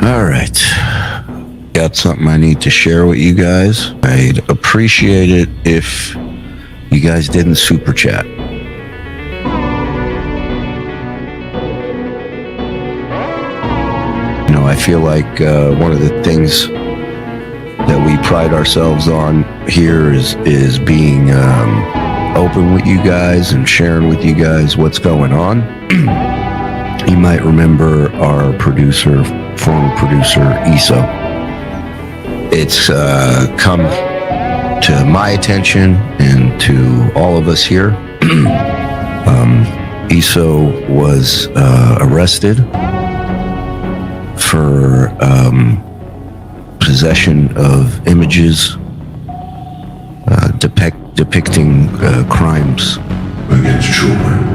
All right. Got something I need to share with you guys. I'd appreciate it if you guys didn't super chat. You know, I feel like one of the things that we pride ourselves on here is being open with you guys and sharing with you guys what's going on. You might remember our producer, former producer, Issa. It's come to my attention and to all of us here. Issa was arrested for possession of images depicting crimes against children.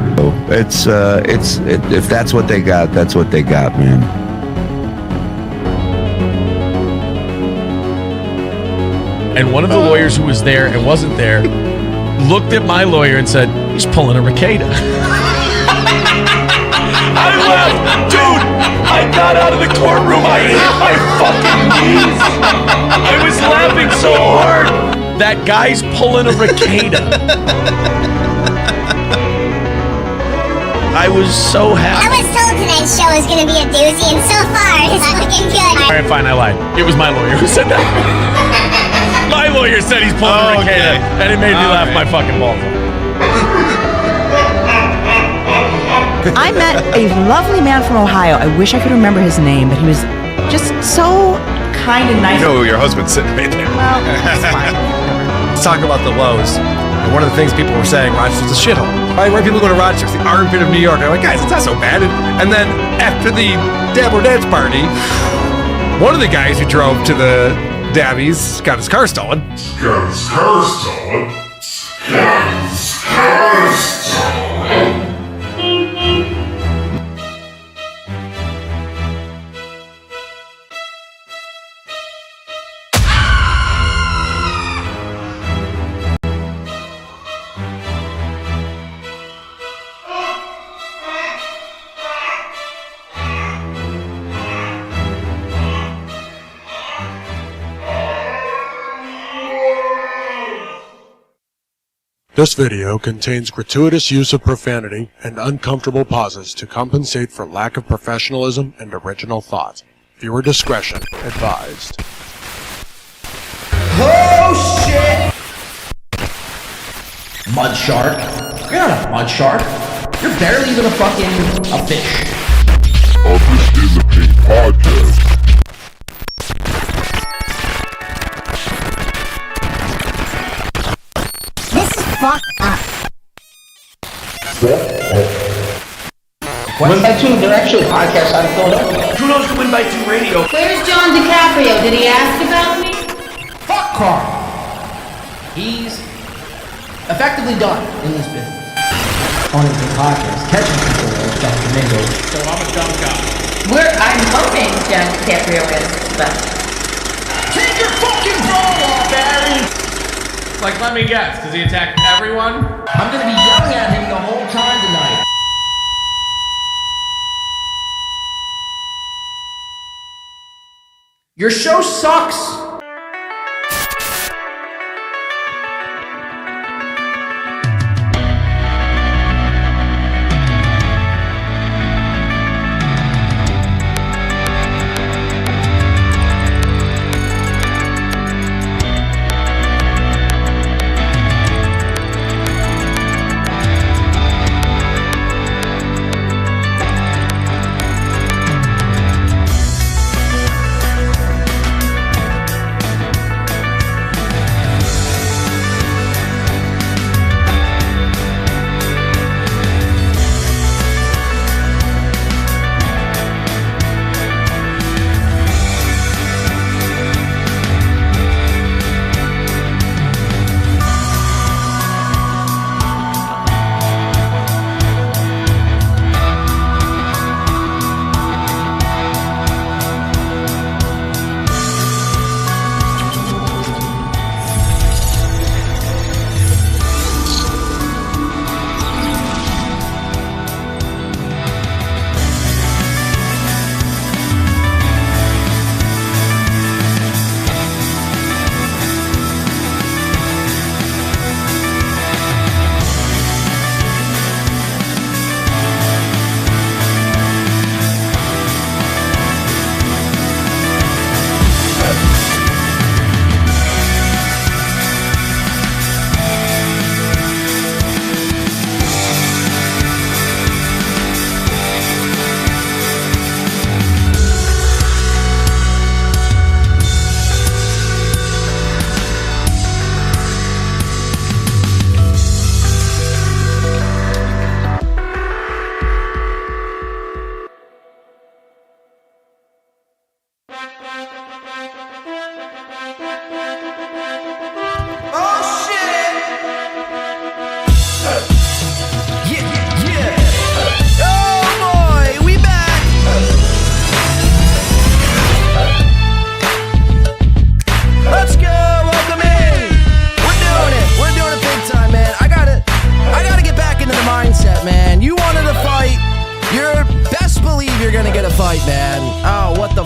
So it's if that's what they got, that's what they got, man. And one of the lawyers who was there and wasn't there looked at my lawyer and said, "He's pulling a Ricada." I laughed, dude. I got out of the courtroom. I hit my fucking knees. I was laughing so hard. That guy's pulling a Ricada. I was so happy. I was told tonight's show was going to be a doozy, and so far it's looking good. All right, fine, I lied. It was my lawyer who said that. My lawyer said he's pulling a Ricada, and it made me laugh my fucking balls off. I met a lovely man from Ohio. I wish I could remember his name, but he was just so kind and nice. You know your husband's sitting right there. Well, that's fine. Let's talk about the lows. And one of the things people were saying, Rochester's a shithole. Why people go to Rochester, the armpit of New York? I'm like, guys, it's not so bad. And then after the Dabbler Dance party, one of the guys who drove to the Dabbies got his car stolen. Got his car stolen? Got his car stolen? This video contains gratuitous use of profanity and uncomfortable pauses to compensate for lack of professionalism and original thought. Viewer discretion advised. Oh shit! Mud shark? You're not a mud shark. You're barely even a fish. This is a pink podcast. Fuck up. Win by Two, they're actually podcasts out of Philadelphia. Who knows to Win by Two radio? Where's John DiCaprio? Did he ask about me? Fuck Carl. He's effectively done in this business. On the podcast, catching people like John Domingo. So I'm a dumb guy. I'm hoping John DiCaprio is, but... Take your fucking ball off, Barry! Like, let me guess, does he attack everyone? I'm gonna be yelling at him the whole time tonight. Your show sucks!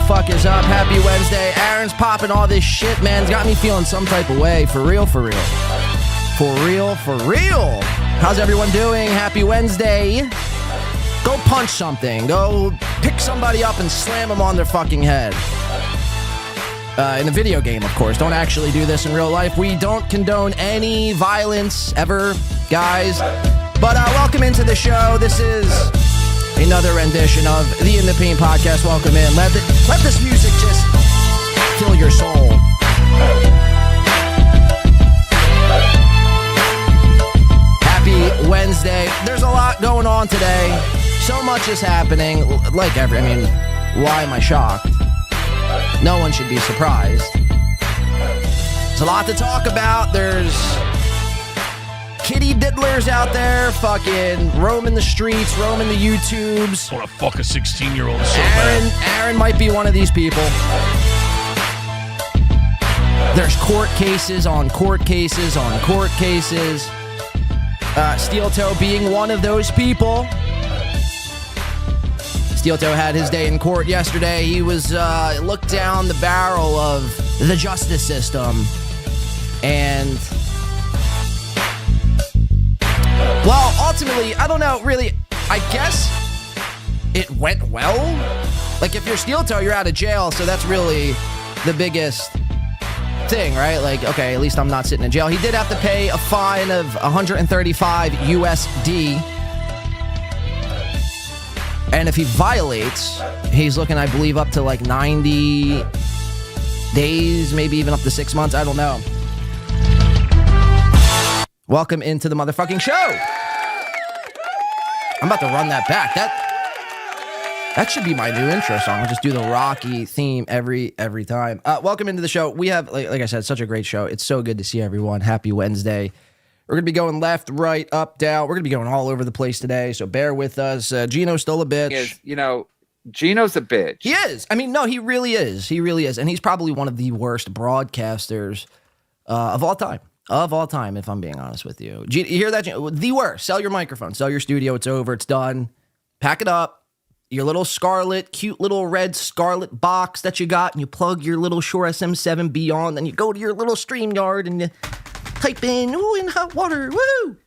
fuck is up? Happy Wednesday. Aaron's popping all this shit, man. It's got me feeling some type of way. For real, for real. For real, for real. How's everyone doing? Happy Wednesday. Go punch something. Go pick somebody up and slam them on their fucking head. In a video game, of course. Don't actually do this in real life. We don't condone any violence ever, guys. But welcome into the show. This is another rendition of the In the Pain podcast. Welcome in. Let this music just fill your soul. Happy Wednesday. There's a lot going on today. So much is happening. Why am I shocked? No one should be surprised. There's a lot to talk about. There's kitty diddlers out there fucking roaming the streets, roaming the YouTubes. I want to fuck a 16-year-old so bad. Aaron might be one of these people. There's court cases on court cases on court cases. Steel Toe being one of those people. Steel Toe had his day in court yesterday. He was looked down the barrel of the justice system. And, well, ultimately, I don't know, really, I guess it went well. Like, if you're Steel Toe, you're out of jail, so that's really the biggest thing, right? Like, okay, at least I'm not sitting in jail. He did have to pay a fine of 135 USD. And if he violates, he's looking, I believe, up to like 90 days, maybe even up to 6 months. I don't know. Welcome into the motherfucking show. I'm about to run that back. That should be my new intro song. I'll just do the Rocky theme every time. Welcome into the show. We have, like I said, such a great show. It's so good to see everyone. Happy Wednesday. We're going to be going left, right, up, down. We're going to be going all over the place today, so bear with us. Gino's still a bitch. Gino's a bitch. He is. I mean, no, he really is. He really is. And he's probably one of the worst broadcasters of all time. Of all time, if I'm being honest with you. You hear that? The worst. Sell your microphone. Sell your studio. It's over. It's done. Pack it up. Your little cute little red scarlet box that you got, and you plug your little Shure SM7 Beyond, and you go to your little StreamYard, and you type in, ooh, in hot water, woo!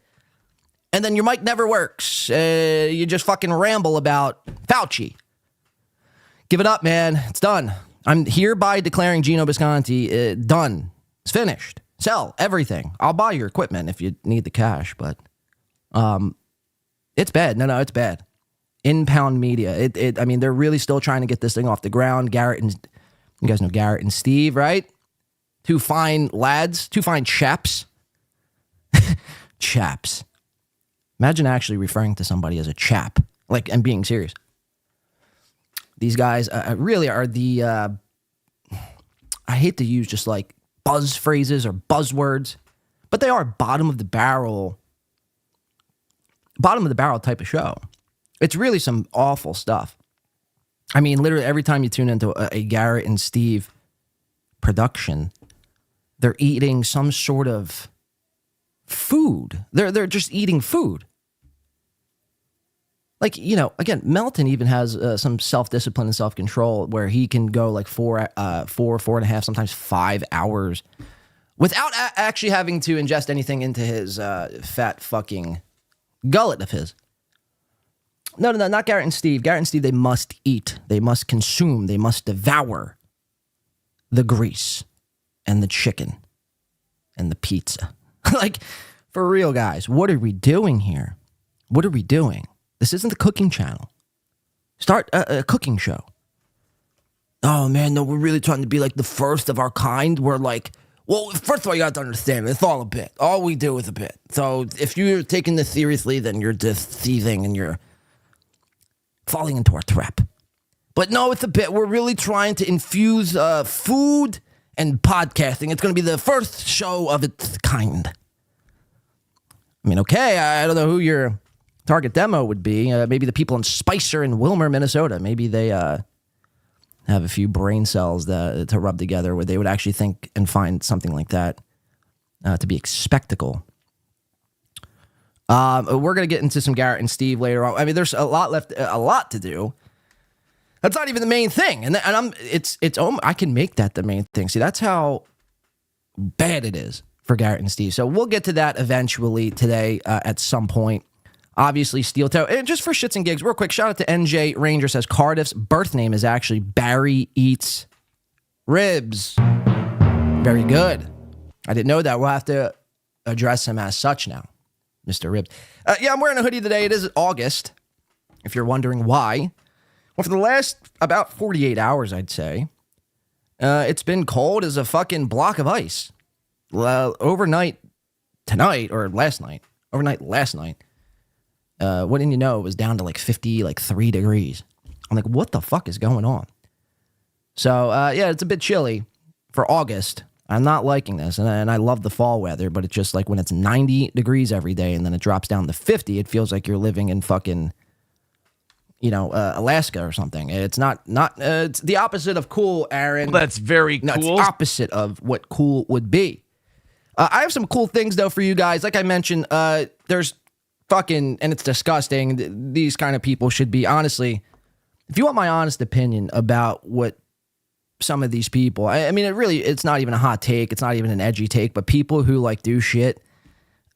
And then your mic never works. You just fucking ramble about Fauci. Give it up, man. It's done. I'm hereby declaring Gino Bisconti done. It's finished. Sell everything. I'll buy your equipment if you need the cash, but it's bad. No, it's bad. Inbound media. I mean, they're really still trying to get this thing off the ground. You guys know Garrett and Steve, right? Two fine lads, two fine chaps. Chaps. Imagine actually referring to somebody as a chap, and being serious. These guys really are the, I hate to use just like buzz phrases or buzzwords, but they are bottom of the barrel type of show. It's really some awful stuff. I mean, literally every time you tune into a Garrett and Steve production, they're eating some sort of food. They're just eating food. Like, again, Melton even has some self-discipline and self-control where he can go like 4.5, sometimes 5 hours without actually having to ingest anything into his fat fucking gullet of his. No, not Garrett and Steve. Garrett and Steve, they must eat. They must consume. They must devour the grease and the chicken and the pizza. Like, for real, guys, what are we doing here? What are we doing? This isn't the cooking channel. Start a cooking show. Oh, man, no, we're really trying to be like the first of our kind. We're like, well, first of all, you got to understand, it's all a bit. All we do is a bit. So if you're taking this seriously, then you're just seething and you're falling into our trap. But no, it's a bit. We're really trying to infuse food and podcasting. It's going to be the first show of its kind. I mean, okay, I don't know who your target demo would be. Maybe the people in Spicer and Wilmer, Minnesota. Maybe they have a few brain cells to rub together where they would actually think and find something like that to be a spectacle. We're going to get into some Garrett and Steve later on. I mean, there's a lot to do. That's not even the main thing. And I can make that the main thing. See, that's how bad it is for Garrett and Steve. So we'll get to that eventually today at some point. Obviously, Steel Toe. And just for shits and gigs, real quick, shout out to NJ Ranger, says Cardiff's birth name is actually Barry Eats Ribs. Very good. I didn't know that. We'll have to address him as such now, Mr. Ribs. Yeah, I'm wearing a hoodie today. It is August, if you're wondering why. Well, for the last about 48 hours, I'd say, it's been cold as a fucking block of ice. Overnight tonight, or last night, wouldn't you know, it was down to like 3 degrees. I'm like, what the fuck is going on? So, yeah, it's a bit chilly for August. I'm not liking this, and I love the fall weather, but it's just like when it's 90 degrees every day and then it drops down to 50, it feels like you're living in fucking, Alaska or something. It's not it's the opposite of cool, Aaron. Well, that's very cool. No, it's the opposite of what cool would be. I have some cool things, though, for you guys. Like I mentioned, there's fucking, and it's disgusting. These kind of people should be, honestly, if you want my honest opinion about what some of these people, I mean, it's not even a hot take. It's not even an edgy take, but people who like do shit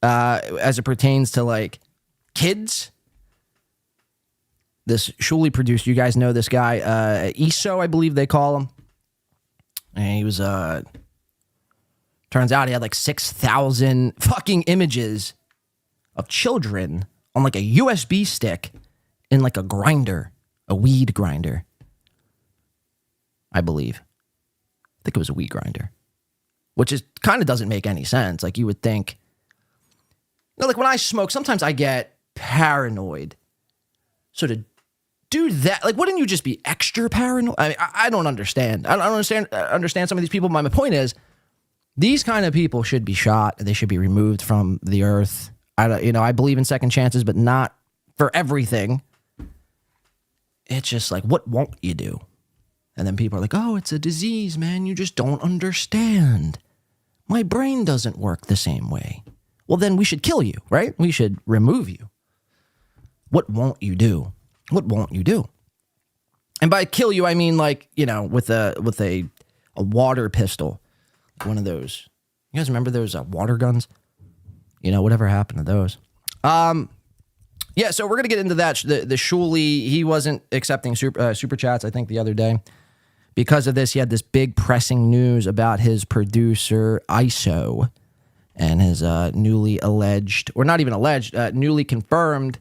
as it pertains to like kids. This Shuli produced, you guys know this guy, ESO, I believe they call him. And he was, turns out he had like 6,000 fucking images of children on like a USB stick in like a grinder, a weed grinder. I believe. I think it was a weed grinder. Which is kind of doesn't make any sense. Like you would think, like when I smoke, sometimes I get paranoid. So to do that, like wouldn't you just be extra paranoid? I mean, I don't understand. I don't understand some of these people. My point is, these kind of people should be shot. They should be removed from the earth. I believe in second chances, but not for everything. It's just like, what won't you do? And then people are like, oh, it's a disease, man. You just don't understand. My brain doesn't work the same way. Well, then we should kill you, right? We should remove you. What won't you do? What won't you do? And by kill you, I mean like, with a water pistol. One of those. You guys remember those water guns? Whatever happened to those. Yeah, so we're going to get into that. The Shuli, he wasn't accepting super chats, I think, the other day. Because of this, he had this big pressing news about his producer, ISO, and his newly alleged, or not even alleged, newly confirmed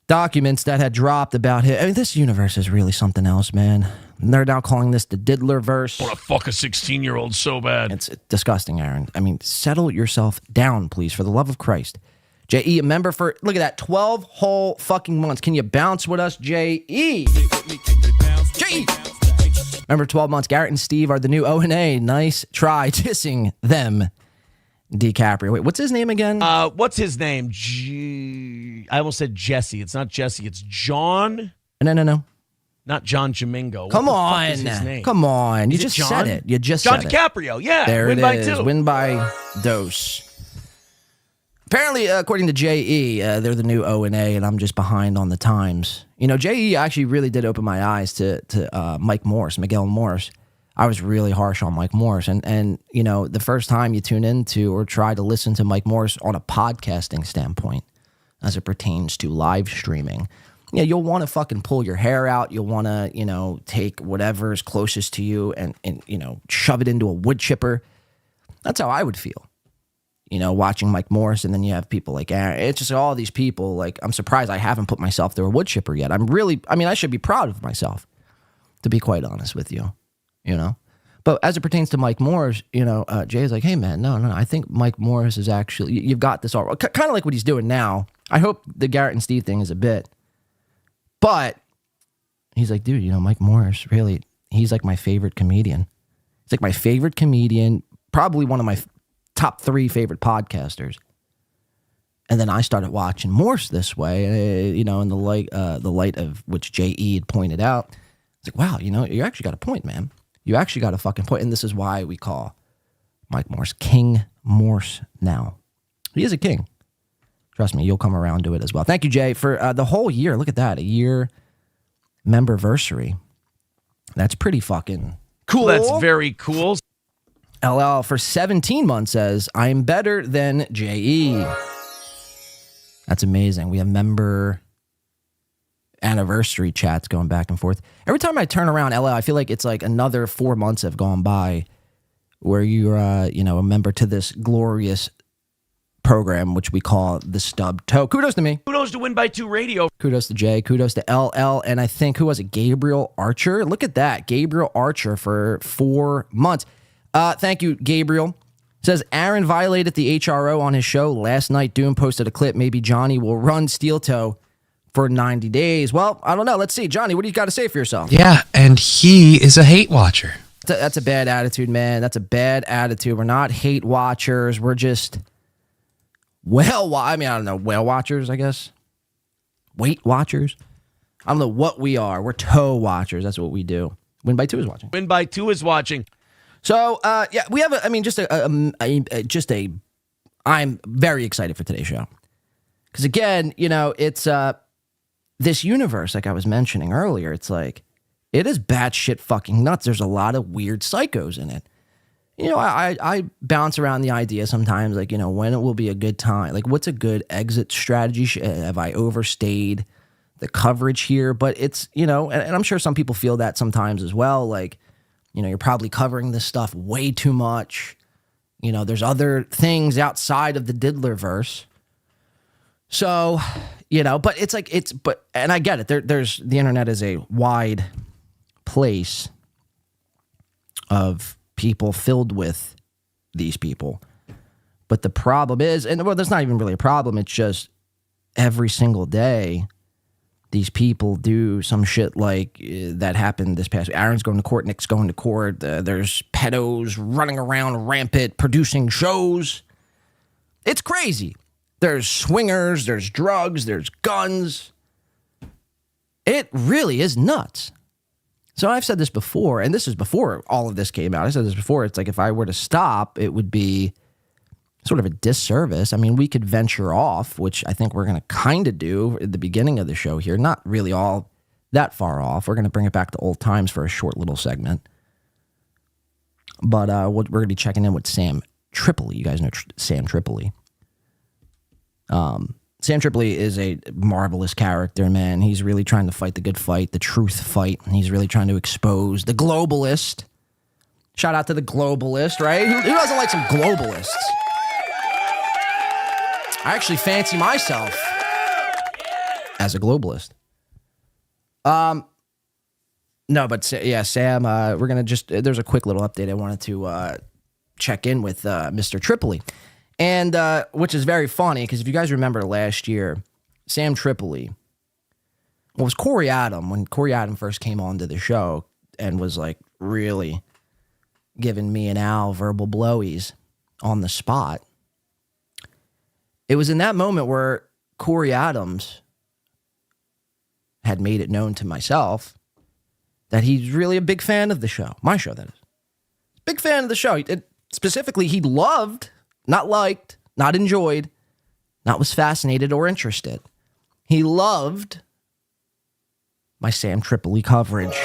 documents that had dropped about him. I mean, this universe is really something else, man. They're now calling this the Diddlerverse. I want to fuck a 16-year-old so bad. It's disgusting, Aaron. I mean, settle yourself down, please, for the love of Christ. J.E., a member for, look at that, 12 whole fucking months. Can you bounce with us, J.E.? J.E.! Remember, 12 months. Garrett and Steve are the new O&A. Nice try dissing them. DiCaprio. Wait, what's his name again? What's his name? I almost said Jesse. It's not Jesse. It's John. No. Not John Jamingo. Come what on. the fuck is his name? Come on. You Is just John? said it. You just John said DiCaprio. Yeah. There Win it by is. 2. Win by dose. Apparently, according to J.E., they're the new O&A, and I'm just behind on the times. J.E. actually really did open my eyes to Mike Morse, Miguel Morse. I was really harsh on Mike Morse. And the first time you tune into or try to listen to Mike Morse on a podcasting standpoint, as it pertains to live streaming, you'll want to fucking pull your hair out. You'll want to, take whatever is closest to you and shove it into a wood chipper. That's how I would feel. Watching Mike Morse, and then you have people like Aaron. It's just all these people. Like, I'm surprised I haven't put myself through a wood chipper yet. I should be proud of myself, to be quite honest with you, But as it pertains to Mike Morse, Jay's like, hey, man, no, I think Mike Morse is actually, you've got this all, kind of like what he's doing now. I hope the Garrett and Steve thing is a bit. But he's like, dude, Mike Morse, really, he's like my favorite comedian. He's like my favorite comedian, probably one of my top 3 favorite podcasters. And then I started watching Morse this way, in the light of which J.E. had pointed out. It's like, wow, you actually got a point, man. You actually got a fucking point. And this is why we call Mike Morse King Morse now. He is a king. Trust me, you'll come around to it as well. Thank you, Jay, for the whole year. Look at that, a year. memberversary. That's pretty fucking cool. That's very cool. LL for 17 months says, I'm better than JE. That's amazing. We have member anniversary chats going back and forth. Every time I turn around LL, I feel like it's like another 4 months have gone by where you're, a member to this glorious program, which we call the Stub Toe. Kudos to me. Kudos to Win by 2 Radio. Kudos to Jay. Kudos to LL. And I think, who was it? Gabriel Archer. Look at that. Gabriel Archer for 4 months. Thank you, Gabriel. Says, Aaron violated the HRO on his show last night. Doom posted a clip. Maybe Johnny will run Steel Toe for 90 days. Well, I don't know. Let's see. Johnny, what do you got to say for yourself? Yeah, and he is a hate watcher. That's a bad attitude, man. That's a bad attitude. We're not hate watchers. We're just whale watchers, I guess. Weight watchers. I don't know what we are. We're toe watchers. That's what we do. Win by 2 is watching. Win by 2 is watching. So, we have I'm very excited for today's show. Because again, it's this universe, like I was mentioning earlier, it's like, it is batshit fucking nuts. There's a lot of weird psychos in it. I bounce around the idea sometimes, like, when it will be a good time. Like, what's a good exit strategy? Have I overstayed the coverage here? But it's, and I'm sure some people feel that sometimes as well. Like, you're probably covering this stuff way too much. There's other things outside of the Diddlerverse. So, but it's like, and I get it. There's the internet is a wide place of people filled with these people. But the problem is, and well, there's not even really a problem. It's just every single day, these people do some shit like that happened this past week. Aaron's going to court, Nick's going to court. There's pedos running around rampant, producing shows. It's crazy. There's swingers, there's drugs, there's guns. It really is nuts. So I've said this before, and this is before all of this came out. I said this before. It's like if I were to stop, it would be sort of a disservice. I mean, we could venture off, which I think we're going to kind of do at the beginning of the show here. Not really all that far off. We're going to bring it back to old times for a short little segment. But we're going to be checking in with Sam Tripoli. You guys know Sam Tripoli. Sam Tripoli is a marvelous character, man. He's really trying to fight the good fight, the truth fight. He's really trying to expose the globalist. Shout out to the globalist, right? Who doesn't like some globalists? I actually fancy myself as a globalist. No, but yeah, Sam, we're going to there's a quick little update I wanted to check in with Mr. Tripoli. And which is very funny, because if you guys remember last year, Sam Tripoli, well, it was Corey Adam, when Corey Adam first came onto the show and was like really giving me and Al verbal blowies on the spot. It was in that moment where Corey Adams had made it known to myself that he's really a big fan of the show. My show, that is. Big fan of the show. Specifically, he loved, not liked, not enjoyed, not was fascinated or interested. He loved my Sam Tripoli coverage.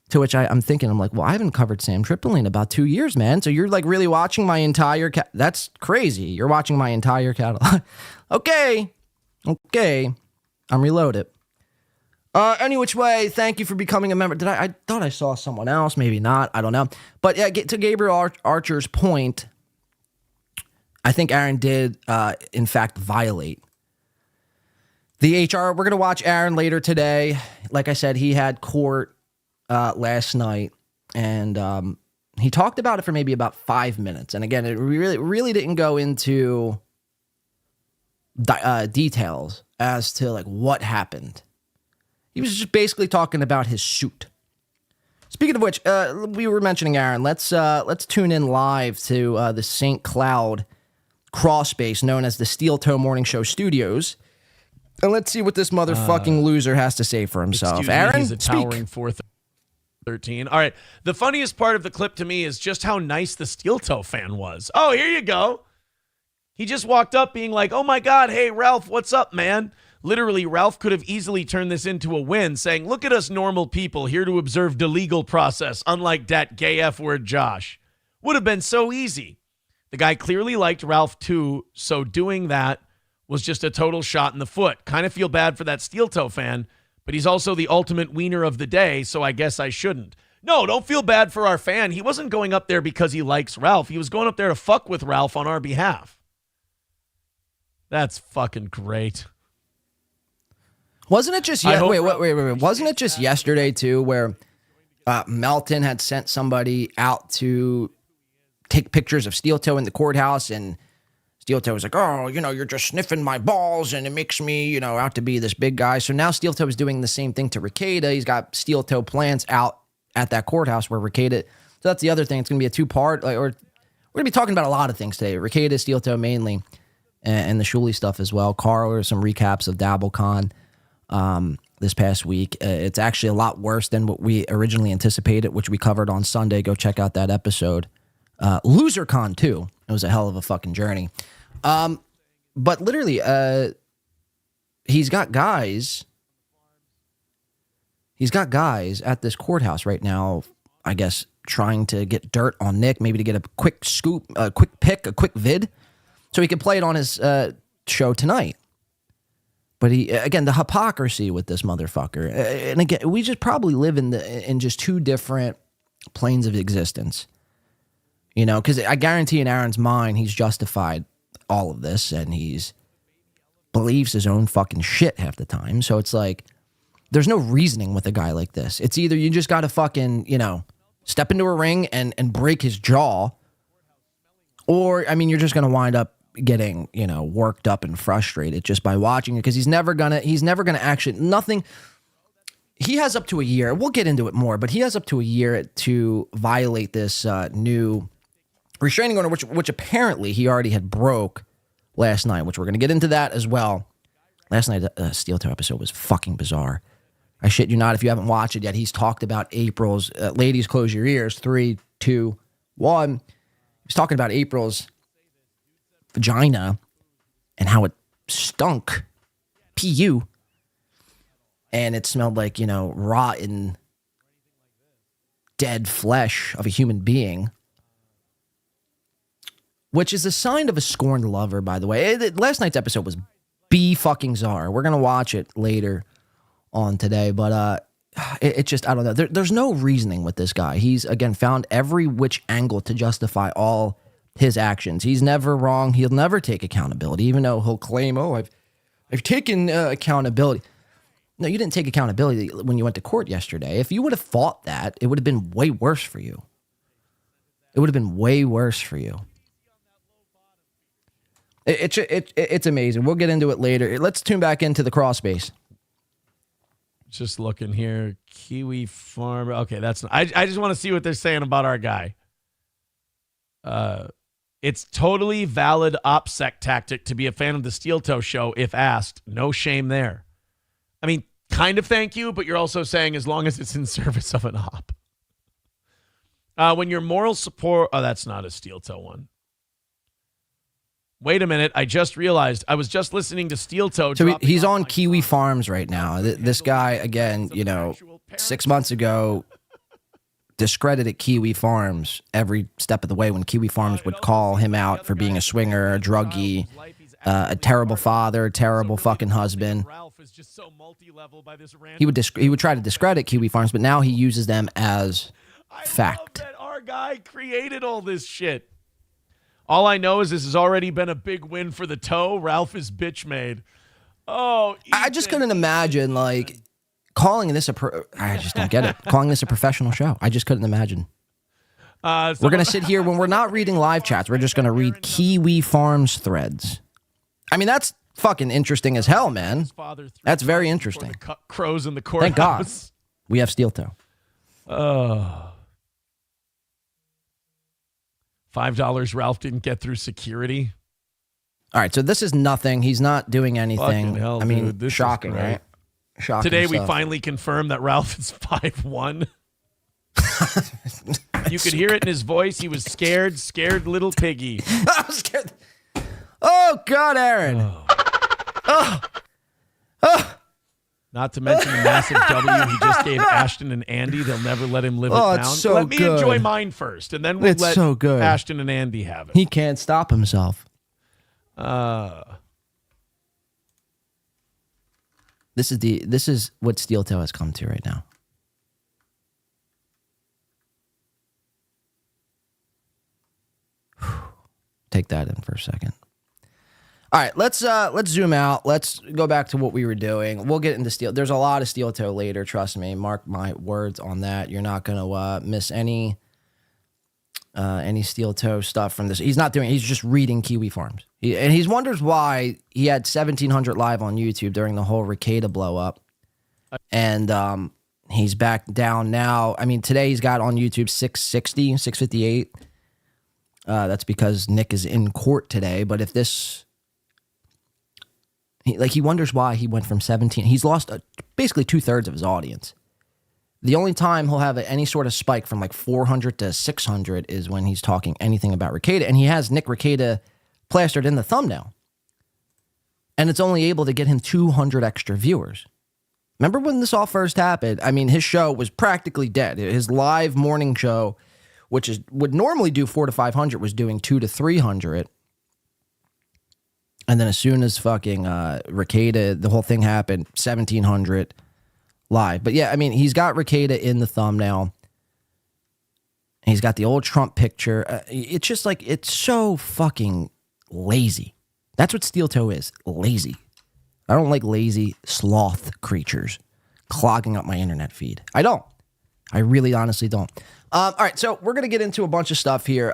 To which I'm thinking, I'm like, well, I haven't covered Sam Tripoli in about 2 years, man. So you're like really watching my entire that's crazy. You're watching my entire catalog. Okay. I'm reloaded. Any which way, thank you for becoming a member. I thought I saw someone else, maybe not. I don't know. But yeah, to Gabriel Archer's point, I think Aaron did, in fact, violate the HR. We're going to watch Aaron later today. Like I said, he had court last night, and he talked about it for maybe about 5 minutes. And again, it really didn't go into details as to like what happened. He was just basically talking about his suit. Speaking of which, we were mentioning Aaron. Let's tune in live to the St. Cloud crawl space known as the Steel Toe Morning Show Studios. And let's see what this motherfucking loser has to say for himself. Aaron, he's a towering 413. All right. The funniest part of the clip to me is just how nice the Steel Toe fan was. Oh, here you go. He just walked up being like, oh my God, hey, Ralph, what's up, man? Literally, Ralph could have easily turned this into a win, saying, look at us normal people here to observe the legal process, unlike that gay F-word Josh. Would have been so easy. The guy clearly liked Ralph too, so doing that was just a total shot in the foot. Kind of feel bad for that Steel Toe fan, but he's also the ultimate wiener of the day, so I guess I shouldn't. No, don't feel bad for our fan. He wasn't going up there because he likes Ralph. He was going up there to fuck with Ralph on our behalf. That's fucking great. Wasn't it just wait. Wasn't it just yesterday too, where Melton had sent somebody out to take pictures of Steel Toe in the courthouse, and Steel Toe was like, "Oh, you're just sniffing my balls, and it makes me, out to be this big guy." So now Steel Toe is doing the same thing to Ricada. He's got Steel Toe plants out at that courthouse where Ricada. So that's the other thing. It's going to be a two-part, or we're going to be talking about a lot of things today. Ricada, Steel Toe mainly, and the SHULI'S stuff as well. Carl, or some recaps of DABBLECON this past week. It's actually a lot worse than what we originally anticipated, which we covered on Sunday. Go check out that episode. LoserCon too. It was a hell of a fucking journey. But literally, he's got guys at this courthouse right now, I guess, trying to get dirt on Nick, maybe to get a quick scoop, a quick pick, a quick vid, so he can play it on his show tonight. But again, the hypocrisy with this motherfucker. And again, we just probably live in just two different planes of existence. Because I guarantee in Aaron's mind, he's justified all of this, and he's believes his own fucking shit half the time. So it's like, there's no reasoning with a guy like this. It's either you just got to fucking, step into a ring and break his jaw, or, you're just going to wind up getting, worked up and frustrated just by watching it, because he's never gonna actually, nothing. He has up to a year. We'll get into it more, but he has up to a year to violate this new restraining order, which apparently he already had broke last night, which we're going to get into that as well. Last night, the Steel Toe episode was fucking bizarre. I shit you not, if you haven't watched it yet, he's talked about April's, ladies, close your ears, 3, 2, 1. He's talking about April's vagina and how it stunk, PU, and it smelled like, rotten, dead flesh of a human being, which is a sign of a scorned lover, by the way. Last night's episode was B-fucking-czar. We're going to watch it later on today, but it just, I don't know. There's no reasoning with this guy. He's, again, found every which angle to justify all his actions. He's never wrong. He'll never take accountability, even though he'll claim, "Oh, I've taken accountability." No, you didn't take accountability when you went to court yesterday. If you would have fought that, it would have been way worse for you. It would have been way worse for you. It's amazing. We'll get into it later. Let's tune back into the crawl space. Just looking here. Kiwi Farm. Okay, that's not, I just want to see what they're saying about our guy. It's totally valid OPSEC tactic to be a fan of the Steel Toe show if asked. No shame there. Kind of thank you, but you're also saying as long as it's in service of an op. When your moral support... Oh, that's not a Steel Toe one. Wait a minute. I just realized I was just listening to Steel Toe. So he's on Kiwi Farms right now. This guy, again, 6 months ago, discredited Kiwi Farms every step of the way when Kiwi Farms would call him out for being a swinger, a druggie, a terrible father, a terrible fucking husband. He would try to discredit Kiwi Farms, but now he uses them as fact. That our guy created all this shit. All I know is this has already been a big win for the toe. Ralph is bitch made. Oh, Ethan. I just couldn't imagine calling this I just don't get it. Calling this a professional show. I just couldn't imagine. We're going to sit here when we're not reading live chats. We're just going to read Kiwi Farms threads. That's fucking interesting as hell, man. That's very interesting. Crows in the courthouse. Thank God we have Steel Toe. $5 Ralph didn't get through security. All right, so this is nothing. He's not doing anything. Fucking hell, dude, this shocking, right? Shocking. Today we stuff. finally confirmed that Ralph is 5'1". You could hear it in his voice. He was scared little piggy. I was scared. Oh God, Aaron. Not to mention the massive W he just gave Ashton and Andy. They'll never let him live it down. It's so let me good. enjoy mine first, and then we'll It's let so good. Ashton and Andy have it. He can't stop himself. This is what Steel Toe has come to right now. Take that in for a second. All right, let's zoom out. Let's go back to what we were doing. We'll get into Steel. There's a lot of Steel Toe later. Trust me. Mark my words on that. You're not gonna miss any Steel Toe stuff from this. He's not doing. He's just reading Kiwi Farms. And he wonders why he had 1,700 live on YouTube during the whole Ricada blow up, and he's back down now. I mean, today he's got on YouTube 660, 658. That's because Nick is in court today. But if this, he wonders why he went from 17. He's lost basically 2/3 of his audience. The only time he'll have any sort of spike from like 400 to 600 is when he's talking anything about Ricada. And he has Nick Ricada plastered in the thumbnail. And it's only able to get him 200 extra viewers. Remember when this all first happened? I mean, his show was practically dead. His live morning show, which would normally do 400 to 500, was doing 200 to 300. And then as soon as fucking Ricada, the whole thing happened, 1,700 live. But yeah, I mean, he's got Ricada in the thumbnail. He's got the old Trump picture. It's just like, it's so fucking lazy. That's what Steel Toe is, lazy. I don't like lazy sloth creatures clogging up my internet feed. I don't. I really honestly don't. All right, so we're going to get into a bunch of stuff here.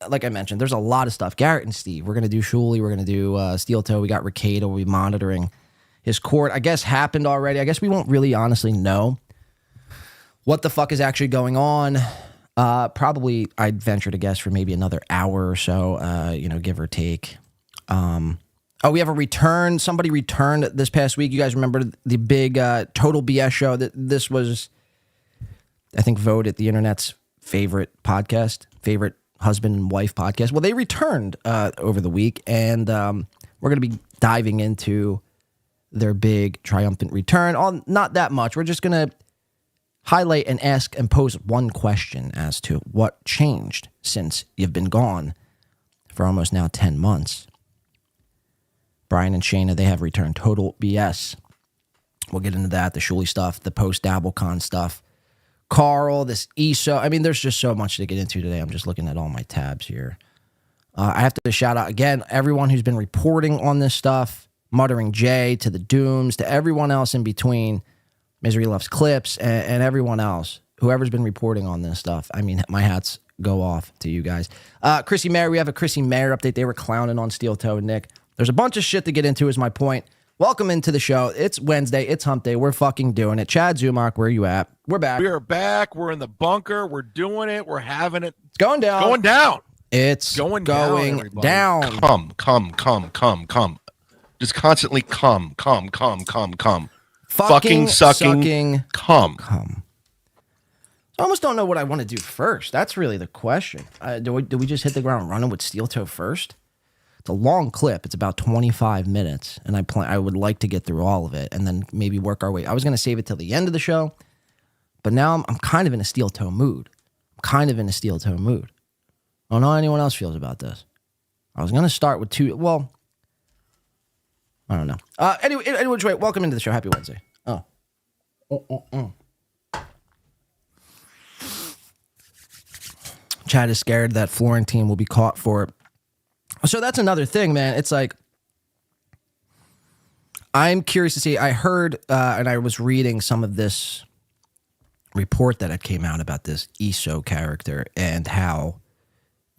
Like I mentioned, there's a lot of stuff. Garrett and Steve, we're going to do Shuli, we're going to do Steel Toe. We got Ricada, we'll be monitoring his court. I guess happened already. I guess we won't really honestly know what the fuck is actually going on. Probably, I'd venture to guess, for maybe another hour or so, give or take. We have a return. Somebody returned this past week. You guys remember the big Total BS show? That this was, I think, voted the internet's favorite podcast, favorite husband and wife podcast. Well, they returned over the week, and we're going to be diving into their big triumphant return. Not that much. We're just going to highlight and ask and pose one question as to what changed since you've been gone for almost now 10 months. Brian and Shayna, they have returned. Total BS. We'll get into that, the Shuli stuff, the post-DABBLECON stuff. Carl, this ESO. I mean, there's just so much to get into today. I'm just looking at all my tabs here. I have to shout out, again, everyone who's been reporting on this stuff, Muttering Jay, to the Dooms, to everyone else in between, Misery Loves Clips, and everyone else, whoever's been reporting on this stuff. I mean, my hats go off to you guys. Chrissy Mayer, we have a Chrissy Mayer update. They were clowning on Steel Toe and Nick. There's a bunch of shit to get into, is my point. Welcome into the show. It's Wednesday. It's hump day. We're fucking doing it. Chad Zumach, where you at? We're back. We are back. We're in the bunker. We're doing it. We're having it. It's going down. Going down. It's going down. Come. Just constantly come. Fucking sucking, come. I almost don't know what I want to do first. That's really the question. Do we just hit the ground running with Steel Toe first? It's a long clip. It's about 25 minutes, and I would like to get through all of it and then maybe work our way. I was going to save it till the end of the show, but now I'm kind of in a Steel Toe mood. I don't know how anyone else feels about this. I was going to start with two. Well, I don't know. Anyway, welcome into the show. Happy Wednesday. Chad is scared that Florentine will be caught for it. So that's another thing, man. It's like, I'm curious to see. I heard, and I was reading some of this report that had came out about this ESO character and how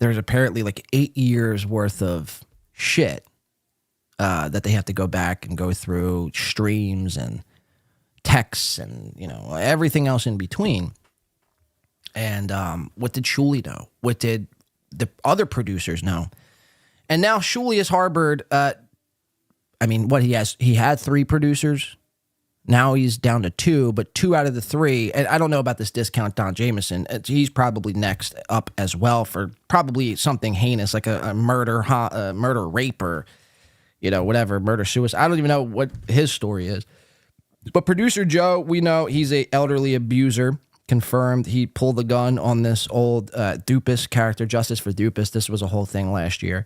there's apparently like 8 years worth of shit that they have to go back and go through, streams and texts and, everything else in between. And what did Shuli know? What did the other producers know? And now Shuli has harbored, he had 3 producers. Now he's down to 2, but 2 out of the 3, and I don't know about this discount Don Jameson. He's probably next up as well for probably something heinous like a murder, rape, or whatever, murder, suicide. I don't even know what his story is. But producer Joe, we know he's a elderly abuser. Confirmed. He pulled the gun on this old Dupas character, Justice for Dupas. This was a whole thing last year.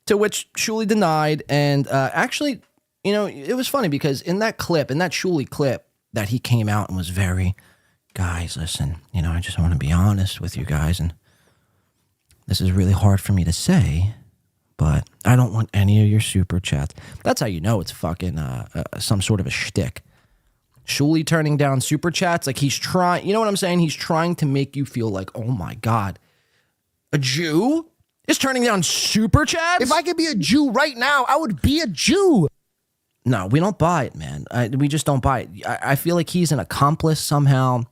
To which Shuli denied. And actually, it was funny because in that Shuli clip that he came out and was very, guys, listen, I just want to be honest with you guys. And this is really hard for me to say, but I don't want any of your super chats. That's how you know it's fucking some sort of a shtick. Shuli turning down super chats, like he's trying, you know what I'm saying? He's trying to make you feel like, oh my God, a Jew is turning down super chats? If I could be a Jew right now, I would be a Jew. No, we don't buy it, man. We just don't buy it. I feel like he's an accomplice somehow.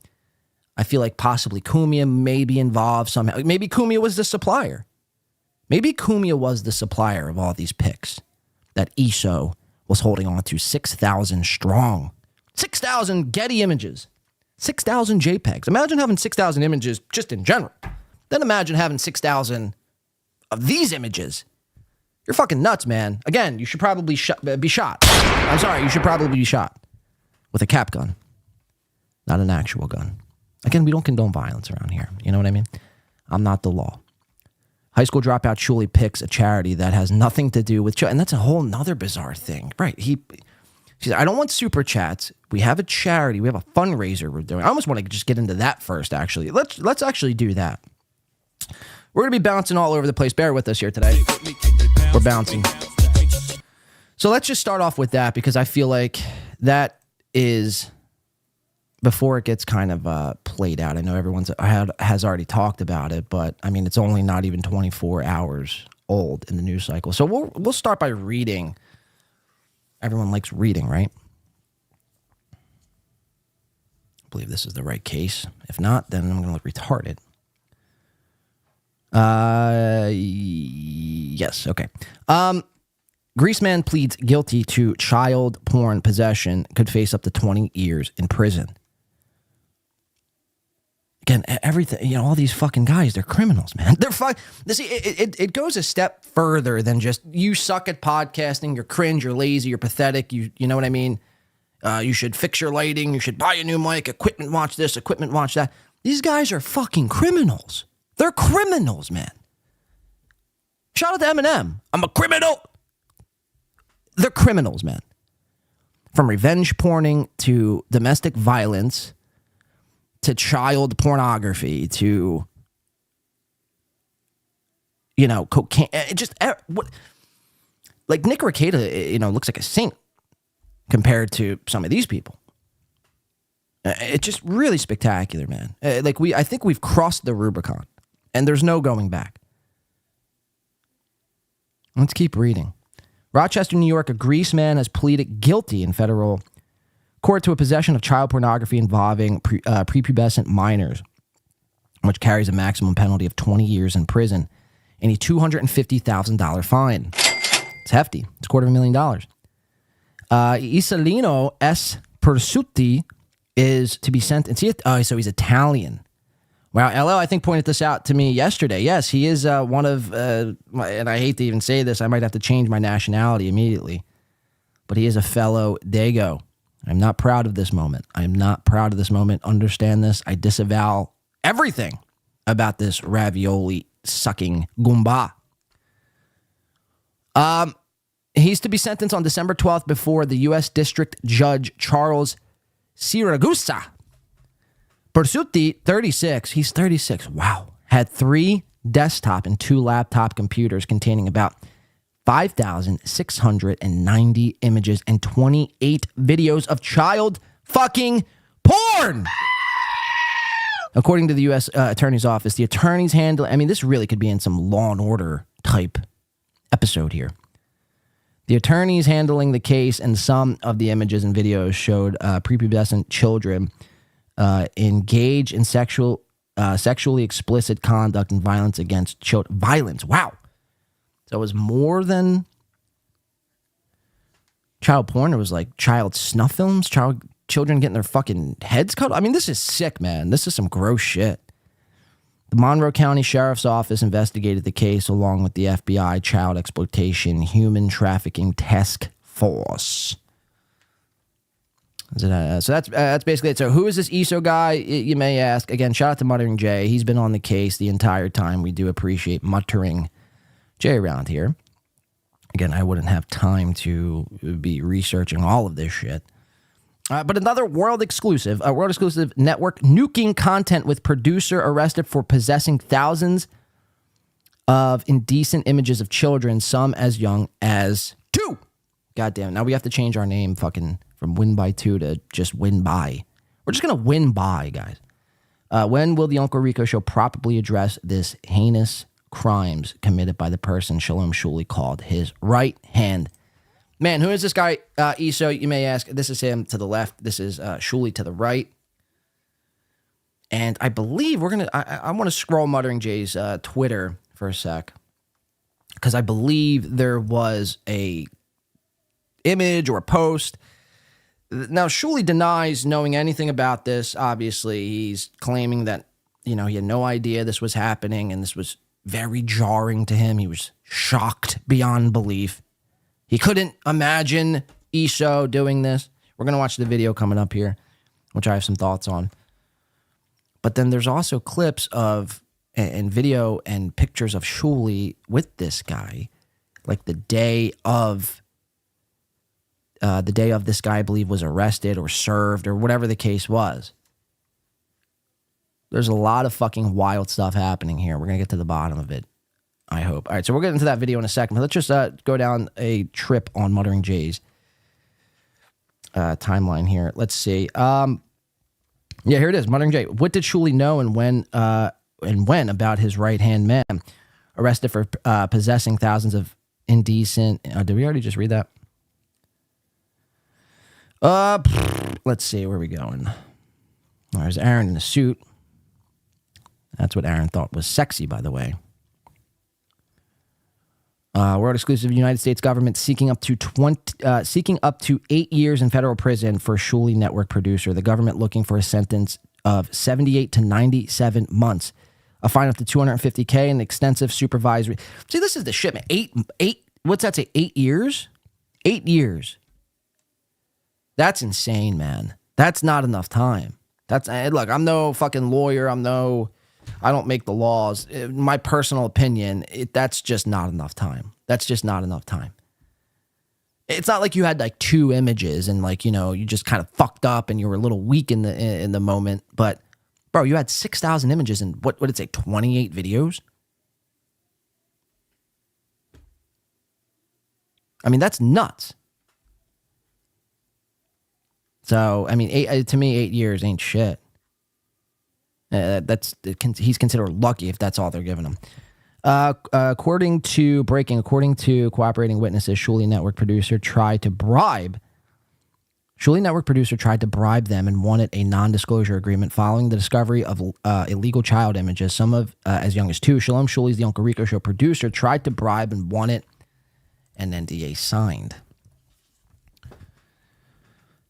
I feel like possibly Kumia may be involved somehow. Maybe Kumia was the supplier. Maybe Kumia was the supplier of all these pics that ESO was holding on to 6,000 strong. 6,000 Getty images. 6,000 JPEGs. Imagine having 6,000 images just in general. Then imagine having 6,000 of these images. You're fucking nuts, man. Again, you should probably be shot. I'm sorry, you should probably be shot with a cap gun, not an actual gun. Again, we don't condone violence around here. You know what I mean? I'm not the law. High school dropout Shuli picks a charity that has nothing to do with... And that's a whole nother bizarre thing. Right. She said, I don't want super chats. We have a charity. We have a fundraiser we're doing. I almost want to just get into that first, actually. Let's actually do that. We're going to be bouncing all over the place. Bear with us here today. We're bouncing. So let's just start off with that because I feel like that is... Before it gets kind of played out. I know everyone's has already talked about it, but I mean, it's only not even 24 hours old in the news cycle. So we'll start by reading. Everyone likes reading, right? I believe this is the right case. If not, then I'm going to look retarded. Yes, okay. Greece man pleads guilty to child porn possession, could face up to 20 years in prison. Again, everything, all these fucking guys, they're criminals, man. They're it goes a step further than just, you suck at podcasting, you're cringe, you're lazy, you're pathetic, you know what I mean? You should fix your lighting, you should buy a new mic, equipment watch this, equipment watch that. These guys are fucking criminals. They're criminals, man. Shout out to Eminem. I'm a criminal. They're criminals, man. From revenge porning to domestic violence to child pornography to, cocaine. Like Nick Rekieta, looks like a saint compared to some of these people. It's just really spectacular, man. I think we've crossed the Rubicon and there's no going back. Let's keep reading. Rochester, New York, a Greece man has pleaded guilty in federal court to a possession of child pornography involving prepubescent minors, which carries a maximum penalty of 20 years in prison and a $250,000 fine. It's hefty. It's $250,000. Isolino S. Persutti is to be sentenced. So he's Italian. Wow, LL, I think, pointed this out to me yesterday. Yes, he is one of, and I hate to even say this, I might have to change my nationality immediately, but he is a fellow Dago. I'm not proud of this moment. I'm not proud of this moment. Understand this. I disavow everything about this ravioli-sucking Goomba. He's to be sentenced on December 12th before the U.S. District Judge Charles Siragusa. Persutti, 36. He's 36. Wow. Had 3 desktop and 2 laptop computers containing about 5,690 images and 28 videos of child fucking porn. According to the U.S. Attorney's Office, the attorneys handle... I mean, this really could be in some Law and Order type episode here. The attorneys handling the case and some of the images and videos showed prepubescent children engage in sexually explicit conduct and violence against children. Violence, wow. So it was more than child porn. It was like child snuff films, children getting their fucking heads cut. I mean, this is sick, man. This is some gross shit. The Monroe County Sheriff's Office investigated the case along with the FBI Child Exploitation Human Trafficking Task Force. So that's basically it. So who is this ESO guy, you may ask? Again, shout out to Muttering Jay. He's been on the case the entire time. We do appreciate Muttering Jay around here. Again, I wouldn't have time to be researching all of this shit. But another world exclusive network nuking content with producer arrested for possessing thousands of indecent images of children, some as young as 2. Goddamn. Now we have to change our name fucking from Win by 2 to just Win by. We're just going to win by, guys. When will the Uncle Rico show properly address this heinous crimes committed by the person Shalom Shuli called his right hand? Man, who is this guy, ESO? You may ask. This is him to the left. This is Shuli to the right. And I believe we're going to... I want to scroll Muttering Jay's Twitter for a sec. Because I believe there was a image or a post. Now, Shuli denies knowing anything about this. Obviously, he's claiming that, he had no idea this was happening. And this was very jarring to him. He was shocked beyond belief. He couldn't imagine ESO doing this. We're going to watch the video coming up here, which I have some thoughts on. But then there's also clips of, and video and pictures of Shuli with this guy, like the day of this guy, I believe, was arrested or served or whatever the case was. There's a lot of fucking wild stuff happening here. We're going to get to the bottom of it, I hope. All right, so we'll get into that video in a second. But let's just go down a trip on Muttering Jay's timeline here. Let's see. Yeah, here it is. Muttering Jay. What did Shuli know and when about his right-hand man arrested for possessing thousands of indecent... did we already just read that? Let's see. Where are we going? There's Aaron in a suit. That's what Aaron thought was sexy, by the way. World exclusive United States government seeking up to 8 years in federal prison for Shuli network producer. The government looking for a sentence of 78 to 97 months, a fine up to $250K, and extensive supervisory. See, this is the shit, man. Eight. What's that say? 8 years? 8 years. That's insane, man. That's not enough time. Look, I'm no fucking lawyer. I don't make the laws. In my personal opinion, that's just not enough time. That's just not enough time. It's not like you had like 2 images and you just kind of fucked up and you were a little weak in the moment. But bro, you had 6,000 images and what did it say? 28 videos. I mean, that's nuts. So, I mean, to me, 8 years ain't shit. He's considered lucky if that's all they're giving him. According to cooperating witnesses, Shuli network producer tried to bribe them and wanted a non-disclosure agreement following the discovery of illegal child images, some of as young as 2. Shalom Shuli's the Uncle Rico Show producer tried to bribe and wanted an NDA signed.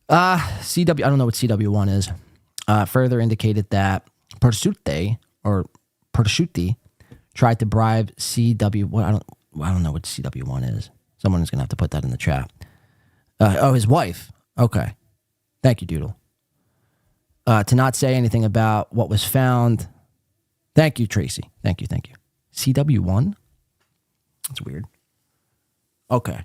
CW, I don't know what CW1 is. Further indicated that Persute tried to bribe CW. What I don't know what CW1 is. Someone is gonna have to put that in the chat. His wife. Okay, thank you, Doodle. To not say anything about what was found. Thank you, Tracy. Thank you. CW1. That's weird. Okay.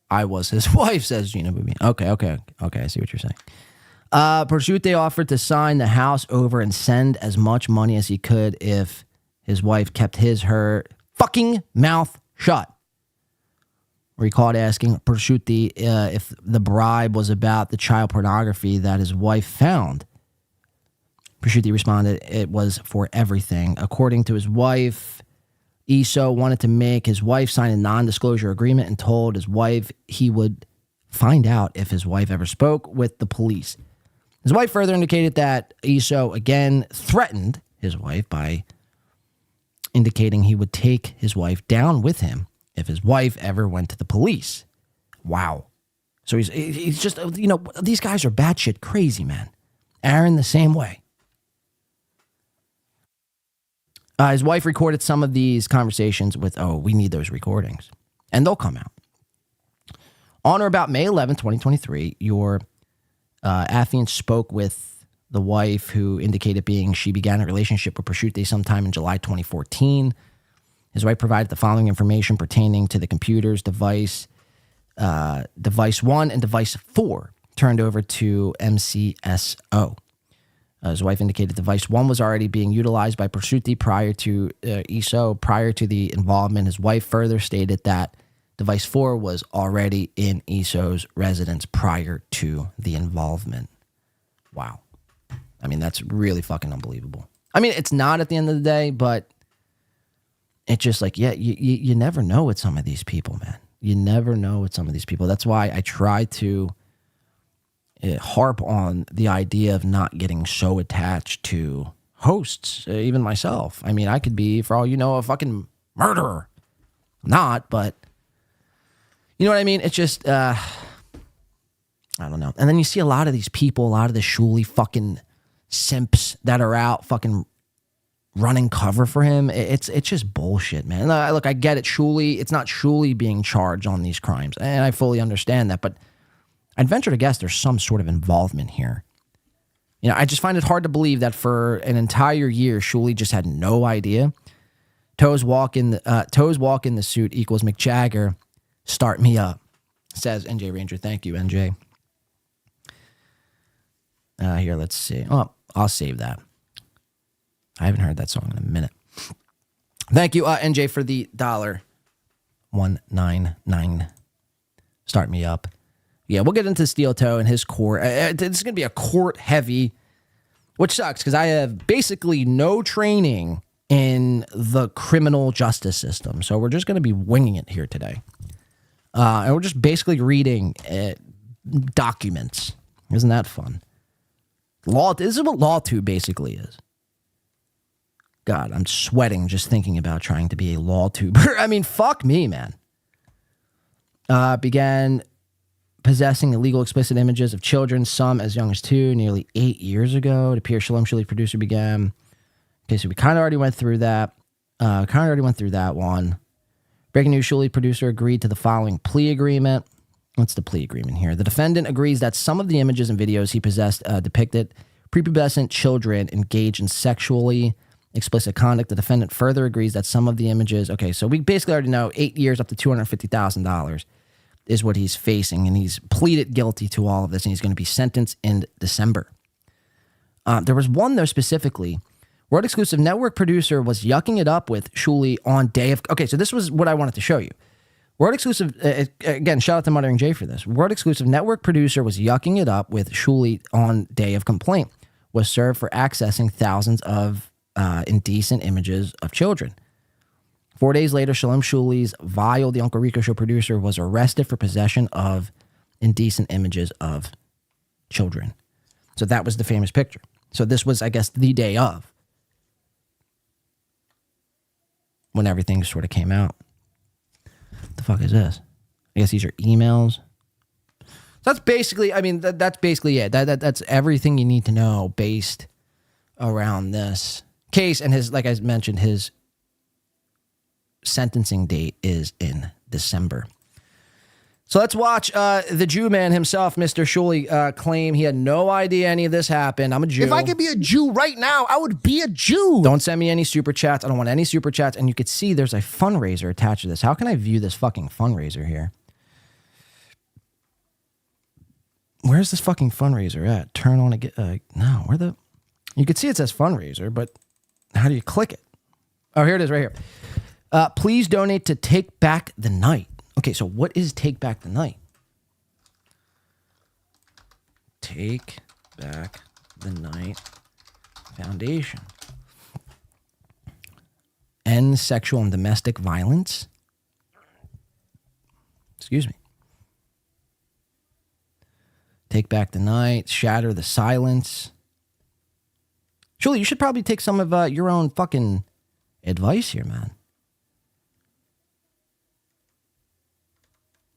I was his wife, says Gina Booby. Okay, I see what you're saying. Persute offered to sign the house over and send as much money as he could if his wife kept her fucking mouth shut. Recalled asking Persute if the bribe was about the child pornography that his wife found. Persute responded it was for everything. According to his wife, ESO wanted to make his wife sign a non-disclosure agreement and told his wife he would find out if his wife ever spoke with the police. His wife further indicated that ESO again threatened his wife by indicating he would take his wife down with him if his wife ever went to the police. Wow. So he's just, these guys are batshit crazy, man. Aaron, the same way. His wife recorded some of these conversations with, we need those recordings. And they'll come out. On or about May 11, 2023, your affiant spoke with the wife who indicated she began a relationship with Prosciutti sometime in July 2014. His wife provided the following information pertaining to the computers, device 1 and device 4 turned over to MCSO. His wife indicated device 1 was already being utilized by Prosciutti prior to ESO. Prior to the involvement, his wife further stated that device 4 was already in ESO's residence prior to the involvement. Wow. I mean, that's really fucking unbelievable. I mean, it's not at the end of the day, but it's just like, you never know with some of these people, man. You never know with some of these people. That's why I try to harp on the idea of not getting so attached to hosts, even myself. I mean, I could be, for all you know, a fucking murderer. Not, but you know what I mean? It's just, I don't know. And then you see a lot of these people, a lot of the Shuli fucking simps that are out fucking running cover for him. It's just bullshit, man. Look, I get it. Shuli, it's not Shuli being charged on these crimes. And I fully understand that, but I'd venture to guess there's some sort of involvement here. You know, I just find it hard to believe that for an entire year, Shuli just had no idea. Toes walk in the suit equals Mick Jagger. Start me up, says NJ Ranger. Thank you, NJ. Here, let's see. Oh, I'll save that. I haven't heard that song in a minute. Thank you, NJ, for the $199. Start me up. Yeah, we'll get into Steel Toe and his court. It's going to be a court heavy, which sucks because I have basically no training in the criminal justice system. So we're just going to be winging it here today. And we're just basically reading documents. Isn't that fun? This is what Law 2 basically is. God, I'm sweating just thinking about trying to be a law tuber. I mean, fuck me, man. Began possessing illegal explicit images of children, some as young as 2, nearly 8 years ago. It appears Shalom Shuli producer began. Okay, so we kind of already went through that. One. Breaking news, Shuli producer agreed to the following plea agreement. What's the plea agreement here? The defendant agrees that some of the images and videos he possessed depicted prepubescent children engaged in sexually explicit conduct. The defendant further agrees that some of the images... Okay, so we basically already know 8 years up to $250,000 is what he's facing, and he's pleaded guilty to all of this, and he's going to be sentenced in December. There was one, though, specifically. World exclusive network producer was yucking it up with Shuli on day of... Okay, so this was what I wanted to show you. World exclusive... again, shout out to Muttering J for this. World exclusive network producer was yucking it up with Shuli on day of complaint. Was served for accessing thousands of indecent images of children. 4 days later, Shalom Shuli's Vile, the Uncle Rico Show producer, was arrested for possession of indecent images of children. So that was the famous picture. So this was, I guess, the day of when everything sort of came out. What the fuck is this? I guess these are emails. So that's basically, I mean, that's basically it. That's everything you need to know based around this case. And his, like I mentioned, his sentencing date is in December. So let's watch the Jew man himself, Mr. Shuli, claim he had no idea any of this happened. I'm a Jew. If I could be a Jew right now, I would be a Jew. Don't send me any super chats. I don't want any super chats. And you could see there's a fundraiser attached to this. How can I view this fucking fundraiser here? Where's this fucking fundraiser at? Turn on again. No, where the... You could see it says fundraiser, but how do you click it? Oh, here it is right here. Please donate to Take Back the Night. Okay, so what is Take Back the Night? Take Back the Night Foundation. End sexual and domestic violence. Excuse me. Take Back the Night. Shatter the silence. Shuli, you should probably take some of your own fucking advice here, man.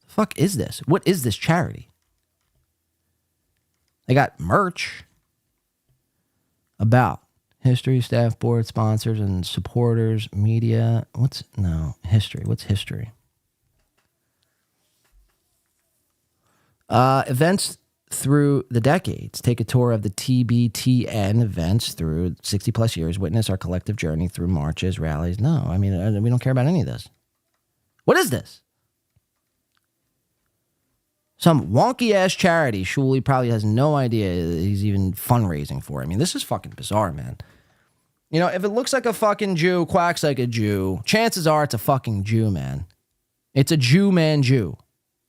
The fuck is this? What is this charity? They got merch about History, staff, board, sponsors, and supporters, media. History. What's history? Events through the decades. Take a tour of the TBTN events through 60 plus years. Witness our collective journey through marches, rallies. No, I mean, we don't care about any of this. What is this? Some wonky ass charity. Shuli probably has no idea he's even fundraising for. I mean, this is fucking bizarre, man. You know, if it looks like a fucking Jew, quacks like a Jew, chances are it's a fucking Jew, man. It's a Jew man Jew.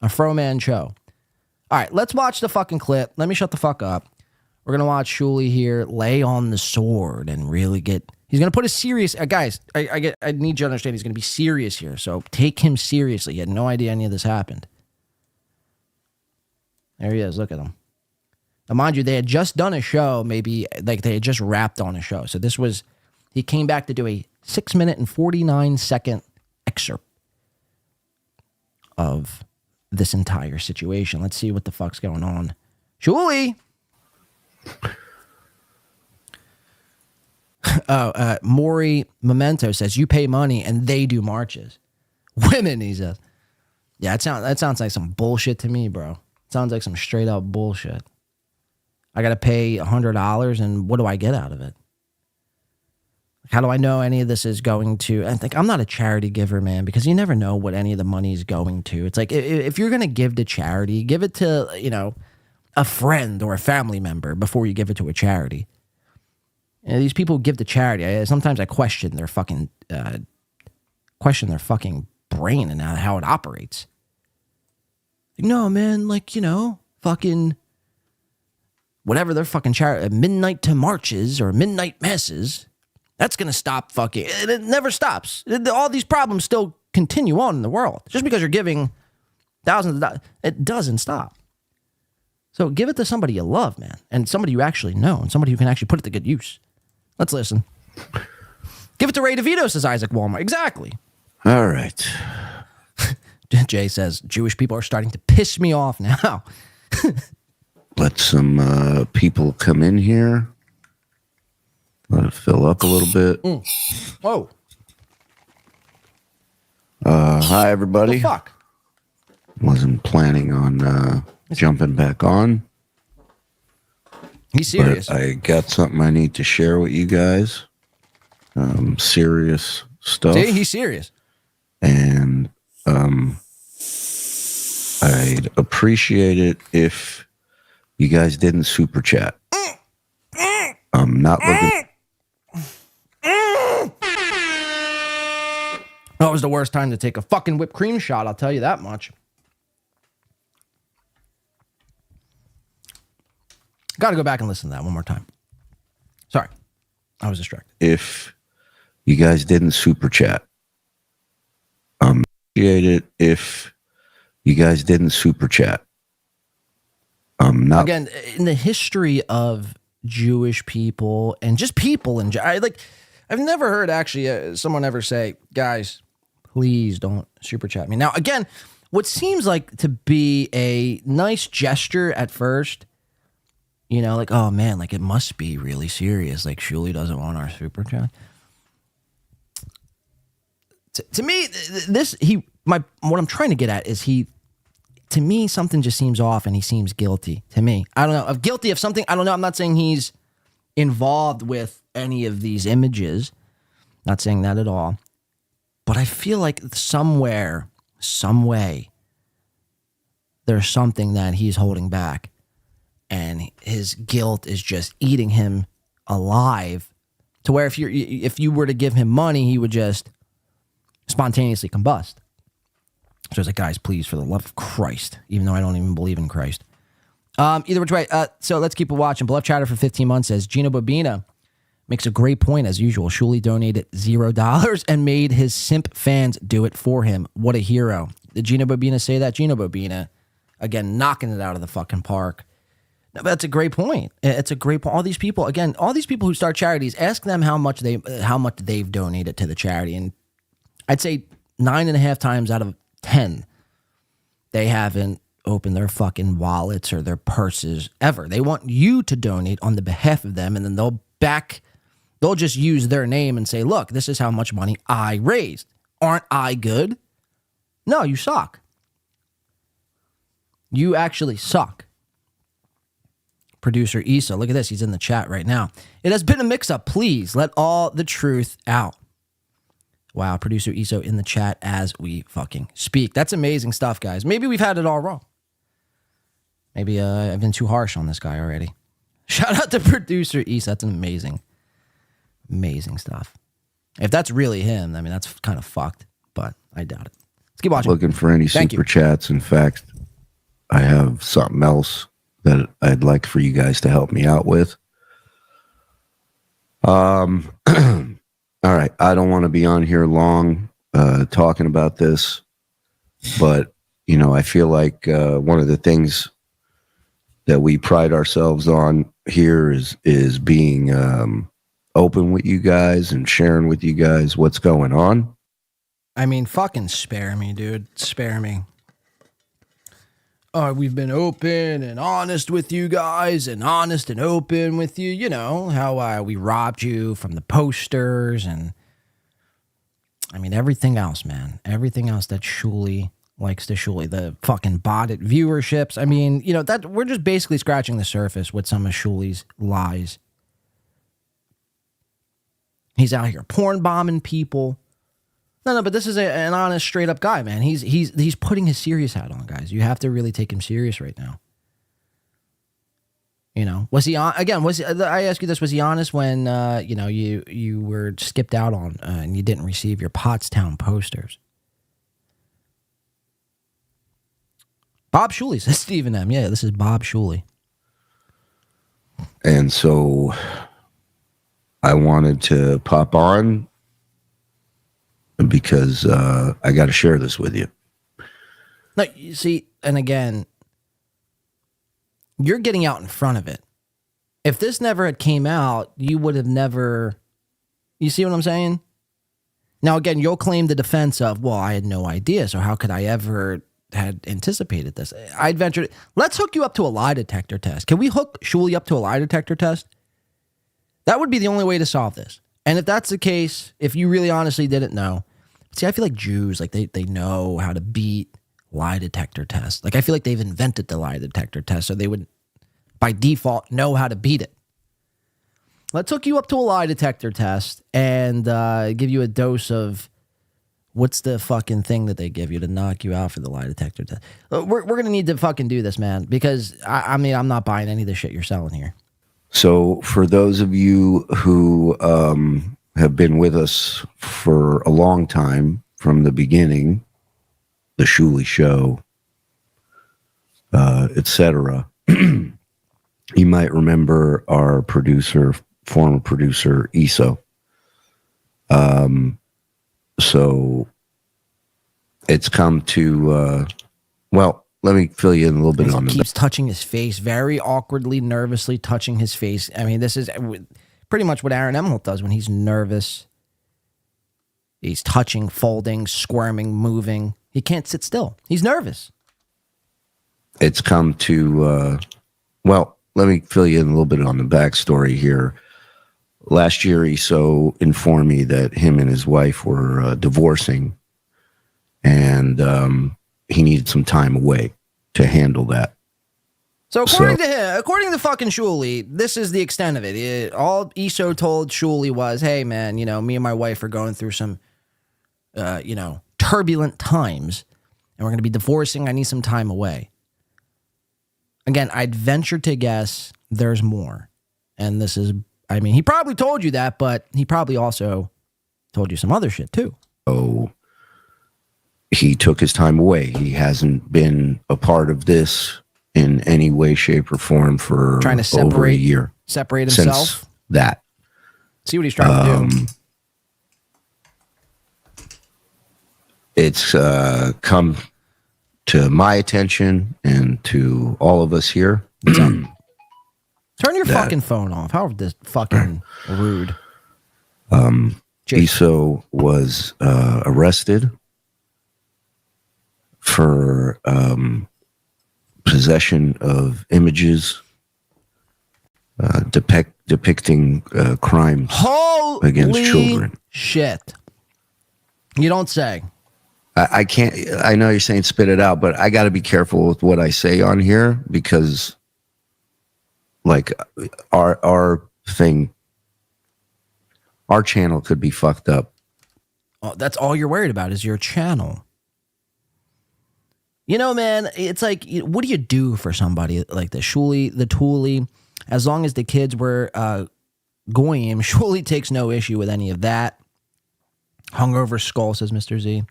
A fro man show. All right, let's watch the fucking clip. Let me shut the fuck up. We're going to watch Shuli here lay on the sword and really get... He's going to put a serious... guys, I need you to understand he's going to be serious here, so take him seriously. He had no idea any of this happened. There he is. Look at him. Now, mind you, they had just done a show, maybe like they had just wrapped on a show. So this was... He came back to do a 6 minute and 49 second excerpt of this entire situation. Let's see what the fuck's going on. Shuli! Maury Memento says, you pay money and they do marches. Women, he says. Yeah, that sounds like some bullshit to me, bro. Sounds like some straight up bullshit. I got to pay $100 and what do I get out of it? How do I know any of this is going to... I think I'm not a charity giver, man, because you never know what any of the money is going to. It's like, if you're going to give to charity, give it to, you know, a friend or a family member before you give it to a charity. You know, these people give to charity. Sometimes I question their fucking brain and how it operates. No, man, like, you know, fucking... whatever their fucking charity... midnight to marches or midnight masses... That's going to stop fucking... It never stops. All these problems still continue on in the world. Just because you're giving thousands of dollars, it doesn't stop. So give it to somebody you love, man. And somebody you actually know. And somebody who can actually put it to good use. Let's listen. Give it to Ray DeVito, says Isaac Walmart. Exactly. All right. Jay says, Jewish people are starting to piss me off now. Let some people come in here. Let it fill up a little bit. Whoa. Hi, everybody. What the fuck? Wasn't planning on jumping back on. He's serious. But I got something I need to share with you guys. Serious stuff. See, he's serious. And I'd appreciate it if you guys didn't super chat. I'm not looking... That was the worst time to take a fucking whipped cream shot, I'll tell you that much. Got to go back and listen to that one more time. Sorry, I was distracted. If you guys didn't super chat, appreciate it if you guys didn't super chat. Again, in the history of Jewish people and just people in I've never heard actually someone ever say, guys, please don't super chat me. Now, again, what seems like to be a nice gesture at first, you know, like, oh man, like it must be really serious. Like Shuli doesn't want our super chat. To me, what I'm trying to get at is to me, something just seems off and he seems guilty to me. I don't know. I'm guilty of something. I don't know. I'm not saying he's involved with any of these images. Not saying that at all. But I feel like somewhere, some way, there's something that he's holding back. And his guilt is just eating him alive to where if you were to give him money, he would just spontaneously combust. So it's like, guys, please, for the love of Christ, even though I don't even believe in Christ. Either which way. So let's keep it watching. Bluff Chatter for 15 months says, Gino Bobina makes a great point as usual. Shuli donated $0 and made his simp fans do it for him. What a hero. Did Gino Bobina say that? Gino Bobina, again, knocking it out of the fucking park. No, that's a great point. It's a great point. All these people who start charities, ask them how much they've donated to the charity. And I'd say 9.5 times out of 10, they haven't opened their fucking wallets or their purses ever. They want you to donate on the behalf of them, and then they'll back They'll just use their name and say, look, this is how much money I raised. Aren't I good? No, you suck. You actually suck. Producer Issa, look at this. He's in the chat right now. It has been a mix-up. Please let all the truth out. Wow, Producer Issa in the chat as we fucking speak. That's amazing stuff, guys. Maybe we've had it all wrong. Maybe I've been too harsh on this guy already. Shout out to Producer Issa. That's amazing stuff. If that's really him, I mean, that's kind of fucked, but I doubt it. Let's keep watching. Looking for any super chats. In fact, I have something else that I'd like for you guys to help me out with. All right. I don't want to be on here long talking about this, but, you know, I feel like one of the things that we pride ourselves on here is being open with you guys and sharing with you guys what's going on. I mean, fucking spare me, dude. Spare me. We've been open and honest with you guys and honest and open with you. You know, how we robbed you from the posters and, I mean, everything else, man. Everything else that Shuli likes to Shuli. The fucking botted viewerships. I mean, you know, that we're just basically scratching the surface with some of Shuli's lies. He's out here porn bombing people. No, but this is an honest, straight up guy, man. He's putting his serious hat on, guys. You have to really take him serious right now. You know, was he on again? I ask you this? Was he honest when you know you were skipped out on and you didn't receive your Pottstown posters? Bob Shuley says Stephen M. Yeah, this is Bob Shuley. And so I wanted to pop on because I got to share this with you. No, you see, and again, you're getting out in front of it. If this never had came out, you would have never. You see what I'm saying? Now, again, you'll claim the defense of, well, I had no idea, so how could I ever had anticipated this? I'd venture. Let's hook you up to a lie detector test. Can we hook Shuli up to a lie detector test? That would be the only way to solve this. And if that's the case, if you really honestly didn't know, see, I feel like Jews, like they know how to beat lie detector tests. Like I feel like they've invented the lie detector test, so they would, by default, know how to beat it. Let's hook you up to a lie detector test and give you a dose of what's the fucking thing that they give you to knock you out for the lie detector test. We're gonna need to fucking do this, man, because I mean I'm not buying any of the shit you're selling here. So for those of you who have been with us for a long time, from the beginning, the Shuli Show, etc., you might remember our producer, former producer, Issa. So it's come to, well, let me fill you in a little bit on it. He keeps touching his face, very awkwardly, nervously touching his face. I mean, this is pretty much what Aaron Emholt does when he's nervous. He's touching, folding, squirming, moving. He can't sit still. He's nervous. It's come to, well, let me fill you in a little bit on the backstory here. Last year, Issa informed me that him and his wife were divorcing, and he needed some time away to handle that. So according to him, according to fucking Shuli, this is the extent of it. All Issa told Shuli was, hey, man, you know, me and my wife are going through some, you know, turbulent times, and we're going to be divorcing. I need some time away. Again, I'd venture to guess there's more. And this is, I mean, he probably told you that, but he probably also told you some other shit too. Oh, he took his time away. He hasn't been a part of this in any way, shape, or form for trying to separate, over a year. Separate himself? Since that. See what he's trying to do. It's come to my attention and to all of us here. Turn your fucking phone off. How this fucking rude. Issa was arrested for possession of images depicting crimes Holy against children. shit. You don't say. I can't. I know you're saying spit it out, but I got to be careful with what I say on here because, like, our thing, our channel could be fucked up. Oh, that's all you're worried about is your channel. You know, man, it's like, what do you do for somebody like the Shuli, the Toolie? As long as the kids were goyim, Shuli takes no issue with any of that. Hungover skull, says Mr. Z.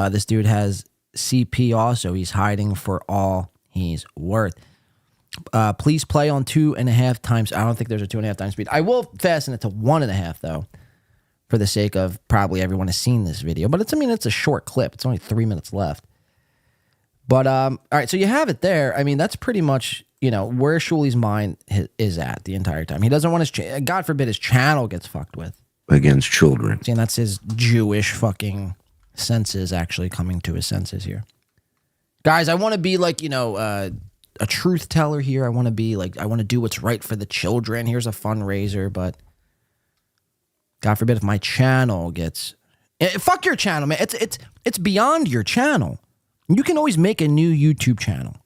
This dude has CP also. He's hiding for all he's worth. Please play on 2.5 times. I don't think there's a 2.5 times speed. I will fasten it to 1.5 though, for the sake of probably everyone has seen this video. But it's a short clip. It's only 3 minutes left. But all right, so you have it there. I mean, that's pretty much, where Shuli's mind is at the entire time. He doesn't want his, God forbid, his channel gets fucked with. Against children. See, and that's his Jewish fucking senses actually coming to his senses here. Guys, I want to be like, a truth teller here. I want to be like, I want to do what's right for the children. Here's a fundraiser, but God forbid if my channel gets... Fuck your channel, man. It's beyond your channel. You can always make a new YouTube channel.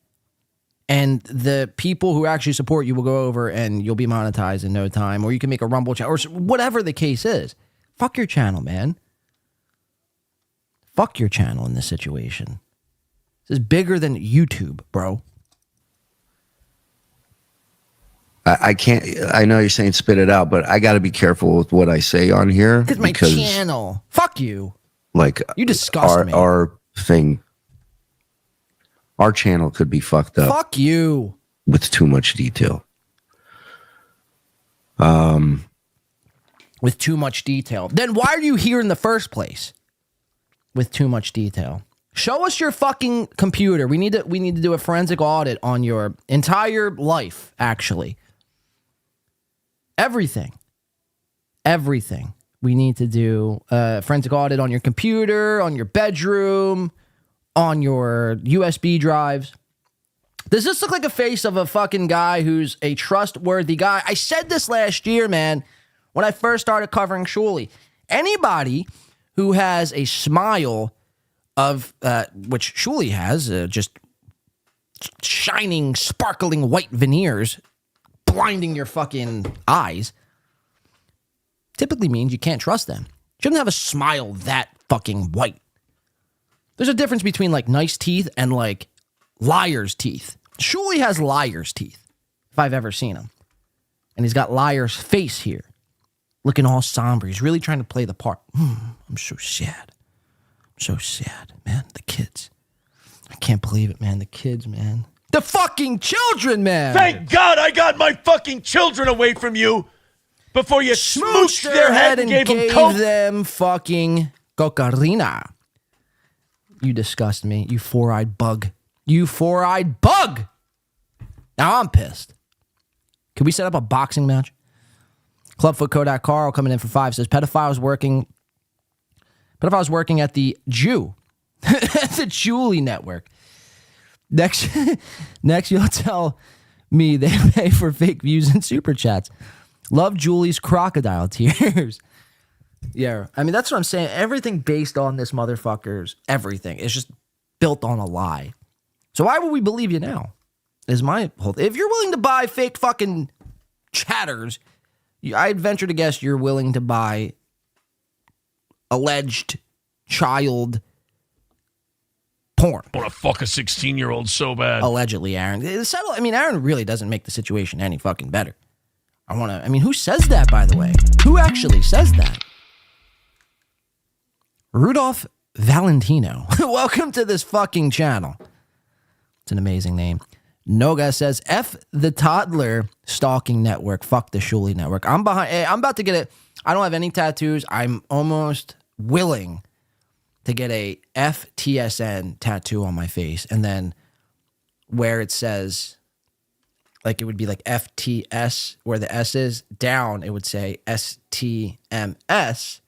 And the people who actually support you will go over and you'll be monetized in no time. Or you can make a Rumble channel or whatever the case is. Fuck your channel, man. Fuck your channel in this situation. This is bigger than YouTube, bro. I can't. I know you're saying spit it out, but I got to be careful with what I say on here. Because my channel. Fuck you. Like, you disgust me. Our thing. Our channel could be fucked up. Fuck you. With too much detail. With too much detail. Then why are you here in the first place? With too much detail. Show us your fucking computer. We need to do a forensic audit on your entire life, actually. Everything. We need to do a forensic audit on your computer, on your bedroom, on your USB drives. Does this look like a face of a fucking guy who's a trustworthy guy? I said this last year, man, when I first started covering Shuli. Anybody who has a smile of, which Shuli has, just shining, sparkling white veneers, blinding your fucking eyes, typically means you can't trust them. Shouldn't have a smile that fucking white. There's a difference between like nice teeth and like liar's teeth. Shuli has liar's teeth, if I've ever seen him. And he's got liar's face here, looking all somber. He's really trying to play the part. I'm so sad. So sad, man. The kids. I can't believe it, man. The kids, man. The fucking children, man. Thank God I got my fucking children away from you before you smooched their head and gave them coke. Them fucking cocaína. You disgust me. You four-eyed bug. You four-eyed bug. Now I'm pissed. Can we set up a boxing match? Clubfootco.Carl coming in for 5 says pedophiles working at the Jew, the Julie network. Next, you'll tell me they pay for fake views and super chats. Love Julie's crocodile tears. Yeah, I mean, that's what I'm saying. Everything based on this motherfucker's everything is just built on a lie. So why would we believe you now? Is my whole... If you're willing to buy fake fucking chatters, I'd venture to guess you're willing to buy alleged child porn. I want to fuck a 16-year-old so bad. Allegedly, Aaron. Aaron really doesn't make the situation any fucking better. Who says that, by the way? Who actually says that? Rudolph Valentino. Welcome to this fucking channel. It's an amazing name. Noga says, F the toddler stalking network. Fuck the Shuli network. I'm about to get it. I don't have any tattoos. I'm almost willing to get a FTSN tattoo on my face. And then where it says, like it would be like FTS, where the S is, down, it would say STMS.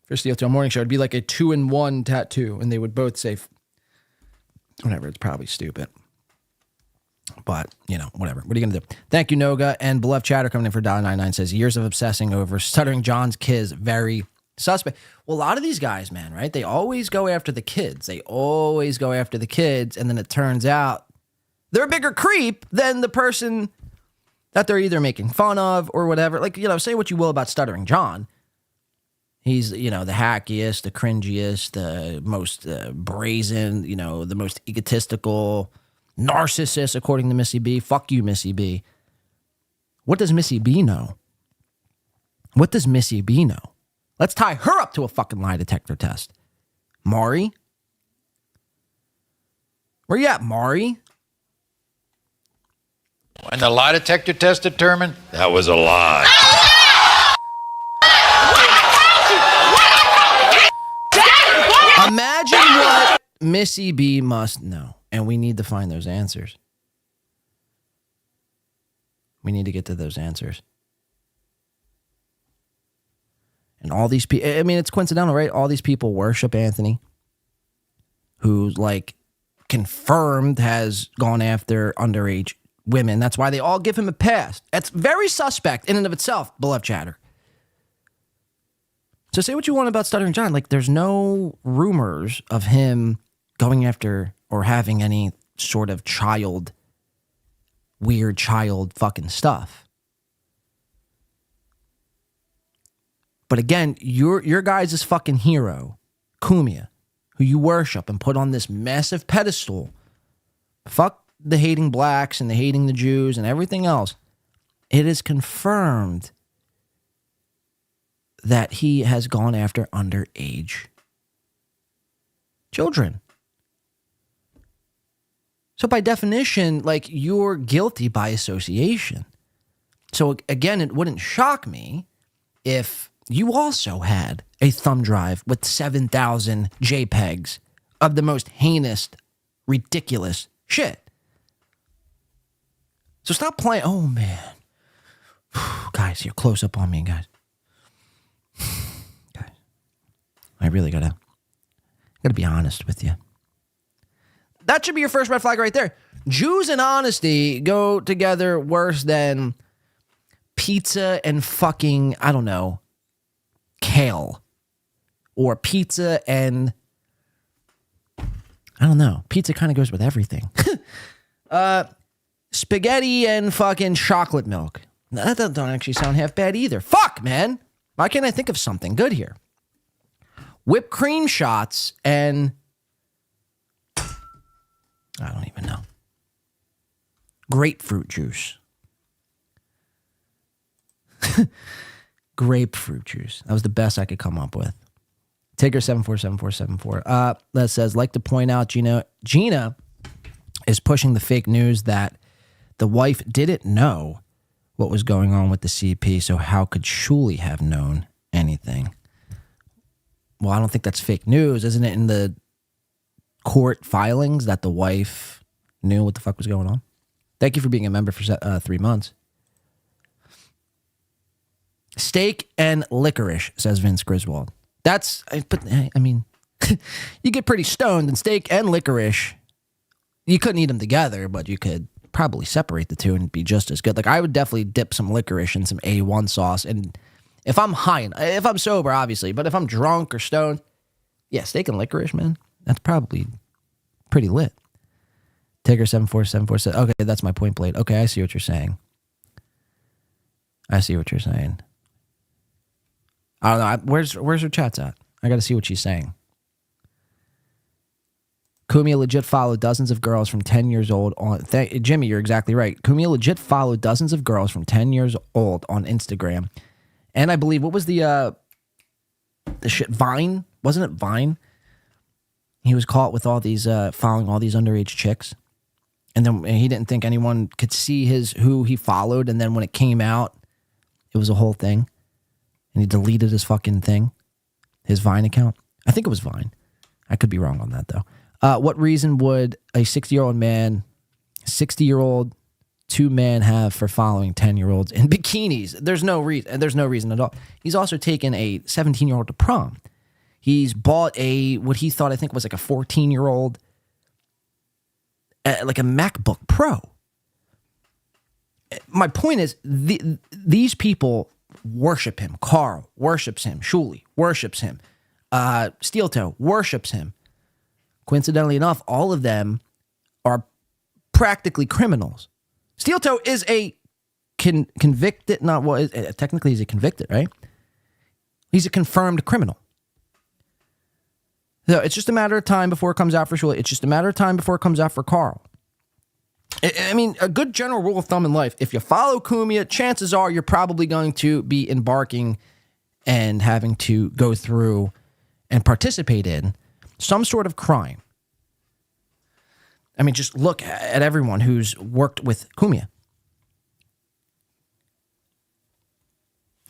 For Steel Tail Morning Show, it'd be like a 2-in-1 tattoo. And they would both say, whatever, it's probably stupid. But, you know, whatever. What are you going to do? Thank you, Noga. And Beloved Chatter coming in for $1.99 says, years of obsessing over Stuttering John's kids, very suspect. Well, a lot of these guys, man, right? They always go after the kids. And then it turns out they're a bigger creep than the person that they're either making fun of or whatever. Like, you know, say what you will about Stuttering John. He's, you know, the hackiest, the cringiest, the most brazen, you know, the most egotistical narcissist, according to Missy B. Fuck you, Missy B. What does Missy B know? What does Missy B know? Let's tie her up to a fucking lie detector test. Mari? Where you at, Mari? When the lie detector test determined, that was a lie. Imagine what Missy B must know. And we need to find those answers. We need to get to those answers. And all these people, I mean, it's coincidental, right? All these people worship Anthony, who's like confirmed has gone after underage women. That's why they all give him a pass. That's very suspect in and of itself, Beloved Chatter. So say what you want about Stuttering John. Like, there's no rumors of him going after or having any sort of weird child fucking stuff. But again, your guys' fucking hero, Kumia, who you worship and put on this massive pedestal, fuck the hating blacks and the hating the Jews and everything else. It is confirmed that he has gone after underage children. So by definition, like, you're guilty by association. So again, it wouldn't shock me if you also had a thumb drive with 7,000 JPEGs of the most heinous, ridiculous shit. So stop playing. Oh, man. Guys, you're close up on me, guys. Guys, I really gotta be honest with you. That should be your first red flag right there. Jews and honesty go together worse than pizza and fucking, I don't know, kale. Or pizza and, I don't know. Pizza kind of goes with everything. Spaghetti and fucking chocolate milk. That don't actually sound half bad either. Fuck, man. Why can't I think of something good here? Whipped cream shots and I don't even know. Grapefruit juice. Grapefruit juice. That was the best I could come up with. Tigger747474. That says, like to point out, Gina is pushing the fake news that the wife didn't know what was going on with the CP, so how could Shuli have known anything? Well, I don't think that's fake news. Isn't it in the court filings that the wife knew what the fuck was going on? Thank you for being a member for 3 months. Steak and licorice, says Vince Griswold. I mean, you get pretty stoned, and steak and licorice, you couldn't eat them together, but you could probably separate the two and be just as good. Like, I would definitely dip some licorice in some A1 sauce, and if I'm sober, obviously, but if I'm drunk or stoned, yeah, steak and licorice, man, that's probably pretty lit. Tigger7474 says, okay, that's my point blade. Okay, I see what you're saying. I don't know. Where's her chats at? I got to see what she's saying. Kumia legit followed dozens of girls from 10 years old on... Jimmy, you're exactly right. Kumia legit followed dozens of girls from 10 years old on Instagram. And I believe, what was the shit? Vine? Wasn't it Vine? He was caught with all these, following all these underage chicks. And then he didn't think anyone could see who he followed. And then when it came out, it was a whole thing. And he deleted his fucking thing. His Vine account. I think it was Vine. I could be wrong on that, though. What reason would a 60-year-old two men have for following 10-year-olds in bikinis? There's no reason at all. He's also taken a 17-year-old to prom. He's bought what he thought, I think, was like a 14-year-old, like a MacBook Pro. my point is, these people worship him. Carl worships him. Shuli worships him. Steel Toe worships him. Coincidentally enough, all of them are practically criminals. Steel Toe is a convicted, not what, technically he's a convicted, right? He's a confirmed criminal. So it's just a matter of time before it comes out for Shuli. It's just a matter of time before it comes out for Carl. I mean, a good general rule of thumb in life, if you follow Cumia, chances are you're probably going to be embarking and having to go through and participate in some sort of crime. I mean, just look at everyone who's worked with Cumia.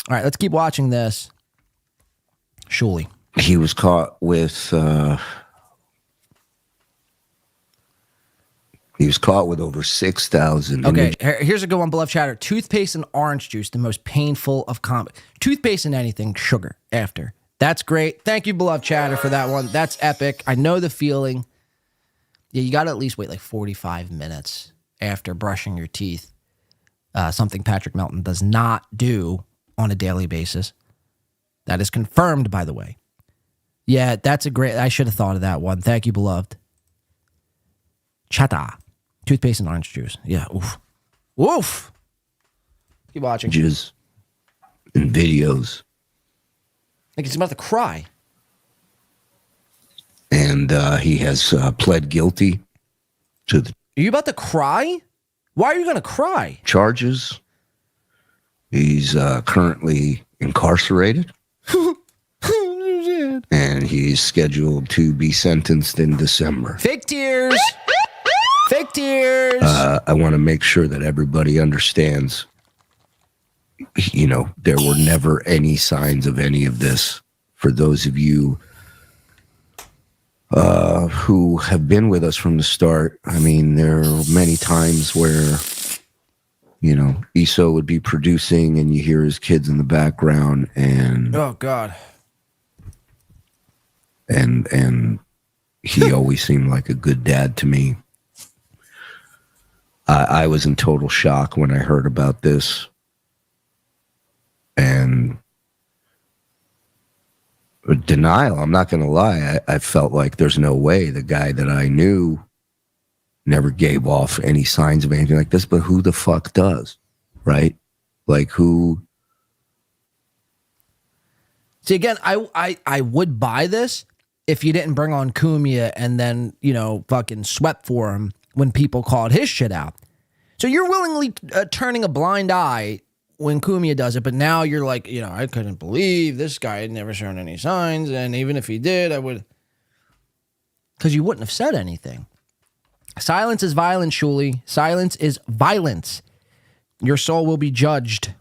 All right, let's keep watching this. Shuli. He was caught with over 6,000. Okay, here's a good one, beloved chatter. Toothpaste and orange juice, the most painful of toothpaste and anything, sugar after. That's great. Thank you, beloved chatter, for that one. That's epic. I know the feeling. Yeah, you got to at least wait like 45 minutes after brushing your teeth. Something Patrick Melton does not do on a daily basis. That is confirmed, by the way. Yeah, that's a great... I should have thought of that one. Thank you, beloved. Chata. Toothpaste and orange juice. Yeah, oof. Oof! Keep watching. Images and videos. Like he's about to cry. And he has pled guilty to the... Are you about to cry? Why are you going to cry? Charges. He's currently incarcerated. And he's scheduled to be sentenced in December. Fake tears. Fake tears. I want to make sure that everybody understands, you know, there were never any signs of any of this. For those of you who have been with us from the start, I mean, there are many times where, you know, Iso would be producing and you hear his kids in the background and... Oh, God. And he always seemed like a good dad to me. I was in total shock when I heard about this. And denial, I'm not going to lie. I felt like there's no way the guy that I knew never gave off any signs of anything like this, but who the fuck does, right? Like who... See, again, I would buy this if you didn't bring on Cumia and then, you know, fucking swept for him when people called his shit out. So you're willingly turning a blind eye when Cumia does it, but now you're like, you know, I couldn't believe this guy had never shown any signs, and even if he did, I would... Because you wouldn't have said anything. Silence is violence, Shuli. Silence is violence. Your soul will be judged.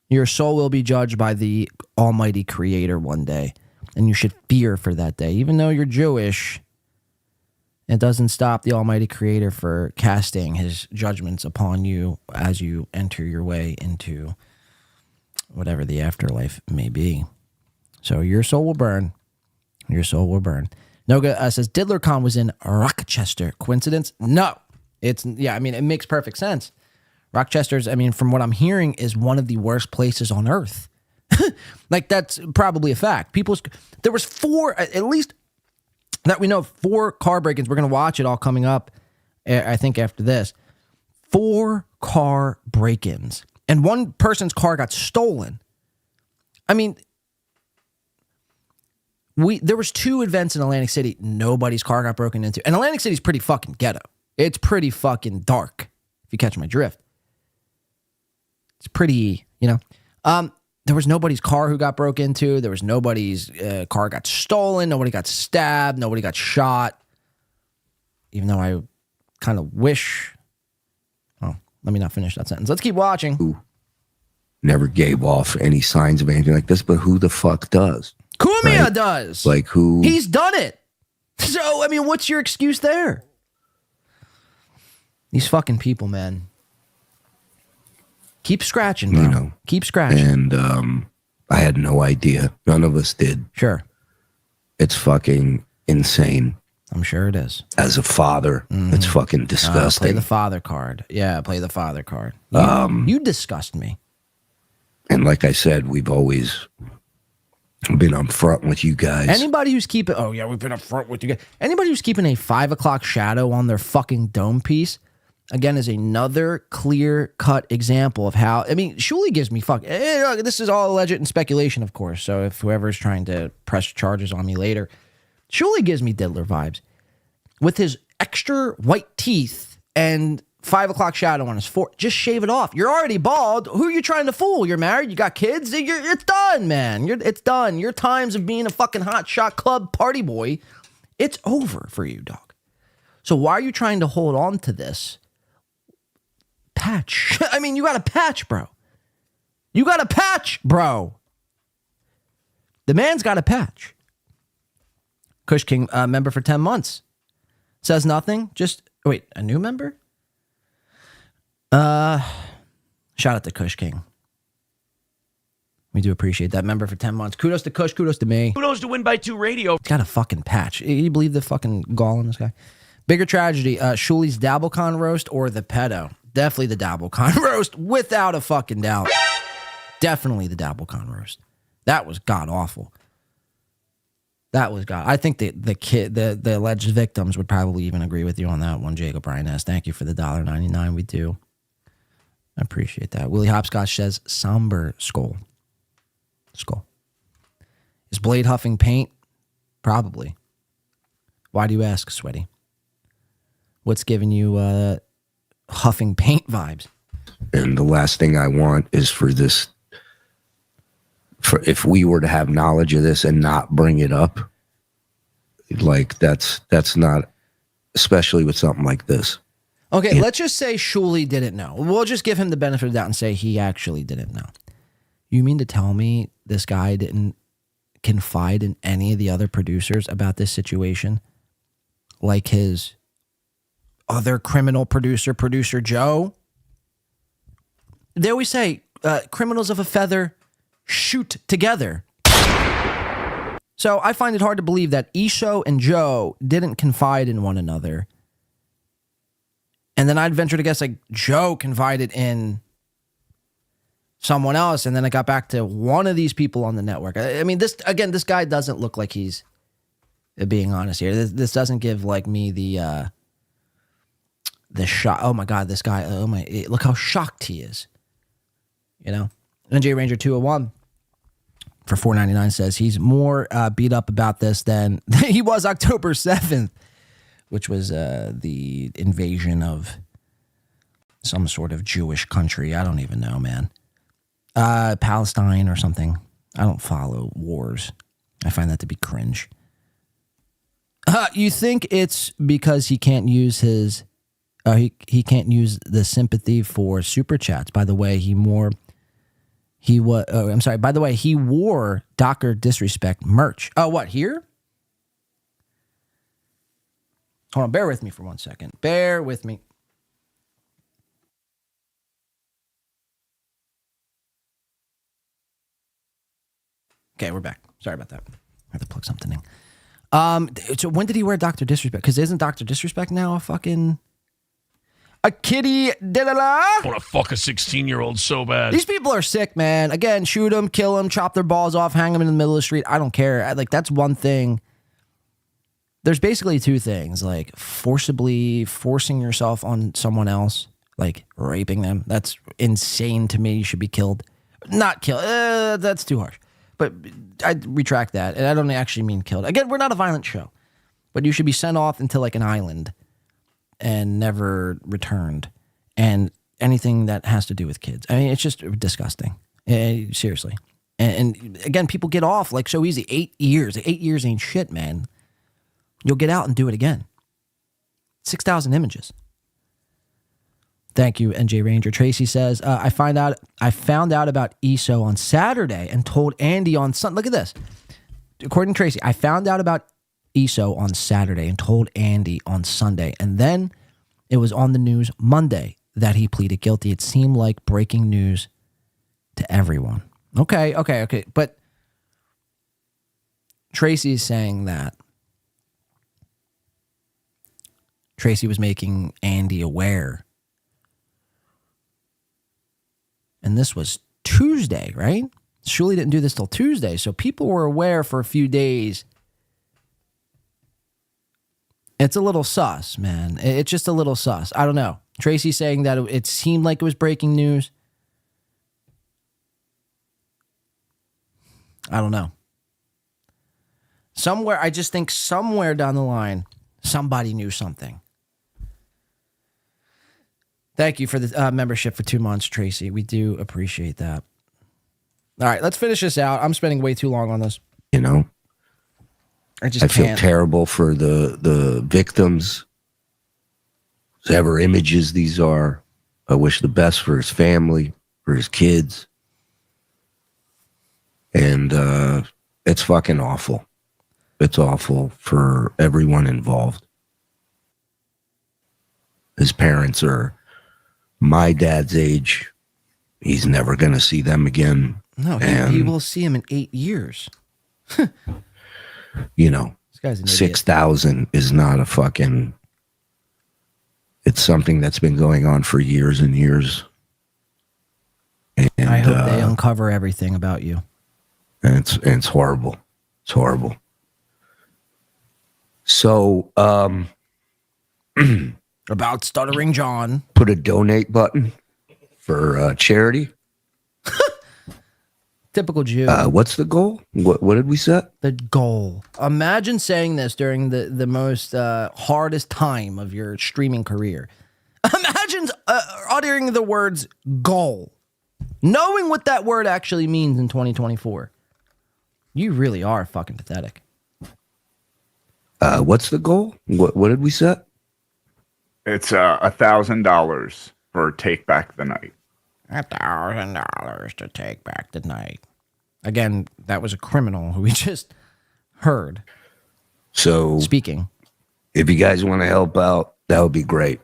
Your soul will be judged by the Almighty Creator one day. And you should fear for that day. Even though you're Jewish, it doesn't stop the Almighty Creator for casting his judgments upon you as you enter your way into whatever the afterlife may be. So your soul will burn. Your soul will burn. Noga says, DABBLECON was in Rochester. Coincidence? No. Yeah, I mean, it makes perfect sense. Rochester's, I mean, from what I'm hearing, is one of the worst places on earth. Like, that's probably a fact. There was 4, at least that we know, 4 car break-ins. We're going to watch it all coming up, I think, after this. 4 car break-ins. And one person's car got stolen. I mean, there was 2 events in Atlantic City. Nobody's car got broken into. And Atlantic City's pretty fucking ghetto. It's pretty fucking dark, if you catch my drift. It's pretty, you know. There was nobody's car who got broke into. There was nobody's car got stolen. Nobody got stabbed. Nobody got shot. Even though I kind of wish... Oh, let me not finish that sentence. Let's keep watching. Who never gave off any signs of anything like this, but who the fuck does? Cumia does. Like who? He's done it. So, I mean, what's your excuse there? These fucking people, man. Keep scratching, bro. You know, keep scratching. And I had no idea. None of us did. Sure. It's fucking insane. I'm sure it is. As a father, it's fucking disgusting. Play the father card. Yeah, play the father card. You disgust me. And like I said, we've always been upfront with you guys. Anybody who's keeping, oh yeah, we've been upfront with you guys. Anybody who's keeping a 5 o'clock shadow on their fucking dome piece, again, is another clear-cut example of how, I mean, Shuli gives me this is all alleged and speculation, of course, so if whoever's trying to press charges on me later, Shuli gives me Diddler vibes. With his extra white teeth and 5 o'clock shadow on his forehead, just shave it off. You're already bald. Who are you trying to fool? You're married? You got kids? It's done, man. It's done. Your times of being a fucking hot shot club party boy, it's over for you, dog. So why are you trying to hold on to this patch? I mean, you got a patch, bro. You got a patch, bro. The man's got a patch. Kush King, member for 10 months. Says nothing. Just, wait, a new member? Shout out to Kush King. We do appreciate that member for 10 months. Kudos to Kush, kudos to me. Kudos to Win by 2 Radio. He's got a fucking patch. You believe the fucking gall on this guy? Bigger tragedy, Shuli's DABBLECON roast or the PEDO? Definitely the DABBLECON roast, without a fucking doubt. Definitely the DABBLECON roast. That was god-awful. That was God. I think the alleged victims would probably even agree with you on that one, Jacob Ryan S. Thank you for the $1.99. We do. I appreciate that. Willie Hopscotch says somber skull. Skull. Is Blade huffing paint? Probably. Why do you ask, Sweaty? What's giving you huffing paint vibes? And the last thing I want is for this, if we were to have knowledge of this and not bring it up, like that's not, especially with something like this. Okay, let's just say Shuli didn't know. We'll just give him the benefit of the doubt and say he actually didn't know. You mean to tell me this guy didn't confide in any of the other producers about this situation? Like his other criminal producer, Producer Joe? They always say, criminals of a feather shoot together. So I find it hard to believe that Isho and Joe didn't confide in one another. And then I'd venture to guess like Joe confided in someone else, and then it got back to one of these people on the network. I mean, this guy doesn't look like he's being honest here. This doesn't give like me the shock. Oh my God, this guy, look how shocked he is. You know? NJ Ranger 201 for $4.99 says he's more beat up about this than he was October 7th, which was the invasion of some sort of Jewish country. I don't even know, man. Palestine or something. I don't follow wars. I find that to be cringe. You think it's because he can't use his he can't use the sympathy for super chats. By the way, he wore Dr. Disrespect merch. Oh, what, here? Hold on, bear with me for 1 second. Bear with me. Okay, we're back. Sorry about that. I have to plug something in. So when did he wear Dr. Disrespect? Because isn't Dr. Disrespect now a kitty? I want to fuck a 16-year-old so bad. These people are sick, man. Again, shoot them, kill them, chop their balls off, hang them in the middle of the street. I don't care. That's one thing. There's basically two things, like forcing yourself on someone else, like raping them. That's insane to me. You should be killed. Not killed. That's too harsh. But I retract that. And I don't actually mean killed. Again, we're not a violent show. But you should be sent off into like an island and never returned. And anything that has to do with kids. I mean, it's just disgusting. Seriously. And again, people get off like so easy. 8 years. 8 years ain't shit, man. You'll get out and do it again. 6,000 images. Thank you, NJ Ranger. Tracy says, I found out about ESO on Saturday and told Andy on Sunday. Look at this. According to Tracy, I found out about ESO on Saturday and told Andy on Sunday. And then it was on the news Monday that he pleaded guilty. It seemed like breaking news to everyone. Okay. But Tracy is saying that Tracy was making Andy aware. And this was Tuesday, right? Shuli didn't do this till Tuesday, so people were aware for a few days. It's a little sus, man. It's just a little sus. I don't know. Tracy saying that it seemed like it was breaking news. I don't know. I just think somewhere down the line, somebody knew something. Thank you for the membership for 2 months, Tracy. We do appreciate that. All right, let's finish this out. I'm spending way too long on this. You know, I feel terrible for the victims, whatever images these are. I wish the best for his family, for his kids. And it's fucking awful. It's awful for everyone involved. His parents are my dad's age. He's never going to see them again. No, he will see him in 8 years. You know, this guy's an idiot. 6,000 is not a fucking... It's something that's been going on for years and years. And I hope they uncover everything about you. And it's horrible. It's horrible. So, about Stuttering John. Put a donate button for charity. Typical Jew. What's the goal? What did we set? The goal. Imagine saying this during the most hardest time of your streaming career. Imagine uttering the words goal. Knowing what that word actually means in 2024. You really are fucking pathetic. What's the goal? What did we set? It's $1,000 for Take Back the Night. $1,000 to take back the night. Again, that was a criminal who we just heard. So speaking. If you guys want to help out, that would be great.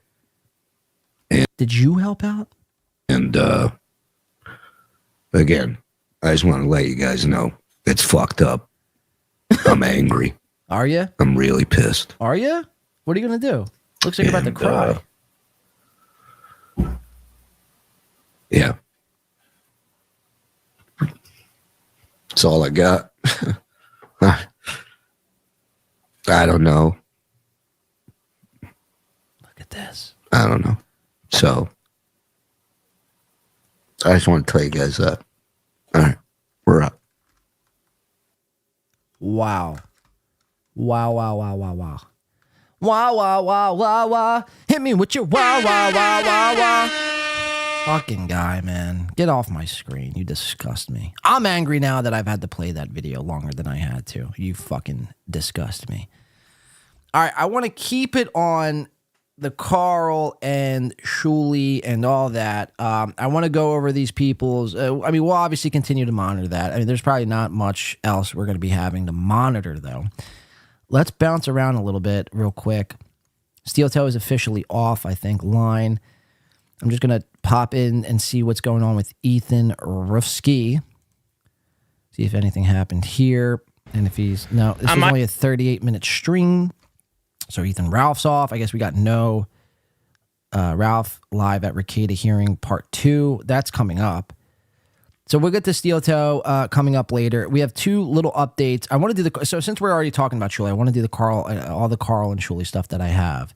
And, did you help out? And again, I just want to let you guys know it's fucked up. I'm angry. Are you? I'm really pissed. Are you? What are you gonna do? Looks like you're about to cry. Yeah. That's all I got. I don't know. Look at this. I don't know. So, I just want to tell you guys that. All right. We're up. Wow. Wow, wow, wow, wow, wow. Wow, wow, wow, wow, wow. Hit me with your wow, wow, wow, wow, wow. Fucking guy, man. Get off my screen. You disgust me. I'm angry now that I've had to play that video longer than I had to. You fucking disgust me. All right, I want to keep it on the Carl and Shuli and all that. I want to go over these people's... I mean, we'll obviously continue to monitor that. I mean, there's probably not much else we're going to be having to monitor, though. Let's bounce around a little bit real quick. Steel Toe is officially off, I think, line. I'm just going to pop in and see what's going on with Ethan Rufsky. See if anything happened here. And if he's... No, this was only a 38-minute stream. So Ethan Ralph's off. I guess we got no Ralph live at Ricada Hearing Part 2. That's coming up. So we'll get to Steel Toe coming up later. We have two little updates. I want to do the... So since we're already talking about Shuli, I want to do the Carl, all the Carl and Shuli stuff that I have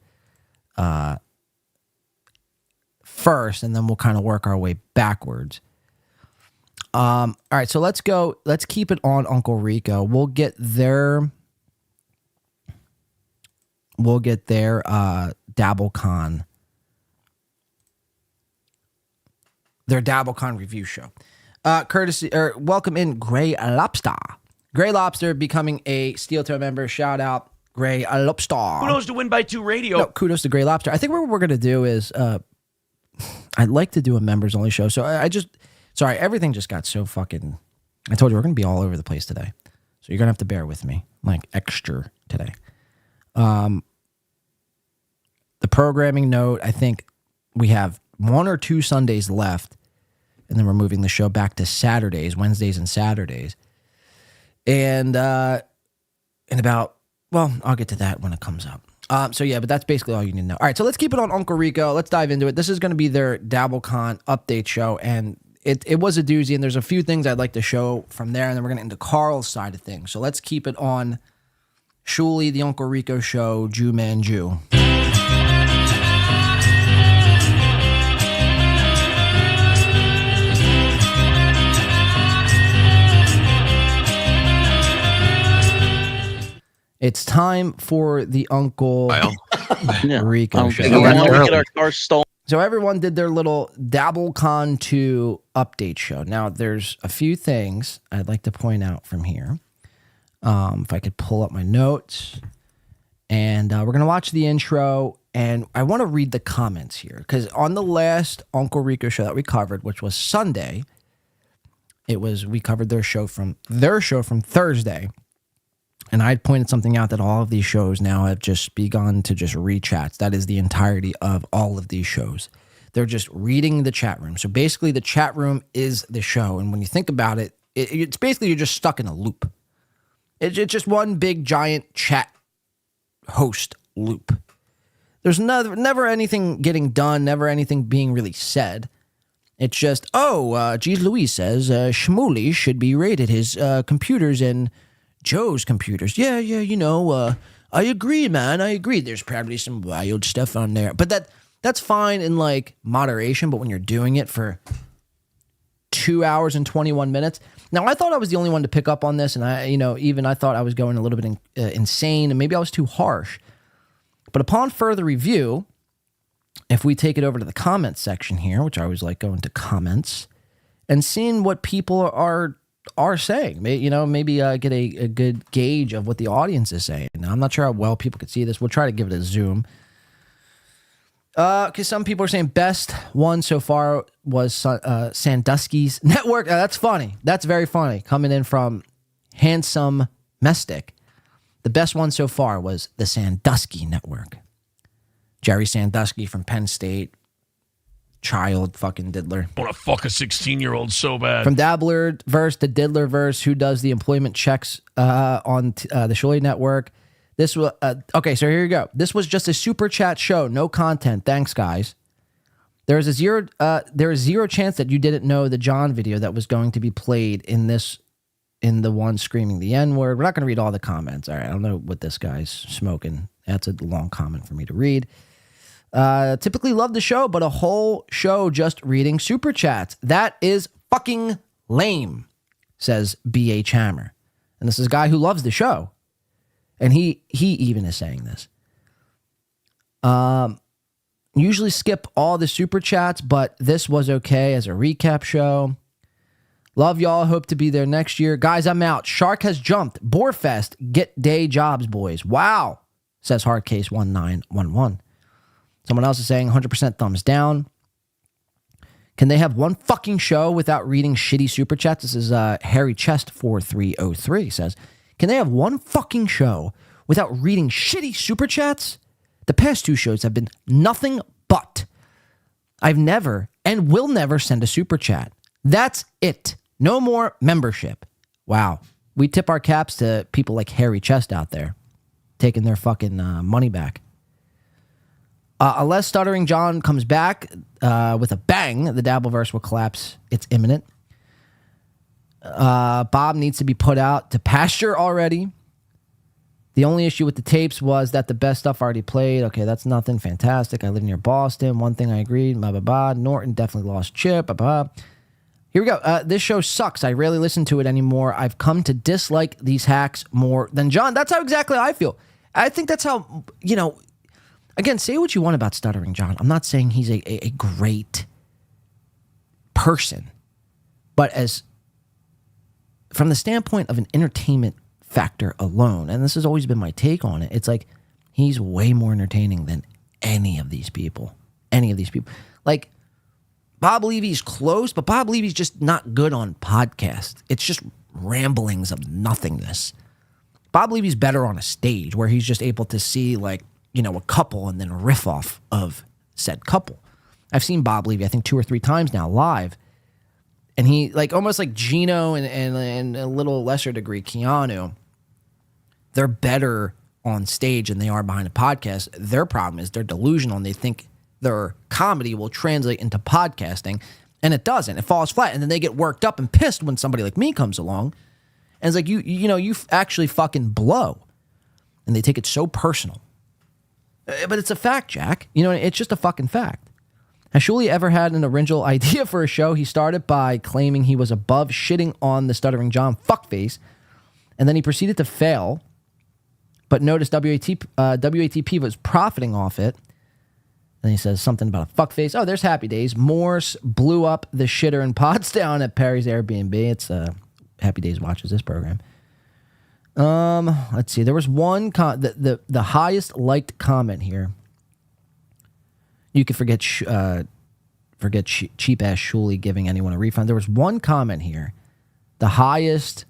first, and then we'll kind of work our way backwards. All right, so let's go. Let's keep it on Uncle Rico. We'll get their DABBLECON. Their DABBLECON review show. Courtesy, or welcome in Gray Lobster. Gray Lobster becoming a Steel Toe member. Shout out Gray Lobster. Kudos to Win by 2 Radio. No, kudos to Gray Lobster. I think what we're going to do is, I'd like to do a members only show. So sorry, everything just got so fucking, I told you we're going to be all over the place today. So you're going to have to bear with me, like extra today. The programming note, I think we have 1 or 2 Sundays left. And then we're moving the show back to Saturdays, Wednesdays and Saturdays. And about, well, I'll get to that when it comes up. So yeah, but that's basically all you need to know. All right, so let's keep it on Uncle Rico. Let's dive into it. This is going to be their DABBLECON update show, and it was a doozy, and there's a few things I'd like to show from there, and then we're going to into Carl's side of things. So let's keep it on Shuli, the Uncle Rico show, Jew Man Jew. It's time for the Uncle Rico show. Get our car stolen. So everyone did their little DABBLECON 2 update show. Now, there's a few things I'd like to point out from here. If I could pull up my notes. And we're going to watch the intro. And I want to read the comments here. Because on the last Uncle Rico show that we covered, which was Sunday, we covered their show from Thursday. And I pointed something out that all of these shows now have just begun to just read chats. That is the entirety of all of these shows. They're just reading the chat room. So basically the chat room is the show. And when you think about it, it's basically you're just stuck in a loop. It's just one big giant chat host loop. There's never anything getting done, never anything being really said. It's just, geez Louise says Shmuley should be rated his computers and Joe's computers. Yeah, I agree, man. I agree. There's probably some wild stuff on there. But that's fine in like moderation, but when you're doing it for 2 hours and 21 minutes. Now, I thought I was the only one to pick up on this, and I thought I was going a little bit insane, and maybe I was too harsh. But upon further review, if we take it over to the comments section here, which I always like going to comments, and seeing what people are saying, maybe get a good gauge of what the audience is saying. Now, I'm not sure how well people could see this. We'll try to give it a zoom. Because some people are saying best one so far was Sandusky's network. That's funny. That's very funny. Coming in from Handsome Mestic. The best one so far was the Sandusky network. Jerry Sandusky from Penn State. Child fucking diddler. I want to fuck a 16-year-old so bad. From Dabblerverse to Diddlerverse, who does the employment checks on the Shuli network. This was okay. So here you go. This was just a super chat show, no content. Thanks, guys. There is zero chance that you didn't know the John video that was going to be played in the one screaming the N-word. We're not going to read all the comments. All right, I don't know what this guy's smoking. That's a long comment for me to read. Typically love the show, but a whole show just reading super chats. That is fucking lame, says BH Hammer. And this is a guy who loves the show. And he even is saying this. Usually skip all the super chats, but this was okay as a recap show. Love y'all. Hope to be there next year. Guys, I'm out. Shark has jumped. Boarfest. Get day jobs, boys. Wow, says Hardcase1911. Someone else is saying 100% thumbs down. Can they have one fucking show without reading shitty super chats? This is Harry Chest 4303 says, can they have one fucking show without reading shitty super chats? The past two shows have been nothing but. I've never and will never send a super chat. That's it. No more membership. Wow. We tip our caps to people like Harry Chest out there taking their fucking money back. Unless Stuttering John comes back with a bang, the Dabbleverse will collapse. It's imminent. Bob needs to be put out to pasture already. The only issue with the tapes was that the best stuff already played. Okay, that's nothing. Fantastic. I live near Boston. One thing I agreed. Blah, blah, blah. Norton definitely lost Chip. Blah, blah. Here we go. This show sucks. I rarely listen to it anymore. I've come to dislike these hacks more than John. That's how exactly I feel. I think that's how, again, say what you want about Stuttering John. I'm not saying he's a great person. But from the standpoint of an entertainment factor alone, and this has always been my take on it, it's like he's way more entertaining than any of these people. Like, Bob Levy's close, but Bob Levy's just not good on podcast. It's just ramblings of nothingness. Bob Levy's better on a stage where he's just able to see, like, a couple and then riff off of said couple. I've seen Bob Levy, I think 2 or 3 times now live. And he, like, almost like Gino and a little lesser degree Keanu, they're better on stage than they are behind a podcast. Their problem is they're delusional and they think their comedy will translate into podcasting, and it doesn't. It falls flat, and then they get worked up and pissed when somebody like me comes along, and it's like, you actually fucking blow, and they take it so personal. But it's a fact, Jack. It's just a fucking fact. Has Shuli ever had an original idea for a show? He started by claiming he was above shitting on the Stuttering John fuckface, and then he proceeded to fail, but noticed WATP was profiting off it. Then he says something about a fuckface. Oh, there's Happy Days. Morse blew up the shitter in Pottstown at Perry's Airbnb. It's Happy Days watches this program. Let's see. There was one the highest liked comment here. You could forget cheap ass Shuli giving anyone a refund. There was one comment here, the highest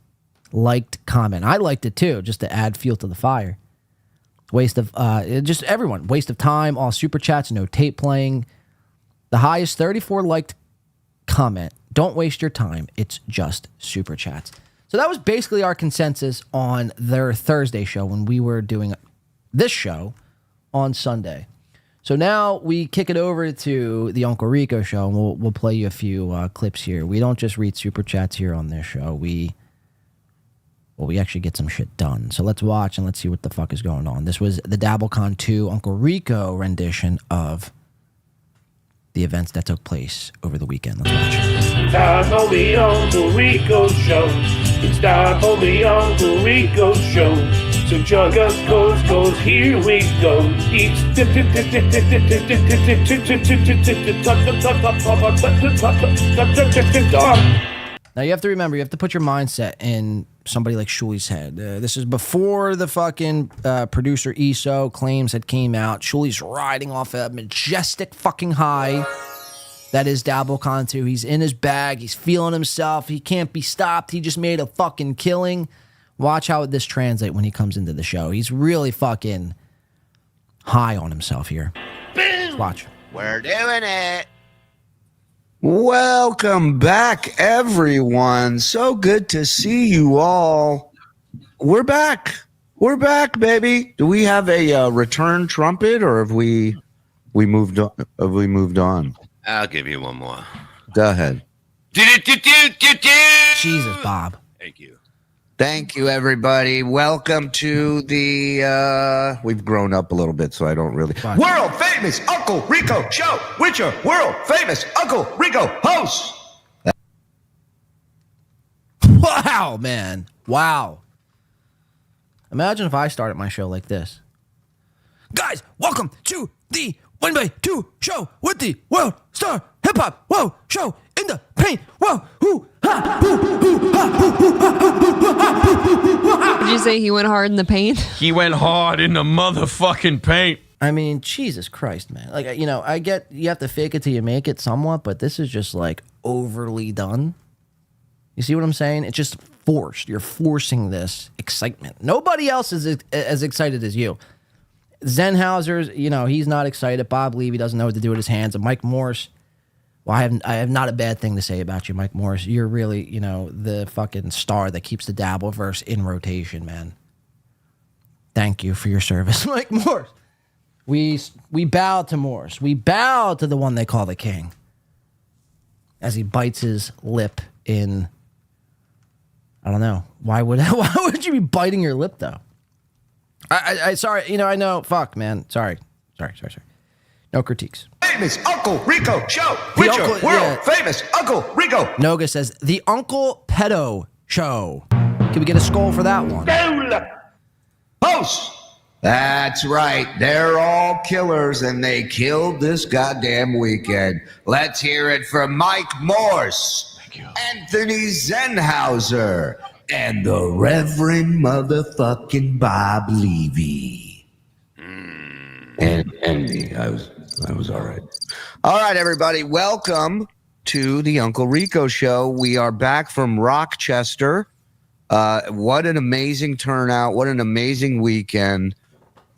liked comment. I liked it too, just to add fuel to the fire. Waste of just everyone. Waste of time. All super chats. No tape playing. The highest 34 liked comment. Don't waste your time. It's just super chats. So that was basically our consensus on their Thursday show when we were doing this show on Sunday. So now we kick it over to the Uncle Rico show, and we'll play you a few clips here. We don't just read super chats here on this show. We actually get some shit done. So let's watch and let's see what the fuck is going on. This was the DABBLECON 2 Uncle Rico rendition of the events that took place over the weekend. Let's watch it. Time on the Uncle Rico show. It's time on the Uncle Rico show. So chug us goes, here we go. It's now you have to remember, you have to put your mindset in somebody like Shuli's head. This is before the fucking producer ESO claims had came out. Shuli's riding off a majestic fucking high. That is DABBLECON 2. He's in his bag. He's feeling himself. He can't be stopped. He just made a fucking killing. Watch how this translates when he comes into the show. He's really fucking high on himself here. Let's watch. We're doing it. Welcome back, everyone. So good to see you all. We're back. We're back, baby. Do we have a return trumpet, or have we moved on? Have we moved on? I'll give you one more. Go ahead. Jesus, Bob. Thank you. Thank you, everybody. Welcome to the, we've grown up a little bit, so I don't really. World famous Uncle Rico show with your world famous Uncle Rico host. Wow, man. Wow. Imagine if I started my show like this. Guys, welcome to the 1x2 show with the World Star Hip Hop Whoa show in the paint. Whoa, hoo, ha, hoo, hoo, ha, hoo, hoo, ha, hoo, hoo, ha. Did you say he went hard in the paint? He went hard in the motherfucking paint. I mean, Jesus Christ, man. Like, I get you have to fake it till you make it somewhat, but this is just like overly done. You see what I'm saying? It's just forced. You're forcing this excitement. Nobody else is as excited as you. Zenhauser's, he's not excited. Bob Levy doesn't know what to do with his hands. And Mike Morris, well, I have not a bad thing to say about you, Mike Morris. You're really, the fucking star that keeps the Dabbleverse in rotation, man. Thank you for your service, Mike Morris. We bow to Morris. We bow to the one they call the king. As he bites his lip in, I don't know. Why would you be biting your lip, though? I sorry, I know. Fuck, man. Sorry. No critiques. Famous Uncle Rico show with your world famous Uncle Rico. Noga says, the Uncle PEDO show. Can we get a skull for that one? Host. That's right. They're all killers, and they killed this goddamn weekend. Let's hear it from Mike Morse, Anthony Zenhauser, and the Reverend motherfucking Bob Levy. And me. I was all right. All right, everybody. Welcome to the Uncle Rico show. We are back from Rochester. What an amazing turnout. What an amazing weekend.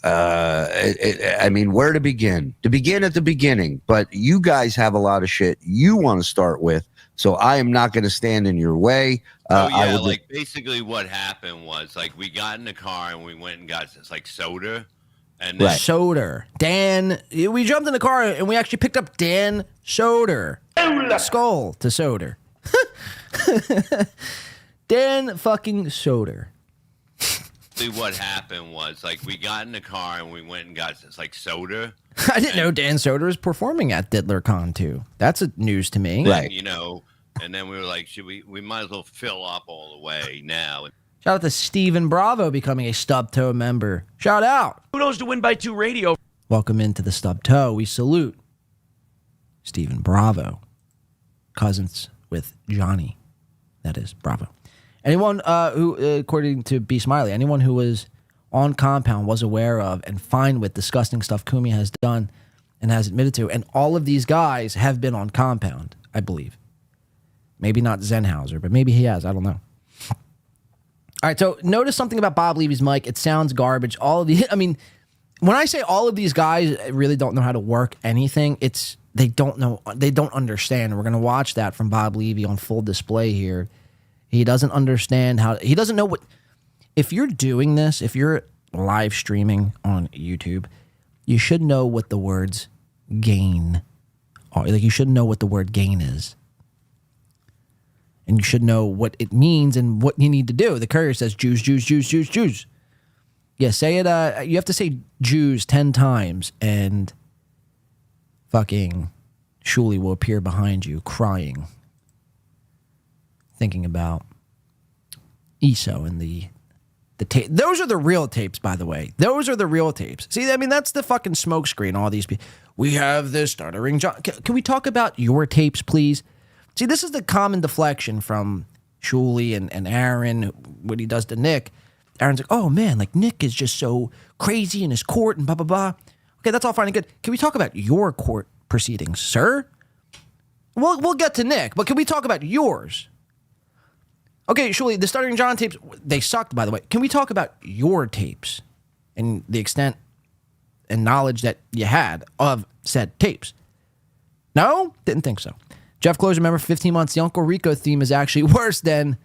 I mean, where to begin? To begin at the beginning. But you guys have a lot of shit you want to start with. So I am not going to stand in your way. I will like basically what happened was like we got in the car and we went and got this like soda. And then Soder. Dan, we jumped in the car and we actually picked up Dan Soder. Skull to Soder. Dan fucking Soder. What happened was like we got in the car and we went and got this like soda. I didn't know Dan Soder was performing at DiddlerCon too. That's news to me. Right. You know, and then we were like, we might as well fill up all the way now. Shout out to Steven Bravo becoming a Stub Toe member. Shout out. Who knows to win by 2 radio? Welcome into the Stub Toe. We salute Steven Bravo. Cousins with Johnny. That is Bravo. Anyone who, according to B. Smiley, anyone who was on compound was aware of and fine with disgusting stuff Kumi has done and has admitted to. And all of these guys have been on compound, I believe. Maybe not Zenhauser, but maybe he has. I don't know. All right, so notice something about Bob Levy's mic. It sounds garbage. I mean, when I say all of these guys really don't know how to work anything, it's they don't know, they don't understand. We're going to watch that from Bob Levy on full display here. He doesn't understand how, he doesn't know what, if you're doing this, if you're live streaming on YouTube, you should know what the words gain are. Like, you should know what the word gain is. And you should know what it means and what you need to do. The courier says Jews, Jews, Jews, Jews, Jews. Yeah, say it. You have to say Jews 10 times and fucking Shuli will appear behind you crying, thinking about ESO and the tape. Those are the real tapes, by the way. Those are the real tapes. See, I mean, that's the fucking smoke screen. All these people. We have this stuttering John. Can we talk about your tapes, please? See, this is the common deflection from Shuli and Aaron, what he does to Nick. Aaron's like, oh man, like Nick is just so crazy in his court and blah, blah, blah. Okay, that's all fine and good. Can we talk about your court proceedings, sir? We'll get to Nick, but can we talk about yours? Okay, Shuli, the Stuttering John tapes, they sucked, by the way. Can we talk about your tapes and the extent and knowledge that you had of said tapes? No? Didn't think so. Jeff Closer, remember 15 months, the Uncle Rico theme is actually worse than...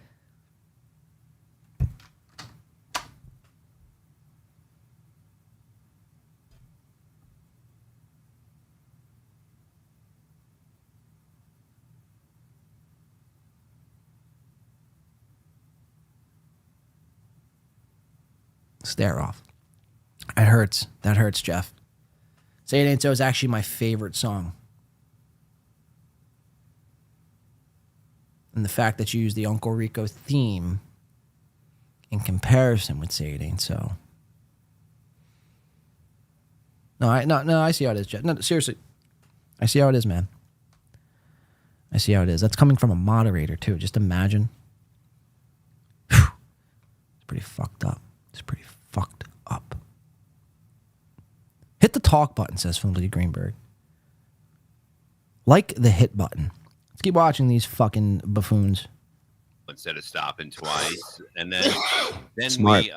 Stare off. It hurts. That hurts, Jeff. Say It Ain't So is actually my favorite song. And the fact that you use the Uncle Rico theme in comparison with Say It Ain't So. No, I see how it is, Jeff. No, seriously. I see how it is, man. I see how it is. That's coming from a moderator, too. Just imagine. Whew. It's pretty fucked up. It's pretty fucked up. Hit the talk button, says Finley Greenberg. Like the hit button. Let's keep watching these fucking buffoons. Instead of stopping twice. And then Smart. we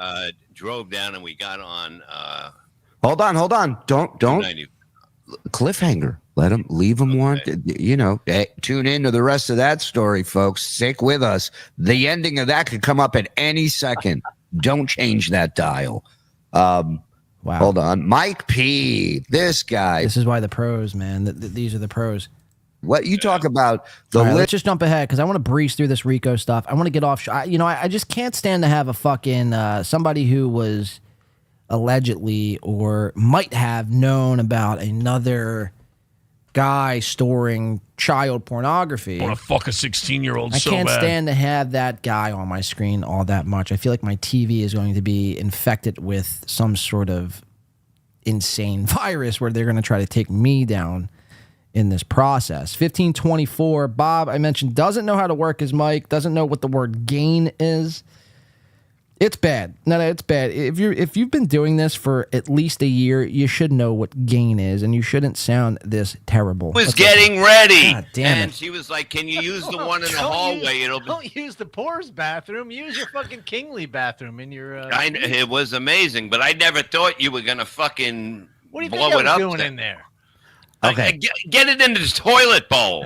drove down and we got on... Hold on. Don't. Cliffhanger. Leave them one. You know, tune in to the rest of that story, folks. Stick with us. The ending of that could come up at any second. Don't change that dial. Wow. Hold on. Mike P. This guy. This is why the pros, man. These are the pros. What you talk about the let's just jump ahead because I want to breeze through this Rico stuff. I want to get off. I just can't stand to have a fucking somebody who was allegedly or might have known about another guy storing child pornography. I want to fuck a 16-year-old so bad. I can't stand to have that guy on my screen all that much. I feel like my TV is going to be infected with some sort of insane virus where they're going to try to take me down in this process. 1524, Bob, I mentioned, doesn't know how to work his mic, doesn't know what the word gain is. It's bad. No, it's bad. If you've been doing this for at least a year, you should know what gain is, and you shouldn't sound this terrible. Was getting ready. God damn it. And she was like, can you use the one in the hallway? Don't use the Poor's bathroom. Use your fucking Kingly bathroom in your... it was amazing, but I never thought you were going to fucking what do you blow think it I was up doing there. in there? Okay. Get it into the toilet bowl.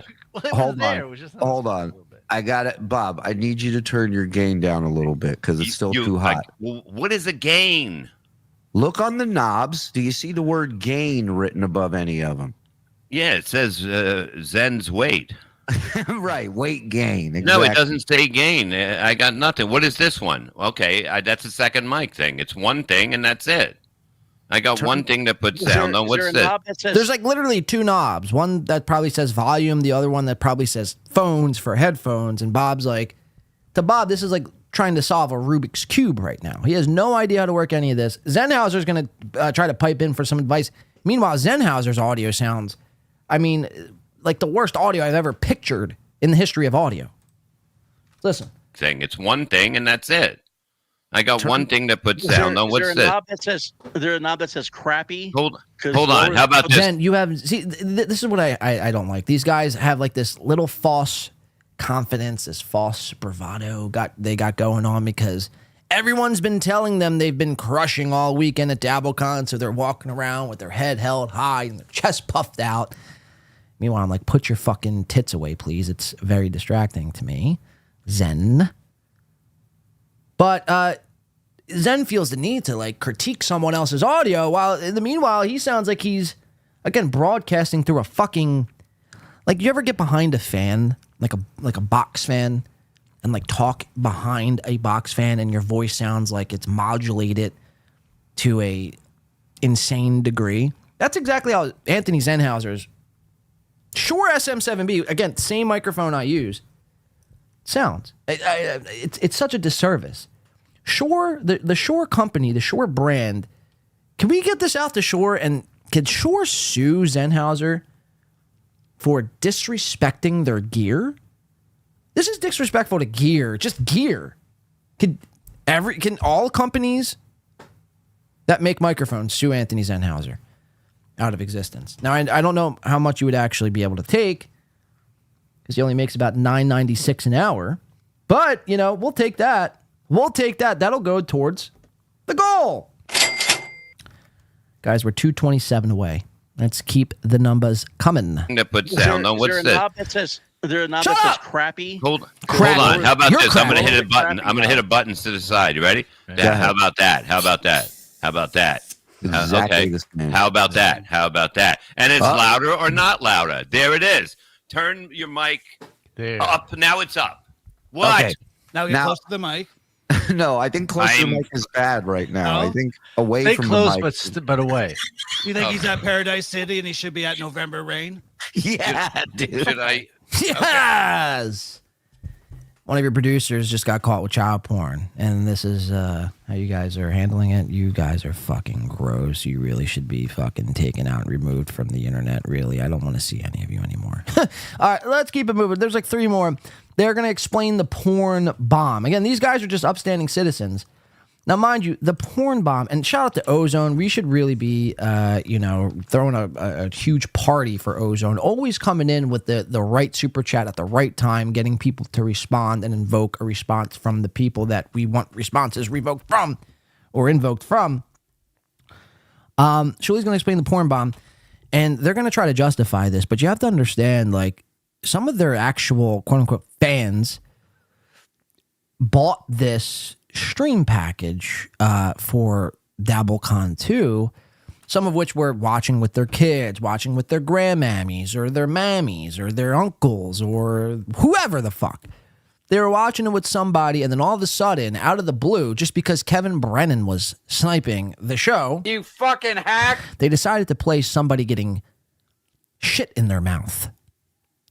Hold on. I got it, Bob. I need you to turn your gain down a little bit because it's still too hot. What is a gain? Look on the knobs. Do you see the word gain written above any of them? Yeah, it says Zen's weight. Right, weight gain. Exactly. No, it doesn't say gain. I got nothing. What is this one? Okay, that's a second mic thing. It's one thing, and that's it. I got one thing that puts sound on. What's this? There's like literally two knobs. One that probably says volume. The other one that probably says phones for headphones. And Bob's like, to Bob, this is like trying to solve a Rubik's Cube right now. He has no idea how to work any of this. Zenhauser's going to try to pipe in for some advice. Meanwhile, Zenhauser's audio sounds, I mean, like the worst audio I've ever pictured in the history of audio. Listen. It's one thing, and that's it. I got one thing that puts sound on. What's this? Is there a knob that says crappy? Hold on. How about this? Then you have, this is what I don't like. These guys have like this little false confidence, this false bravado they got going on because everyone's been telling them they've been crushing all weekend at DABBLECON, so they're walking around with their head held high and their chest puffed out. Meanwhile, I'm like, put your fucking tits away, please. It's very distracting to me. Zen. But Zen feels the need to like critique someone else's audio while in the meanwhile he sounds like he's again broadcasting through a fucking, like, you ever get behind a fan, like a box fan, and like talk behind a box fan and your voice sounds like it's modulated to a insane degree? That's exactly how Anthony Zenhauser's Shure SM7B, again, same microphone I use, sounds. It's such a disservice. Shure, the Shure company, the Shure brand, can we get this out to Shure, and can Shure sue Zenhauser for disrespecting their gear? This is disrespectful to gear, just gear. Can all companies that make microphones sue Anthony Zenhauser out of existence? Now, I don't know how much you would actually be able to take because he only makes about $9.96 an hour, but, you know, we'll take that. We'll take that. That'll go towards the goal. Guys, we're 227 away. Let's keep the numbers coming. That puts sound on. What's this? Is there a knob that says crappy? Hold on. How about this? I'm going to hit a button. I'm going to hit a button to the side. You ready? Yeah. How about that? How about that? How about that? Exactly. Okay. How about that? How about that? And it's louder or not louder. There it is. Turn your mic up. Now it's up. What? Okay. Now get close to the mic. No, I think close to the mic is bad right now. I think away from close, the mic. but away. You think he's at Paradise City and he should be at November Rain? Yeah, dude. Should I? Yes. One of your producers just got caught with child porn, and this is how you guys are handling it. You guys are fucking gross. You really should be fucking taken out and removed from the internet. Really, I don't want to see any of you anymore. All right, let's keep it moving. There's like 3 more. They're going to explain the porn bomb. Again, these guys are just upstanding citizens. Now, mind you, the porn bomb, and shout out to Ozone. We should really be, throwing a huge party for Ozone. Always coming in with the right super chat at the right time, getting people to respond and invoke a response from the people that we want responses revoked from or invoked from. Shuli's going to explain the porn bomb, and they're going to try to justify this, but you have to understand, like, some of their actual quote-unquote fans bought this stream package for DABBLECON 2, some of which were watching with their kids, watching with their grandmammies or their mammies or their uncles or whoever the fuck. They were watching it with somebody, and then all of a sudden, out of the blue, just because Kevin Brennan was sniping the show, you fucking hack, they decided to play somebody getting shit in their mouth.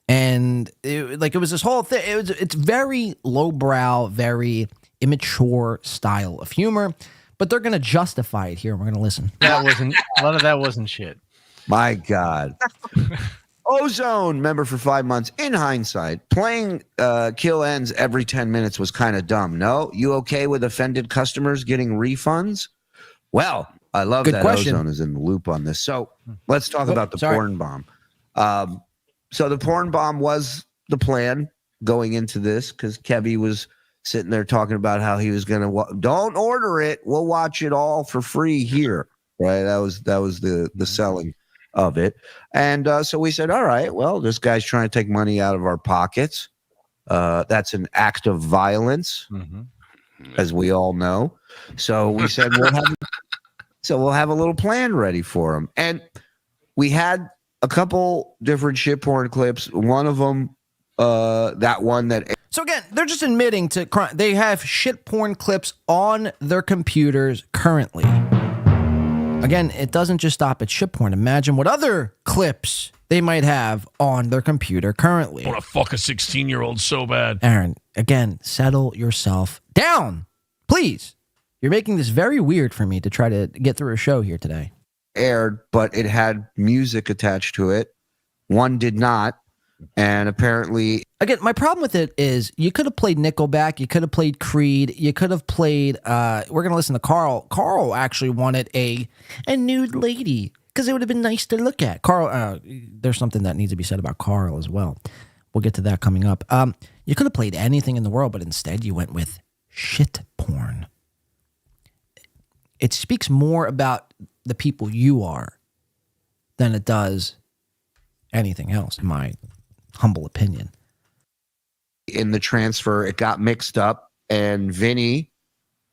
And it was this whole thing. It's very lowbrow, very immature style of humor, but they're going to justify it here. We're going to listen. A lot of that wasn't shit. My God. Ozone member for 5 months. In hindsight, playing kill ends every 10 minutes was kind of dumb. No? You okay with offended customers getting refunds? Well, I love that question. Ozone is in the loop on this. So let's talk about the porn bomb. So the porn bomb was the plan going into this because Kevy was sitting there talking about how he was going to don't order it. We'll watch it all for free here. Right. That was the selling of it. And so we said, all right, well, this guy's trying to take money out of our pockets. That's an act of violence, as we all know. So we said, we'll have a little plan ready for him. And we had a couple different shit porn clips. One of them, that one that... So again, they're just admitting to crime. They have shit porn clips on their computers currently. Again, it doesn't just stop at shit porn. Imagine what other clips they might have on their computer currently. I want to fuck a 16-year-old so bad. Aaron, again, settle yourself down, please. You're making this very weird for me to try to get through a show here today. Aired, but it had music attached to it. One did not. And apparently... Again, my problem with it is you could have played Nickelback, you could have played Creed, you could have played... we're going to listen to Carl. Carl actually wanted a nude lady because it would have been nice to look at. Carl, there's something that needs to be said about Carl as well. We'll get to that coming up. You could have played anything in the world, but instead you went with shit porn. It speaks more about the people you are than it does anything else, in my humble opinion. In the transfer, it got mixed up, and Vinny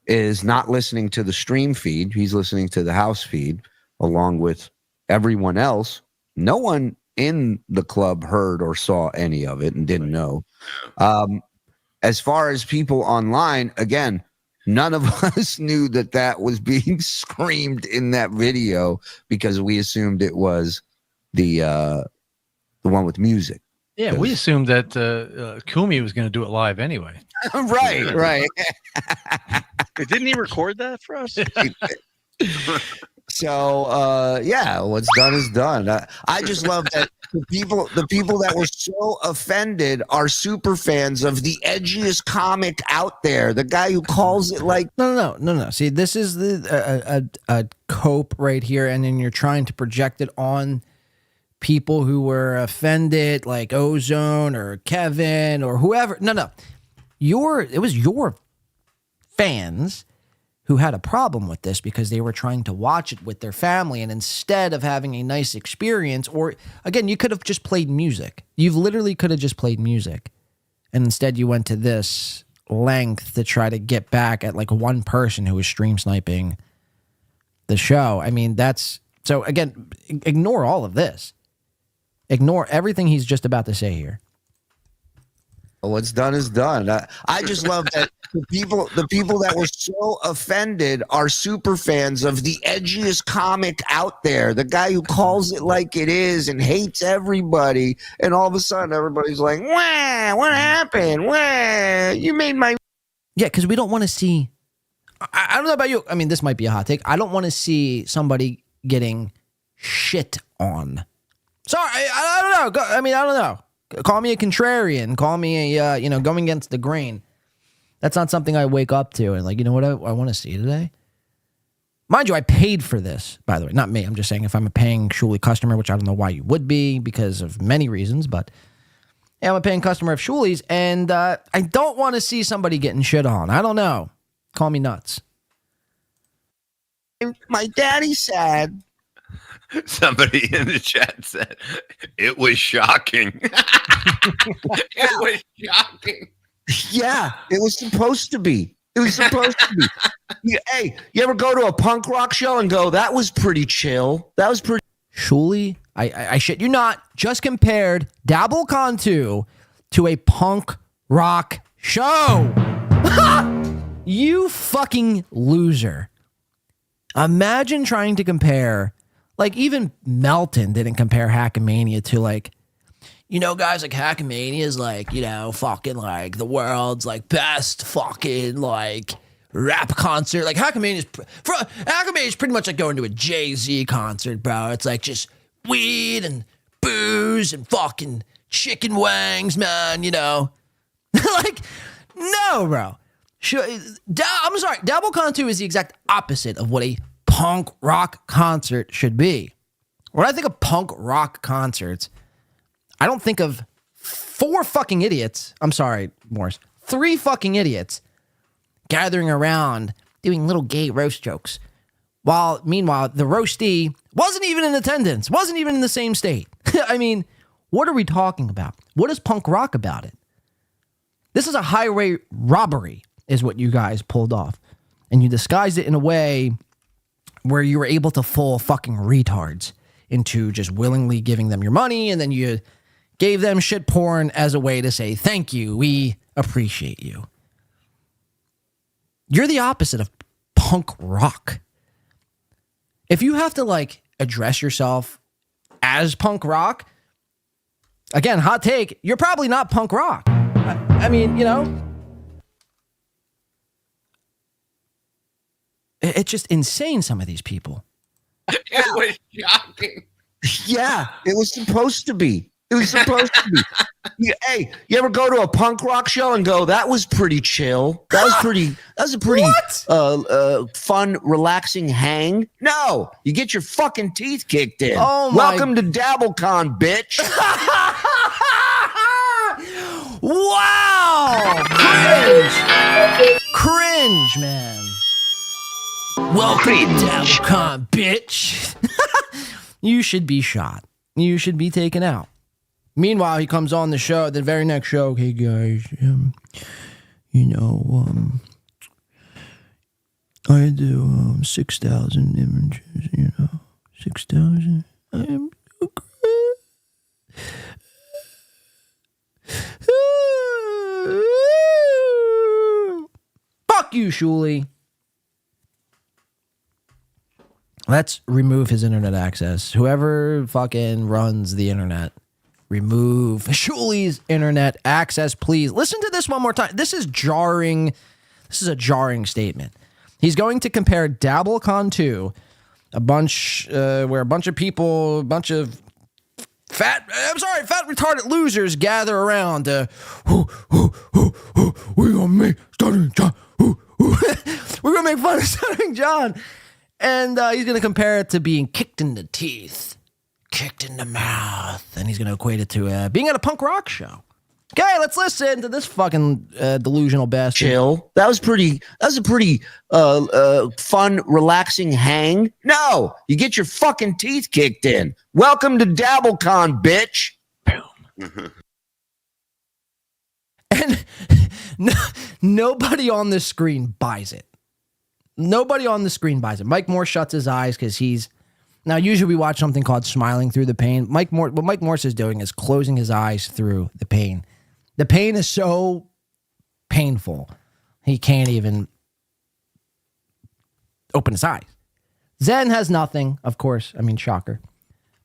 is not listening to the stream feed. He's listening to the house feed along with everyone else. No one in the club heard or saw any of it and didn't know. As far as people online, again, none of us knew that was being screamed in that video because we assumed it was the one with music. Yeah, we assumed that Kumi was going to do it live anyway. Right. Didn't he record that for us? So, yeah, what's done is done. I just love that the people that were so offended are super fans of the edgiest comic out there. The guy who calls it like... No. See, this is a cope right here, and then you're trying to project it on people who were offended, like Ozone or Kevin or whoever. No. It was your fans who had a problem with this because they were trying to watch it with their family, and instead of having a nice experience, or again, you could have just played music. You've literally could have just played music, and instead you went to this length to try to get back at like one person who was stream sniping the show. I mean, so again, ignore all of this. Ignore everything he's just about to say here. What's done is done. I just love that the people that were so offended are super fans of the edgiest comic out there. The guy who calls it like it is and hates everybody. And all of a sudden, everybody's like, "Wah, what happened? Wah, you made my..." Yeah, because we don't want to see... I don't know about you. I mean, this might be a hot take. I don't want to see somebody getting shit on. Sorry, I don't know. I don't know. Call me a contrarian. Call me a, going against the grain. That's not something I wake up to and like, you know what I want to see today? Mind you, I paid for this, by the way. Not me. I'm just saying if I'm a paying Shuli customer, which I don't know why you would be because of many reasons, but yeah, I'm a paying customer of Shuli's, and I don't want to see somebody getting shit on. I don't know. Call me nuts. My daddy said... Somebody in the chat said, it was shocking. It was shocking. Yeah, it was supposed to be. It was supposed to be. Hey, you ever go to a punk rock show and go, that was pretty chill? That was pretty... Shuli, I shit you not, just compared DABBLECON 2 to a punk rock show. You fucking loser. Imagine trying to compare... Like, even Melton didn't compare Hackamania to, like, guys, like, Hackamania is, like, fucking, like, the world's, like, best fucking, like, rap concert. Like, Hackamania is pretty much like going to a Jay-Z concert, bro. It's, like, just weed and booze and fucking chicken wangs, man, Like, no, bro. I'm sorry. DABBLECON 2 is the exact opposite of what a punk rock concert should be. When I think of punk rock concerts, I don't think of 4 fucking idiots. I'm sorry, Morris. 3 fucking idiots gathering around doing little gay roast jokes Meanwhile, the roastee wasn't even in attendance, wasn't even in the same state. I mean, what are we talking about? What is punk rock about it? This is a highway robbery, is what you guys pulled off. And you disguised it in a way where you were able to fool fucking retards into just willingly giving them your money, and then you gave them shit porn as a way to say, thank you, we appreciate you. You're the opposite of punk rock. If you have to, like, address yourself as punk rock, again, hot take, you're probably not punk rock. I mean, you know, it's just insane, some of these people. It was shocking. Yeah, it was supposed to be. It was supposed to be. Hey, you ever go to a punk rock show and go, that was pretty chill? That was a pretty fun, relaxing hang? No, you get your fucking teeth kicked in. Oh, welcome to DABBLECon, bitch. Wow! Cringe, man. Welcome to DABBLECon, bitch. You should be shot. You should be taken out. Meanwhile, he comes on the show, the very next show. Okay, guys, I had to 6,000 images. 6,000. I am so great. Fuck you, Shuli. Let's remove his internet access. Whoever fucking runs the internet, remove Shuli's internet access, please. Listen to this one more time. This is jarring. This is a jarring statement. He's going to compare DABBLECon 2, where a bunch of people, a bunch of fat retarded losers gather around. We're gonna make Stuttering John. We're gonna make fun of Stuttering John. And he's going to compare it to being kicked in the teeth, kicked in the mouth. And he's going to equate it to being at a punk rock show. Okay, let's listen to this fucking delusional bastard. Chill. That was a pretty fun, relaxing hang. No, you get your fucking teeth kicked in. Welcome to DABBLECon, bitch. And nobody on this screen buys it. Nobody on the screen buys it. Mike Morse shuts his eyes because now usually we watch something called Smiling Through the Pain. What Mike Morse is doing is closing his eyes through the pain. The pain is so painful, he can't even open his eyes. Zen has nothing, of course. I mean, shocker.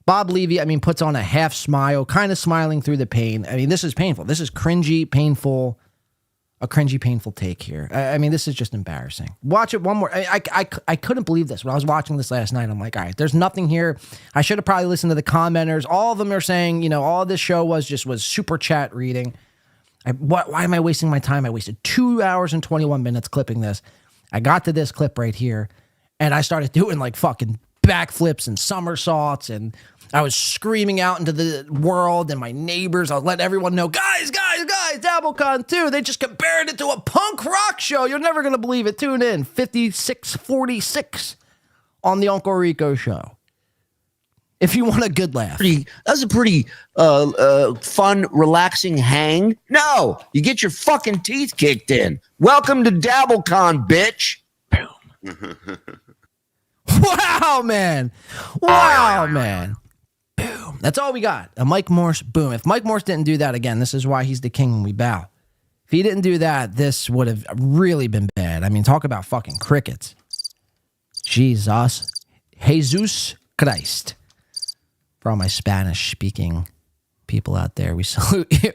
Bob Levy, puts on a half smile, kind of smiling through the pain. This is painful. This is cringy, painful. A cringy, painful take here. This is just embarrassing. Watch it one more. I couldn't believe this. When I was watching this last night, I'm like, all right, there's nothing here. I should have probably listened to the commenters. All of them are saying, all this show was super chat reading. Why am I wasting my time? I wasted 2 hours and 21 minutes clipping this. I got to this clip right here, and I started doing like fucking backflips and somersaults, and I was screaming out into the world and my neighbors. I was letting everyone know, guys, DABBLECon 2. They just compared it to a punk rock show. You're never going to believe it. Tune in. 5646 on the Uncle Rico Show. If you want a good laugh. That was a pretty fun, relaxing hang. No, you get your fucking teeth kicked in. Welcome to DABBLECon, bitch. Wow, man. Wow, man. Boom. That's all we got. A Mike Morse boom. If Mike Morse didn't do that again, this is why he's the king when we bow. If he didn't do that, this would have really been bad. Talk about fucking crickets. Jesus Christ. For all my Spanish-speaking people out there, we salute you.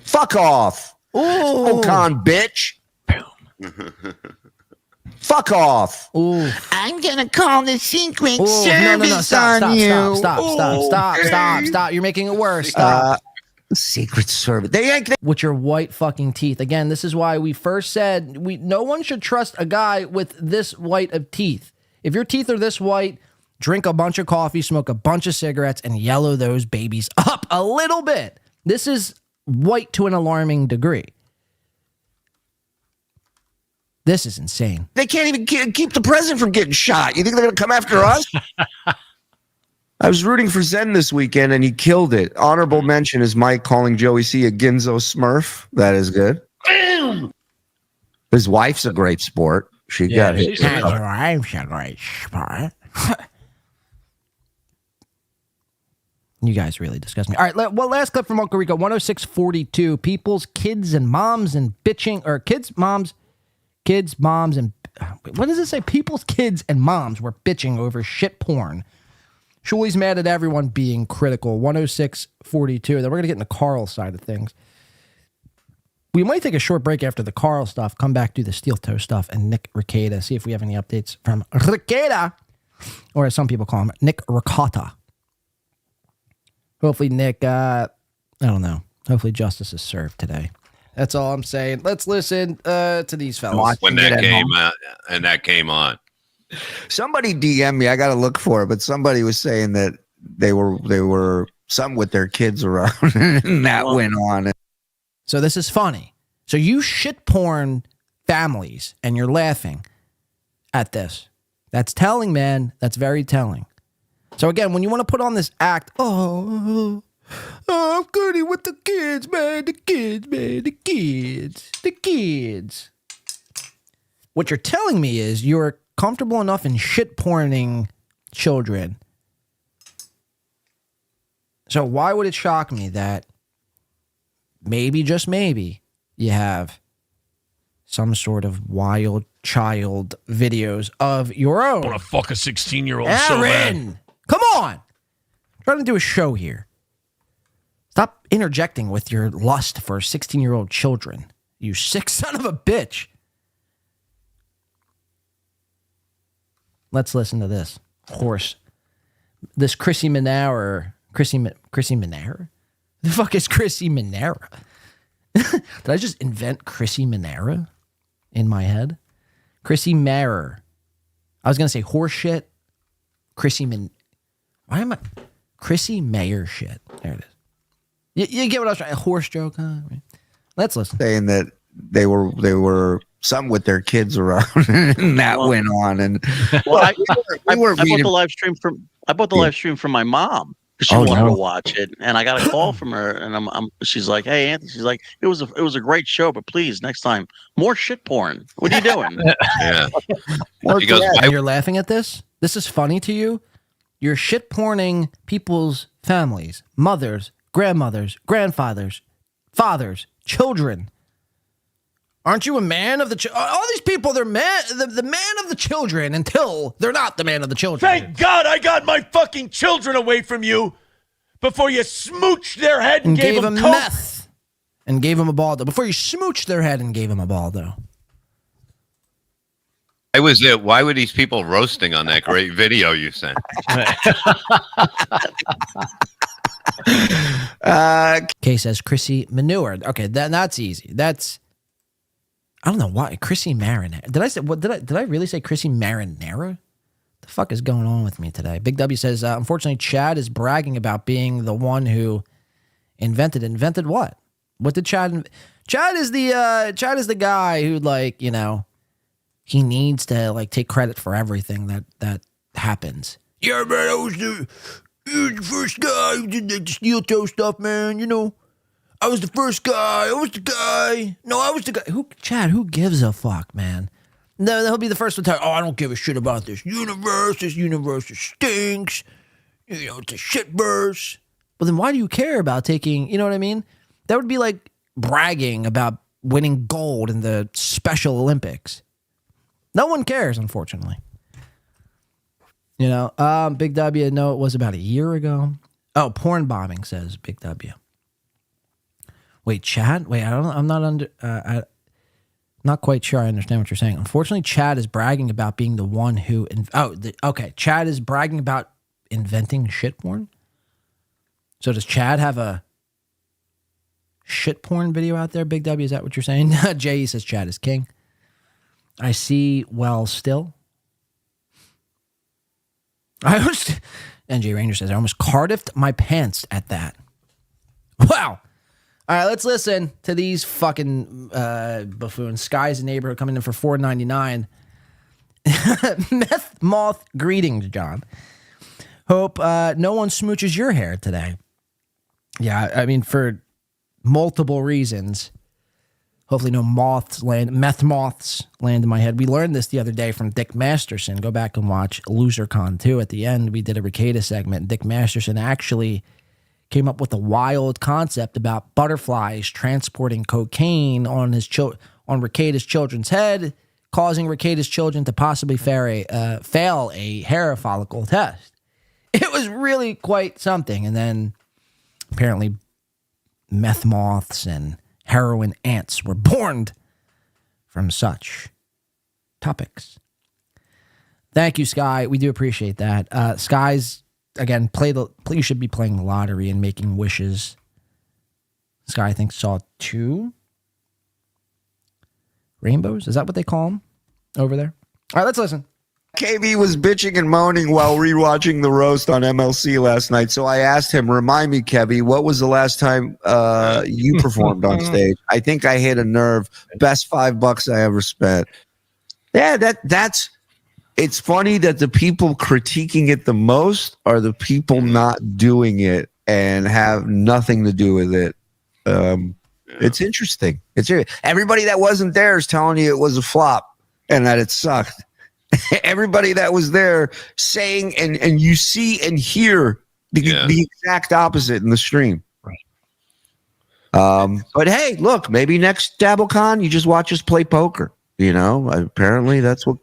Fuck off. DABBLECon, bitch. Fuck off. Ooh. I'm gonna call the Secret Service No. Stop. You're making it worse. Stop. Secret Service. With your white fucking teeth. Again, this is why we first said no one should trust a guy with this white of teeth. If your teeth are this white, drink a bunch of coffee, smoke a bunch of cigarettes, and yellow those babies up a little bit. This is white to an alarming degree. This is insane. They can't even keep the president from getting shot. You think they're going to come after us? I was rooting for Zen this weekend, and he killed it. Honorable mention is Mike calling Joey C a Ginzo Smurf. That is good. His wife's a great sport. She got hit. His wife's a great sport. You guys really disgust me. All right, well, last clip from Uncle Rico, 10642. People's kids and moms and bitching, or kids, moms, and, what does it say? People's kids and moms were bitching over shit porn. Shuli's mad at everyone being critical. 10642. Then we're going to get into Carl's side of things. We might take a short break after the Carl stuff, come back, do the steel toe stuff, and Nick Riccata, see if we have any updates from Riccata, or as some people call him, Nick Ricotta. Hopefully, Nick, I don't know. Hopefully, justice is served today. That's all I'm saying. Let's listen to these fellas. When that came out, and that came on. Somebody DM me. I got to look for it, but somebody was saying that they were some with their kids around, and that went on. So this is funny. So you shit porn families, and you're laughing at this. That's telling, man. That's very telling. So again, when you want to put on this act, I'm goody with the kids, man. The kids. What you're telling me is you're comfortable enough in shit porning children. So why would it shock me that maybe, just maybe, you have some sort of wild child videos of your own? I want to fuck a 16-year-old so bad. Aaron, come on. I'm trying to do a show here. Stop interjecting with your lust for 16-year-old children. You sick son of a bitch. Let's listen to this. Horse. This Chrissy Minara. Chrissy Minara? The fuck is Chrissy Minara? Did I just invent Chrissy Minara in my head? Chrissy Marer. I was going to say horse shit. Why am I? Chrissy Mayer shit. There it is. You get what I was trying? A horse joke, huh? Let's listen. Saying that they were some with their kids around, and that went on. And well, I bought the live stream from live stream from my mom. She wanted to watch it, and I got a call from her, and she's like, "Hey, Anthony," she's like, "It was a great show, but please next time more shit porn. What are you doing?" Yeah. She goes, and you're laughing at this? This is funny to you? You're shit porning people's families, mothers, grandmothers, grandfathers, fathers, children. Aren't you a man of the all these people, they're the man of the children until they're not the man of the children. Thank God I got my fucking children away from you before you smooched their head and gave them meth and gave them a ball though. Before you smooched their head and gave them a ball though. I was there. Why were these people roasting on that great video you sent? Kay says Chrissy Manure. Okay, that's easy. That's I don't know why Chrissy Marinara. Did I really say Chrissy Marinara? The fuck is going on with me today? Big W says, unfortunately, Chad is bragging about being the one who invented what? What did Chad? Chad is the guy who, like, you know, he needs to like take credit for everything that happens. Yeah, man, I was the first guy who did the steel toe stuff, man. You know. I was the first guy. I was the guy. No, I was the guy. Chad, who gives a fuck, man? No, he'll be the first to tell, I don't give a shit about this universe. This universe stinks. You know, it's a shitverse. But then why do you care about taking, you know what I mean? That would be like bragging about winning gold in the Special Olympics. No one cares, unfortunately. You know, Big W, no, it was about a year ago. Oh, porn bombing, says Big W. Wait, Chad? Wait, I'm not quite sure I understand what you're saying. Unfortunately, Chad is bragging about being the one who... okay. Chad is bragging about inventing shit porn? So does Chad have a shit porn video out there, Big W? Is that what you're saying? Jay says Chad is king. I see well still. NJ Ranger says, I almost cardiffed my pants at that. Wow. All right, let's listen to these fucking buffoons. Sky's neighborhood coming in for $4.99. Meth moth greetings, John. Hope no one smooches your hair today. Yeah, I mean, for multiple reasons. Hopefully no meth moths land in my head. We learned this the other day from Dick Masterson. Go back and watch LoserCon 2. At the end, we did a Ricada segment. Dick Masterson actually came up with a wild concept about butterflies transporting cocaine on Ricada's children's head, causing Ricada's children to possibly fail a hair follicle test. It was really quite something. And then apparently meth moths and heroin ants were born from such topics. Thank you, Sky. We do appreciate that. Sky's, again, you should be playing the lottery and making wishes. Sky, I think, saw 2 rainbows. Is that what they call them over there? All right, let's listen. KB was bitching and moaning while rewatching the roast on MLC last night. So I asked him, remind me, Kevy, what was the last time you performed on stage? I think I hit a nerve. Best $5 I ever spent. Yeah, that's it's funny that the people critiquing it the most are the people not doing it and have nothing to do with it. It's interesting. Everybody that wasn't there is telling you it was a flop and that it sucked. Everybody that was there saying, and you see and hear the exact opposite in the stream. Right. But hey, look, maybe next DabbleCon, you just watch us play poker. You know, apparently that's what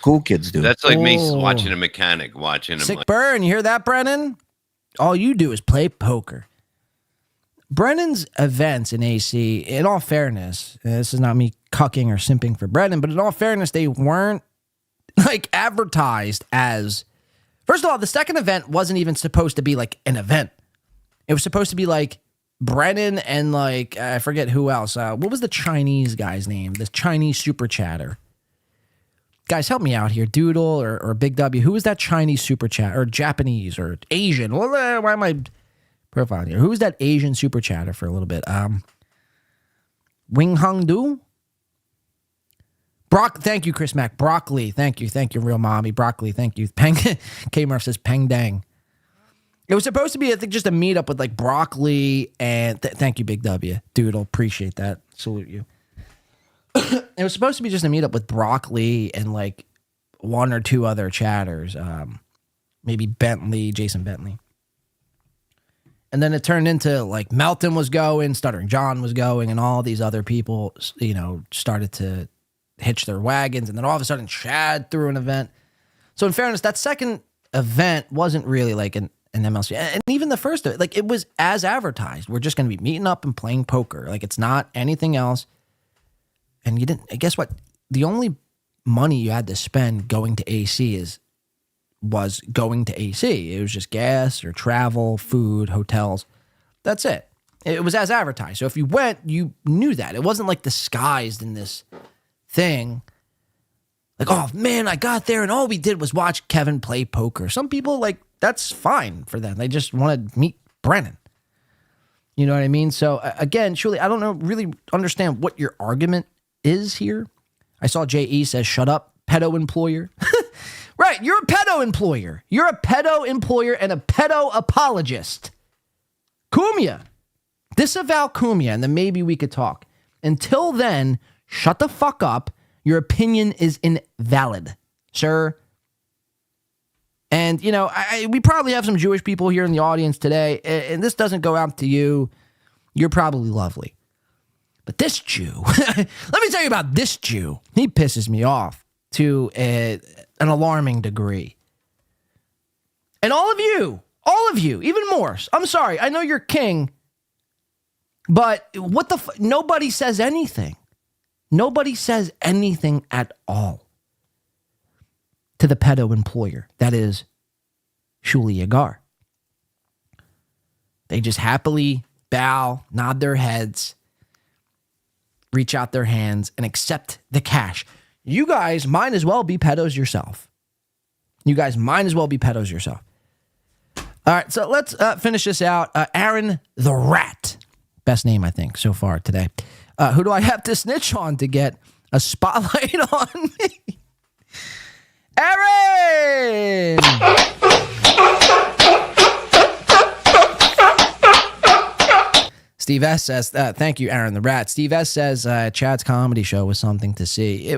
cool kids do. That's like me watching a mechanic, watching Sick him. burn. You hear that, Brennan? All you do is play poker. Brennan's events in AC, in all fairness, and this is not me cucking or simping for Brennan, but in all fairness, they weren't like advertised as. First of all, the second event wasn't even supposed to be like an event. It was supposed to be like Brennan and like I forget who else. What was the Chinese guy's name? The Chinese super chatter. Guys, help me out here. Doodle or Big W. Who was that Chinese super chat or Japanese or Asian? Well, why am I profiling here? Who was that Asian super chatter for a little bit? Wing Hung Du? Thank you, Chris Mack. Broccoli. Thank you, real mommy. Broccoli. Thank you. K-Murph says Peng Dang. It was supposed to be, I think, just a meetup with like Broccoli and thank you, Big W. Doodle. Appreciate that. Salute you. It was supposed to be just a meetup with Broccoli and like 1 or 2 other chatters. Maybe Bentley, Jason Bentley. And then it turned into like Melton was going, Stuttering John was going, and all these other people, you know, started to hitch their wagons. And then all of a sudden Chad threw an event. So in fairness, that second event wasn't really like an MLC. And even the first, like it was as advertised. We're just going to be meeting up and playing poker. Like it's not anything else. And you didn't, guess what? The only money you had to spend going to AC was going to AC. It was just gas or travel, food, hotels. That's it. It was as advertised. So if you went, you knew that. It wasn't like disguised in this thing. Like, oh man, I got there and all we did was watch Kevin play poker. Some people, like, that's fine for them. They just want to meet Brennan. You know what I mean? So again, Shuli, I don't really understand what your argument is here. I saw J.E. says, shut up, pedo employer. Right, you're a pedo employer. You're a pedo employer and a pedo apologist. Cumia. Disavow Cumia, and then maybe we could talk. Until then, shut the fuck up. Your opinion is invalid, sir. And, you know, we probably have some Jewish people here in the audience today, and this doesn't go out to you. You're probably lovely. But this Jew, let me tell you about this Jew. He pisses me off to an alarming degree. And all of you, even more. I'm sorry, I know you're king, but what the nobody says anything. Nobody says anything at all to the pedo employer. That is Shuli Yagar. They just happily bow, nod their heads, reach out their hands, and accept the cash. You guys might as well be pedos yourself. All right, so let's finish this out. Aaron the Rat Best name, I think, so far today. Who do I have to snitch on to get a spotlight on me? Aaron! Steve S. says, thank you, Aaron the Rat. Steve S. says, Chad's comedy show was something to see.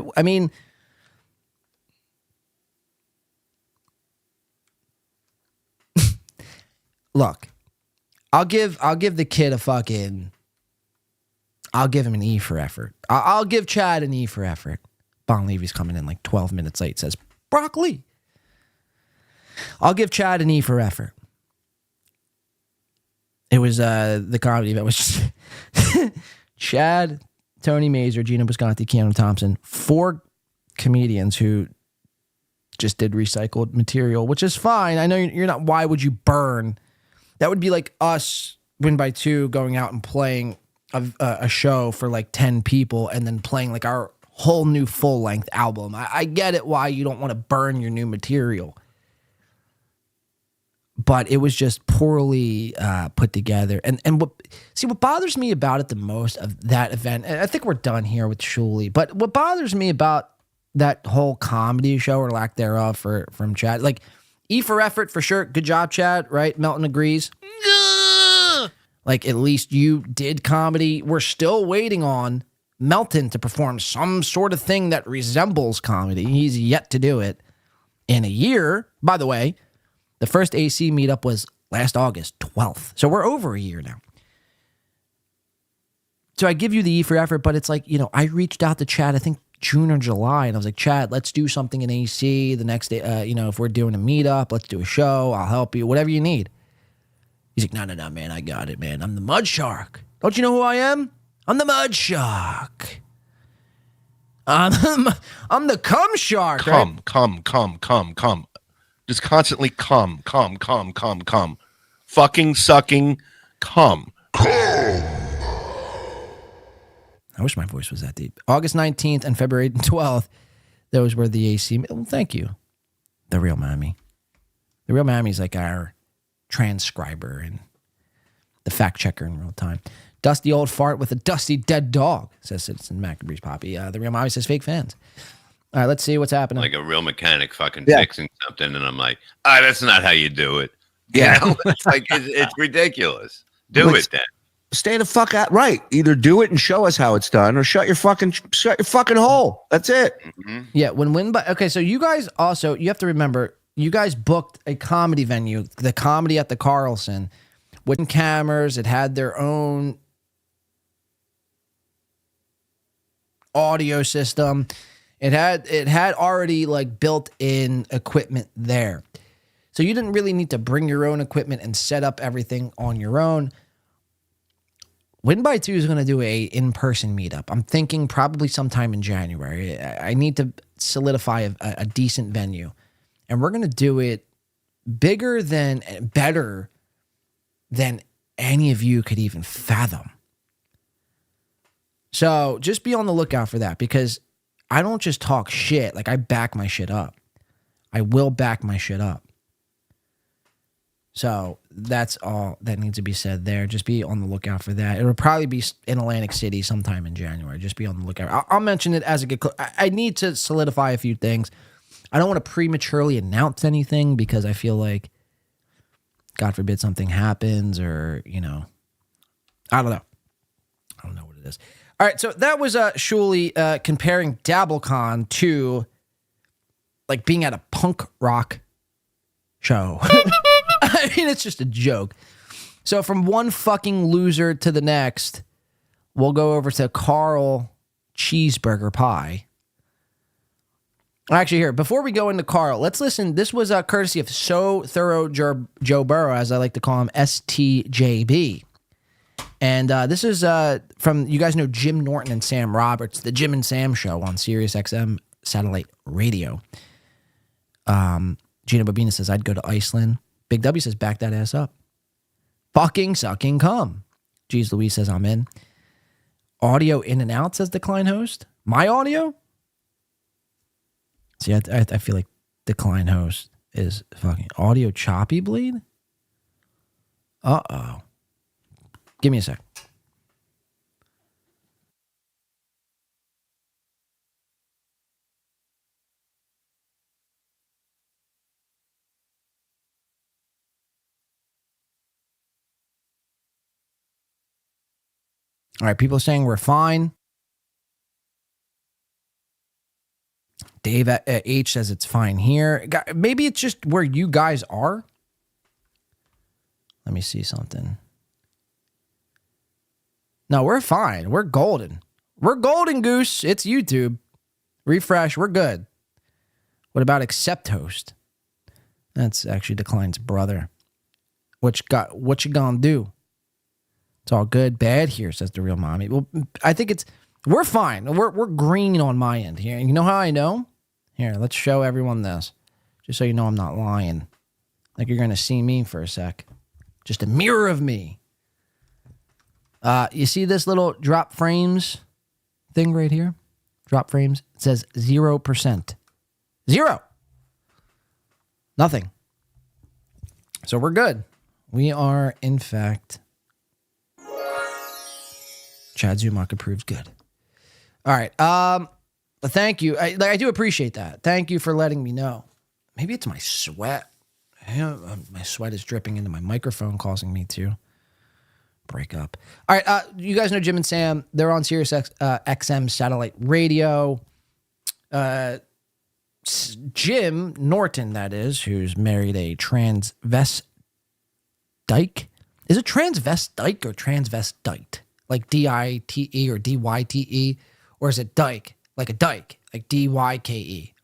Look, I'll give the kid a fucking, I'll give him an E for effort. I'll give Chad an E for effort. Bon Levy's coming in like 12 minutes late, says, broccoli. I'll give Chad an E for effort. It was the comedy event was Chad, Tony Mazur, Gina Bisconti, Keanu Thompson, 4 comedians who just did recycled material, which is fine. I know you're not. Why would you burn? That would be like us, Win by 2, going out and playing a show for like 10 people and then playing like our whole new full length album. I get it why you don't want to burn your new material. But it was just poorly put together. And what bothers me about it the most of that event, and I think we're done here with Shuli, but what bothers me about that whole comedy show or lack thereof from Chad, like E for effort for sure. Good job, Chad, right? Melton agrees. Like at least you did comedy. We're still waiting on Melton to perform some sort of thing that resembles comedy. He's yet to do it in a year. By the way, the first AC meetup was last August 12th. So we're over a year now. So I give you the E for effort, but it's like, I reached out to Chad, I think June or July, and I was like, Chad, let's do something in AC the next day. If we're doing a meetup, let's do a show. I'll help you, whatever you need. He's like, no, man, I got it, man. I'm the Mud Shark. Don't you know who I am? I'm the Mud Shark. I'm the Cum Shark. Come. Just constantly come. Fucking, sucking, come. I wish my voice was that deep. August 19th and February 12th, those were the AC. Well, thank you. The Real Mammy. The Real Mammy's like our transcriber and the fact checker in real time. Dusty old fart with a dusty dead dog, says Citizen Maccabee's Poppy. The Real Mammy says fake fans. All right, let's see what's happening. Like a real mechanic fucking fixing something, and I'm like, that's not how you do it. Yeah. It's like, it's ridiculous. Do it then. Stay the fuck out. Right. Either do it and show us how it's done, or shut your fucking hole. That's it. Mm-hmm. Yeah. Okay. So you guys also, you have to remember, you guys booked a comedy venue, the Comedy at the Carlson, with cameras. It had their own audio system. It had already like built-in equipment there. So you didn't really need to bring your own equipment and set up everything on your own. Win by 2 is going to do a in-person meetup. I'm thinking probably sometime in January. I need to solidify a decent venue. And we're going to do it better than any of you could even fathom. So just be on the lookout for that, because I don't just talk shit. Like, I back my shit up. I will back my shit up. So that's all that needs to be said there. Just be on the lookout for that. It'll probably be in Atlantic City sometime in January. Just be on the lookout. I'll mention it as it gets close. I need to solidify a few things. I don't want to prematurely announce anything, because I feel like, God forbid, something happens, or, I don't know. I don't know what it is. All right, so that was Shuli comparing DABBLECON to like being at a punk rock show. I mean, it's just a joke. So from one fucking loser to the next, we'll go over to Carl Cheeseburger Pie. Actually, here, before we go into Carl, let's listen. This was courtesy of So Thorough Joe Burrow, as I like to call him, STJB. And this is from, you guys know Jim Norton and Sam Roberts, the Jim and Sam show on Sirius XM satellite radio. Gina Bobina says, I'd go to Iceland. Big W says, back that ass up. Fucking sucking cum. Jeez Louise says, I'm in. Audio in and out, says Decline Host. My audio? See, I feel like Decline Host is fucking audio choppy bleed. Uh-oh. Give me a sec. All right, people are saying we're fine. Dave H says it's fine here. Maybe it's just where you guys are. Let me see something. No, we're fine. We're golden. We're golden, Goose. It's YouTube. Refresh. We're good. What about accept host? That's actually Decline's brother. What you gonna do? It's all good. Bad here, says the real mommy. Well, I think we're fine. We're green on my end here. You know how I know? Here, let's show everyone this. Just so you know I'm not lying. Like you're gonna see me for a sec. Just a mirror of me. You see this little drop frames thing right here? Drop frames. It says 0%. 0. Nothing. So we're good. We are, in fact, Chad Zumach approves good. All right. Thank you. I do appreciate that. Thank you for letting me know. Maybe it's my sweat. My sweat is dripping into my microphone, causing me to break up. All right. You guys know Jim and Sam. They're on Sirius XM satellite radio. Jim Norton, that is, who's married a transvestite. Is it transvestite or transvestite? Like D-I-T-E or D-Y-T-E? Or is it dyke? Like a dyke, like D-Y-K-E.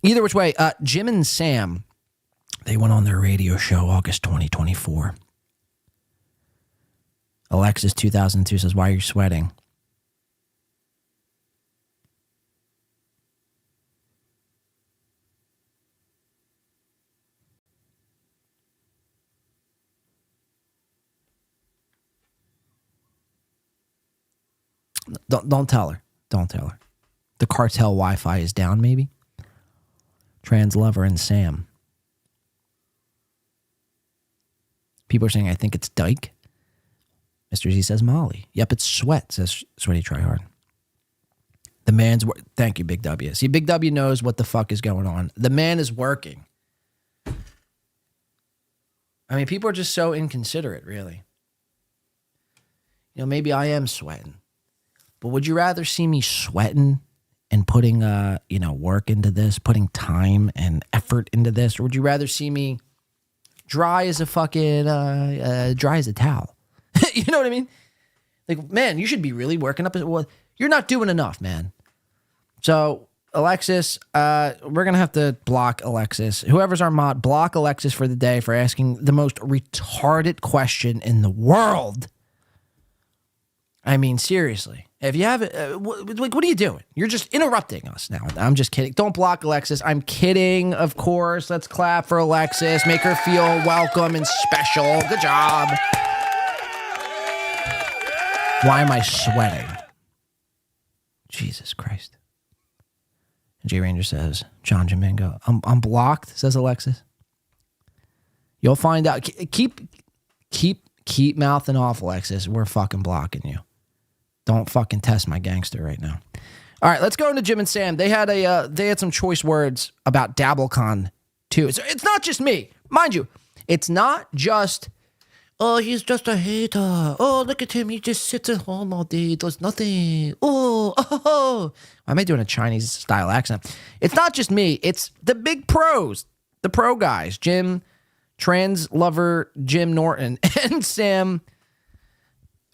Either which way, Jim and Sam, they went on their radio show August 2024. Alexis 2002 says, why are you sweating? Don't tell her. Don't tell her. The cartel Wi-Fi is down, maybe. Trans Lover and Sam. People are saying, I think it's dyke. Mr. Z says Molly. Yep, it's sweat, says Sweaty Tryhard. The man's thank you, Big W. See, Big W knows what the fuck is going on. The man is working. I mean, people are just so inconsiderate, really. You know, maybe I am sweating. But would you rather see me sweating and putting, work into this, putting time and effort into this? Or would you rather see me dry as a fucking, dry as a towel? You know what I mean? Like, man, you should be really working up. Well, you're not doing enough, man. So, Alexis, we're going to have to block Alexis. Whoever's our mod, block Alexis for the day for asking the most retarded question in the world. I mean, seriously. If you have it, what are you doing? You're just interrupting us now. I'm just kidding. Don't block Alexis. I'm kidding, of course. Let's clap for Alexis. Make her feel welcome and special. Good job. Why am I sweating? Jesus Christ. J Ranger says, John Jamingo. I'm blocked, says Alexis. You'll find out. Keep mouthing off, Alexis. We're fucking blocking you. Don't fucking test my gangster right now. All right, let's go into Jim and Sam. They had some choice words about DABBLECON too. It's not just me, mind you. It's not just, oh, he's just a hater. Oh, look at him, he just sits at home all day, does nothing. Oh. Why am I doing a Chinese style accent? It's not just me. It's the big pros, the pro guys. Jim, Trans Lover, Jim Norton, and Sam.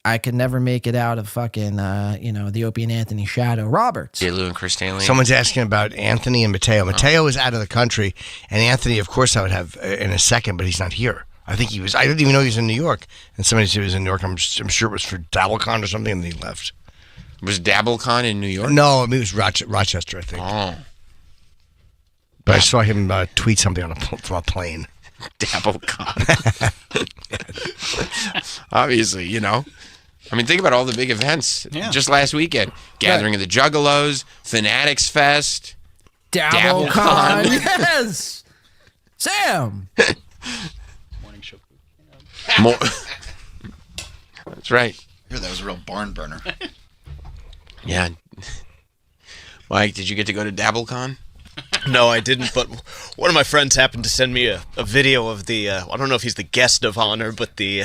I could never make it out of fucking, the Opie and Anthony Shadow Roberts. Lou and Chris Stanley. Someone's asking about Anthony and Mateo. Mateo is out of the country, and Anthony, of course, I would have in a second, but he's not here. I think he was. I didn't even know he was in New York. And somebody said he was in New York. I'm sure it was for DABBLECON or something, and then he left. Was DABBLECon in New York? No, I mean, it was Rochester, I think. Oh. But I saw him tweet something from a plane. DABBLECON. Obviously, I mean, think about all the big events just last weekend. Gathering of the Juggalos, Fanatics Fest, DABBLECON. Yes! Sam! Morning show. That's right. I heard that was a real barn burner. Yeah. Mike, did you get to go to DABBLECon? No, I didn't, but one of my friends happened to send me a video of the, I don't know if he's the guest of honor, but the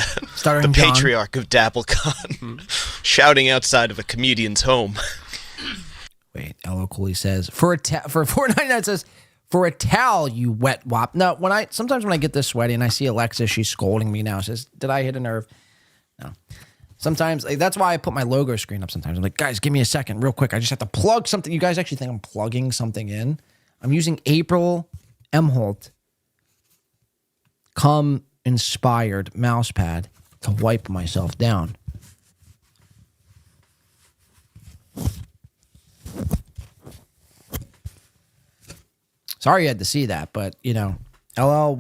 patriarch of DABBLECON shouting outside of a comedian's home. Wait, LL Cooley says, for $4.99 it says, for a towel, you wet wop. No, sometimes when I get this sweaty and I see Alexa, she's scolding me now. She says, did I hit a nerve? No. Sometimes, that's why I put my logo screen up sometimes. I'm like, guys, give me a second real quick. I just have to plug something. You guys actually think I'm plugging something in? I'm using April Emholt inspired mouse pad to wipe myself down. Sorry you had to see that, but LL,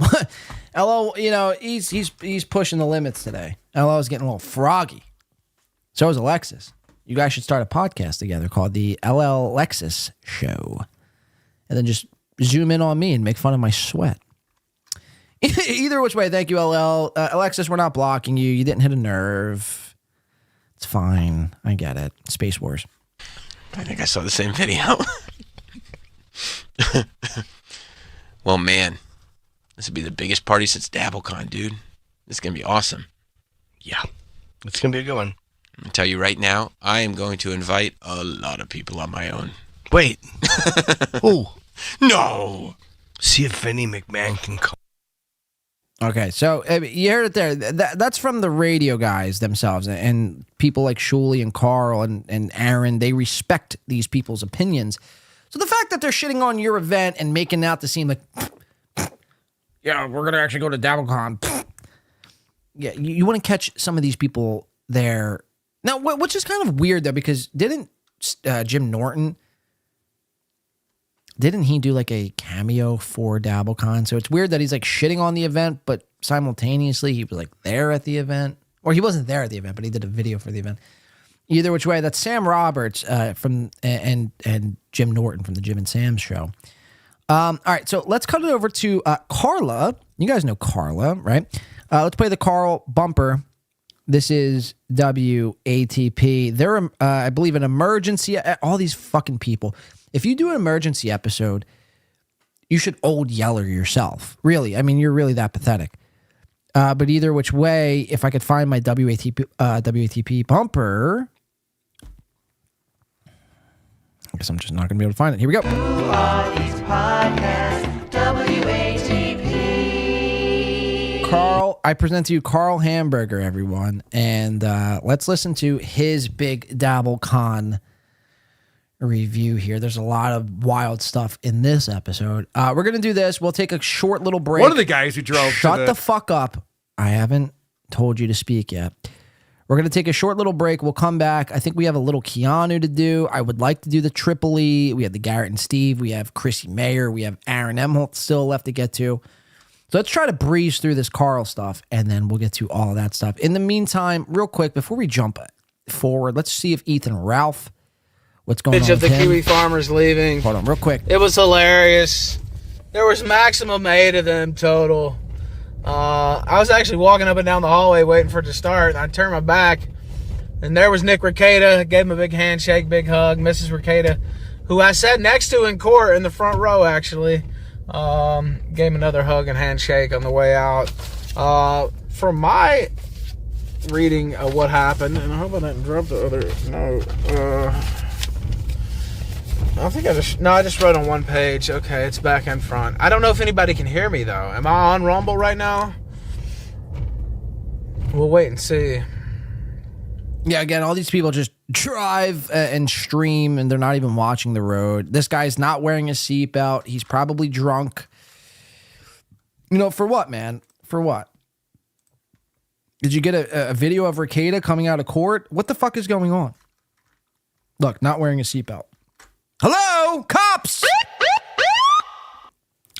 he's pushing the limits today. LL is getting a little froggy. So is Alexis. You guys should start a podcast together called the LL Alexis Show. And then just zoom in on me and make fun of my sweat. Either which way, thank you, LL. Alexis, we're not blocking you. You didn't hit a nerve. It's fine. I get it. Space Wars. I think I saw the same video. Well, man, this would be the biggest party since DABBLECON, dude. This is going to be awesome. Yeah, it's going to be a good one. I'm going to tell you right now, I am going to invite a lot of people on my own. Wait. Who? No. See if Vinny McMahon can come. Okay, so you heard it there. That's from the radio guys themselves. And people like Shuli and Carl and Aaron, they respect these people's opinions. So the fact that they're shitting on your event and making out to seem like, yeah, we're going to actually go to DABBLECON. Yeah, you want to catch some of these people there. Now, which is kind of weird, though, because didn't Jim Norton, didn't he do like a cameo for DABBLECON? So it's weird that he's like shitting on the event, but simultaneously he was like there at the event. Or he wasn't there at the event, but he did a video for the event. Either which way, that's Sam Roberts from and Jim Norton from the Jim and Sam show. All right, so let's cut it over to Carla. You guys know Carla, right? Let's play the Carl bumper. This is WATP. They're, I believe, an emergency. All these fucking people. If you do an emergency episode, you should old Yeller yourself. Really, I mean, you're really that pathetic. But either which way, if I could find my WATP bumper, I guess I'm just not going to be able to find it. Here we go. Carl, I present to you Carl Hamburger, everyone. And let's listen to his big DABBLECON review here. There's a lot of wild stuff in this episode. We're going to do this. We'll take a short little break. One of the guys who drove Shut the fuck up. I haven't told you to speak yet. We're going to take a short little break. We'll come back. I think we have a little Keanu to do. I would like to do the Tripoli. We have the Garrett and Steve. We have Chrissy Mayer. We have Aaron Emholt still left to get to. So let's try to breeze through this Carl stuff, and then we'll get to all of that stuff. In the meantime, real quick, before we jump forward, let's see if Ethan Ralph, what's going on of the with him. Kiwi farmers leaving. Hold on, real quick. It was hilarious. There was maximum 8 of them total. I was actually walking up and down the hallway waiting for it to start, and I turned my back, and there was Nick Rekieta. Gave him a big handshake, big hug. Mrs. Rekieta, who I sat next to in court in the front row, actually, gave him another hug and handshake on the way out. From my reading of what happened, and I hope I didn't drop the other note. I think I just wrote on one page. Okay, it's back and front. I don't know if anybody can hear me, though. Am I on Rumble right now? We'll wait and see. Yeah, again, all these people just drive and stream, and they're not even watching the road. This guy's not wearing a seatbelt. He's probably drunk. You know, for what, man? For what? Did you get a video of Rekieta coming out of court? What the fuck is going on? Look, not wearing a seatbelt. Hello, cops!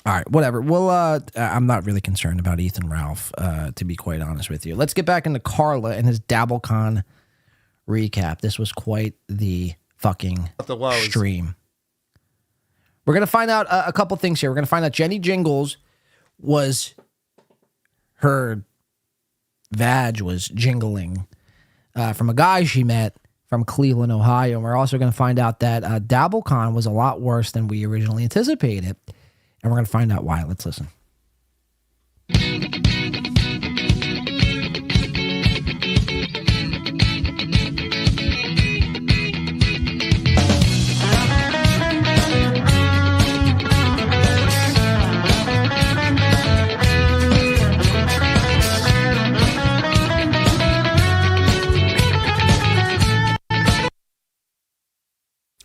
All right, whatever. Well, I'm not really concerned about Ethan Ralph, to be quite honest with you. Let's get back into Carla and his DABBLECON recap. This was quite the fucking stream. We're going to find out a couple things here. We're going to find out Jenny Jingles her vag was jingling from a guy she met from Cleveland, Ohio. And we're also going to find out that DABBLECON was a lot worse than we originally anticipated. And we're going to find out why. Let's listen.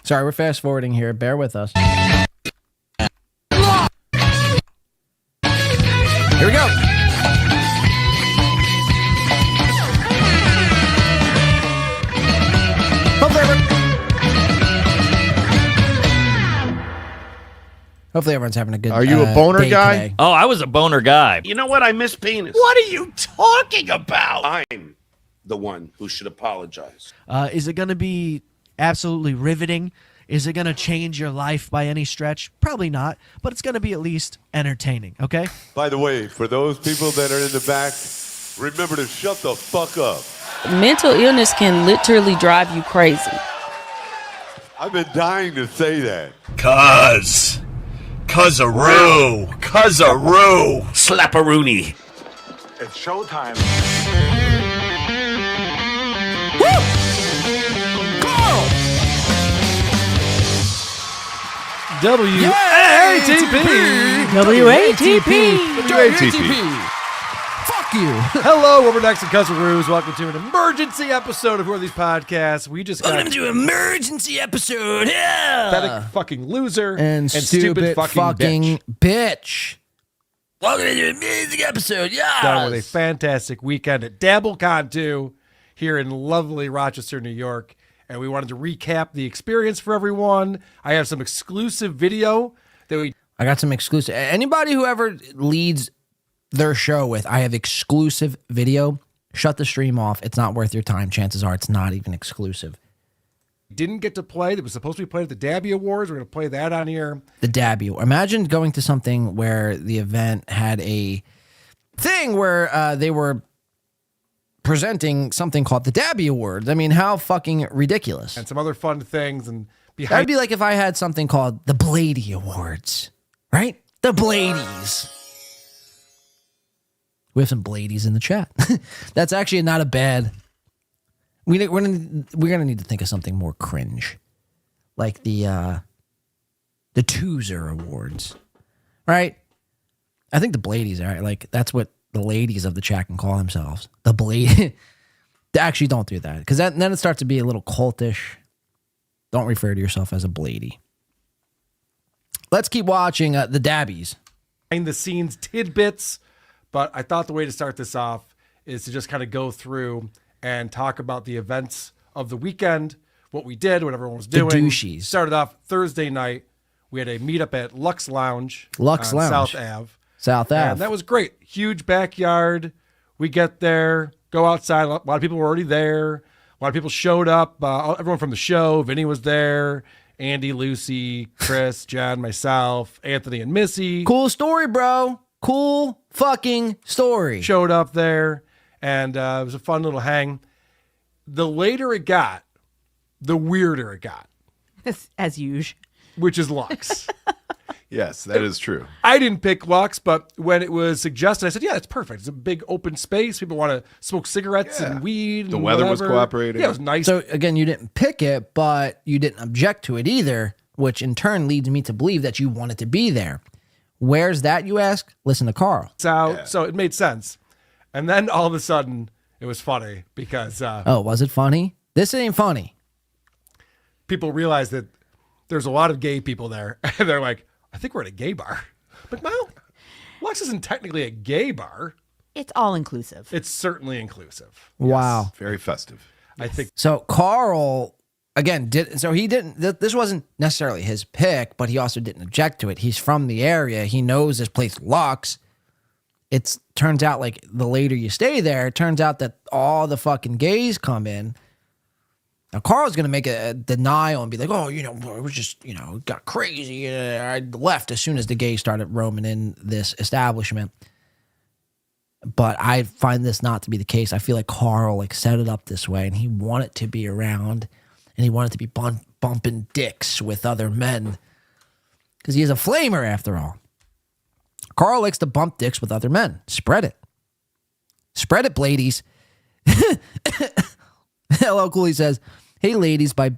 Sorry, we're fast forwarding here. Bear with us. Here we go. Hopefully everyone's having a good Are you a boner day guy? today. Oh, I was a boner guy. You know what? I miss penis. What are you talking about? I'm the one who should apologize. Is it going to be absolutely riveting? Is it going to change your life by any stretch? Probably not, but it's going to be at least entertaining, okay? By the way, for those people that are in the back, remember to shut the fuck up. Mental illness can literally drive you crazy. I've been dying to say that. Cuz-a-roo. Slap-a-rooney. It's showtime. WATP. Fuck you. Hello, we're next to Cuz-a-roos. Welcome to an emergency episode of Who Are These Podcasts. We just got Welcome to emergency episode. Yeah. pathetic fucking loser And stupid fucking bitch. Welcome to an amazing episode. Yeah. Done with a fantastic weekend at DABBLECON 2 here in lovely Rochester, New York. And we wanted to recap the experience for everyone. I have some exclusive video that I got some exclusive. Anybody who ever leads their show with, I have exclusive video, shut the stream off. It's not worth your time. Chances are it's not even exclusive. didn't get to play, that was supposed to be played at the Dabby Awards. We're going to play that on here. The Dabby. Imagine going to something where the event had a thing where they were presenting something called the Dabby Awards. I mean, how fucking ridiculous. And some other fun things. And that'd be like if I had something called the Blady Awards, right? The Bladies. We have some Bladies in the chat. That's actually not a bad. We're gonna need to think of something more cringe, like the Toozer Awards, right? I think the Bladies are like that's what the ladies of the chat can call themselves. The Blade. Actually, don't do that because then it starts to be a little cultish. Don't refer to yourself as a Blady. Let's keep watching the Dabbies. Behind the scenes tidbits, but I thought the way to start this off is to just kind of go through and talk about the events of the weekend, what we did, what everyone was doing. The douchies. Started off Thursday night. We had a meetup at Lux Lounge. Lux Lounge. South Ave. South Ave. And that was great. Huge backyard. We get there, go outside. A lot of people were already there. A lot of people showed up. Everyone from the show. Vinny was there. Andy, Lucy, Chris, John, myself, Anthony, and Missy. Cool story, bro. Cool fucking story. Showed up there, and it was a fun little hang. The later it got, the weirder it got. As usual. Which is Lux. Yes, that is true. I didn't pick Lux, but when it was suggested, I said, yeah, it's perfect. It's a big open space. People want to smoke cigarettes and weed. The and weather was whatever. cooperating. Yeah, it was nice. So again, you didn't pick it, but you didn't object to it either, which in turn leads me to believe that you wanted to be there. Where's that, you ask? Listen to Carl. So it made sense. And then all of a sudden, it was funny because... oh, was it funny? This ain't funny. People realized that there's a lot of gay people there. And they're like, I think we're at a gay bar. But no, Lux isn't technically a gay bar. It's all inclusive. It's certainly inclusive. Wow. Very festive. I think so. Carl, again, he didn't, this wasn't necessarily his pick, but he also didn't object to it. He's from the area. He knows this place, Lux. It turns out like the later you stay there, it turns out that all the fucking gays come in. Now, Carl's going to make a denial and be like, oh, it was just, it got crazy. I left as soon as the gays started roaming in this establishment. But I find this not to be the case. I feel like Carl set it up this way and he wanted to be around and he wanted to be bumping dicks with other men because he is a flamer after all. Carl likes to bump dicks with other men. Spread it. Spread it, ladies. LL Cooley says, Hey Ladies by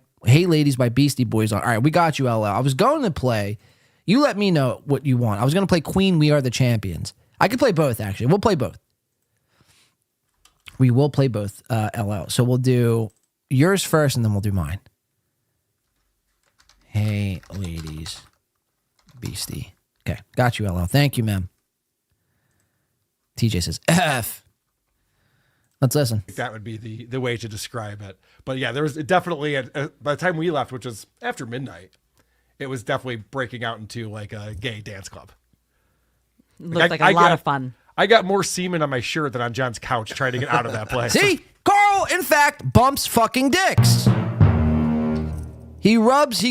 Beastie Boys. All right, we got you, LL. I was going to play. You let me know what you want. I was going to play Queen, We Are the Champions. I could play both, actually. We'll play both. We will play both, LL. So we'll do yours first, and then we'll do mine. Hey Ladies, Beastie. Okay, got you, LL. Thank you, ma'am. TJ says, F. Let's listen. That would be the way to describe it. But yeah, there was definitely, by the time we left, which was after midnight, it was definitely breaking out into like a gay dance club. Looked like a lot of fun. I got more semen on my shirt than on John's couch trying to get out of that place. See? Carl, in fact, bumps fucking dicks. He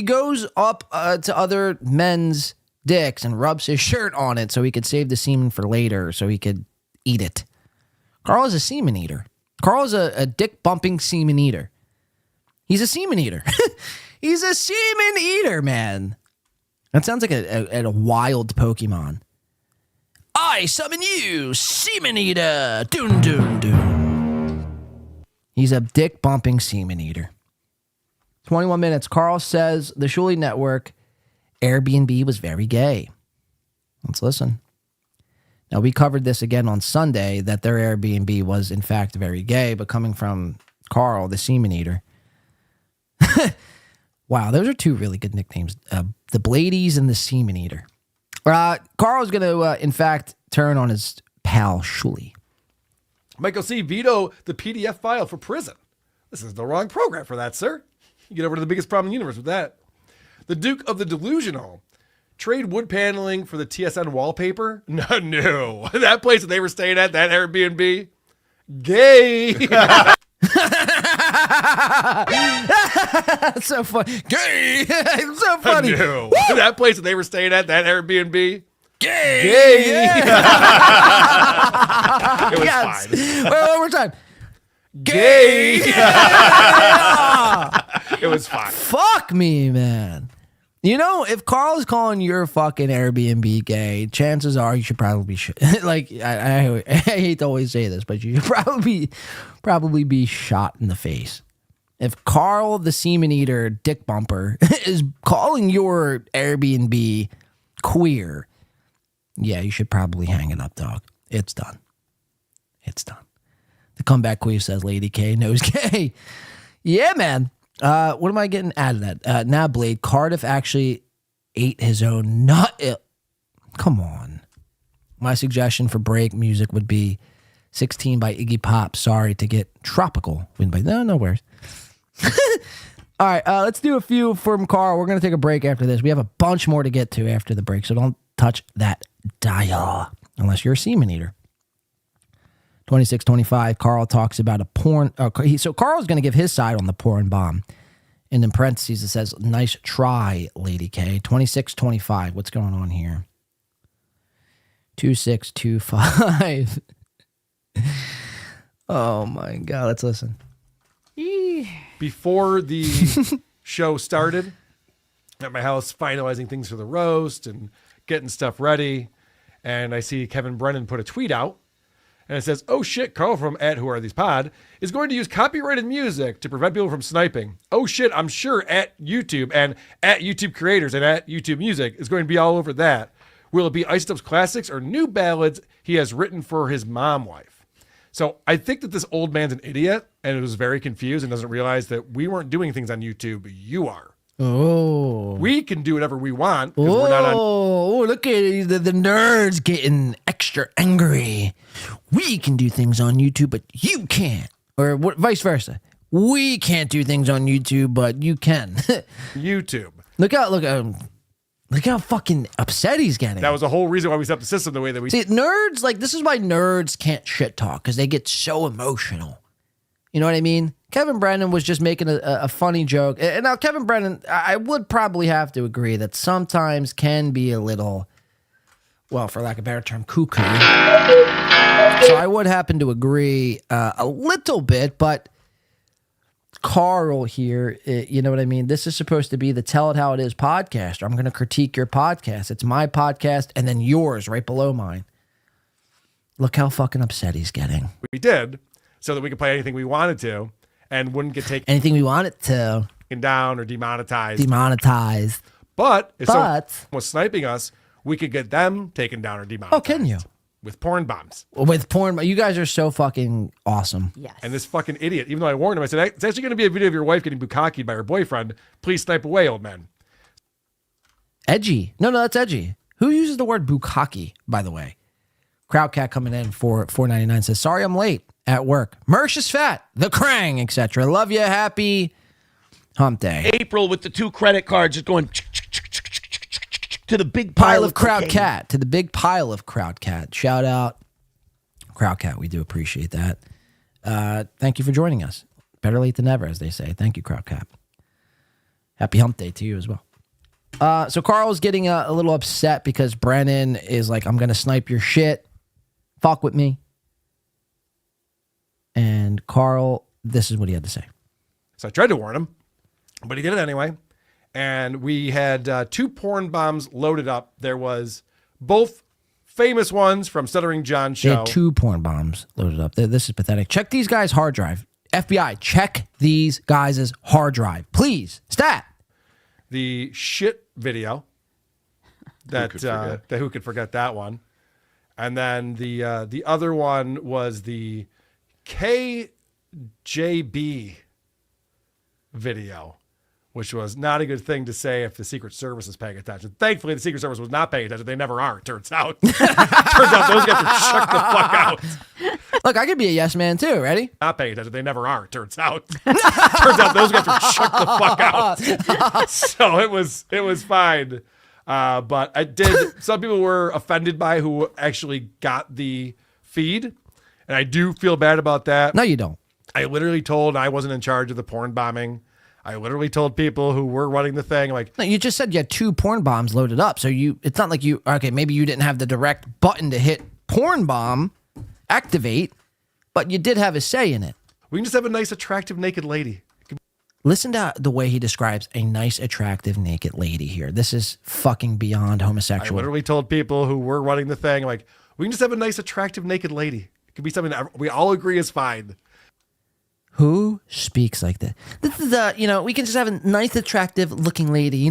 goes up to other men's dicks and rubs his shirt on it so he could save the semen for later so he could eat it. Carl is a semen eater. Carl is a dick-bumping semen eater. He's a semen eater. He's a semen eater, man. That sounds like a wild Pokemon. I summon you, semen eater. Dun, dun, dun. He's a dick-bumping semen eater. 21 minutes. Carl says the Shuli Network Airbnb was very gay. Let's listen. Now, we covered this again on Sunday, that their Airbnb was, in fact, very gay, but coming from Carl, the semen eater. Wow, those are two really good nicknames. The Bladies and the semen eater. Carl's going to, in fact, turn on his pal, Shuli. Michael C. veto the PDF file for prison. This is the wrong program for that, sir. You get over to the biggest problem in the universe with that. The Duke of the Delusional. Trade wood paneling for the TSN wallpaper? No. That place that they were staying at, that Airbnb? Gay. That's so funny. Gay. It's so funny. No. That place that they were staying at, that Airbnb? Gay. Yeah. It was fine. Wait, one more time. Gay. It was fine. Fuck me, man. You know, if Carl's calling your fucking Airbnb gay, chances are you should probably like I hate to always say this, but you should probably be shot in the face. If Carl, the semen eater, dick bumper, is calling your Airbnb queer, yeah, you should probably hang it up, dog. It's done. It's done. The comeback queen says Lady K knows gay. Yeah, man. What am I getting out of that? Now, Blade, Cardiff actually ate his own nut. Come on. My suggestion for break music would be 16 by Iggy Pop. Sorry to get tropical. No worries. All right, let's do a few from Carl. We're going to take a break after this. We have a bunch more to get to after the break, so don't touch that dial unless you're a semen eater. 2625, Carl talks about a porn. So Carl's going to give his side on the porn bomb. And in parentheses, it says, nice try, Lady K. 2625, what's going on here? 2625. Oh, my God. Let's listen. Before the show started, at my house, finalizing things for the roast and getting stuff ready. And I see Kevin Brennan put a tweet out. And it says, oh shit, Carl from @WhoAreThesePod is going to use copyrighted music to prevent people from sniping. Oh shit, I'm sure @YouTube and @YouTube Creators and @YouTube Music is going to be all over that. Will it be Isotopes Classics or new ballads he has written for his mom wife? So I think that this old man's an idiot and was very confused and doesn't realize that we weren't doing things on YouTube. You are. Oh. We can do whatever we want. We're not on. Oh, look at the nerds getting extra angry. We can do things on YouTube, but you can't. Or vice versa. We can't do things on YouTube, but you can. YouTube. Look how fucking upset he's getting. That was the whole reason why we set up the system the way that we see. Nerds, this is why nerds can't shit talk, because they get so emotional. You know what I mean? Kevin Brennan was just making a funny joke. And now Kevin Brennan, I would probably have to agree that sometimes can be a little, well, for lack of a better term, cuckoo. So I would happen to agree a little bit, but Carl here, you know what I mean? This is supposed to be the Tell It How It Is podcast. I'm going to critique your podcast. It's my podcast and then yours right below mine. Look how fucking upset he's getting. We did so that we could play anything we wanted to and wouldn't get taken Anything we wanted to. down or demonetized. Demonetized. But if someone was sniping us, we could get them taken down or demonetized. Oh, can you? With porn bombs. With porn. You guys are so fucking awesome. Yes. And this fucking idiot, even though I warned him, I said, it's actually going to be a video of your wife getting bukkakied by her boyfriend. Please snipe away, old man. Edgy. No, that's edgy. Who uses the word bukkake, by the way? Crowdcat coming in for $4.99 says, sorry I'm late at work. Mersh is fat. The Krang, etc. Love you. Happy hump day. April with the 2 credit cards just going to the big pile of Crowdcat. To the big pile of Crowdcat. Shout out Crowdcat. We do appreciate that. Thank you for joining us. Better late than never, as they say. Thank you, Crowdcat. Happy hump day to you as well. So Carl's getting a little upset because Brennan is like, I'm going to snipe your shit. Fuck with me. And Carl, this is what he had to say. So I tried to warn him, but he did it anyway. And we had 2 porn bombs loaded up. There was both famous ones from Stuttering John's show. They had 2 porn bombs loaded up. This is pathetic. Check these guys' hard drive. FBI, check these guys' hard drive. Please. Stat. The shit video. That who could forget that one. And then the other one was the KJB video, which was not a good thing to say if the Secret Service is paying attention. Thankfully, the Secret Service was not paying attention. They never are, it turns out. Turns out those guys are shut the fuck out. Look, I could be a yes man too. Ready? Not paying attention. They never are, it turns out. Turns out those guys are shut the fuck out. So it was fine. But I did. Some people were offended by who actually got the feed. And I do feel bad about that. No, you don't. I literally told I wasn't in charge of the porn bombing. I literally told people who were running the thing, like, no, you just said you had 2 porn bombs loaded up. So it's not like maybe you didn't have the direct button to hit porn bomb, activate, but you did have a say in it. We can just have a nice, attractive, naked lady. Listen to the way he describes a nice, attractive, naked lady here. This is fucking beyond homosexual. I literally told people who were running the thing, like, we can just have a nice, attractive, naked lady. It could be something that we all agree is fine. Who speaks like that? This is we can just have a nice, attractive looking lady.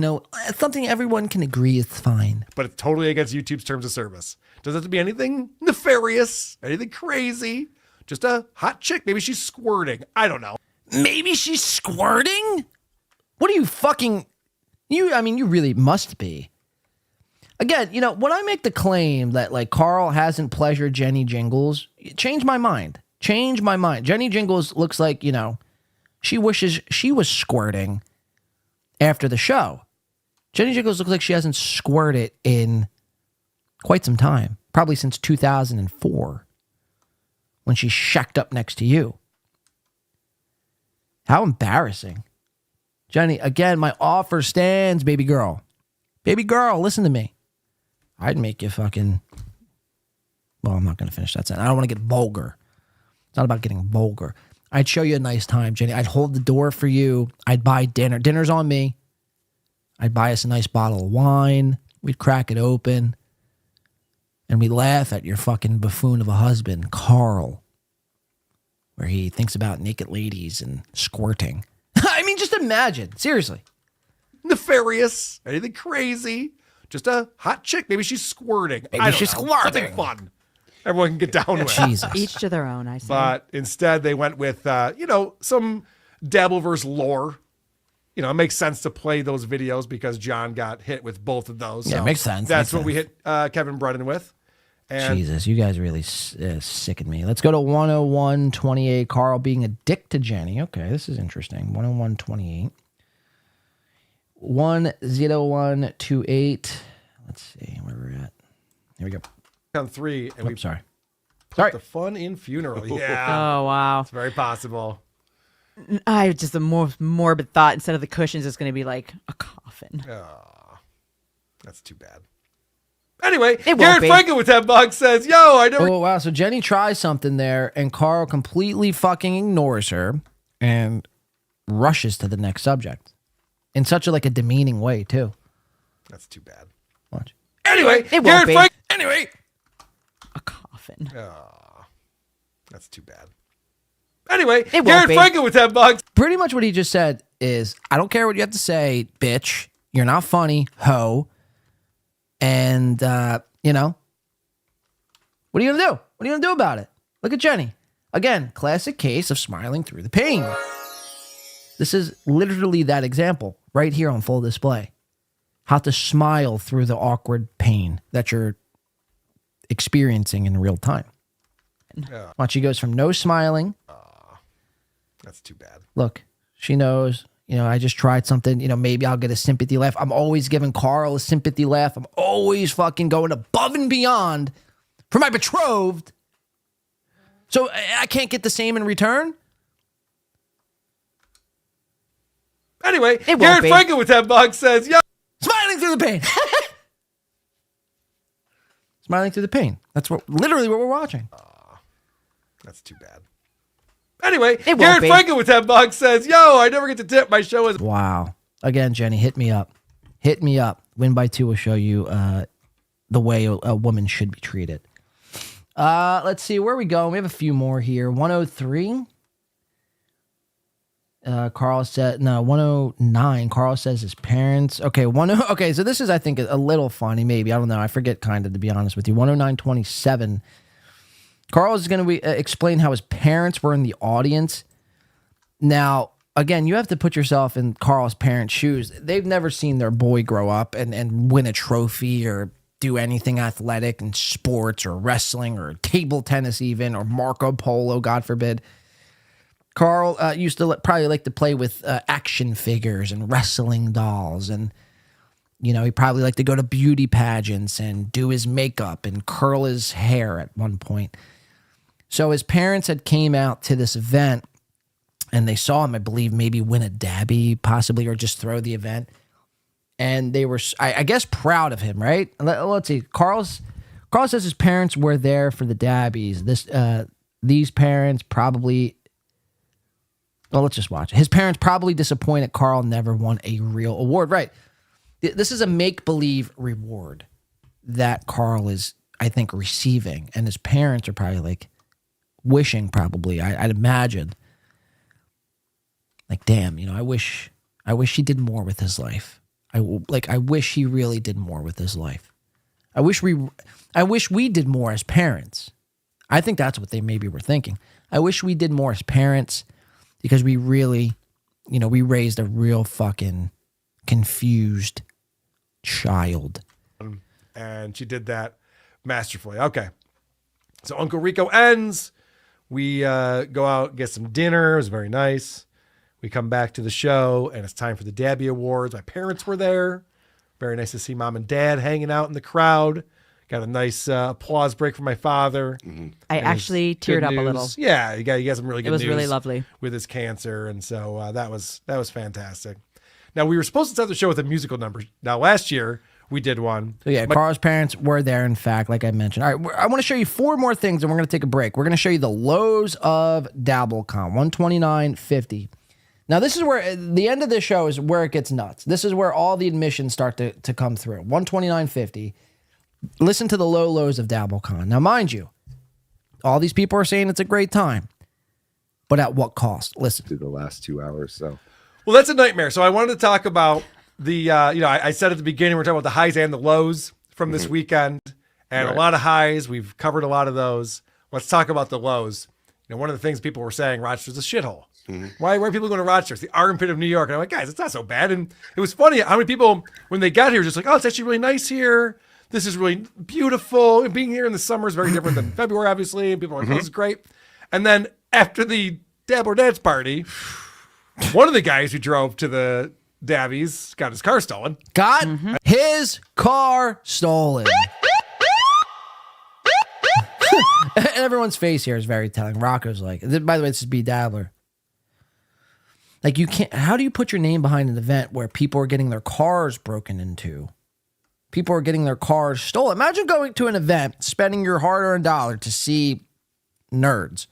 Something everyone can agree is fine. But it's totally against YouTube's terms of service. Doesn't have to be anything nefarious, anything crazy. Just a hot chick. Maybe she's squirting. I don't know. Maybe she's squirting? What are you fucking... You really must be. Again, when I make the claim that, like, Carl hasn't pleasured Jenny Jingles, change my mind. Change my mind. Jenny Jingles looks like, she wishes she was squirting after the show. Jenny Jingles looks like she hasn't squirted in quite some time. Probably since 2004 when she shacked up next to you. How embarrassing. Jenny, again, my offer stands, baby girl. Baby girl, listen to me. I'd make you fucking... Well, I'm not going to finish that sentence. I don't want to get vulgar. It's not about getting vulgar. I'd show you a nice time, Jenny. I'd hold the door for you. I'd buy dinner. Dinner's on me. I'd buy us a nice bottle of wine. We'd crack it open. And we'd laugh at your fucking buffoon of a husband, Carl, where he thinks about naked ladies and squirting. I mean, just imagine. Seriously. Nefarious. Anything crazy. Just a hot chick. Maybe she's squirting. Maybe she's squirting. Something fun. Everyone can get down with. Jesus. Each to their own, I say. But instead, they went with, some Dabbleverse lore. It makes sense to play those videos because John got hit with both of those. Yeah, so it makes sense. That's what we hit Kevin Brennan with. And Jesus, you guys really sicken me. Let's go to 101.28. Carl being a dick to Jenny. Okay, this is interesting. 101.28. 101.28. Let's see where we're at. Here we go. On 3, and we sorry. put the fun in funeral. Yeah. Oh, wow. It's very possible. I just a more morbid thought. Instead of the cushions, it's going to be like a coffin. Oh, that's too bad. Anyway, It won't Garrett be. Franklin with that bug says, yo, I never... Oh, wow. So Jenny tries something there, and Carl completely fucking ignores her. And rushes to the next subject in such a demeaning way too. That's too bad. Watch. Anyway, It won't Garrett be. Frank. Anyway, A coffin. that's too bad. Anyway, It won't Garrett be. Franklin with $10. Pretty much what he just said is, I don't care what you have to say, bitch. You're not funny, hoe. And, you know, what are you going to do? What are you going to do about it? Look at Jenny. Again, classic case of smiling through the pain. This is literally that example right here on full display. How to smile through the awkward pain that you're experiencing in real time. Yeah. Watch, she goes from no smiling. That's too bad. Look, she knows, you know, I just tried something, you know, maybe I'll get a sympathy laugh. I'm always giving Carl a sympathy laugh. I'm always fucking going above and beyond for my betrothed. So I can't get the same in return? Anyway, won't Garrett be. Franklin with $10 says, yo. Smiling through the pain. Smiling through the pain. That's literally what we're watching. That's too bad. Anyway, won't Garrett be. Franklin with $10 says, yo, I never get to tip. My show is. Wow. Again, Jenny, hit me up. Hit me up. Win by 2 will show you the way a woman should be treated. Let's see, where are we going? We have a few more here. 103. Carl said, no, 109. Carl says his parents. Okay, okay, so this is, I think, a little funny, maybe. I don't know. I forget, kind of, to be honest with you. 109.27. Carl is going to explain how his parents were in the audience. Now, again, you have to put yourself in Carl's parents' shoes. They've never seen their boy grow up and win a trophy or do anything athletic in sports or wrestling or table tennis even, or Marco Polo, God forbid. Carl used to probably like to play with action figures and wrestling dolls. And, you know, he probably liked to go to beauty pageants and do his makeup and curl his hair at one point. So his parents had came out to this event and they saw him, I believe, maybe win a Dabby possibly, or just throw the event. And they were, I guess, proud of him, right? Let's see. Carl says his parents were there for the Dabbies. These parents probably, well, let's just watch. His parents probably disappointed Carl never won a real award. Right. This is a make-believe reward that Carl is, I think, receiving. And his parents are probably like wishing, probably, I'd imagine. Like, damn, you know, I wish he did more with his life. I wish he really did more with his life. I wish we did more as parents. I think that's what they maybe were thinking. I wish we did more as parents because we really, you know, we raised a real fucking confused child. And she did that masterfully. Okay. So Uncle Rico ends. We go out, get some dinner. It was very nice. We come back to the show, and it's time for the Dabby Awards. My parents were there. Very nice to see Mom and Dad hanging out in the crowd. Got a nice applause break from my father. I actually teared up a little. Yeah, you got some really good news. It was really lovely. With his cancer, and so that was fantastic. Now, we were supposed to start the show with a musical number. Now, last year, we did one. So, yeah, Carl's parents were there, in fact, like I mentioned. All right, I want to show you 4 more things, and we're going to take a break. We're going to show you the lows of DABBLECON, 129.50. Now, this is where the end of this show is where it gets nuts. This is where all the admissions start to come through. 129.50. Listen to the low lows of DABBLECON. Now, mind you, all these people are saying it's a great time, but at what cost? Listen. Through the last 2 hours, so. Well, that's a nightmare. So I wanted to talk about the, I said at the beginning, we're talking about the highs and the lows from this weekend, and Right. a lot of highs. We've covered a lot of those. Let's talk about the lows. You know, one of the things people were saying, Rochester's a shithole. Why are people going to Rochester? It's the armpit of New York. And I'm like, guys, it's not so bad. And it was funny how many people, when they got here, just like, oh, it's actually really nice here. This is really beautiful. And being here in the summer is very different than February, obviously. And people are like, this is great. And then after the Dabble Dance party, one of the guys who drove to the Dabbies got his car stolen. Got his car stolen. And everyone's face here is very telling. Rocco's like, by the way, this is B Dabbler. Like, you can't, how do you put your name behind an event where people are getting their cars broken into? People are getting their cars stolen. Imagine going to an event, spending your hard-earned dollar to see nerds,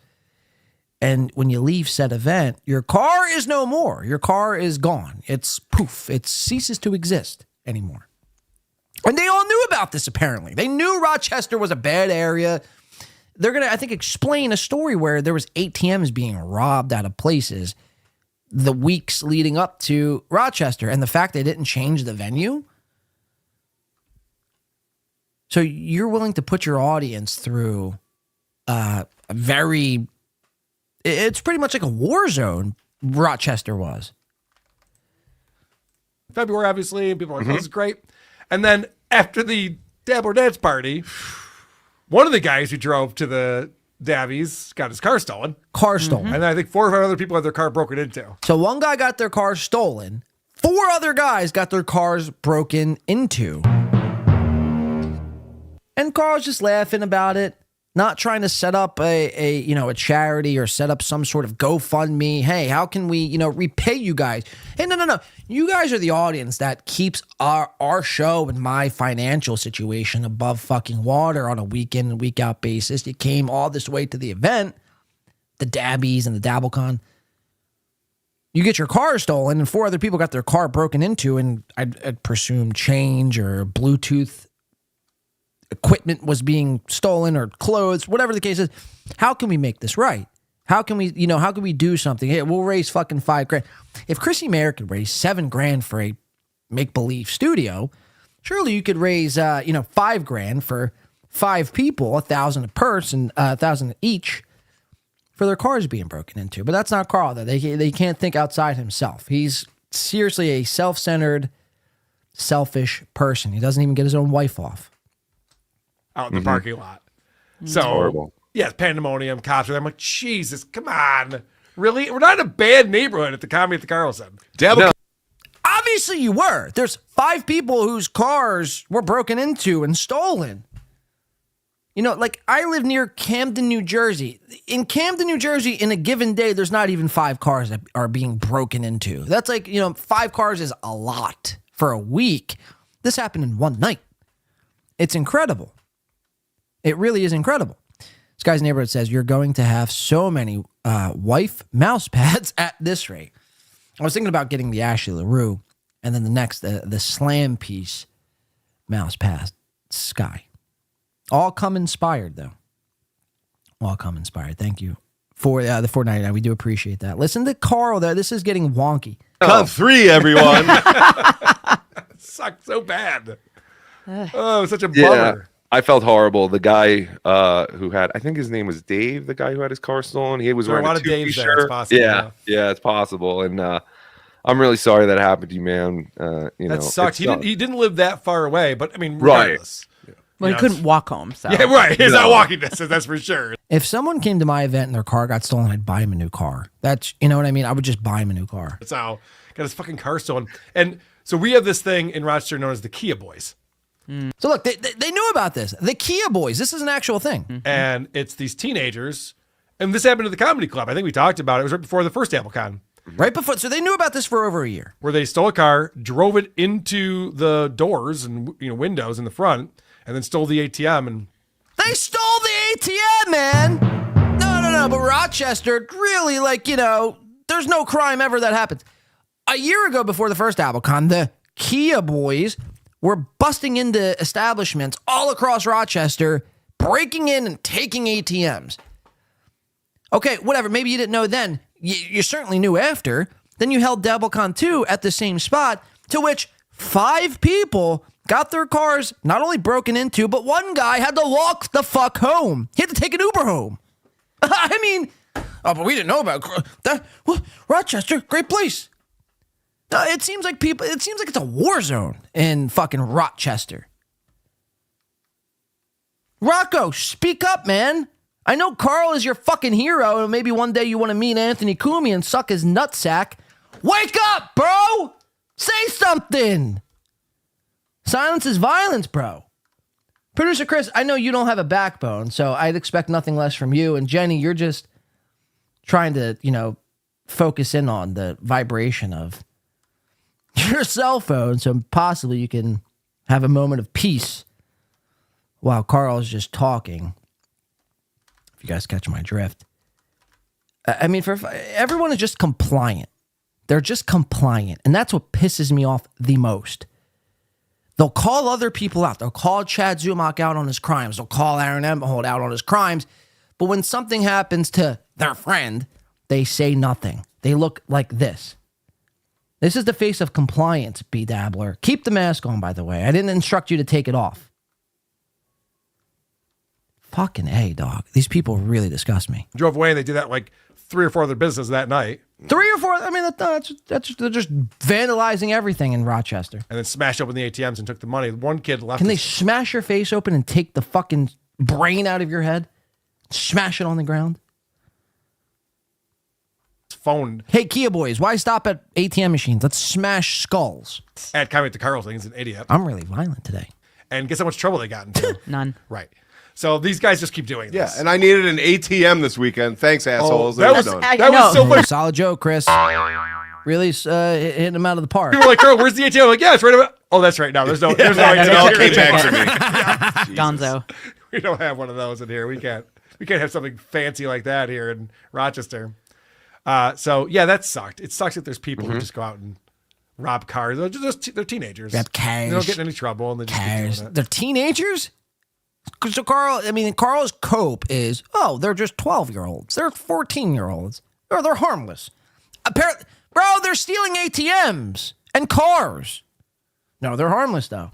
And when you leave said event, your car is no more. Your car is gone. It's poof. It ceases to exist anymore. And they all knew about this, apparently. They knew Rochester was a bad area. They're going to, I think, explain a story where there was ATMs being robbed out of places the weeks leading up to Rochester. And the fact they didn't change the venue. So you're willing to put your audience through a very... It's pretty much like a war zone, Rochester was. February, obviously, and people are like, this is great. And then after the Dabbler Dance party, one of the guys who drove to the Dabbies got his car stolen. And I think 4 or 5 other people had their car broken into. So one guy got their car stolen. 4 other guys got their cars broken into. And Carl's just laughing about it. Not trying to set up a charity or set up some sort of GoFundMe. Hey, how can we, repay you guys? Hey, no. You guys are the audience that keeps our show and my financial situation above fucking water on a week in and week out basis. You came all this way to the event, the Dabbies and the DABBLECON. You get your car stolen and 4 other people got their car broken into, and I'd presume change or Bluetooth equipment was being stolen or clothes, whatever the case is. How can we make this right? How can we, how can we do something? Hey, we'll raise fucking $5,000. If Chrissy Mayer could raise $7,000 for a make-believe studio, surely you could raise, $5,000 for 5 people, 1,000 a person, 1,000 each for their cars being broken into. But that's not Carl, though. They can't think outside himself. He's seriously a self-centered, selfish person. He doesn't even get his own wife off. Out in the parking lot. So, horrible. Yeah, pandemonium, cops. I'm like, Jesus, come on. Really? We're not in a bad neighborhood at the Comedy at the Carlson. No. Obviously you were. There's 5 people whose cars were broken into and stolen. I live near Camden, New Jersey. In Camden, New Jersey, in a given day, there's not even 5 cars that are being broken into. That's 5 cars is a lot for a week. This happened in one night. It's incredible. It really is incredible. This guy's neighborhood says you're going to have so many wife mouse pads at this rate. I was thinking about getting the Ashley LaRue and then the next, the Slam Piece mouse pad Sky. All come inspired, though. All come inspired. Thank you for the $4.99. We do appreciate that. Listen to Carl, though. This is getting wonky. Cut 3, everyone. It sucked so bad. Oh, such a bummer. I felt horrible. The guy who had, I think his name was Dave, the guy who had his car stolen. He was wearing a lot of Dave's shirt. There, it's possible, yeah, it's possible. And I'm really sorry that happened to you, man. That sucks. He didn't live that far away, but I mean, Right. regardless. Well, he couldn't walk home, so. Yeah, right. He's not walking distance, that's for sure. If someone came to my event and their car got stolen, I'd buy him a new car. That's, you know what I mean? I would just buy him a new car. That's how got his fucking car stolen. And so we have this thing in Rochester known as the Kia Boys. So look, they knew about this. The Kia Boys. This is an actual thing. And it's these teenagers. And this happened at the comedy club. I think we talked about it. It was right before the first DABBLECON. Right before. So they knew about this for over a year. Where they stole a car, drove it into the doors and windows in the front, and then stole the ATM. And they stole the ATM, man. No. But Rochester, really, there's no crime ever that happens. A year ago, before the first DABBLECON, the Kia Boys were busting into establishments all across Rochester, breaking in and taking ATMs. Okay, whatever. Maybe you didn't know then. You certainly knew after. Then you held DABBLECON 2 at the same spot, to which 5 people got their cars not only broken into, but one guy had to walk the fuck home. He had to take an Uber home. I mean, but we didn't know about that. Well, Rochester, great place. It seems like it's a war zone in fucking Rochester. Rocco, speak up, man. I know Carl is your fucking hero, and maybe one day you want to meet Anthony Cumia and suck his nutsack. Wake up, bro! Say something! Silence is violence, bro. Producer Chris, I know you don't have a backbone, so I'd expect nothing less from you. And Jenny, you're just trying to, focus in on the vibration of your cell phone, so possibly you can have a moment of peace while Carl's just talking. If you guys catch my drift. I mean, everyone is just compliant. They're just compliant. And that's what pisses me off the most. They'll call other people out. They'll call Chad Zumach out on his crimes. They'll call Aaron Emholt out on his crimes. But when something happens to their friend, they say nothing. They look like this. This is the face of compliance, B Dabbler. Keep the mask on, by the way. I didn't instruct you to take it off. Fucking A, dog. These people really disgust me. Drove away and they did that like 3 or 4 other businesses that night. 3 or 4. I mean, that's they're just vandalizing everything in Rochester. And then smashed open the ATMs and took the money. One kid left. Can they smash your face open and take the fucking brain out of your head? Smash it on the ground? Phone. Hey, Kia boys, why stop at ATM machines? Let's smash skulls. At Comment to Carl's thing. He's an idiot. I'm really violent today. And guess how much trouble they got into? None. Right. So these guys just keep doing this. Yeah, and I needed an ATM this weekend. Thanks, assholes. that was so funny. Solid joke, Chris. Really hitting them out of the park. People were like, Carl, where's the ATM? I'm like, yeah, it's right about. Oh, that's right. No, there's no. There's no it all came back to me. Gonzo. We don't have one of those in here. We can't have something fancy like that here in Rochester. So yeah, that sucked. It sucks that there's people who just go out and rob cars. They're teenagers. Grab cars. They don't get in any trouble. And they just keep doing it. They're teenagers? So Carl's cope is, they're just 12-year-olds. They're 14-year-olds. Or they're harmless. Apparently, bro, they're stealing ATMs and cars. No, they're harmless, though.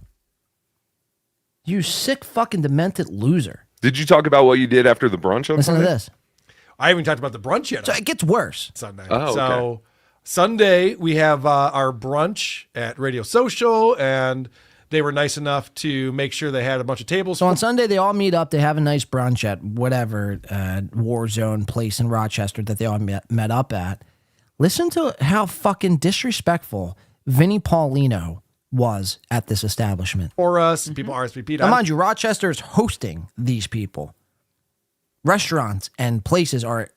You sick fucking demented loser. Did you talk about what you did after the brunch on Listen Sunday? to this. I haven't talked about the brunch yet. So it gets worse. Sunday. Oh, okay. So Sunday, we have our brunch at Radio Social, and they were nice enough to make sure they had a bunch of tables. So on Sunday, they all meet up. They have a nice brunch at whatever war zone place in Rochester that they all met up at. Listen to how fucking disrespectful Vinnie Paulino was at this establishment. For us, people RSVP'd. Now, mind you, Rochester is hosting these people. Restaurants and places are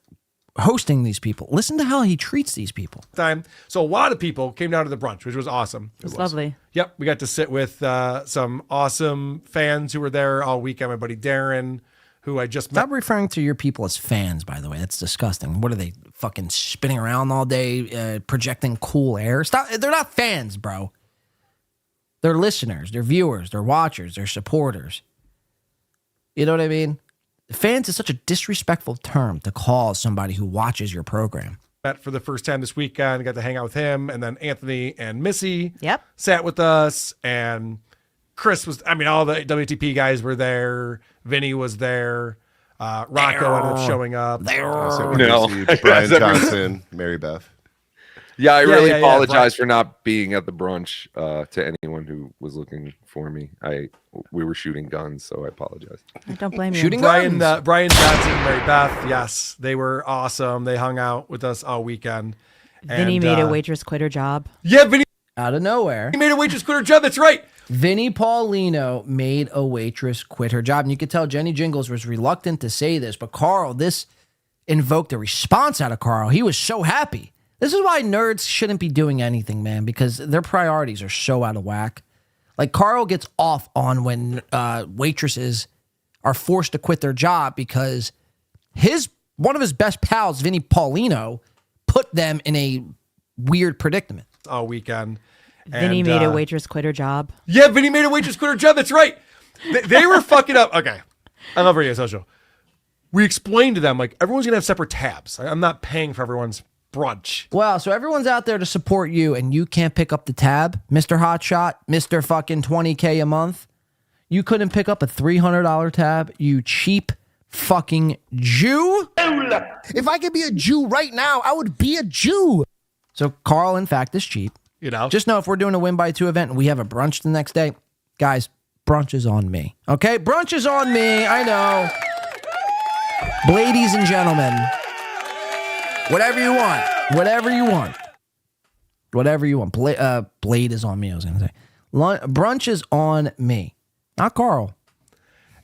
hosting these people. Listen to how he treats these people. So a lot of people came down to the brunch, which was awesome. It was lovely. Yep, we got to sit with some awesome fans who were there all weekend. My buddy Darren, who I just met. Stop referring to your people as fans, by the way. That's disgusting. What are they, fucking spinning around all day, projecting cool air? Stop. They're not fans, bro. They're listeners. They're viewers. They're watchers. They're supporters. You know what I mean? Fans is such a disrespectful term to call somebody who watches your program. Met for the first time this weekend. Got to hang out with him, and then Anthony and Missy Yep. sat with us, and Chris was. I mean, all the WTP guys were there. Vinny was there. Rocco ended up showing up. Brian Johnson, Mary Beth. Yeah, I really apologize Brian. for not being at the brunch to anyone who was looking for me. We were shooting guns, so I apologize. I don't blame you. Shooting Brian guns. Brian Johnson, Mary Beth. Yes, they were awesome. They hung out with us all weekend. Vinny made a waitress quit her job. Yeah, Vinny. Out of nowhere. He made a waitress quit her job. That's right. Vinnie Paulino made a waitress quit her job. And you could tell Jenny Jingles was reluctant to say this, but Carl, this invoked a response out of Carl. He was so happy. This is why nerds shouldn't be doing anything, man, because their priorities are so out of whack. Like, Carl gets off on when waitresses are forced to quit their job because one of his best pals, Vinnie Paulino, put them in a weird predicament. All weekend. Vinny made a waitress quit her job. Yeah, Vinny made a waitress quit her job. That's right. They were fucking up. Okay. I love Radio Social. We explained to them, like, everyone's going to have separate tabs. I'm not paying for everyone's brunch. Wow, so everyone's out there to support you and you can't pick up the tab, Mr. Hotshot, Mr. fucking 20K a month. You couldn't pick up a $300 tab, you cheap fucking Jew? If I could be a Jew right now, I would be a Jew. So Carl, in fact, is cheap. You know? Just know if we're doing a win by 2 event and we have a brunch the next day, guys, brunch is on me. Okay? Brunch is on me. I know. Ladies and gentlemen, whatever you want. Whatever you want. Whatever you want. Blade is on me, I was going to say. Brunch is on me. Not Carl.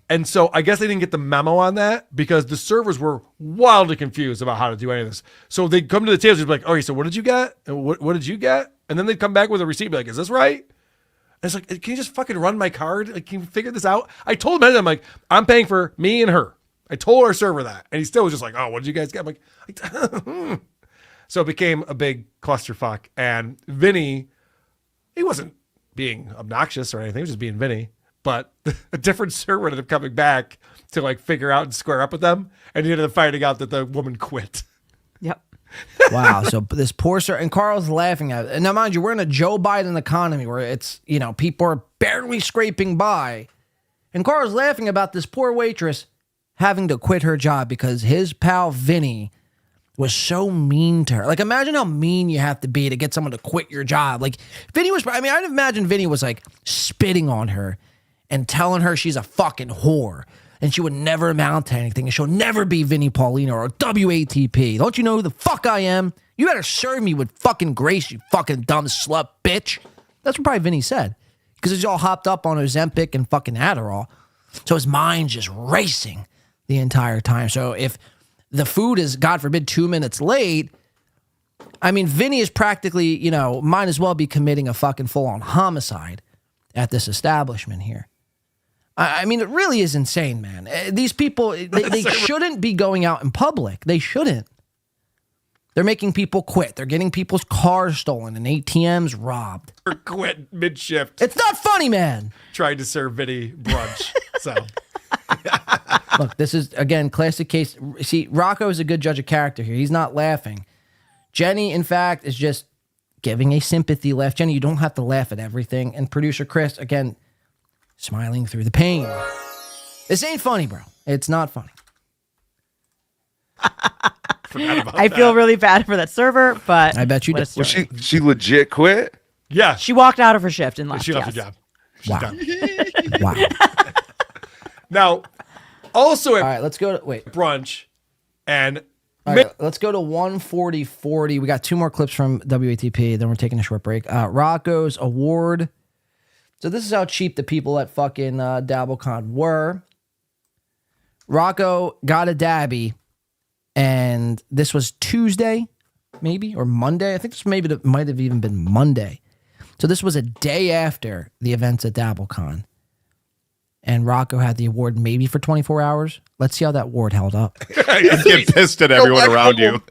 And so I guess they didn't get the memo on that because the servers were wildly confused about how to do any of this. So they'd come to the tables and be like, okay, so what did you get? And what did you get? And then they'd come back with a receipt and be like, is this right? And it's like, can you just fucking run my card? Like, can you figure this out? I told them, I'm like, I'm paying for me and her. I told our server that. And he still was just like, oh, what did you guys get? I'm like, so it became a big clusterfuck. And Vinny, he wasn't being obnoxious or anything. He was just being Vinny. But a different server ended up coming back to like figure out and square up with them. And he ended up finding out that the woman quit. Yep. Wow. So this poor sir, and Carl's laughing at it. And now, mind you, we're in a Joe Biden economy where it's, you know, people are barely scraping by. And Carl's laughing about this poor waitress having to quit her job because his pal Vinny was so mean to her. Like, imagine how mean you have to be to get someone to quit your job. Like, Vinny was, I mean, I'd imagine Vinny was like spitting on her and telling her she's a fucking whore. And she would never amount to anything. And she'll never be Vinny Paulino or WATP. Don't you know who the fuck I am? You better serve me with fucking grace, you fucking dumb slut bitch. That's what probably Vinny said. Because he's all hopped up on Ozempic and fucking Adderall. So his mind's just racing the entire time. So if the food is, God forbid, 2 minutes late, I mean, Vinny is practically, you know, might as well be committing a fucking full-on homicide at this establishment here. I mean, it really is insane, man. These people, they shouldn't be going out in public. They shouldn't. They're making people quit. They're getting people's cars stolen and ATMs robbed. Or quit mid-shift. It's not funny, man. Trying to serve Vinny brunch. So, look, this is, again, classic case. See, Rocco is a good judge of character here. He's not laughing. Jenny, in fact, is just giving a sympathy laugh. Jenny, you don't have to laugh at everything. And producer Chris, again, smiling through the pain. This ain't funny, bro. It's not funny. I feel really bad for that server, but I bet you did. Well, she legit quit? Yeah. She walked out of her shift and left. She left the job. She's Wow. done. Wow. Now, also at All right, let's go to, wait. brunch and All right, let's go to 140-40. We got two more clips from WATP, then we're taking a short break. Rocco's award. So this is how cheap the people at fucking DABBLECON were. Rocco got a dabby, and this was Tuesday, maybe, or Monday. I think this might have even been Monday. So this was a day after the events at DABBLECON. And Rocco had the award maybe for 24 hours. Let's see how that award held up. You get pissed at everyone around you.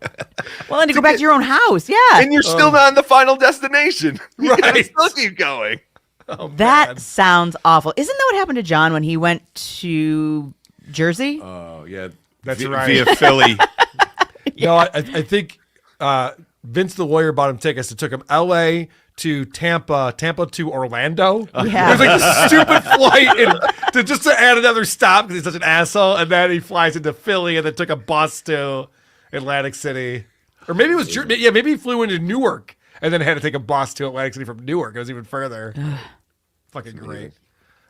Well, then to go back to your own house, yeah. And you're still not in the final destination. You Right. gotta still keep going. Oh, That sounds awful. Isn't that what happened to John when he went to Jersey? Oh, yeah. That's via, right. Via Philly. No, I think Vince the lawyer bought him tickets. It took him L.A. to Tampa to Orlando. Yeah. It was like the stupid flight just to add another stop because he's such an asshole. And then he flies into Philly and then took a bus to Atlantic City. Or maybe it was, maybe he flew into Newark and then had to take a bus to Atlantic City from Newark. It was even further. Fucking great.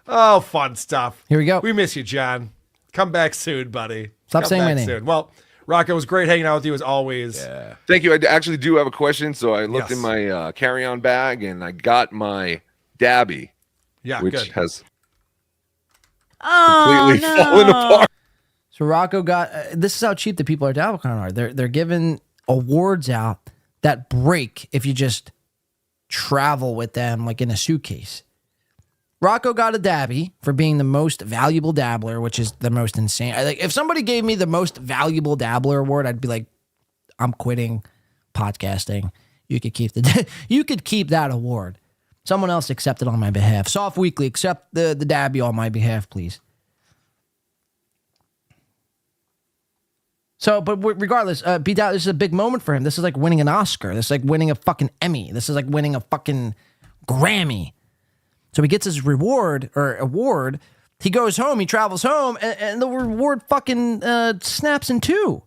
Oh, fun stuff. Here we go. We miss you, John. Come back soon, buddy. Stop Come saying back my name. soon. Well, Rocco, it was great hanging out with you as always. Yeah. Thank you. I actually do have a question. So I looked Yes. in my carry-on bag and I got my dabby, Yeah, which good. has Oh, completely fallen apart. So Rocco got, this is how cheap the people at DABBLECON are. They're giving awards out that break if you just travel with them like in a suitcase. Rocco got a dabby for being the most valuable dabbler, which is the most insane. If somebody gave me the most valuable dabbler award, I'd be like, I'm quitting podcasting. You could keep that award. Someone else accept it on my behalf. Soft Weekly, accept the dabby on my behalf, please. So, but regardless, B. Dowd, this is a big moment for him. This is like winning an Oscar. This is like winning a fucking Emmy. This is like winning a fucking Grammy. So he gets his award. He goes home, he travels home, and the reward fucking snaps in two.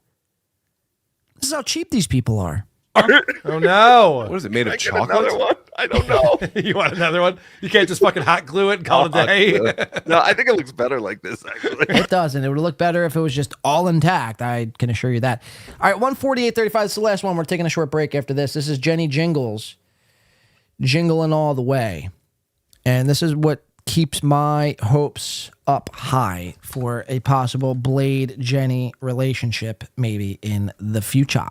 This is how cheap these people are. Oh, no. What is it, made of chocolate? Another one? I don't know. You want another one? You can't just fucking hot glue it and call it a day? No, I think it looks better like this, actually. It doesn't. It would look better if it was just all intact. I can assure you that. All right, 148.35. This is the last one. We're taking a short break after this. This is Jenny Jingles. Jingling all the way. And this is what keeps my hopes up high for a possible Blade-Jenny relationship maybe in the future.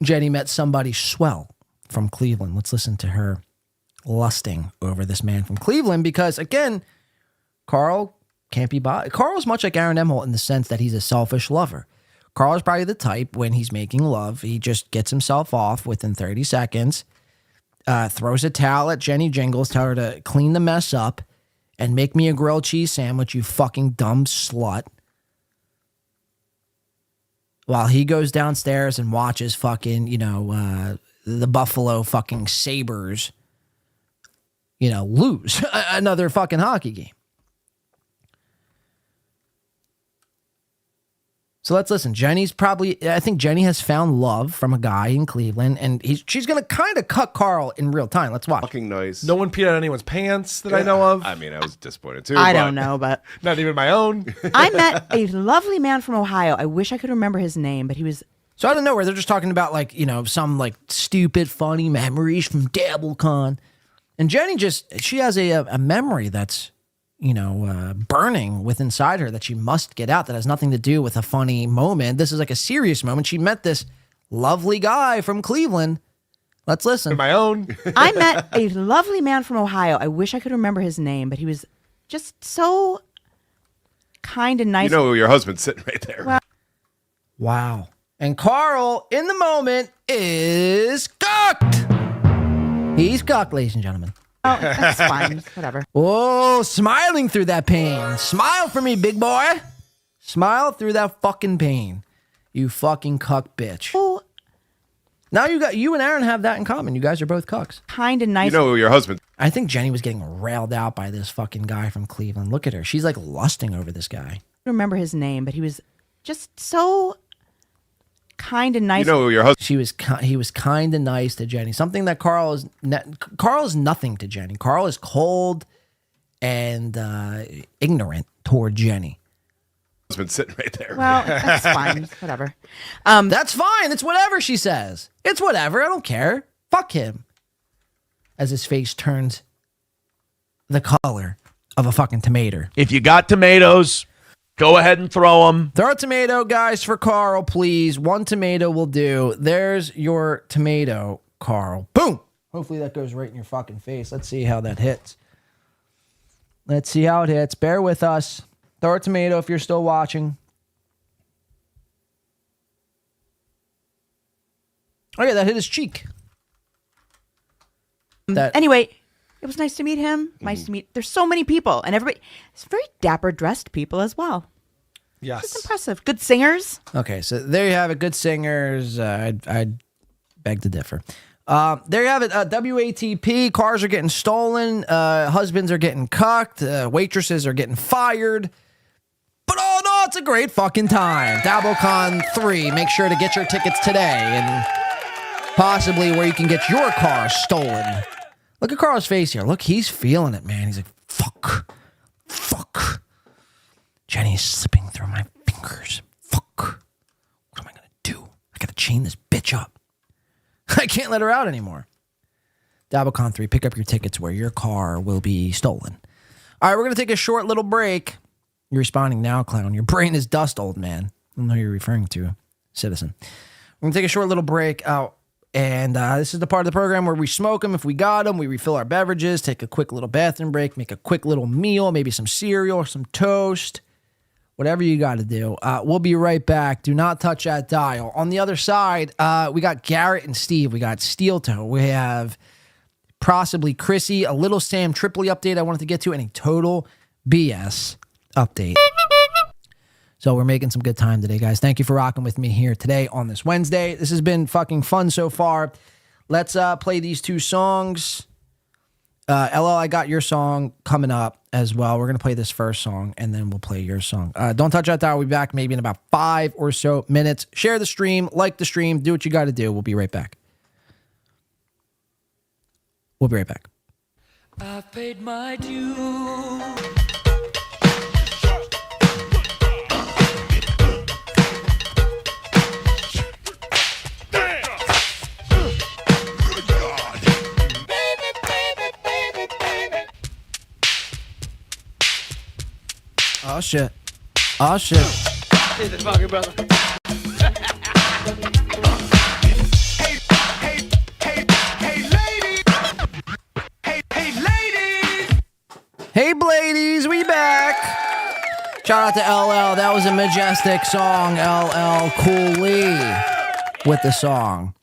Jenny met somebody swell from Cleveland. Let's listen to her lusting over this man from Cleveland because, again, Carl can't be bothered. Carl's much like Aaron Emholt in the sense that he's a selfish lover. Carl is probably the type when he's making love, he just gets himself off within 30 seconds, throws a towel at Jenny Jingles, tell her to clean the mess up and make me a grilled cheese sandwich, you fucking dumb slut. While he goes downstairs and watches fucking, the Buffalo fucking Sabres, lose another fucking hockey game. So let's listen. I think Jenny has found love from a guy in Cleveland, and she's going to kind of cut Carl in real time. Let's watch. Fucking noise. No one peed on anyone's pants that I know of. I mean, I was disappointed too. I don't know, but not even my own. I met a lovely man from Ohio. I wish I could remember his name, but he was. So I don't know where they're just talking about some stupid, funny memories from DABBLECON. And Jenny she has a memory that's, burning within inside her that she must get out that has nothing to do with a funny moment. This is like a serious moment. She met this lovely guy from Cleveland. Let's listen. My own. I met a lovely man from Ohio. I wish I could remember his name, but he was just so kind and nice. Your husband's sitting right there. Wow. And Carl, in the moment, is cocked. He's cocked, ladies and gentlemen. Oh, that's fine. Whatever. Oh, smiling through that pain. Smile for me, big boy. Smile through that fucking pain. You fucking cuck bitch. Oh. Now you and Aaron have that in common. You guys are both cucks. Kind and nice. Your husband. I think Jenny was getting railed out by this fucking guy from Cleveland. Look at her. She's like lusting over this guy. I don't remember his name, but he was just so kind and nice. Your husband. He was kind and nice to Jenny. Something that Carl is nothing to Jenny. Carl is cold and ignorant toward Jenny. Husband sitting right there. Well, that's fine. Whatever. That's fine. It's whatever she says. It's whatever. I don't care. Fuck him. As his face turns the color of a fucking tomato. If you got tomatoes, go ahead and throw them. Throw a tomato, guys, for Carl, please. One tomato will do. There's your tomato, Carl. Boom. Hopefully that goes right in your fucking face. Let's see how that hits. Let's see how it hits. Bear with us. Throw a tomato if you're still watching. Oh, yeah, that hit his cheek. Anyway, it was nice to meet him. Nice to meet. There's so many people, and everybody. It's very dapper dressed people as well. Yes, it's impressive. Good singers. Okay, so there you have it. Good singers. I'd beg to differ. There you have it. WATP. Cars are getting stolen. Husbands are getting cucked. Waitresses are getting fired. But oh no, it's a great fucking time. DABBLECON 3. Make sure to get your tickets today, and possibly where you can get your car stolen. Look at Carl's face here. Look, he's feeling it, man. He's like, fuck. Jenny's slipping through my fingers. Fuck. What am I going to do? I got to chain this bitch up. I can't let her out anymore. DABBLECON 3, pick up your tickets where your car will be stolen. All right, we're going to take a short little break. You're responding now, clown. Your brain is dust, old man. I don't know who you're referring to, citizen. We're going to take a short little break out. And this is the part of the program where we smoke them if we got them. We refill our beverages, take a quick little bathroom break, make a quick little meal, maybe some cereal or some toast, whatever you got to do. We'll be right back. Do not touch that dial. On the other side, we got Garrett and Steve. We got Steel Toe. We have possibly Chrissy, a little Sam Tripoli update I wanted to get to, and a total BS update. So we're making some good time today, guys. Thank you for rocking with me here today on this Wednesday. This has been fucking fun so far. Let's play these two songs. LL, I got your song coming up as well. We're going to play this first song, and then we'll play your song. Don't touch that dial. We'll be back maybe in about 5 or so minutes. Share the stream, like the stream, do what you got to do. We'll be right back. We'll be right back. I've paid my due. Oh, shit. Oh, shit. He's a fucking brother. Hey, ladies, we back. Shout out to LL. That was a majestic song. LL Cooley with the song.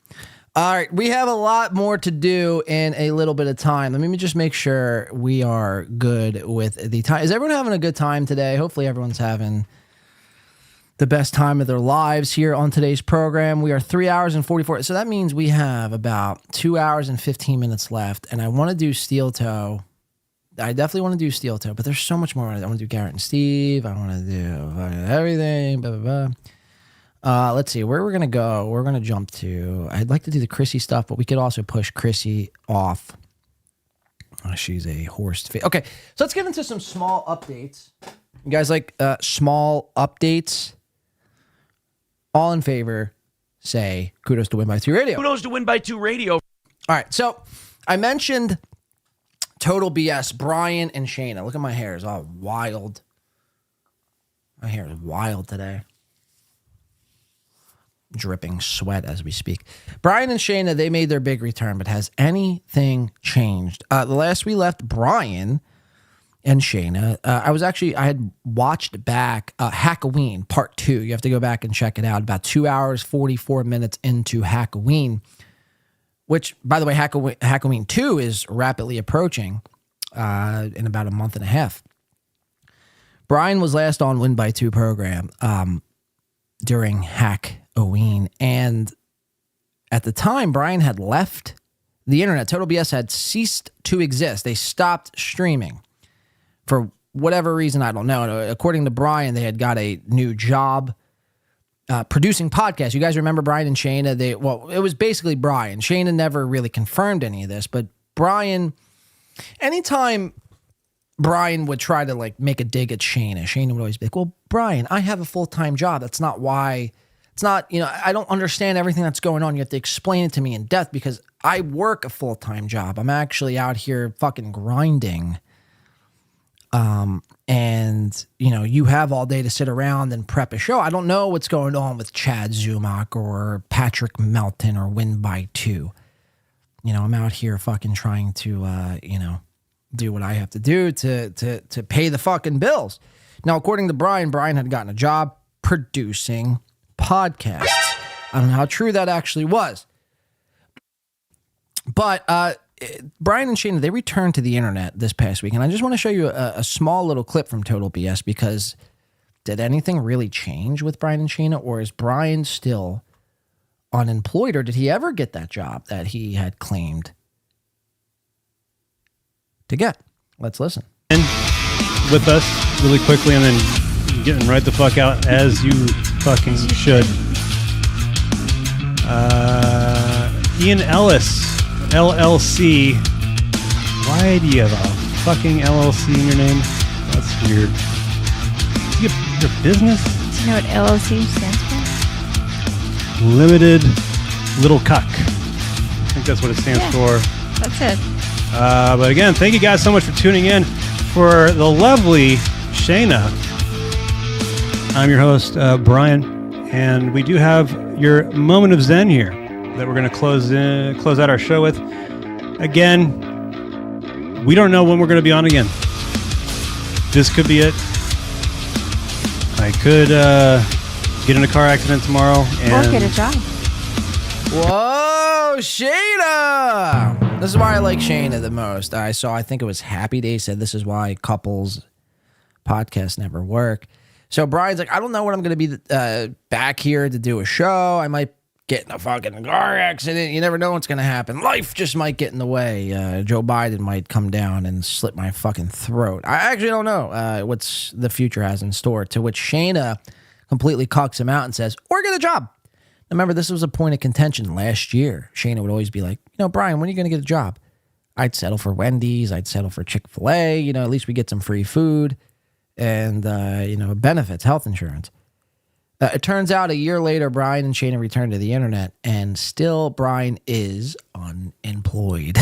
All right, we have a lot more to do in a little bit of time. Let me just make sure we are good with the time. Is everyone having a good time today? Hopefully everyone's having the best time of their lives here on today's program. We are 3 hours and 44. So that means we have about 2 hours and 15 minutes left. And I want to do Steel Toe. I definitely want to do Steel Toe, but there's so much more. I want to do Garrett and Steve. I want to do everything. Blah, blah, blah. Let's see where we're going to go. We're going to jump to, I'd like to do the Chrissy stuff, but we could also push Chrissy off. She's a horse. Okay, so let's get into some small updates. You guys like small updates? All in favor, say kudos to Win by 2 Radio. Kudos to Win by 2 Radio. All right, so I mentioned Total BS, Brian and Shayna. Look at my hair. It's all wild. My hair is wild today. Dripping sweat as we speak. Brian and Shayna, they made their big return, but has anything changed? The last we left Brian and Shayna, I had watched back Hackoween Part 2. You have to go back and check it out. About 2 hours, 44 minutes into Hackoween. Which, by the way, Hackoween 2 is rapidly approaching in about a month and a half. Brian was last on Win by 2 program during Hackoween. And at the time, Brian had left the internet. Total BS had ceased to exist. They stopped streaming for whatever reason, I don't know. According to Brian, they had got a new job producing podcasts. You guys remember Brian and Shayna? It was basically Brian. Shayna never really confirmed any of this, but Brian, anytime Brian would try to like make a dig at Shayna would always be like, well, Brian, I have a full-time job. That's not why. It's not, I don't understand everything that's going on. You have to explain it to me in depth because I work a full-time job. I'm actually out here fucking grinding. And you have all day to sit around and prep a show. I don't know what's going on with Chad Zumach or Patrick Melton or Win by 2. I'm out here fucking trying to, do what I have to do to pay the fucking bills. Now, according to Brian had gotten a job producing podcasts. I don't know how true that actually was. But, Brian and Shayna, they returned to the internet this past week, and I just want to show you a small little clip from Total BS because did anything really change with Brian and Shayna, or is Brian still unemployed, or did he ever get that job that he had claimed to get? Let's listen. With us really quickly and then getting right the fuck out as you fucking should. Ian Ellis. LLC. Why do you have a fucking LLC in your name? That's weird. Do you have your business? Do you know what LLC stands for? Limited Little Cuck. I think that's what it stands for. That's it. But again, thank you guys so much for tuning in. For the lovely Shayna, I'm your host, Brian, and we do have your moment of zen here that we're going to close out our show with. Again, we don't know when we're going to be on again. This could be it. I could get in a car accident tomorrow and or get a job. Whoa, Shayna! This is why I like Shayna the most. I think it was Happy Day said this is why couples podcasts never work. So Brian's like, I don't know when I'm going to be back here to do a show. I might get in a fucking car accident. You never know what's going to happen. Life just might get in the way. Joe Biden might come down and slit my fucking throat. I actually don't know what's the future has in store. To which Shayna completely cucks him out and says, or get a job. Remember, this was a point of contention last year. Shayna would always be like, Brian, when are you going to get a job? I'd settle for Wendy's. I'd settle for Chick-fil-A. At least we get some free food and, benefits, health insurance. It turns out a year later, Brian and Shayna returned to the internet, and still Brian is unemployed.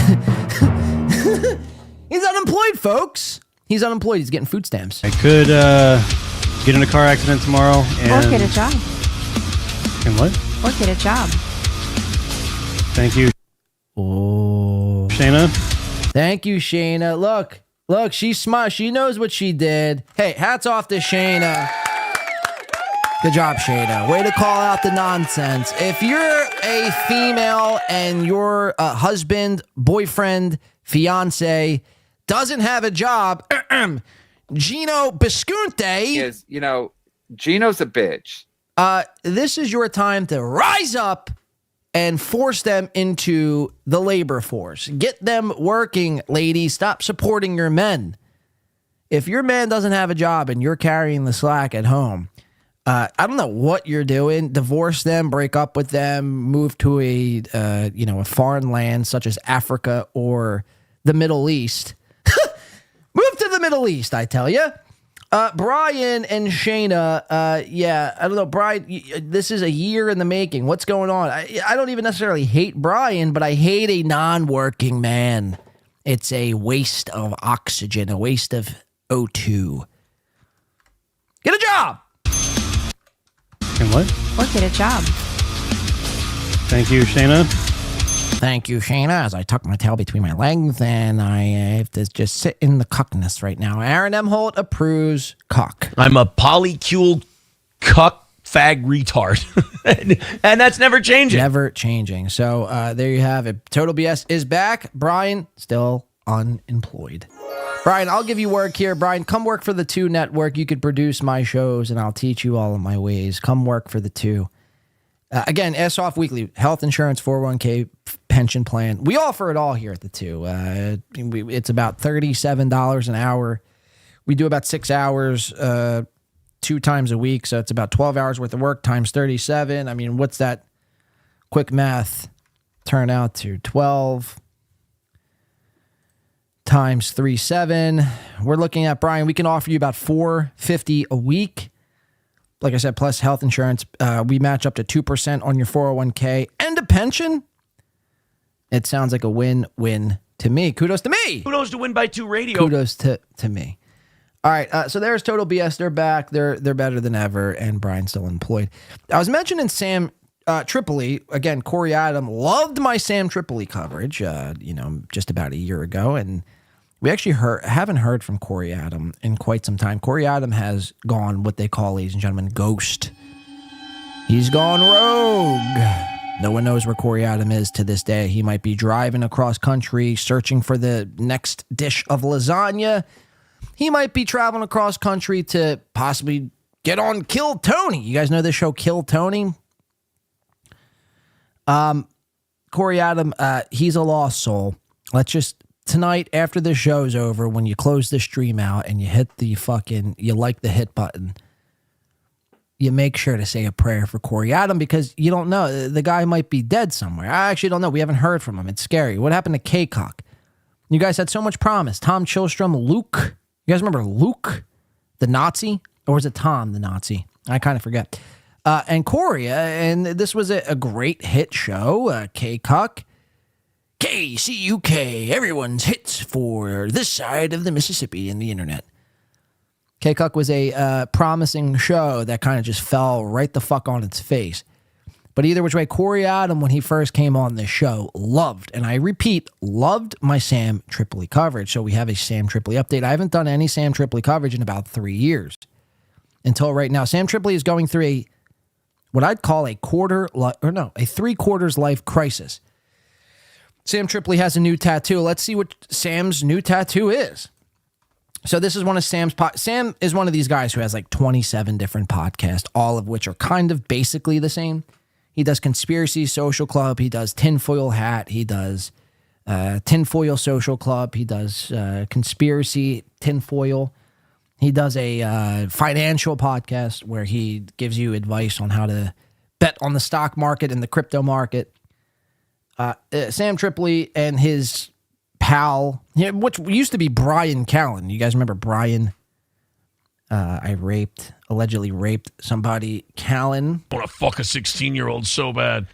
He's unemployed, folks. He's unemployed. He's getting food stamps. I could get in a car accident tomorrow and... Or get a job. And what? Or get a job. Thank you. Oh. Shayna? Thank you, Shayna. Look, Look, she's smart. She knows what she did. Hey, hats off to Shayna. Good job, Shayna. Way to call out the nonsense. If you're a female and your husband, boyfriend, fiance doesn't have a job, Gino Bisconte is, Gino's a bitch. This is your time to rise up and force them into the labor force. Get them working, ladies. Stop supporting your men. If your man doesn't have a job and you're carrying the slack at home, I don't know what you're doing. Divorce them, break up with them, move to a foreign land such as Africa or the Middle East. Move to the Middle East, I tell you. Brian and Shayna, I don't know, Brian, this is a year in the making. What's going on? I don't even necessarily hate Brian, but I hate a non-working man. It's a waste of oxygen, a waste of O2. Get a job! And what? Or get a job. Thank you, Shayna. Thank you, Shayna, as I tuck my tail between my legs and I have to just sit in the cuckness right now. Aaron M. Holt approves cuck. I'm a polycule cuck fag retard. And that's never changing. Never changing. So there you have it. Total BS is back. Brian, still unemployed. Brian, I'll give you work here. Brian, come work for the 2 network. You could produce my shows and I'll teach you all of my ways. Come work for the 2. Again, S-Off Weekly, health insurance, 401k, pension plan. We offer it all here at the 2. It's about $37 an hour. We do about 6 hours 2 times a week, so it's about 12 hours worth of work times 37. I mean, what's that quick math turn out to? 12 times 37. We're looking at, Brian, we can offer you about $450 a week. Like I said, plus health insurance. We match up to 2% on your 401k and a pension. It sounds like a win-win to me. Kudos to me. Kudos to Win by 2 Radio. Kudos to me. All right, so there's Total BS. They're back. They're better than ever, and Brian's still employed. I was mentioning Sam Tripoli. Again, Corey Adam loved my Sam Tripoli coverage, just about a year ago, and we actually haven't heard from Corey Adam in quite some time. Corey Adam has gone what they call, ladies and gentlemen, ghost. He's gone rogue. No one knows where Corey Adam is to this day. He might be driving across country, searching for the next dish of lasagna. He might be traveling across country to possibly get on Kill Tony. You guys know this show, Kill Tony? Corey Adam, he's a lost soul. Let's just... Tonight, after the show's over, when you close the stream out and you hit you like the hit button, you make sure to say a prayer for Corey Adam because you don't know. The guy might be dead somewhere. I actually don't know. We haven't heard from him. It's scary. What happened to K-Cock? You guys had so much promise. Tom Chilstrom, Luke. You guys remember Luke, the Nazi? Or was it Tom, the Nazi? I kind of forget. And Corey, and this was a great hit show, K-Cock. KCUK, everyone's hits for this side of the Mississippi and the internet. K-Cuck was a promising show that kind of just fell right the fuck on its face. But either which way, Corey Adam, when he first came on this show, loved, and I repeat, loved my Sam Tripoli coverage. So we have a Sam Tripoli update. I haven't done any Sam Tripoli coverage in about 3 years. Until right now. Sam Tripoli is going through what I'd call a 3/4 life crisis. Sam Tripoli has a new tattoo. Let's see what Sam's new tattoo is. So this is one of Sam's... Sam is one of these guys who has like 27 different podcasts, all of which are kind of basically the same. He does Conspiracy Social Club. He does Tinfoil Hat. He does Tinfoil Social Club. He does Conspiracy Tinfoil. He does a financial podcast where he gives you advice on how to bet on the stock market and the crypto market. Sam Tripoli and his pal, which used to be Brian Callen. You guys remember Brian? I allegedly raped somebody. Callen. I want to fuck a 16-year-old so bad.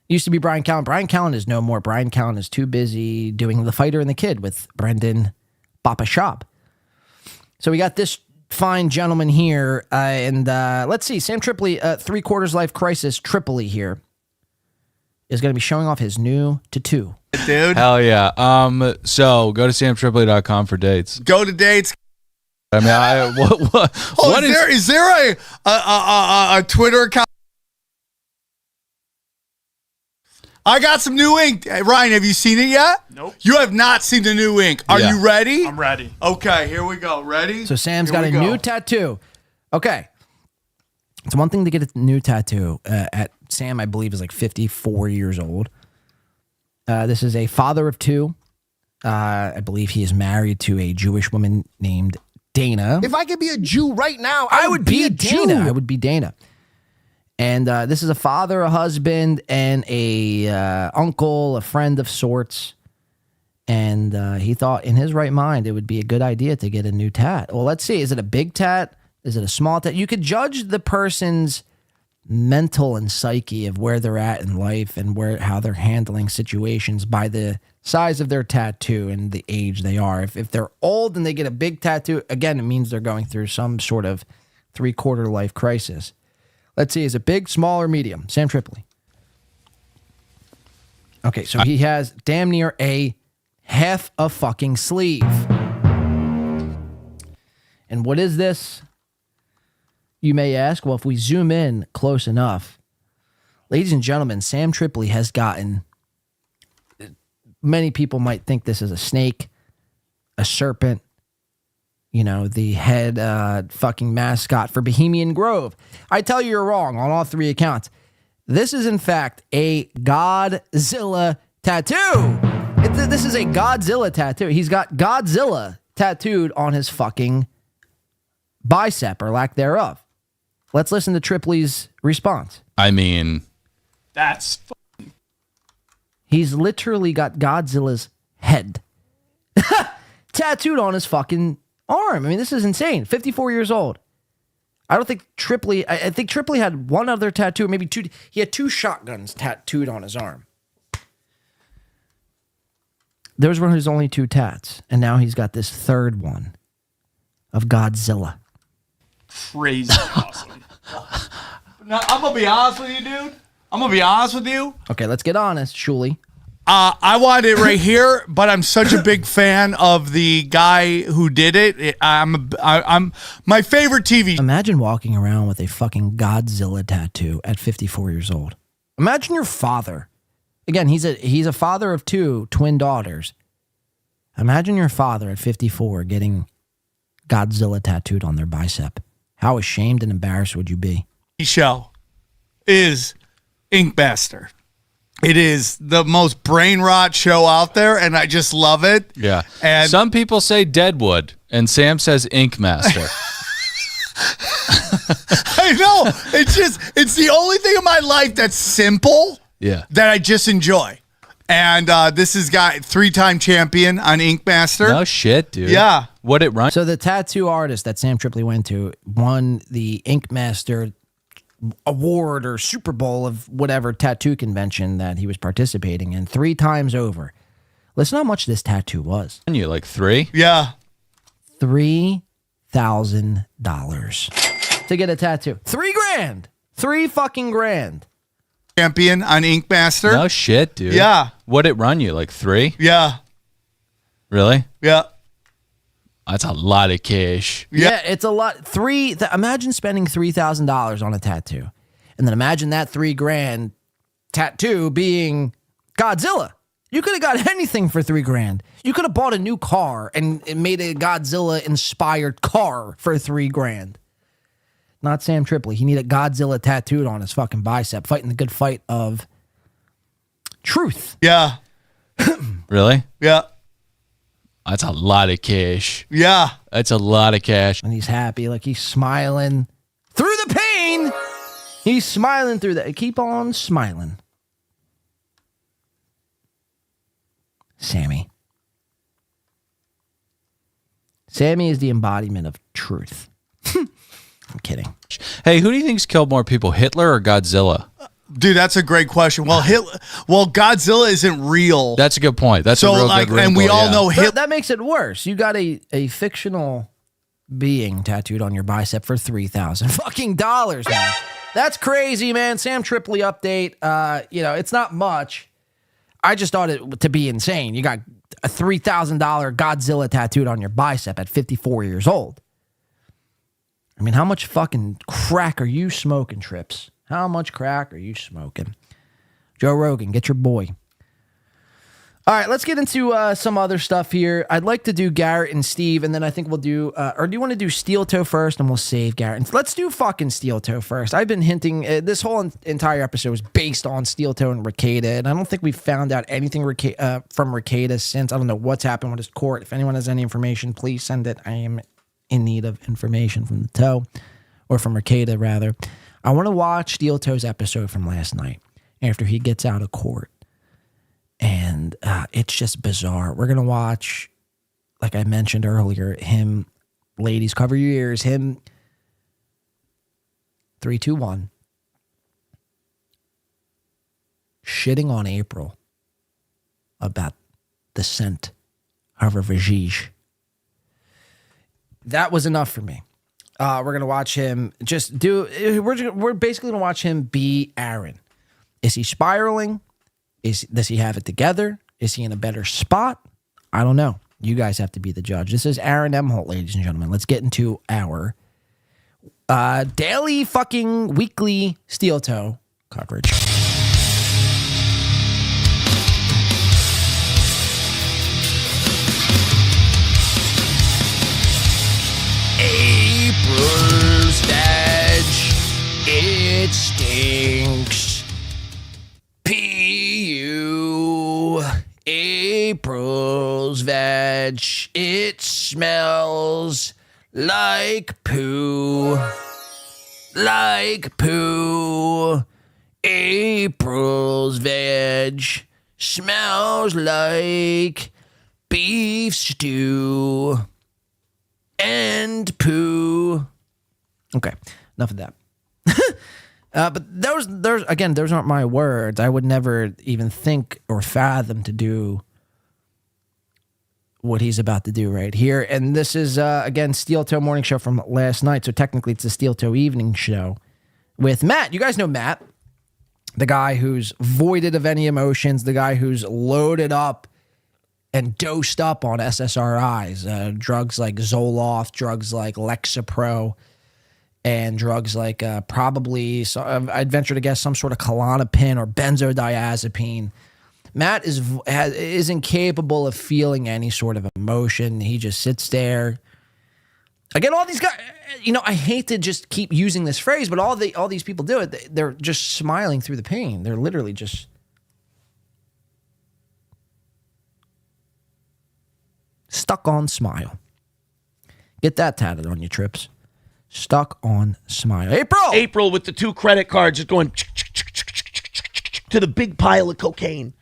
Used to be Brian Callen. Brian Callen is no more. Brian Callen is too busy doing The Fighter and the Kid with Brendan Bappa Shop. So we got this fine gentleman here. And let's see. Sam Tripoli, 3/4 life crisis, Tripoli here, is going to be showing off his new tattoo. dude. Hell yeah. So go to samtripoli.com for dates. Go to dates. I mean, what is there a Twitter account? I got some new ink. Hey, Ryan, have you seen it yet? Nope. You have not seen the new ink. Are you ready? I'm ready. Okay, here we go. Ready? So Sam's got a new tattoo. Okay. It's one thing to get a new tattoo. Sam, I believe, is like 54 years old. This is a father of two. I believe he is married to a Jewish woman named Dana. If I could be a Jew right now, I would be Dana. Jew. I would be Dana. And this is a father, a husband, and a uncle, a friend of sorts. And he thought in his right mind it would be a good idea to get a new tat. Well, let's see. Is it a big tat? Is it a small tat? You could judge the person's mental and psyche of where they're at in life and how they're handling situations by the size of their tattoo and the age they are. If they're old and they get a big tattoo, again, it means they're going through some sort of 3/4 life crisis. Let's see, is it big, small, or medium? Sam Tripoli. Okay, so he has damn near a half a fucking sleeve. And what is this? You may ask. Well, if we zoom in close enough, ladies and gentlemen, Sam Tripoli has gotten, many people might think this is a snake, a serpent, the head fucking mascot for Bohemian Grove. I tell you you're wrong on all three accounts. This is, in fact, a Godzilla tattoo. This is a Godzilla tattoo. He's got Godzilla tattooed on his fucking bicep, or lack thereof. Let's listen to Tripoli's response. I mean, that's he's literally got Godzilla's head tattooed on his fucking arm. I mean, this is insane. 54 years old. I don't think Tripoli, I think Tripoli had one other tattoo, maybe two. He had two shotguns tattooed on his arm. There was one of his only two tats, and now he's got this third one of Godzilla. Crazy awesome. Now, I'm going to be honest with you, dude. I'm going to be honest with you. Okay, let's get honest, Shuli. I want it right here, but I'm such a big fan of the guy who did it. I'm my favorite TV. Imagine walking around with a fucking Godzilla tattoo at 54 years old. Imagine your father. Again, he's a father of two twin daughters. Imagine your father at 54 getting Godzilla tattooed on their bicep. How ashamed and embarrassed would you be? Show is Ink Master. It is the most brain rot show out there, and I just love it. Yeah. And some people say Deadwood, and Sam says Ink Master. I know. It's the only thing in my life that's simple. Yeah. That I just enjoy. And this is guy 3-time champion on Ink Master. No shit, dude. Yeah. What it run? So the tattoo artist that Sam Tripoli went to won the Ink Master award or Super Bowl of whatever tattoo convention that he was participating in 3 times over. Listen how much this tattoo was. You like 3? Yeah. $3,000 to get a tattoo. $3,000. 3 fucking grand. Champion on Ink Master. No shit, dude. Yeah. What it run you? Like 3? Yeah. Really? Yeah. That's a lot of cash. Yeah, it's a lot. Imagine spending $3,000 on a tattoo, and then imagine that $3,000 tattoo being Godzilla. You could have got anything for $3,000. You could have bought a new car and made a Godzilla-inspired car for $3,000. Not Sam Tripoli. He needed Godzilla tattooed on his fucking bicep, fighting the good fight of truth. Yeah. Really? Yeah. That's a lot of cash. Yeah. That's a lot of cash. And he's happy, like he's smiling through the pain. He's smiling through that. Keep on smiling. Sammy. Sammy is the embodiment of truth. I'm kidding. Hey, who do you think's killed more people, Hitler or Godzilla? Dude, that's a great question. Well, Godzilla isn't real. That's a good point. That's so a real like, good wrinkle, and we all know that makes it worse. You got a fictional being tattooed on your bicep for $3,000 fucking dollars, man. That's crazy, man. Sam Tripoli update. It's not much. I just thought it to be insane. You got a $3,000 Godzilla tattooed on your bicep at 54 years old. I mean, how much fucking crack are you smoking, Trips? How much crack are you smoking? Joe Rogan, get your boy. All right, let's get into some other stuff here. I'd like to do Garrett and Steve, and then I think we'll do, or do you want to do Steel Toe first, and we'll save Garrett? Let's do fucking Steel Toe first. I've been hinting, this whole entire episode was based on Steel Toe and Ricada, and I don't think we found out anything from Ricada since. I don't know what's happened with his court. If anyone has any information, please send it. I am in need of information from the Toe, or from Ricada, rather. I want to watch Steel Toe's episode from last night after he gets out of court. And it's just bizarre. We're going to watch, like I mentioned earlier, him, ladies, cover your ears, him, 3, 2, 1, shitting on April about the scent of her vagine. That was enough for me. We're going to watch him just do, we're basically going to watch him be Aaron. Is he spiraling? Does he have it together? Is he in a better spot? I don't know. You guys have to be the judge. This is Aaron Emholt, ladies and gentlemen. Let's get into our daily fucking weekly Steel Toe coverage. April's veg, it stinks. April's veg, it smells like poo. Like poo. April's veg smells like beef stew and poo. Okay, enough of that. But those aren't my words. I would never even think or fathom to do what he's about to do right here. And this is, again, Steel Toe Morning Show from last night. So technically it's the Steel Toe Evening Show with Matt. You guys know Matt, the guy who's voided of any emotions, the guy who's loaded up and dosed up on SSRIs, drugs like Zoloft, drugs like Lexapro, and drugs like probably, I'd venture to guess, some sort of Klonopin or benzodiazepine. Matt is incapable of feeling any sort of emotion. He just sits there. Again, all these guys, I hate to just keep using this phrase, but all these people do it. They're just smiling through the pain. They're literally just stuck on smile. Get that tatted on your Trips. Stuck on smile. April with the 2 credit cards just going to the big pile of cocaine.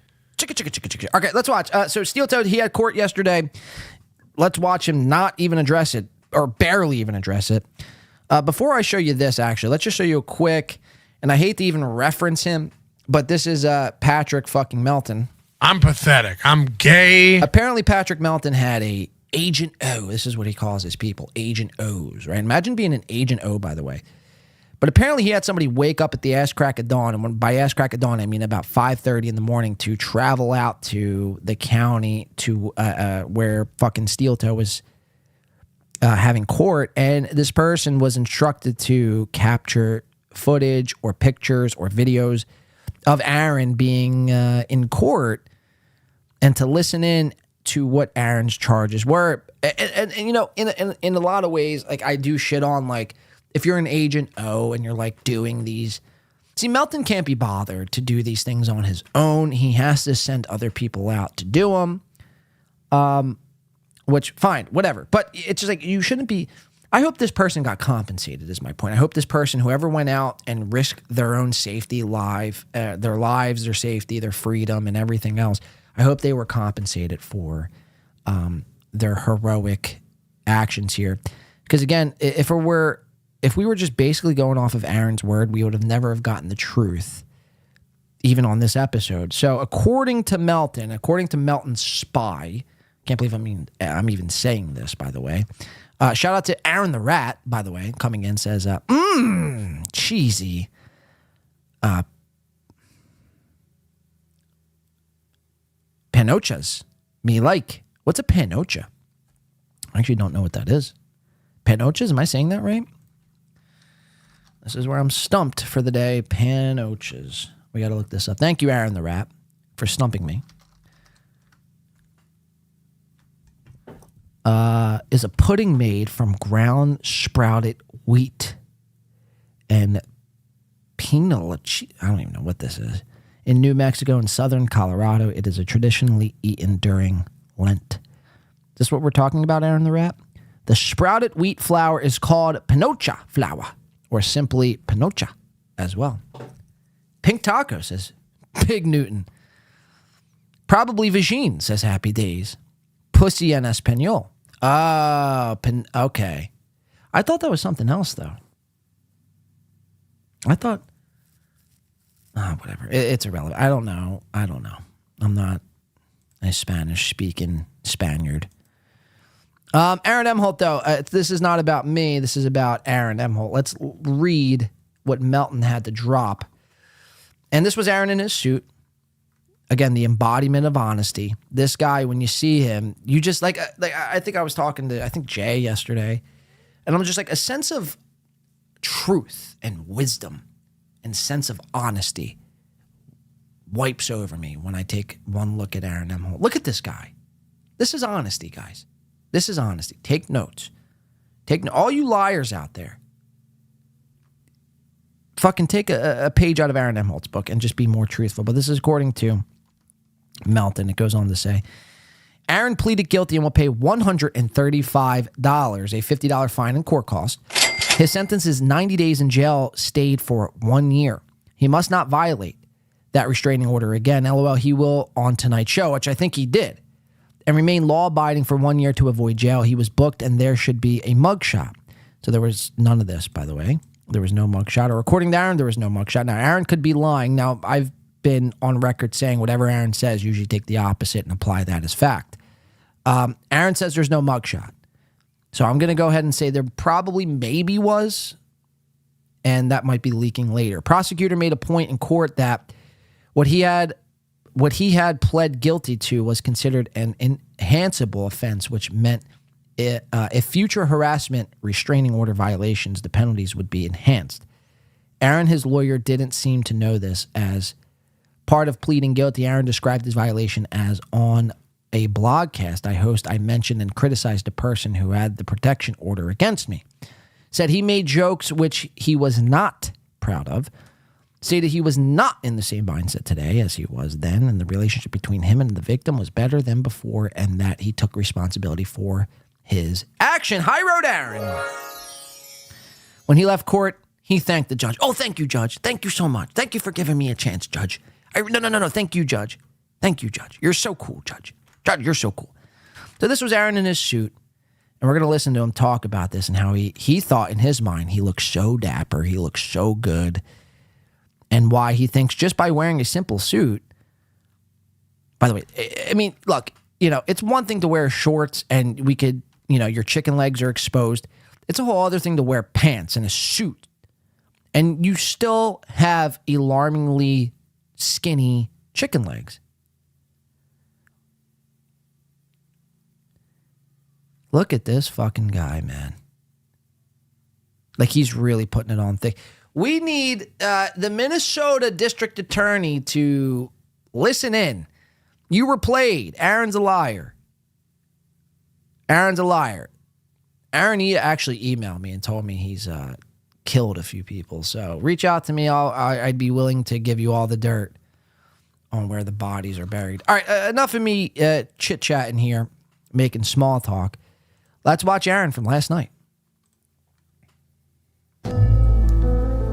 Okay, let's watch. So Steel Toe, he had court yesterday. Let's watch him not even address it, or barely even address it. Before I show you this, actually, let's just show you a quick, and I hate to even reference him, but this is Patrick fucking Melton. I'm pathetic. I'm gay. Apparently Patrick Melton had a Agent O. This is what he calls his people, Agent O's, right? Imagine being an Agent O, by the way. But apparently he had somebody wake up at the ass crack of dawn, and by ass crack of dawn, I mean about 5:30 in the morning, to travel out to the county to where fucking Steel Toe was having court, and this person was instructed to capture footage or pictures or videos of Aaron being in court and to listen in to what Aaron's charges were. And in a lot of ways, like, I do shit on, like, if you're an Agent O and you're like doing these, see, Melton can't be bothered to do these things on his own. He has to send other people out to do them. Which, fine, whatever. But it's just like, you shouldn't be. I hope this person got compensated, is my point. I hope this person, whoever went out and risked their own safety, their lives, their safety, their freedom, and everything else, I hope they were compensated for their heroic actions here. Because again, if we were just basically going off of Aaron's word, we would have never have gotten the truth, even on this episode. So according to Melton's spy, can't believe I'm even saying this, by the way. Shout out to Aaron the Rat, by the way, coming in, says, cheesy. Panochas. Me like. What's a panocha? I actually don't know what that is. Panochas? Am I saying that right? This is where I'm stumped for the day. Panochas. We got to look this up. Thank you, Aaron the Rat, for stumping me. Is a pudding made from ground sprouted wheat and pinole. I don't even know what this is. In New Mexico and southern Colorado, it is a traditionally eaten during Lent. Is this what we're talking about, Aaron the Rat? The sprouted wheat flour is called panocha flour, or simply panocha as well. Pink Taco says Pig Newton. Probably vagine, says Happy Days. Pussy en Espanol. Okay. I thought that was something else, though. I thought, whatever. It's irrelevant. I don't know. I'm not a Spanish-speaking Spaniard. Aaron Emholt, though, this is not about me. This is about Aaron Emholt. Let's read what Melton had to drop. And this was Aaron in his suit. Again, the embodiment of honesty. This guy, when you see him, you just like I think I was talking to, Jay yesterday, and I'm just like, a sense of truth and wisdom and sense of honesty wipes over me when I take one look at Aaron Emholt. Look at this guy. This is honesty, guys. This is honesty. Take notes. All you liars out there. Fucking take a page out of Aaron Emholt's book and just be more truthful. But this is according to Melton. It goes on to say, Aaron pleaded guilty and will pay $135, a $50 fine and court cost. His sentence is 90 days in jail, stayed for 1 year. He must not violate that restraining order again. LOL, he will on tonight's show, which I think he did, and remain law-abiding for 1 year to avoid jail. He was booked, and there should be a mugshot. So there was none of this, by the way. There was no mugshot, or according to Aaron, there was no mugshot. Now, Aaron could be lying. Now, I've been on record saying whatever Aaron says, usually take the opposite and apply that as fact. Aaron says there's no mugshot. So I'm going to go ahead and say there probably maybe was, and that might be leaking later. Prosecutor made a point in court that what he had pled guilty to was considered an enhanceable offense, which meant if future harassment restraining order violations, the penalties would be enhanced. Aaron, his lawyer, didn't seem to know this. As part of pleading guilty, Aaron described his violation as, on a blogcast I host, I mentioned and criticized a person who had the protection order against me. Said he made jokes which he was not proud of. Stated he was not in the same mindset today as he was then, and the relationship between him and the victim was better than before, and that he took responsibility for his action. High road, Aaron. When he left court, he thanked the judge. Oh, thank you, Judge. Thank you so much. Thank you for giving me a chance, Judge. No. Thank you, Judge. Thank you, Judge. You're so cool, Judge. Judge, you're so cool. So this was Aaron in his suit, and we're going to listen to him talk about this and how he thought in his mind he looked so dapper, he looked so good, and why he thinks just by wearing a simple suit. By the way, I mean, look, it's one thing to wear shorts and we could, your chicken legs are exposed. It's a whole other thing to wear pants and a suit. And you still have alarmingly skinny chicken legs. Look at this fucking guy, man. Like, he's really putting it on thick. We need the Minnesota District Attorney to listen in. You were played. Aaron's a liar. Aaron's a liar. Aaron actually emailed me and told me he's killed a few people. So reach out to me. I'd be willing to give you all the dirt on where the bodies are buried. All right, enough of me chit-chatting here, making small talk. Let's watch Aaron from last night.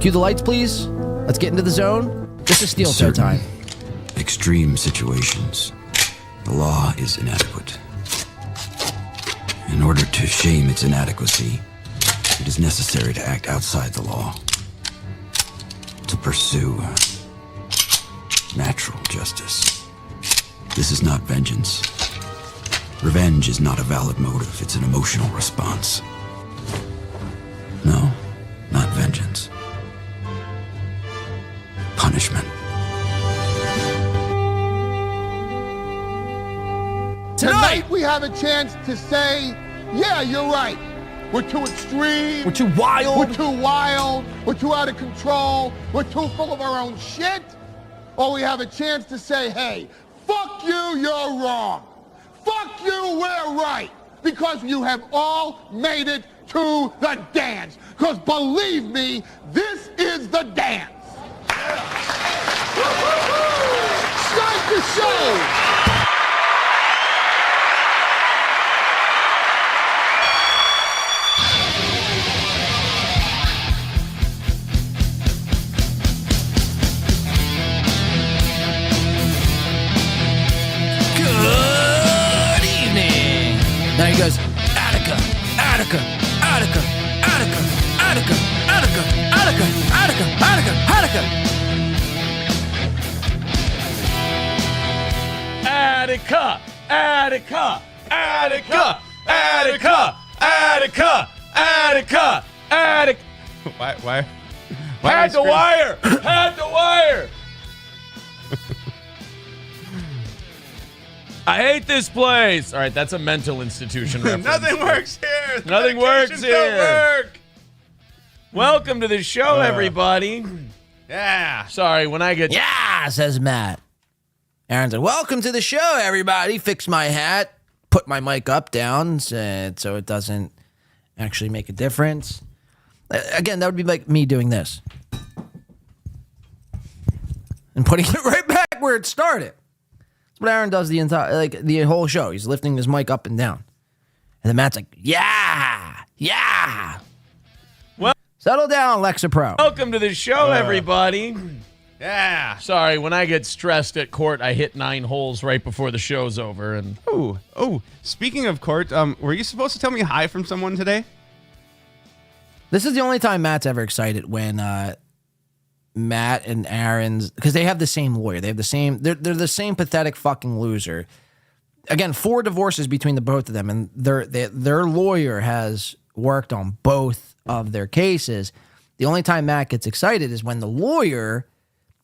Cue the lights, please. Let's get into the zone. This is steel toe time. Extreme situations, the law is inadequate. In order to shame its inadequacy, it is necessary to act outside the law, to pursue natural justice. This is not vengeance. Revenge is not a valid motive, it's an emotional response. No, not vengeance. Punishment. Tonight we have a chance to say, yeah, you're right. We're too extreme. We're too wild. We're too wild. We're too out of control. We're too full of our own shit. Or we have a chance to say, hey, fuck you, you're wrong. Fuck you, we're right. Because you have all made it to the dance. Because believe me, this is the dance. Start the show. Good evening. Now he goes, Attica, Attica, Attica, Attica, Attica, Attica, Attica, Attica, Attica, Attica. Attica, Attica, Attica, Attica, Attica, Attica, Attica. Why? Had the wire. Had the wire. I hate this place. All right, that's a mental institution reference. Nothing works here. The Nothing works medications here. Don't work. Welcome to the show, everybody. Yeah. Sorry, when I get... Yeah, says Matt. Aaron said, welcome to the show, everybody. Fix my hat. Put my mic up, down, so it doesn't actually make a difference. Again, that would be like me doing this. And putting it right back where it started. That's what Aaron does the whole show. He's lifting his mic up and down. And then Matt's like, yeah, yeah. Well, settle down, Alexa Pro. Welcome to the show, everybody. Yeah. Sorry, when I get stressed at court, I hit 9 holes right before the show's over. And Oh, speaking of court, were you supposed to tell me hi from someone today? This is the only time Matt's ever excited when Matt and Aaron's, because they have the same lawyer. They have the same, they're the same pathetic fucking loser. Again, 4 divorces between the both of them, and their lawyer has worked on both of their cases. The only time Matt gets excited is when the lawyer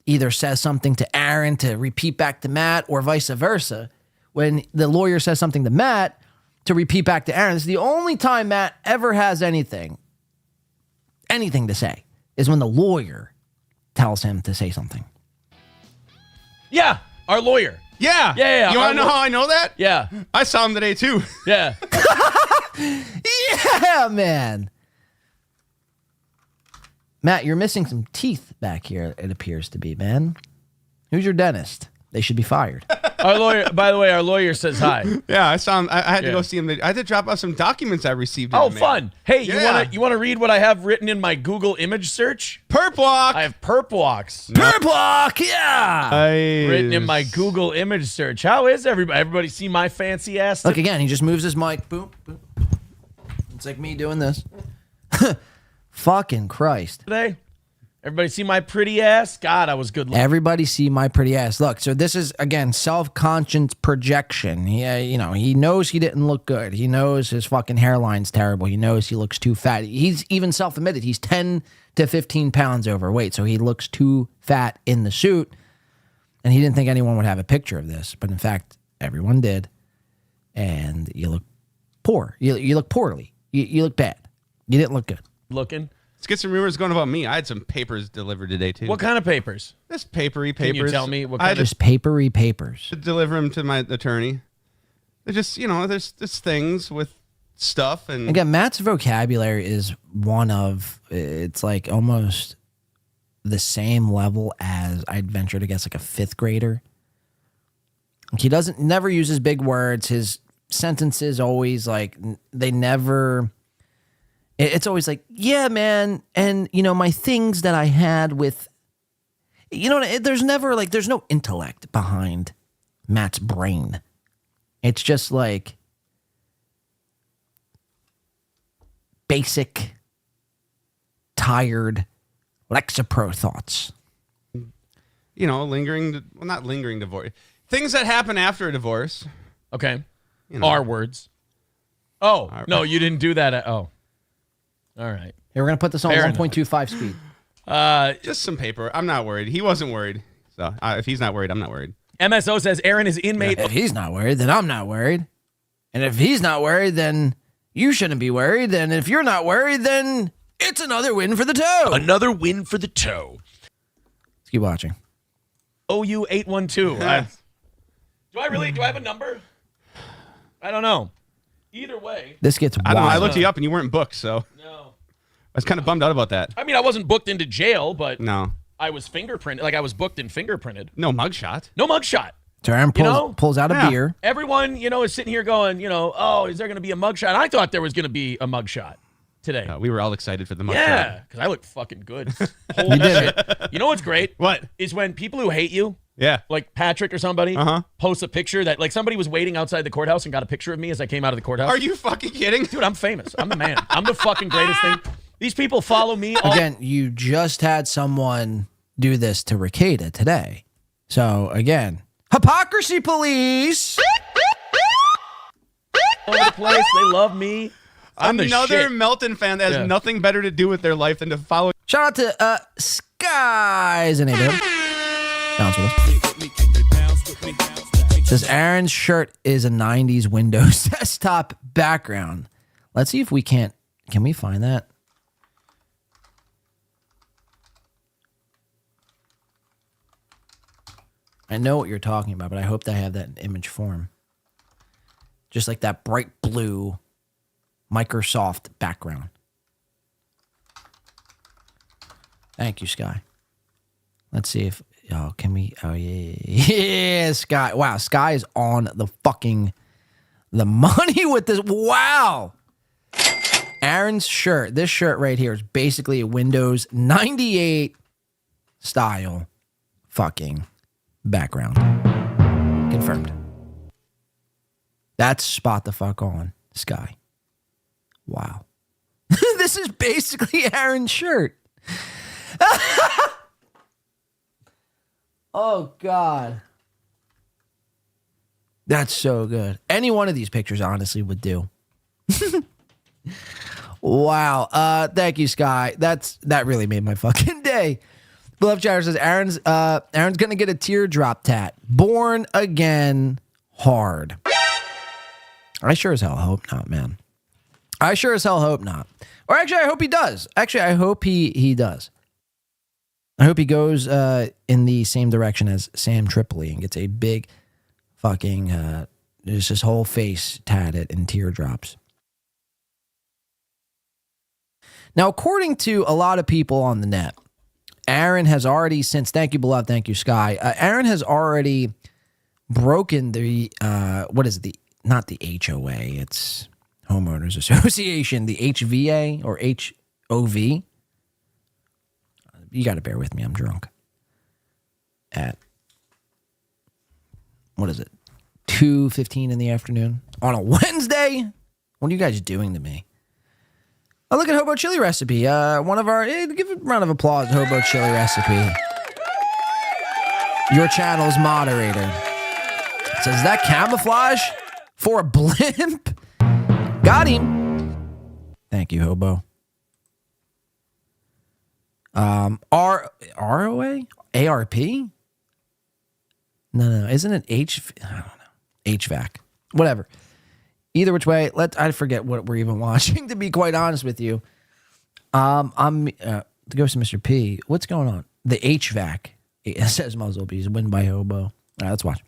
either says something to Aaron to repeat back to Matt, or vice versa. When the lawyer says something to Matt to repeat back to Aaron. This is the only time Matt ever has anything to say, is when the lawyer tells him to say something. Yeah, our lawyer. Yeah. Yeah. You want to know how I know that? Yeah. I saw him today, too. Yeah. Yeah, man. Matt, you're missing some teeth back here, it appears to be, man. Who's your dentist? They should be fired. Our lawyer, by the way, our lawyer says hi. Yeah, I saw him. I had to go see him. I had to drop off some documents I received. Oh, fun. Hey, Yeah. you wanna read what I have written in my Google image search? Perp walk. I have perp walks. Perp walk, yeah. Written in my Google image search. How is everybody? Everybody see my fancy ass? Look, again, he just moves his mic. Boom, boom. It's like me doing this. Fucking Christ. Today? Everybody see my pretty ass? God, I was good looking. Everybody see my pretty ass. Look, so this is, again, self-conscious projection. He knows he didn't look good. He knows his fucking hairline's terrible. He knows he looks too fat. He's even self-admitted he's 10 to 15 pounds overweight, so he looks too fat in the suit. And he didn't think anyone would have a picture of this, but in fact, everyone did. And you look poor. You look poorly. You look bad. You didn't look good. Looking. Let's get some rumors going about me. I had some papers delivered today, too. What kind of papers? Just papery papers. Can you tell me what I kind of... Just papery papers. to deliver them to my attorney. They're just, there's things with stuff. And Again, Matt's vocabulary is one of, it's like almost the same level as I'd venture to guess like a 5th grader. He never uses big words. His sentences always it's always like, yeah, man. And, my things that I had with, there's no intellect behind Matt's brain. It's just like basic, tired Lexapro thoughts. not lingering divorce. Things that happen after a divorce. Okay. R words. Oh, no, you didn't do that. All right. Hey, we're going to put this on 1.25 speed. Just some paper. I'm not worried. He wasn't worried. So if he's not worried, I'm not worried. MSO says Aaron is inmate. If he's not worried, then I'm not worried. And if he's not worried, then you shouldn't be worried. And if you're not worried, then it's another win for the toe. Another win for the toe. Let's keep watching. OU812. Do I have a number? I don't know. Either way. This gets wild. I don't know. I looked you up and you weren't booked, so. No. I was kind of bummed out about that. I mean, I wasn't booked into jail, but no. I was fingerprinted. Like, I was booked and fingerprinted. No mugshot. No mugshot. So Aaron pulls out a beer. Everyone, is sitting here going, oh, is there going to be a mugshot? I thought there was going to be a mugshot today. We were all excited for the mugshot. Yeah, because I look fucking good. Holy shit. You know what's great? What? Is when people who hate you, like Patrick or somebody, posts a picture that, like, somebody was waiting outside the courthouse and got a picture of me as I came out of the courthouse. Are you fucking kidding? Dude, I'm famous. I'm the man. I'm the fucking greatest thing. These people follow me. Again, you just had someone do this to Ricada today. So, again, hypocrisy police. All over the place. They love me. I'm Another Melton fan that has nothing better to do with their life than to follow. Shout out to Skies in neighborhood. Bounce with us. Says Aaron's shirt is a 90s Windows desktop background. Let's see if we can we find that? I know what you're talking about, but I hope that I have that in image form. Just like that bright blue Microsoft background. Thank you, Sky. Let's see if can we yeah, Sky. Wow, Sky is on the money with this. Wow. Aaron's shirt, this shirt right here is basically a Windows 98 style fucking background. Confirmed. That's spot the fuck on, Sky. Wow. This is basically Aaron's shirt. Oh, God. That's so good. Any one of these pictures, honestly, would do. Wow. Thank you, Sky. That really made my fucking day. Beloved Chatter says, Aaron's going to get a teardrop tat. Born again hard. I sure as hell hope not, man. I sure as hell hope not. Or actually, I hope he does. Actually, I hope he does. I hope he goes in the same direction as Sam Tripoli and gets a big fucking, just his whole face tatted in teardrops. Now, according to a lot of people on the net, Aaron has already, thank you, beloved, thank you, Sky. Aaron has already broken the, not the HOA, it's Homeowners Association, the HVA or HOV. You got to bear with me, I'm drunk. At, 2:15 in the afternoon on a Wednesday? What are you guys doing to me? Oh, look at Hobo Chili Recipe. One of our, give a round of applause, Hobo Chili Recipe. Your channel's moderator. Says, is that camouflage for a blimp? Got him. Thank you, Hobo. ROA? ARP? No. Isn't it I don't know. HVAC. Whatever. Either which way, I forget what we're even watching, to be quite honest with you. I'm to go to Mr. P. What's going on? The HVAC. It says Muzzle Bees, win by Hobo. All right, let's watch.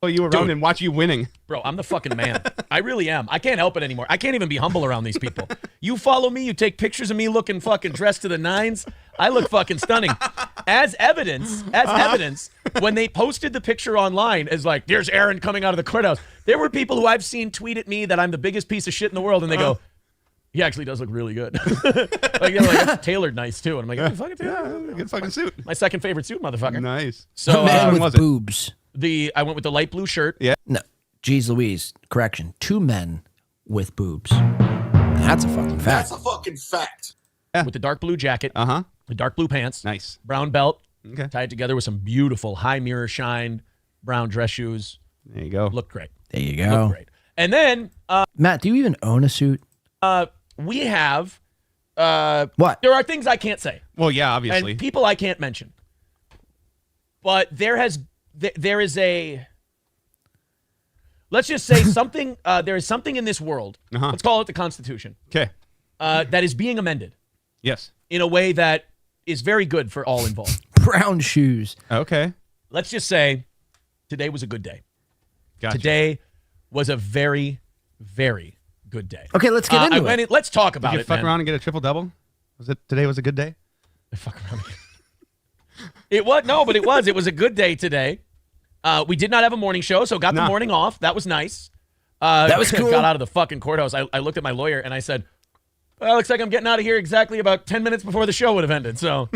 Oh, you around and watch you winning. Bro, I'm the fucking man. I really am. I can't help it anymore. I can't even be humble around these people. You follow me, you take pictures of me looking fucking dressed to the nines. I look fucking stunning. As evidence, when they posted the picture online as like, there's Aaron coming out of the courthouse, there were people who I've seen tweet at me that I'm the biggest piece of shit in the world, and they go, he actually does look really good. Like, it's tailored nice, too. And I'm like, fucking good fucking suit. My second favorite suit, motherfucker. Nice. So, man with boobs. I went with the light blue shirt. Yeah. No. Jeez Louise. Correction. 2 men with boobs. That's a fucking fact. That's a fucking fact. Yeah. With the dark blue jacket. The dark blue pants. Nice. Brown belt. Okay. Tied together with some beautiful high mirror shine brown dress shoes. There you go. Looked great. There you go. Looked great. And then Matt, do you even own a suit? We have what? There are things I can't say. Well, yeah, obviously. And people I can't mention. But there has there is a, let's just say something, there is something in this world, let's call it the Constitution. Okay. That is being amended. Yes. In a way that is very good for all involved. Brown shoes. Okay. Let's just say today was a good day. Gotcha. Today was a very, very good day. Okay, let's get into it. Let's talk about Did you it, fuck man. around and get a triple-double? Today was a good day? Fuck around. It was. No, but it was. It was a good day today. We did not have a morning show, so got the morning off. That was nice. That was cool. Got out of the fucking courthouse. I looked at my lawyer and I said, well, looks like I'm getting out of here exactly about 10 minutes before the show would have ended. So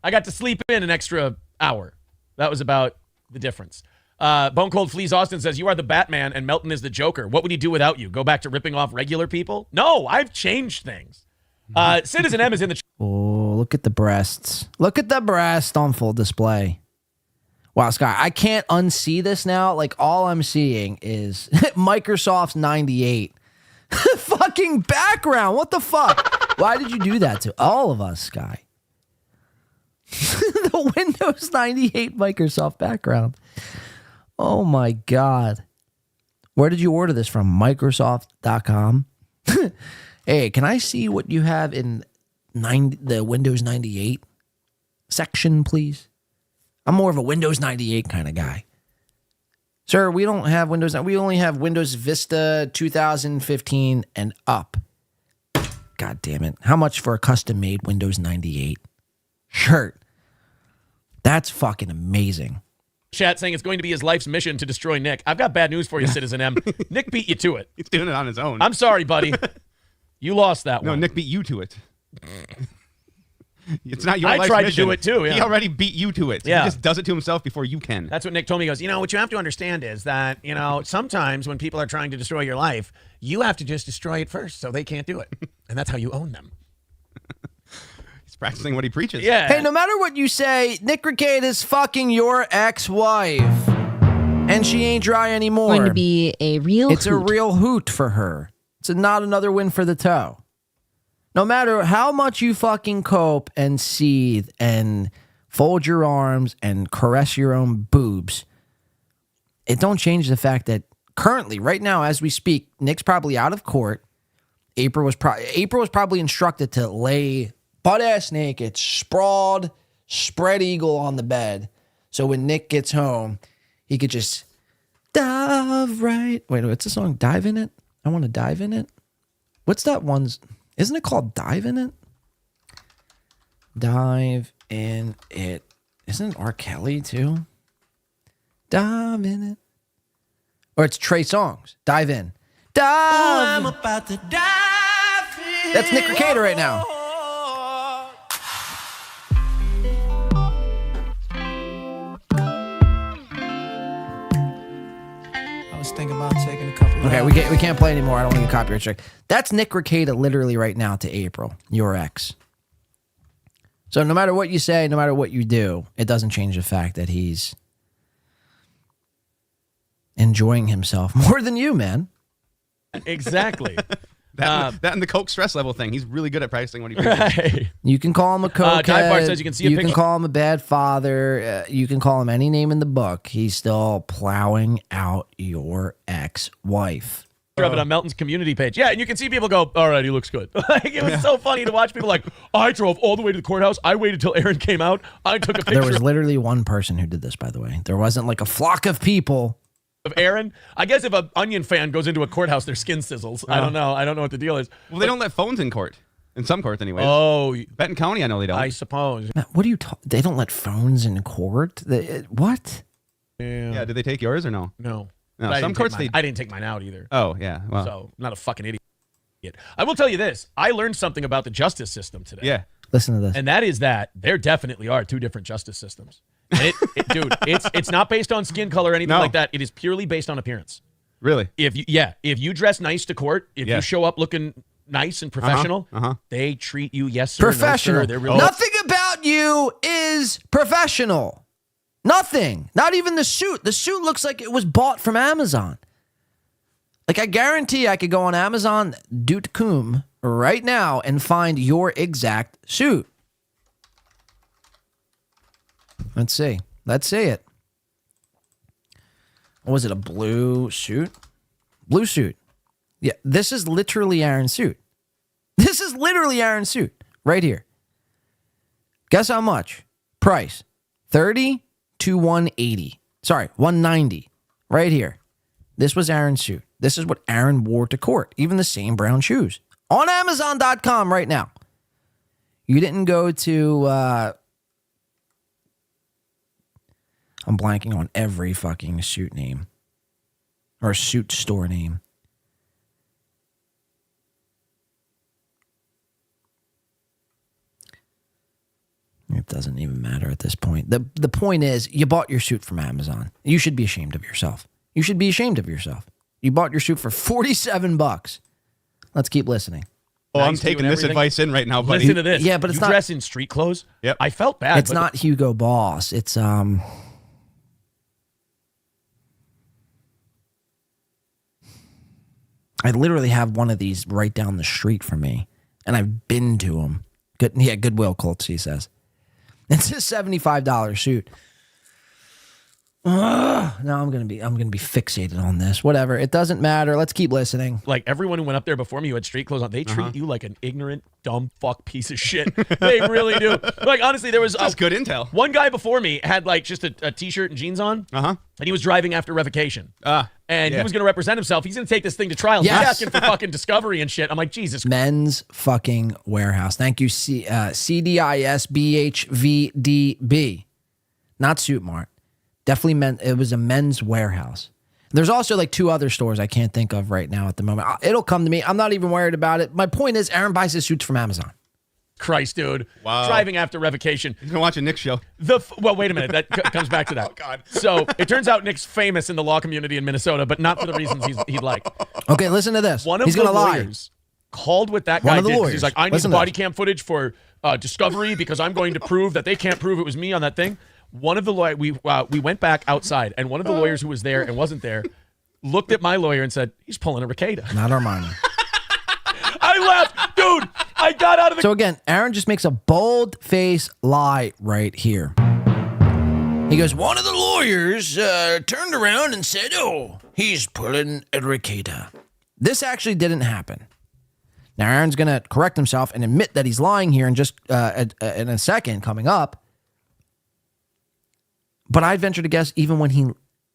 I got to sleep in an extra hour. That was about the difference. Bone Cold Fleas Austin says, you are the Batman and Melton is the Joker. What would he do without you? Go back to ripping off regular people? No, I've changed things. Citizen M is in the... Oh, look at the breasts. Look at the breast on full display. Wow, Scott, I can't unsee this now. Like, all I'm seeing is Microsoft's 98. Fucking background. What the fuck? Why did you do that to all of us, Sky? The Windows 98 Microsoft background. Oh my God. Where did you order this from? Microsoft.com? Hey, can I see what you have in the Windows 98 section, please? I'm more of a Windows 98 kind of guy. Sir, we don't have Windows. We only have Windows Vista 2015 and up. God damn it. How much for a custom-made Windows 98 shirt? That's fucking amazing. Chat saying it's going to be his life's mission to destroy Nick. I've got bad news for you, Citizen M. Nick beat you to it. He's doing it on his own. I'm sorry, buddy. You lost that one. No, Nick beat you to it. It's not your I life's tried mission. to do it too. Yeah. He already beat you to it. So Yeah. He just does it to himself before you can. That's what Nick told me. He goes, what you have to understand is that, sometimes when people are trying to destroy your life, you have to just destroy it first so they can't do it. And that's how you own them. He's practicing what he preaches. Yeah. Hey, no matter what you say, Nick Ricade is fucking your ex-wife. And she ain't dry anymore. Going to be a real It's a hoot. real hoot for her. It's not another win for the toe. No matter how much you fucking cope and seethe and fold your arms and caress your own boobs, it don't change the fact that currently, right now, as we speak, Nick's probably out of court. April was probably instructed to lay butt-ass naked, sprawled, spread eagle on the bed. So when Nick gets home, he could just dive right. Wait, what's the song? Dive in it? I want to dive in it. What's that one's? Isn't it called Dive in It? Dive in it. Isn't it R. Kelly too? Dive in it. Or it's Trey Songz. Dive in. Dive. I'm about to dive in. That's Nick Ricade right now. I was thinking about taking a couple. Okay, we can't play anymore. I don't want to get copyright strike. That's Nick Ricade literally right now to April, your ex. So no matter what you say, no matter what you do, it doesn't change the fact that he's enjoying himself more than you, man. Exactly. That and the Coke stress level thing. He's really good at practicing what he preaches. Right. You can call him a cokehead. Dive says you can see a you picture. can call him a bad father. You can call him any name in the book. He's still plowing out your ex-wife. Of it on Melton's community page. Yeah, and you can see people go, all right, he looks good. Like, it was so funny to watch people like, I drove all the way to the courthouse. I waited till Aaron came out. I took a picture There was literally one person who did this, by the way. There wasn't like a flock of people. of Aaron. I guess if an Onion fan goes into a courthouse, their skin sizzles. I don't know. I don't know what the deal is. Well, they don't let phones in court. In some courts, anyways. Oh. Benton County, I know they don't. I suppose. What are you They don't let phones in court? What? Yeah, did they take yours or no? No. No, But some courts I didn't take mine out either. Oh, yeah. Well. So, I'm not a fucking idiot. I will tell you this. I learned something about the justice system today. Yeah. Listen to this. And that is that there definitely are two different justice systems. And dude, it's not based on skin color or anything like that. It is purely based on appearance. Really? If you dress nice to court, if you show up looking nice and professional, they treat you yes sir, Professional. no, sir. They're really Nothing about you is professional. Nothing. Not even the suit. The suit looks like it was bought from Amazon. Like, I guarantee I could go on Amazon.com right now and find your exact suit. Let's see. Let's see it. Was it a blue suit? Blue suit. Yeah, this is literally Aaron's suit. This is literally Aaron's suit right here. Guess how much? Price $30 to $180. Sorry, $190. Right here. This was Aaron's suit. This is what Aaron wore to court. Even the same brown shoes. On Amazon.com right now. You didn't go to... I'm blanking on every fucking suit name. Or suit store name. It doesn't even matter at this point. The point is, you bought your suit from Amazon. You should be ashamed of yourself. You should be ashamed of yourself. You bought your suit for $47. Let's keep listening. Oh, I'm taking this advice in right now, buddy. Listen to this. Yeah, but it's you not dress in street clothes. Yep. I felt bad. It's not Hugo Boss. It's I literally have one of these right down the street from me, and I've been to them. Good, yeah, Goodwill Colts, he says. It's a $75 suit. Now I'm gonna be fixated on this. Whatever. It doesn't matter. Let's keep listening. Like everyone who went up there before me who had street clothes on, they treat you like an ignorant, dumb fuck piece of shit. They really do. Like honestly, there was that's good intel. One guy before me had like just a t-shirt and jeans on. And he was driving after revocation. And he was going to represent himself. He's going to take this thing to trial. Yes. He's asking for fucking discovery and shit. I'm like, Jesus. Men's fucking Warehouse. Thank you, CDISBHVDB. Not Suit Mart. Definitely meant it was a Men's Warehouse. There's also like two other stores I can't think of right now at the moment. It'll come to me. I'm not even worried about it. My point is, Aaron buys his suits from Amazon. Christ, dude. Wow. Driving after revocation. He's gonna watch a Nick show. Well, wait a minute. That comes back to that. Oh, God. So it turns out Nick's famous in the law community in Minnesota, but not for the reasons he'd like. Okay, listen to this. One of He's the gonna lawyers called what that One guy of the did. 'Cause lawyers. He's like, I need Listen the to body this. cam footage for discovery because I'm going to prove that they can't prove it was me on that thing. One of the lawyers, we went back outside, and one of the lawyers who was there and wasn't there looked at my lawyer and said, he's pulling a Ricada. Not Armani. I laughed. Dude, I got out of the... So again, Aaron just makes a bold-faced lie right here. He goes, one of the lawyers turned around and said, oh, he's pulling a Ricada. This actually didn't happen. Now, Aaron's going to correct himself and admit that he's lying here in just in a second coming up. But I'd venture to guess, even when he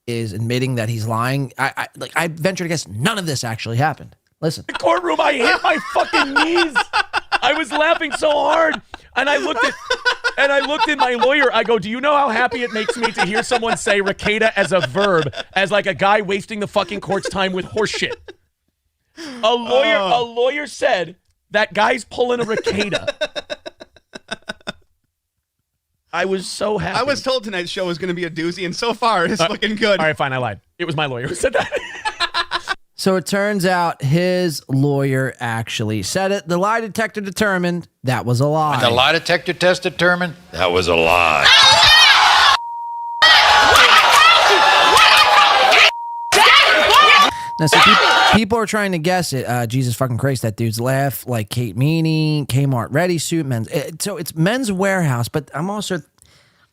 is admitting that he's lying, I venture to guess none of this actually happened. Listen. The courtroom, I hit my fucking knees. I was laughing so hard. And I looked at my lawyer. I go, do you know how happy it makes me to hear someone say Ricada as a verb, as like a guy wasting the fucking court's time with horse shit? A lawyer said that guy's pulling a Ricada. I was so happy. I was told tonight's show was going to be a doozy, and so far it's looking good. All right, fine, I lied. It was my lawyer who said that. So it turns out his lawyer actually said it. The lie detector determined that was a lie. The lie detector test determined that was a lie. Now, so people are trying to guess it. Jesus fucking Christ, that dude's laugh like Kate Meany, Kmart Ready suit, men's. So it's Men's Warehouse, but I'm also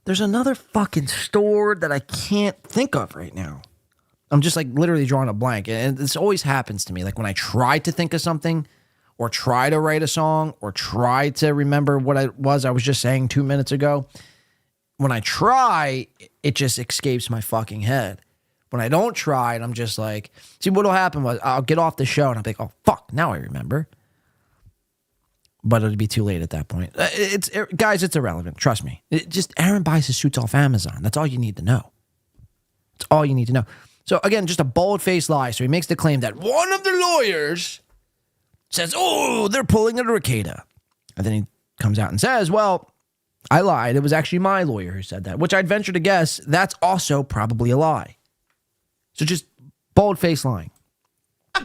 there's another fucking store that I can't think of right now. I'm just like literally drawing a blank, and this always happens to me. Like when I try to think of something, or try to write a song, or try to remember what I was just saying 2 minutes ago. When I try, it just escapes my fucking head. When I don't try, and I'm just like, see, what'll happen was I'll get off the show and I'll be like, oh, fuck, now I remember. But it'll be too late at that point. Guys, it's irrelevant. Trust me. Aaron buys his suits off Amazon. That's all you need to know. That's all you need to know. So again, just a bold-faced lie. So he makes the claim that one of the lawyers says, oh, they're pulling a Ricada. And then he comes out and says, well, I lied. It was actually my lawyer who said that, which I'd venture to guess that's also probably a lie. So just bold-faced lying.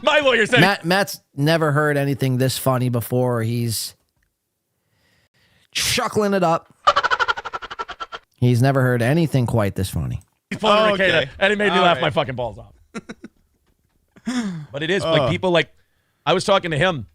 My lawyer said Matt's never heard anything this funny before. He's chuckling it up. He's never heard anything quite this funny. He's pulling Ricada, and it made me laugh my fucking balls off. But it is like people like I was talking to him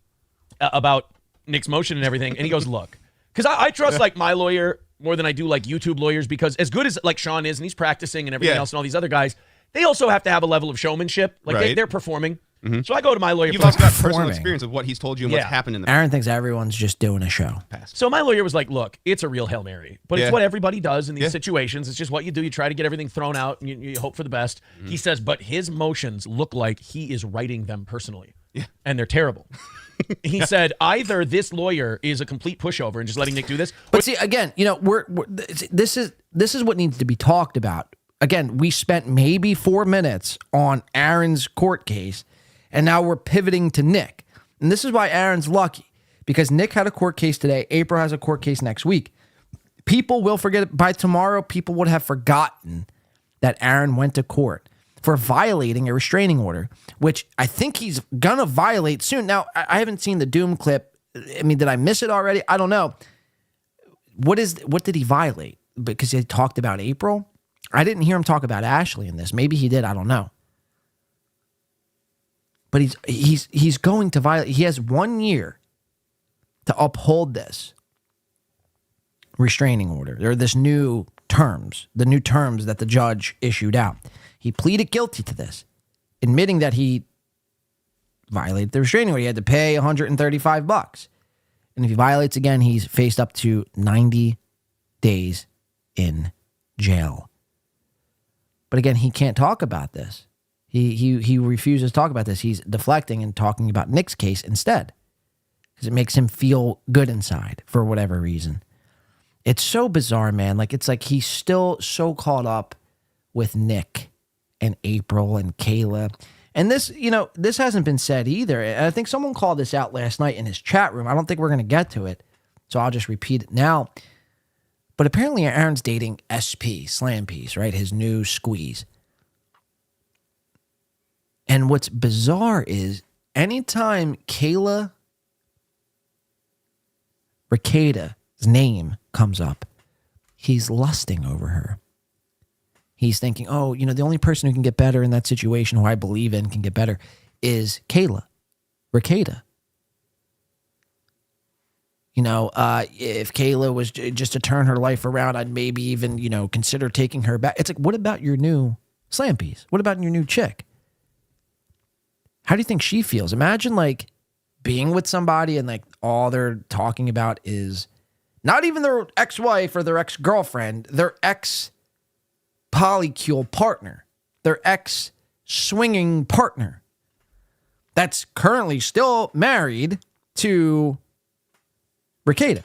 about Nick's motion and everything, and he goes, look, because I trust like my lawyer more than I do like YouTube lawyers, because as good as like Sean is and he's practicing and everything else and all these other guys, They also have to have a level of showmanship. Like Right. they're performing. So I go to my lawyer. You've for also got personal Performing. experience of what he's told you and Yeah. what's happened in the Aaron thinks everyone's just doing a show. past. So my lawyer was like, look, it's a real Hail Mary, but Yeah. it's what everybody does in these Yeah. situations. It's just what you do. You try to get everything thrown out and you hope for the best. He says, but his motions look like he is writing them personally. Yeah. And they're terrible. He said, either this lawyer is a complete pushover and just letting Nick do this. But see, again, you know, this is what needs to be talked about. Again, we spent maybe 4 minutes on Aaron's court case, and now we're pivoting to Nick. And this is why Aaron's lucky, because Nick had a court case today. April has a court case next week. People will forget. By tomorrow, people would have forgotten that Aaron went to court for violating a restraining order, which I think he's gonna violate soon. Now, I haven't seen the Doom clip. I mean, did I miss it already? I don't know. What did he violate? Because he talked about April. I didn't hear him talk about Ashley in this. Maybe he did. I don't know. But he's going to violate. He has 1 year to uphold this restraining order, or this new terms, the new terms that the judge issued out. He pleaded guilty to this, admitting that he violated the restraining order. He had to pay $135. And if he violates again, he's faced up to 90 days in jail. But again, he can't talk about this. He refuses to talk about this. He's deflecting and talking about Nick's case instead, because it makes him feel good inside for whatever reason. It's so bizarre, man. Like, it's like he's still so caught up with Nick and April and Kayla. And this, you know, this hasn't been said either. And I think someone called this out last night in his chat room. I don't think we're going to get to it, so I'll just repeat it now. But apparently Aaron's dating SP, Slam Piece, right? His new squeeze. And what's bizarre is anytime Kayla Ricada's name comes up, he's lusting over her. He's thinking, oh, you know, the only person who can get better in that situation, who I believe in can get better, is Kayla Ricada. You know, if Kayla was just to turn her life around, I'd maybe even, you know, consider taking her back. It's like, what about your new Slam Piece? What about your new chick? How do you think she feels? Imagine like being with somebody and like all they're talking about is not even their ex-wife or their ex-girlfriend, their ex-polycule partner, their ex-swinging partner that's currently still married to Ricada.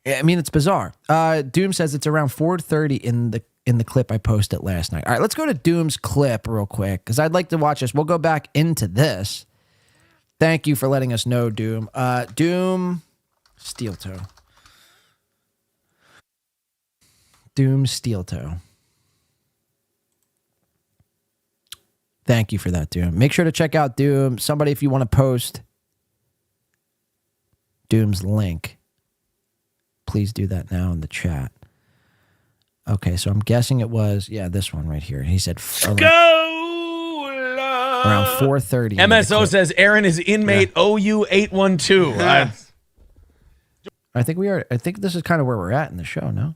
I mean, it's bizarre. Doom says it's around 4:30 in the clip I posted last night. All right, let's go to Doom's clip real quick, because I'd like to watch this. We'll go back into this. Thank you for letting us know, Doom. Doom Steel Toe. Doom Steel Toe. Thank you for that, Doom. Make sure to check out Doom. Somebody, if you want to post Doom's link, please do that now in the chat. Okay, so I'm guessing it was, this one right here. He said around 4:30. MSO says Aaron is inmate OU812. I think this is kind of where we're at in the show, no?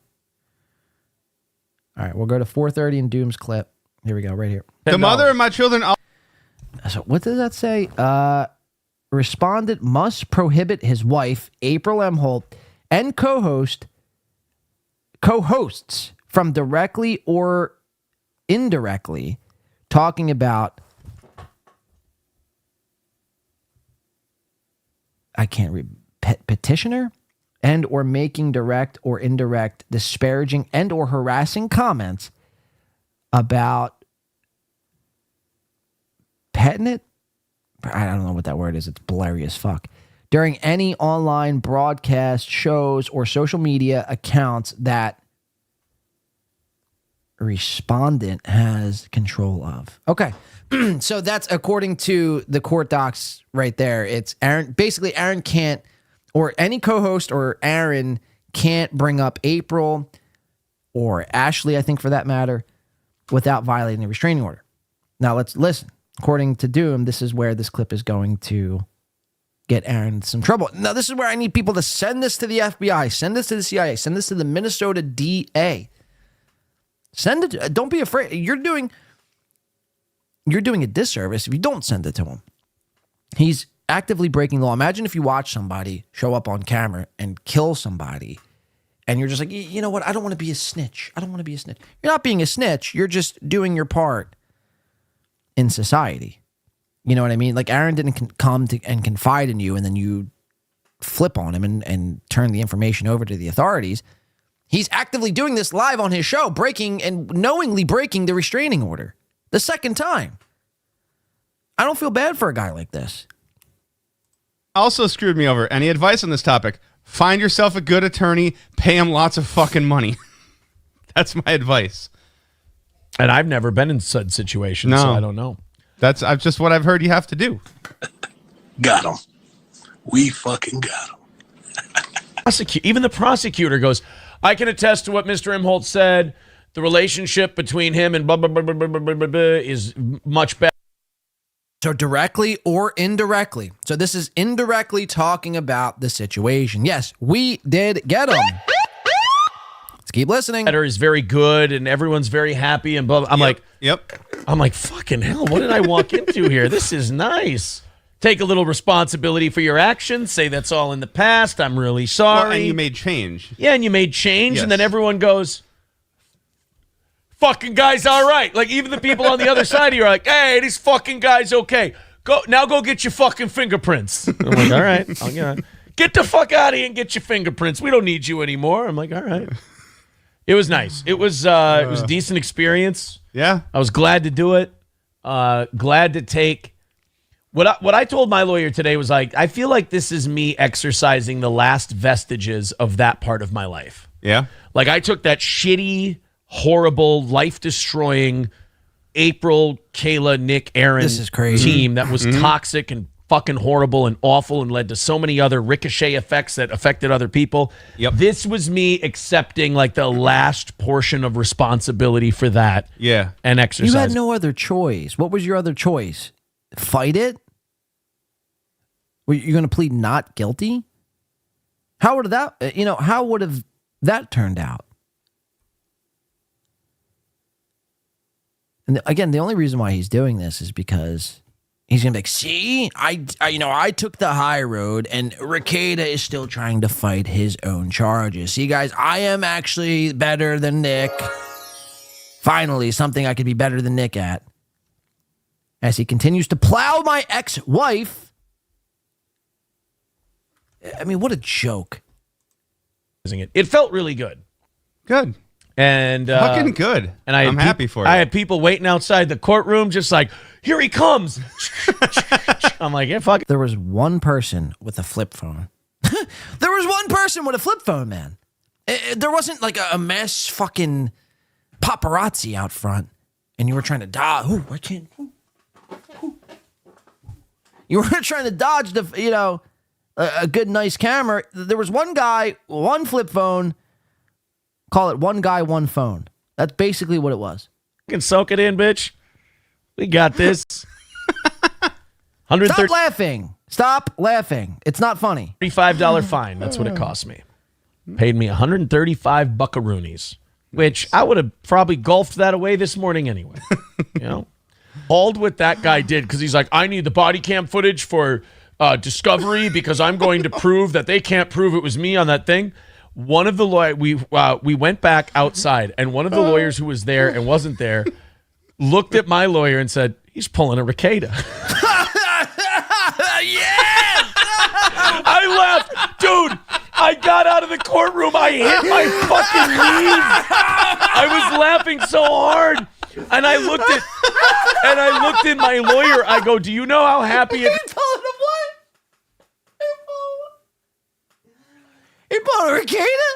All right, we'll go to 4:30 in Doom's clip. Here we go, right here. The mother of my children. So what does that say? Respondent must prohibit his wife, April M. Holt, and co-hosts from directly or indirectly talking about, I can't read, petitioner and or making direct or indirect disparaging and or harassing comments about petting. I don't know what that word is. It's blurry as fuck. During any online broadcast, shows, or social media accounts that respondent has control of. Okay. So that's according to the court docs right there. It's Aaron. Basically, Aaron can't, or any co-host or Aaron can't bring up April or Ashley, I think for that matter, without violating the restraining order. Now let's listen. According to Doom, this is where this clip is going to get Aaron in some trouble. Now, this is where I need people to send this to the FBI, send this to the CIA, send this to the Minnesota DA. Send it. Don't be afraid. You're doing a disservice if you don't send it to him. He's actively breaking the law. Imagine if you watch somebody show up on camera and kill somebody, and you're just like, you know what? I don't want to be a snitch. I don't want to be a snitch. You're not being a snitch. You're just doing your part in society. You know what I mean? Like Aaron didn't come to and confide in you, and then you flip on him and turn the information over to the authorities. He's actively doing this live on his show, breaking and knowingly breaking the restraining order the second time. I don't feel bad for a guy like this. Also screwed me over. Any advice on this topic? Find yourself a good attorney, pay him lots of fucking money. That's my advice. And I've never been in such situations, so I don't know. That's just what I've heard you have to do. Got him. We fucking got him. Even the prosecutor goes, I can attest to what Mr. Imholt said. The relationship between him and blah, blah, blah, blah, blah, blah, blah, blah, is much better. So directly or indirectly. So this is indirectly talking about the situation. Yes, we did get him. Let's keep listening. Better is very good, and everyone's very happy, and blah, blah. I'm like, fucking hell, what did I walk into here? This is nice. Take a little responsibility for your actions. Say that's all in the past. I'm really sorry. Well, and you made change. Yeah, and you made change, Yes. and then everyone goes, fucking guy's all right. Like, even the people on the other side of you are like, hey, this fucking guy's okay. Go get your fucking fingerprints. I'm like, all right. Get the fuck out of here and get your fingerprints. We don't need you anymore. I'm like, all right. It was nice. It was a decent experience. Yeah. I was glad to do it. Glad to take... What I told my lawyer today was like, I feel like this is me exercising the last vestiges of that part of my life. Yeah. Like I took that shitty, horrible, life-destroying April, Kayla, Nick, Aaron This is crazy. team that was toxic and fucking horrible and awful and led to so many other ricochet effects that affected other people. Yep. This was me accepting like the last portion of responsibility for that. Yeah. And exercise. You had no other choice. What was your other choice? Fight it? Were you going to plead not guilty? How would have that turned out? And again, the only reason why he's doing this is because he's going to be like, see, I took the high road and Rekieta is still trying to fight his own charges. See, guys, I am actually better than Nick. Finally, something I could be better than Nick at. As he continues to plow my ex-wife. I mean, what a joke. It felt really good. Good. And fucking good. And I'm happy for you. I had people waiting outside the courtroom just like, here he comes. I'm like, yeah, fuck it. There was one person with a flip phone. There was one person with a flip phone, man. There wasn't like a mass fucking paparazzi out front and you were trying to dodge. You were trying to dodge a good, nice camera. There was one guy, one flip phone. Call it one guy, one phone. That's basically what it was. You can soak it in, bitch. We got this. Stop laughing. Stop laughing. It's not funny. $35 fine. That's what it cost me. Paid me 135 buckaroonies, which I would have probably golfed that away this morning anyway. All what that guy did, because he's like, I need the body cam footage for discovery because I'm going to prove that they can't prove it was me on that thing. One of the we went back outside, and one of the lawyers who was there and wasn't there looked at my lawyer and said, he's pulling a Rekieta. Yes! I laughed. Dude, I got out of the courtroom. I hit my fucking knees. I was laughing so hard. And I looked at my lawyer. I go, do you know how happy it is? He pulled a Rekieta?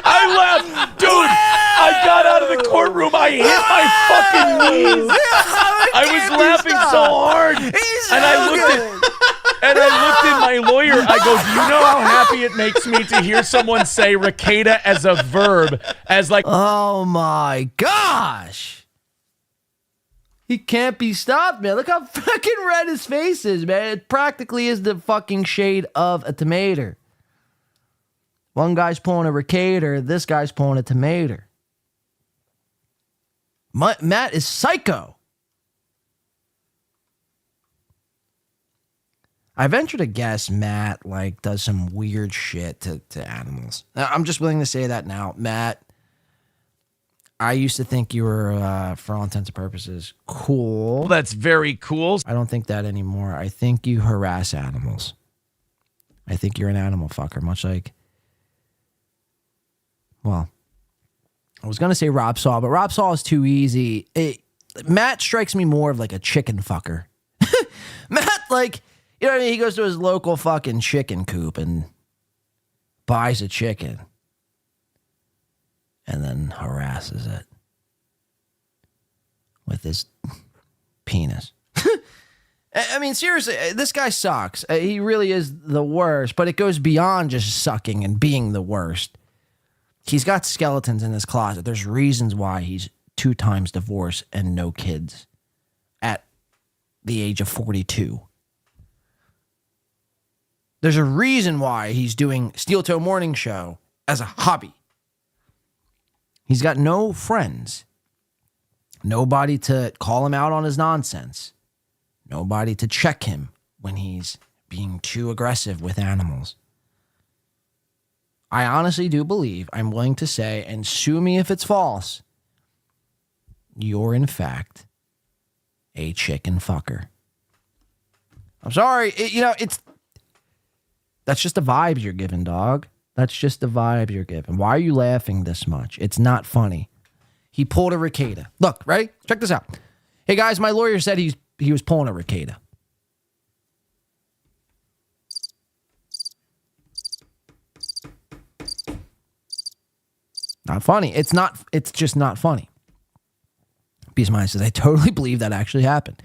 I laughed. Dude, I got out of the courtroom. I hit my fucking knees. I was laughing so hard. And I looked at my lawyer. I go, do you know how happy it makes me to hear someone say Rekieta as a verb? As like, oh my gosh. He can't be stopped, man. Look how fucking red his face is, man. It practically is the fucking shade of a tomato. One guy's pulling a Ricator, this guy's pulling a tomato. Matt is psycho. I venture to guess Matt like does some weird shit to animals. I'm just willing to say that now. Matt, I used to think you were, for all intents and purposes, cool. Well, that's very cool. I don't think that anymore. I think you harass animals. I think you're an animal fucker, much like, well, I was going to say Rob Saw, but Rob Saw is too easy. Matt strikes me more of like a chicken fucker. Matt, like, you know what I mean? He goes to his local fucking chicken coop and buys a chicken and then harasses it with his penis. I mean, seriously, this guy sucks. He really is the worst, but it goes beyond just sucking and being the worst. He's got skeletons in his closet. There's reasons why he's 2 times divorced and no kids at the age of 42. There's a reason why he's doing Steel Toe Morning Show as a hobby. He's got no friends. Nobody to call him out on his nonsense. Nobody to check him when he's being too aggressive with animals. I honestly do believe, I'm willing to say, and sue me if it's false, you're in fact a chicken fucker. I'm sorry. That's just the vibes you're giving, dog. That's just the vibe you're giving. Why are you laughing this much? It's not funny. He pulled a Ricada. Look, ready? Check this out. Hey, guys, my lawyer said he was pulling a Ricada. Not funny. It's just not funny. Peace of Mind says, I totally believe that actually happened.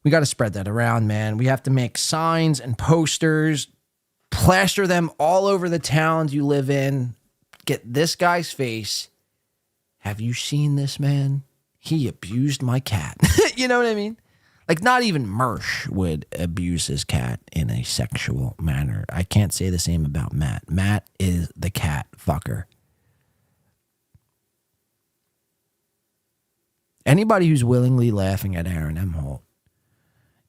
We got to spread that around, man. We have to make signs and posters, plaster them all over the towns you live in. Get this guy's face. Have you seen this man? He abused my cat. You know what I mean? Like, not even Mersh would abuse his cat in a sexual manner. I can't say the same about Matt. Matt is the cat fucker. Anybody who's willingly laughing at Aaron M. Holt,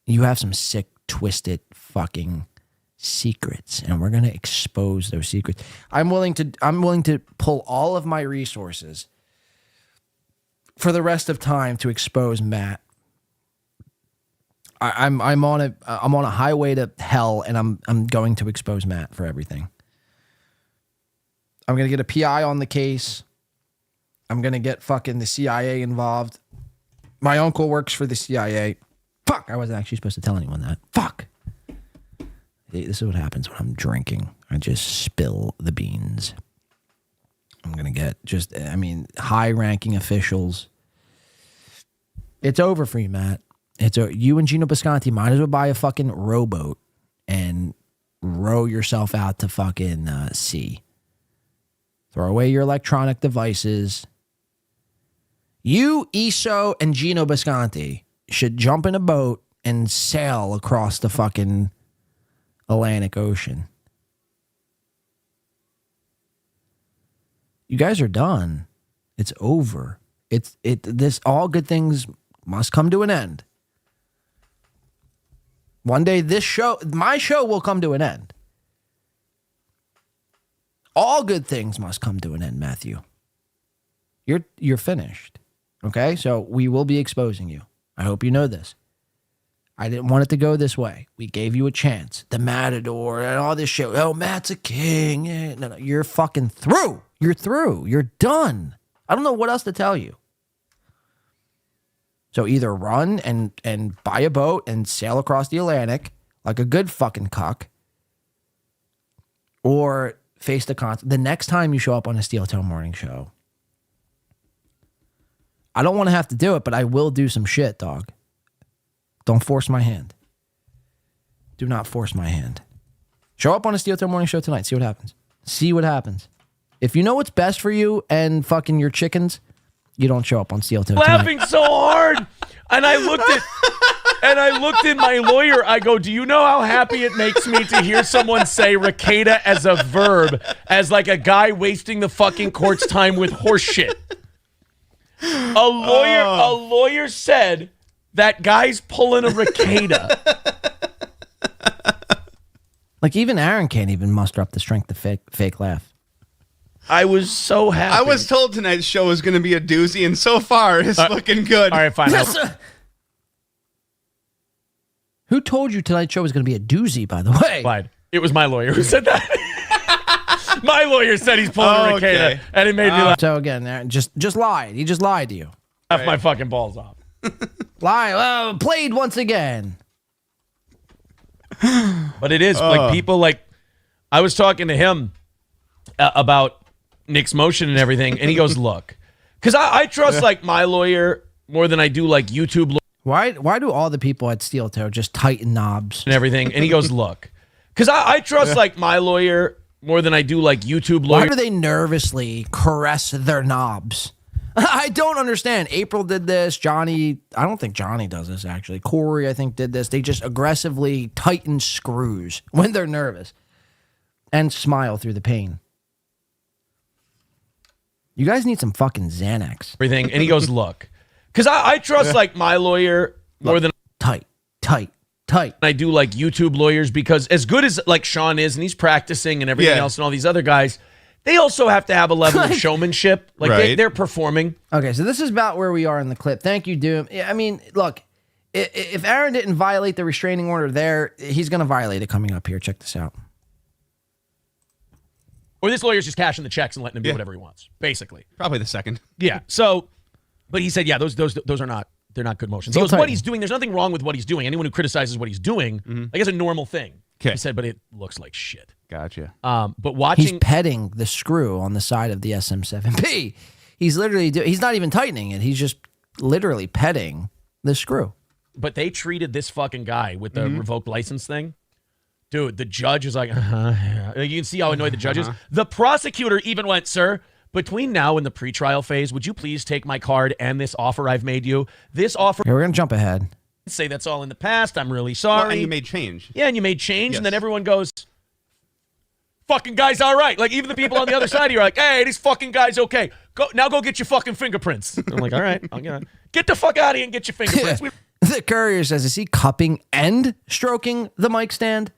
you have some sick, twisted fucking secrets, and we're going to expose those secrets. I'm willing to pull all of my resources for the rest of time to expose Matt. I'm on a highway to hell, and I'm going to expose Matt for everything. I'm going to get a PI on the case. I'm going to get fucking the CIA involved. My uncle works for the CIA. Fuck, I wasn't actually supposed to tell anyone that. Fuck. This is what happens when I'm drinking. I just spill the beans. I'm going to get high-ranking officials. It's over for you, Matt. You and Gino Bisconti might as well buy a fucking rowboat and row yourself out to fucking sea. Throw away your electronic devices. You, Iso, and Gino Bisconti should jump in a boat and sail across the fucking Atlantic Ocean. You guys are done. It's over. This all good things must come to an end. One day my show will come to an end. All good things must come to an end, Matthew. You're finished. Okay? So we will be exposing you. I hope you know this. I didn't want it to go this way. We gave you a chance. The Matador and all this shit. Oh, Matt's a king. No, you're fucking through. You're through. You're done. I don't know what else to tell you. So either run and buy a boat and sail across the Atlantic like a good fucking cuck, or face the consequences. The next time you show up on a Steel Toe Morning Show, I don't want to have to do it, but I will do some shit, dog. Don't force my hand. Do not force my hand. Show up on a Steel Toe Morning Show tonight. See what happens. See what happens. If you know what's best for you and fucking your chickens, you don't show up on Steel Toe tonight. Laughing so hard, and I looked at And I looked at my lawyer. I go, do you know how happy it makes me to hear someone say ricada as a verb, as like a guy wasting the fucking court's time with horse shit? A lawyer said that guy's pulling a ricada. Like even Aaron can't even muster up the strength to fake laugh. I was so happy. I was told tonight's show was going to be a doozy, and so far it's looking good. All right, fine. Who told you tonight's show was going to be a doozy, by the way? Lied. It was my lawyer who said that. My lawyer said he's pulling a ricada, and it made me laugh. So again, Aaron just lied. He just lied to you. Laugh my fucking balls off. Lie. Played once again. But it is like people like I was talking to him about Nick's motion and everything, and he goes, "Look, because I trust like my lawyer more than I do like YouTube Why do all the people at Steel Toe just tighten knobs and everything?" And he goes, "Look, because I trust like my lawyer more than I do like YouTube lawyers." Why do they nervously caress their knobs? I don't understand. April did this. Johnny, I don't think Johnny does this actually. Corey, I think, did this. They just aggressively tighten screws when they're nervous and smile through the pain. You guys need some fucking Xanax. Everything. And he goes, "Look, because I trust like my lawyer more than tight. I do like YouTube lawyers, because as good as like Sean is and he's practicing and everything else and all these other guys, they also have to have a level of showmanship. Like they're performing. Okay, so this is about where we are in the clip. Thank you, Doom. I mean, look, if Aaron didn't violate the restraining order there, he's going to violate it coming up here. Check this out. Or this lawyer's just cashing the checks and letting him do whatever he wants, basically. Probably the second. Yeah. So, but he said, yeah, those are not, they're not good motions. So what he's doing, there's nothing wrong with what he's doing. Anyone who criticizes what he's doing, I guess a normal thing. He said, but it looks like shit. Gotcha. But watching, he's petting the screw on the side of the SM7B. He's literally he's not even tightening it. He's just literally petting the screw. But they treated this fucking guy with the revoked license thing. Dude, the judge is like, yeah. You can see how annoyed the judge is. The prosecutor even went, "Sir, between now and the pretrial phase, would you please take my card and this offer I've made you? This offer." Here, we're going to jump ahead. Say that's all in the past. I'm really sorry. Well, and you made change. Yeah, and you made change, and then everyone goes, "Fucking guy's all right." Like even the people on the other side, you're like, "Hey, this fucking guy's okay. Go get your fucking fingerprints." I'm like, "All right, I'll get the fuck out of here and get your fingerprints." The courier says, "Is he cupping and stroking the mic stand?"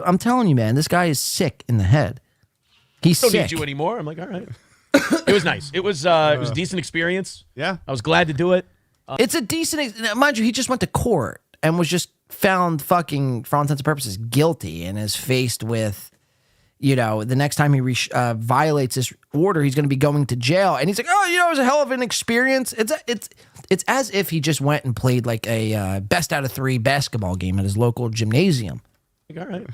I'm telling you, man, this guy is sick in the head. He's don't sick. need you anymore. I'm like, all right. It was nice. It was a decent experience. Yeah, I was glad to do it. It's a decent, mind you, he just went to court and was just found fucking, for all intents and purposes, guilty, and is faced with, you know, the next time he violates this order, he's going to be going to jail. And he's like, "Oh, you know, it was a hell of an experience." It's as if he just went and played like a best out of 3 basketball game at his local gymnasium. Like, all right.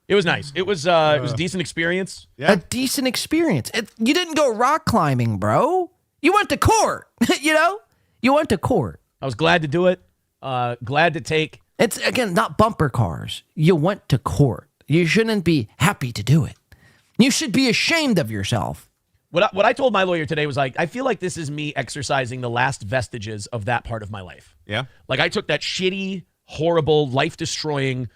It was nice. It was a decent experience. Yeah. A decent experience. You didn't go rock climbing, bro. You went to court. You know? You went to court. I was glad to do it. Glad to take. It's, again, not bumper cars. You went to court. You shouldn't be happy to do it. You should be ashamed of yourself. What I told my lawyer today was like, I feel like this is me exercising the last vestiges of that part of my life. Yeah. Like I took that shitty, horrible, life-destroying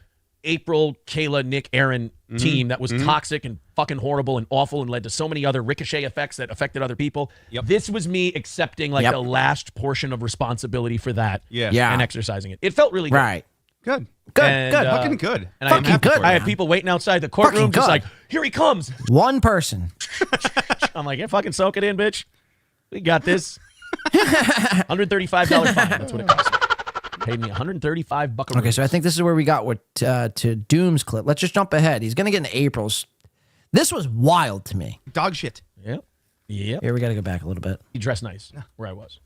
April, Kayla, Nick, Aaron team that was toxic and fucking horrible and awful and led to so many other ricochet effects that affected other people. This was me accepting like the last portion of responsibility for that and exercising it. It felt really good. Right. Good. And, Fucking good. And fucking good. I had people waiting outside the courtroom just like, "Here he comes." One person. I'm like, "Yeah, fucking soak it in, bitch. We got this." $135 fine. That's what it cost. Paid me $135. Okay, so I think this is where we got to Doom's clip. Let's just jump ahead. He's going to get into April's. This was wild to me. Dog shit. Yep. Yep. Here, we got to go back a little bit. He dressed nice where I was.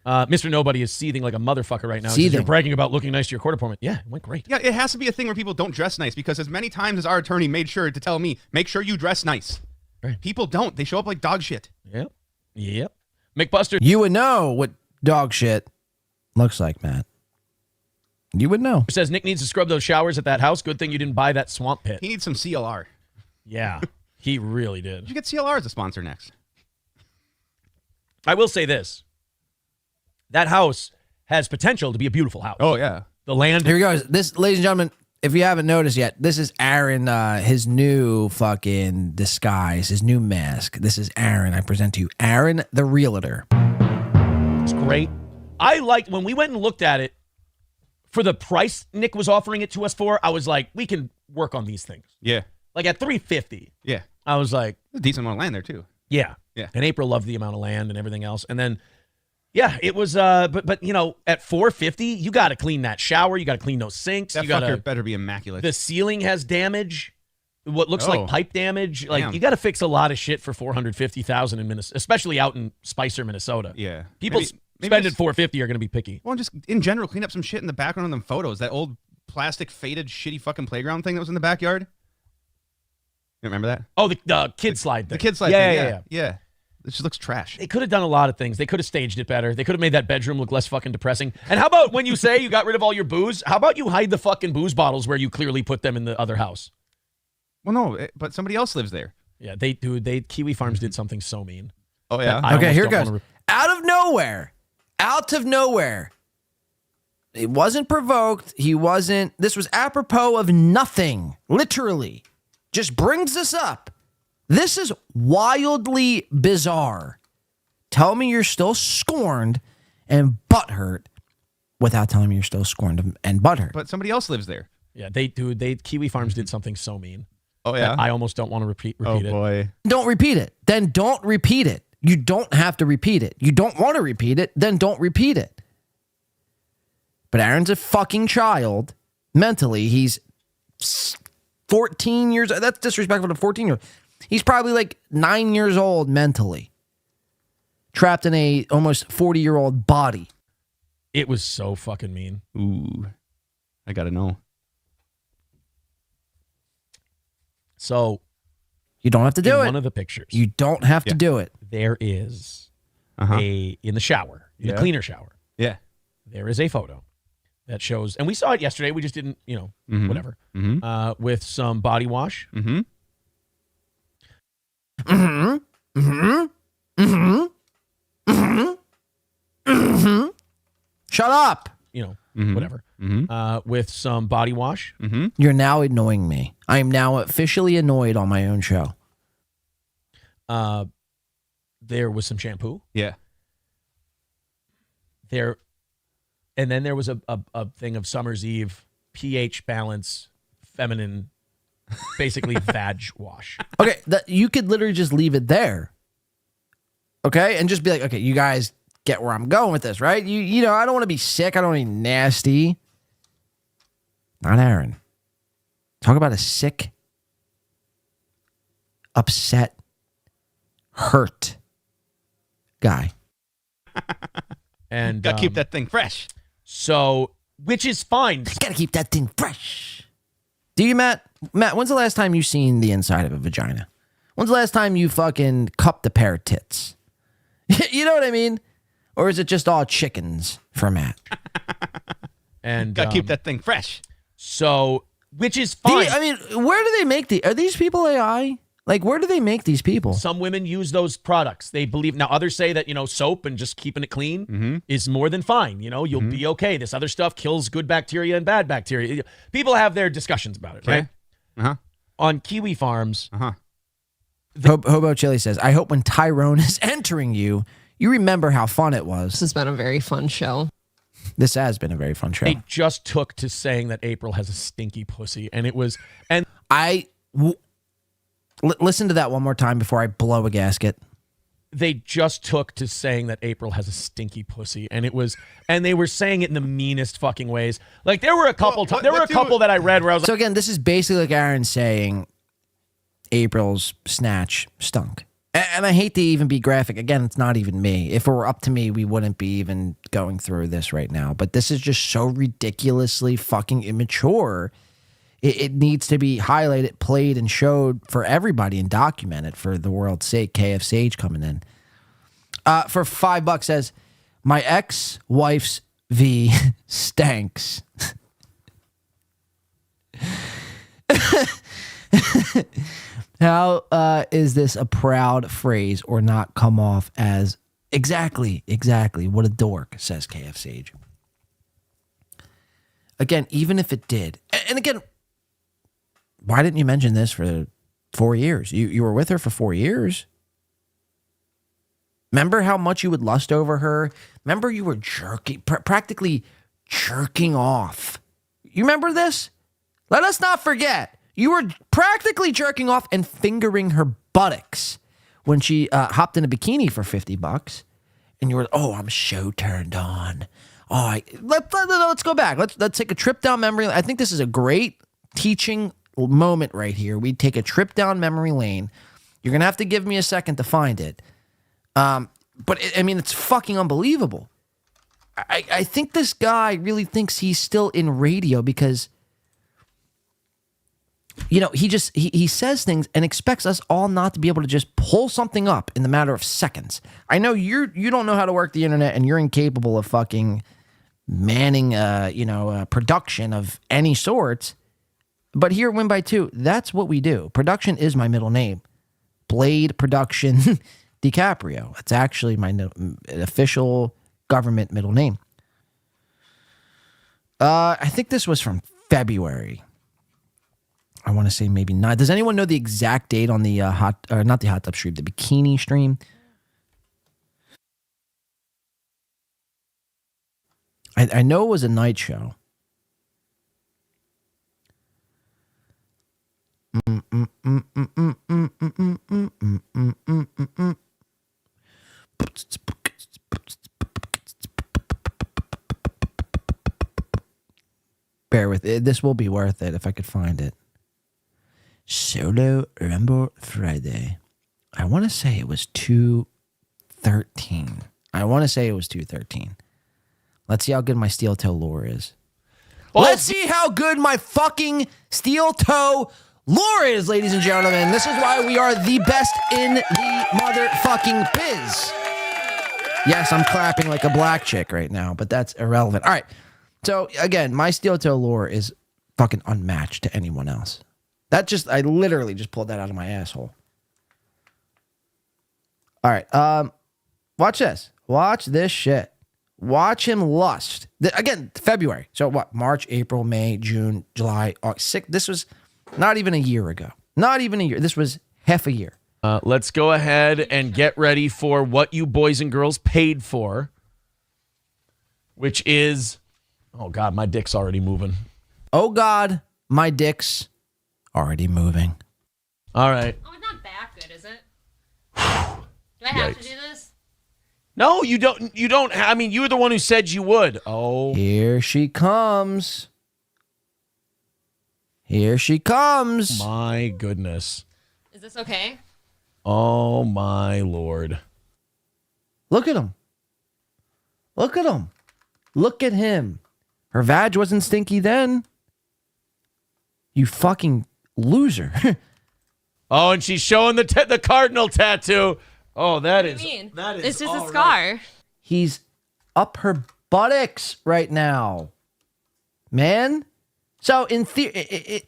Mr. Nobody is seething like a motherfucker right now. Seething. You're bragging about looking nice to your court appointment. Yeah, it went great. Yeah, it has to be a thing where people don't dress nice, because as many times as our attorney made sure to tell me, make sure you dress nice. Right. People don't. They show up like dog shit. Yep. Yep. McBuster. You would know what dog shit looks like, Matt. You would know. Says Nick needs to scrub those showers at that house. Good thing you didn't buy that swamp pit. He needs some CLR. Yeah, he really did. You should get CLR as a sponsor next. I will say this. That house has potential to be a beautiful house. Oh, yeah. The land. Here he goes. This, ladies and gentlemen, if you haven't noticed yet, this is Aaron, his new fucking disguise, his new mask. This is Aaron. I present to you Aaron the Realtor. It's great. I liked when we went and looked at it for the price Nick was offering it to us for. I was like, we can work on these things. Yeah. Like at $350. Yeah. I was like, a decent amount of land there too. Yeah. Yeah. And April loved the amount of land and everything else. And then, yeah, it was, but you know, at $450, you got to clean that shower. You got to clean those sinks. That you gotta, fucker better be immaculate. The ceiling has damage. What looks like pipe damage. Like Damn. you got to fix a lot of shit for $450,000 in Minnesota, especially out in Spicer, Minnesota. Yeah. People Maybe spending just- $450 are going to be picky. Well, just in general, clean up some shit in the background of them photos. That old plastic faded shitty fucking playground thing that was in the backyard. You remember that? Oh, the kid slide thing. The kid slide thing. Yeah. It just looks trash. They could have done a lot of things. They could have staged it better. They could have made that bedroom look less fucking depressing. And how about when you say you got rid of all your booze, how about you hide the fucking booze bottles where you clearly put them in the other house? Well, no, but somebody else lives there. Yeah, Kiwi Farms did something so mean. Oh, yeah? Okay, here it goes. Out of nowhere. It wasn't provoked. This was apropos of nothing. Literally. Just brings this up. This is wildly bizarre. Tell me you're still scorned and butthurt without telling me you're still scorned and butthurt. But somebody else lives there. Yeah, Kiwi Farms did something so mean. Oh, yeah? I almost don't want to repeat it. Oh, boy. Don't repeat it. Then don't repeat it. You don't have to repeat it. You don't want to repeat it. Then don't repeat it. But Aaron's a fucking child. Mentally, he's 14 years. That's disrespectful to 14-year-old. He's probably like 9 years old mentally. Trapped in a almost 40-year-old body. It was so fucking mean. Ooh. I got to know. So. You don't have to do it. One of the pictures. You don't have to do it. There is in the shower, in the cleaner shower. Yeah. There is a photo that shows, and we saw it yesterday. We just didn't, whatever. With some body wash. Shut up. Whatever. With some body wash. You're now annoying me. I am now officially annoyed on my own show. There was some shampoo. Yeah. And then there was a thing of Summer's Eve pH balance, feminine, basically vag wash. Okay, you could literally just leave it there. Okay, and just be like, okay, you guys get where I'm going with this, right? You know, I don't want to be sick. I don't want to be nasty. Not Aaron. Talk about a sick, upset, hurt guy. And gotta keep that thing fresh. So, which is fine. Gotta keep that thing fresh. Do you, Matt? Matt, when's the last time you seen the inside of a vagina? When's the last time you fucking cupped a pair of tits? You know what I mean? Or is it just all chickens for Matt? And gotta keep that thing fresh. So, which is fine. Where do they make are these people AI? Like, where do they make these people? Some women use those products. They believe. Now, others say that, soap and just keeping it clean is more than fine. You'll be okay. This other stuff kills good bacteria and bad bacteria. People have their discussions about it, right? On Kiwi Farms. Hobo Chili says, I hope when Tyrone is entering you remember how fun it was. This has been a very fun show. This has been a very fun show. They just took to saying that April has a stinky pussy. And it was... and listen to that one more time before I blow a gasket. They just took to saying that April has a stinky pussy, and it was, and they were saying it in the meanest fucking ways. Like there were a couple, couple that I read where I was. So again, this is basically like Aaron saying April's snatch stunk, and I hate to even be graphic. Again, it's not even me. If it were up to me, we wouldn't be even going through this right now. But this is just so ridiculously fucking immature. It needs to be highlighted, played, and showed for everybody and documented for the world's sake. KF Sage coming in. For $5 says, my ex-wife's V stanks. How is this a proud phrase or not come off as exactly, what a dork, says KF Sage. again, even if it did, and again, why didn't you mention this for 4 years? You were with her for 4 years. Remember how much you would lust over her? Remember you were practically jerking off. You remember this? Let us not forget. You were practically jerking off and fingering her buttocks when she hopped in a bikini for $50. And you were, oh, I'm so turned on. Oh, let's go back. Let's take a trip down memory lane. I think this is a great teaching moment right here. We take a trip down memory lane. You're gonna have to give me a second to find it. But it's fucking unbelievable. I think this guy really thinks he's still in radio because, he says things and expects us all not to be able to just pull something up in the matter of seconds. I know you don't know how to work the internet and you're incapable of fucking manning, production of any sort. But here at Win by Two, that's what we do. Production is my middle name. Blade Production DiCaprio. It's actually my official government middle name. I think this was from February. I want to say maybe not. Does anyone know the exact date on the not the hot tub stream, the bikini stream? I know it was a night show. Bear with it. This will be worth it if I could find it. Solo Rumble Friday. I want to say it was 213. Let's see how good my steel toe lore is. Let's see how good my fucking steel toe lore is, ladies and gentlemen. This is why we are the best in the motherfucking biz. Yes, I'm clapping like a black chick right now, but that's irrelevant. All right. So, again, my steel toe lore is fucking unmatched to anyone else. I literally just pulled that out of my asshole. All right. Watch this. Watch this shit. Watch him lust. Again, February. So what? March, April, May, June, July, August. This was not even a year ago. Not even a year. This was half a year. Let's go ahead and get ready for what you boys and girls paid for, which is, oh God, my dick's already moving. Oh God, my dick's already moving. All right. Oh, it's not that good, is it? Do I have to do this? No, you don't. You don't. I mean, you were the one who said you would. Oh. Here she comes. Here she comes. My goodness. Is this okay? Oh, my Lord. Look at him. Look at him. Look at him. Her vag wasn't stinky then. You fucking loser. Oh, and she's showing the cardinal tattoo. Oh, that is. What do you mean? That is. It's just a scar. Right. He's up her buttocks right now, man. So in theory,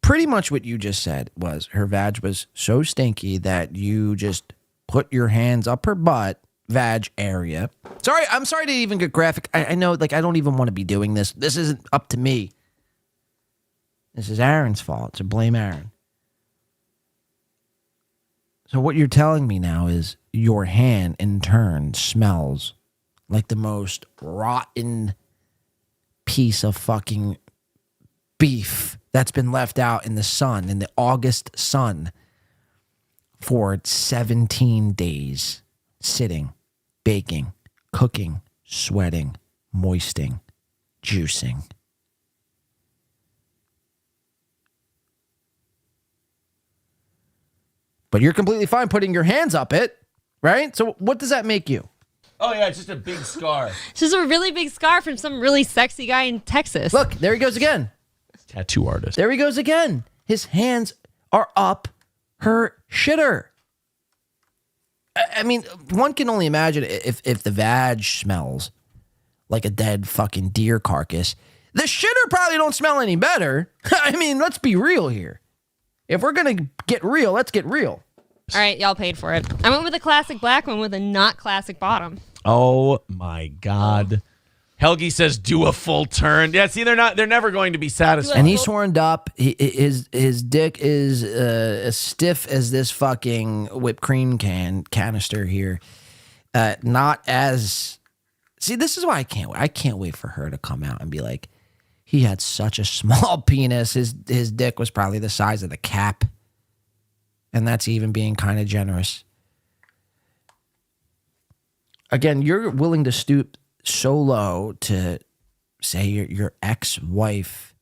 pretty much what you just said was her vag was so stinky that you just put your hands up her butt, vag area. Sorry, I'm sorry to even get graphic. I know, like, I don't even want to be doing this. This isn't up to me. This is Aaron's fault, so blame Aaron. So what you're telling me now is your hand, in turn, smells like the most rotten piece of fucking beef that's been left out in the sun, in the August sun, for 17 days, sitting, baking, cooking, sweating, moisting, juicing. But you're completely fine putting your hands up it, right? So what does that make you? Oh, yeah, it's just a big scar. It's just a really big scar from some really sexy guy in Texas. Look, there he goes again. Tattoo artist. There he goes again. His hands are up her shitter. I mean, one can only imagine if the vag smells like a dead fucking deer carcass. The shitter probably don't smell any better. I mean, let's be real here. If we're going to get real, let's get real. All right, y'all paid for it. I went with a classic black one with a not classic bottom. Oh, my God. Helgi says, "Do a full turn." Yeah, see, they're never going to be satisfied. And he's horned up. His dick is as stiff as this fucking whipped cream canister here. Not as. See, this is why I can't wait for her to come out and be like, he had such a small penis. His dick was probably the size of the cap, and that's even being kind of generous. Again, you're willing to stoop so low to say your ex-wife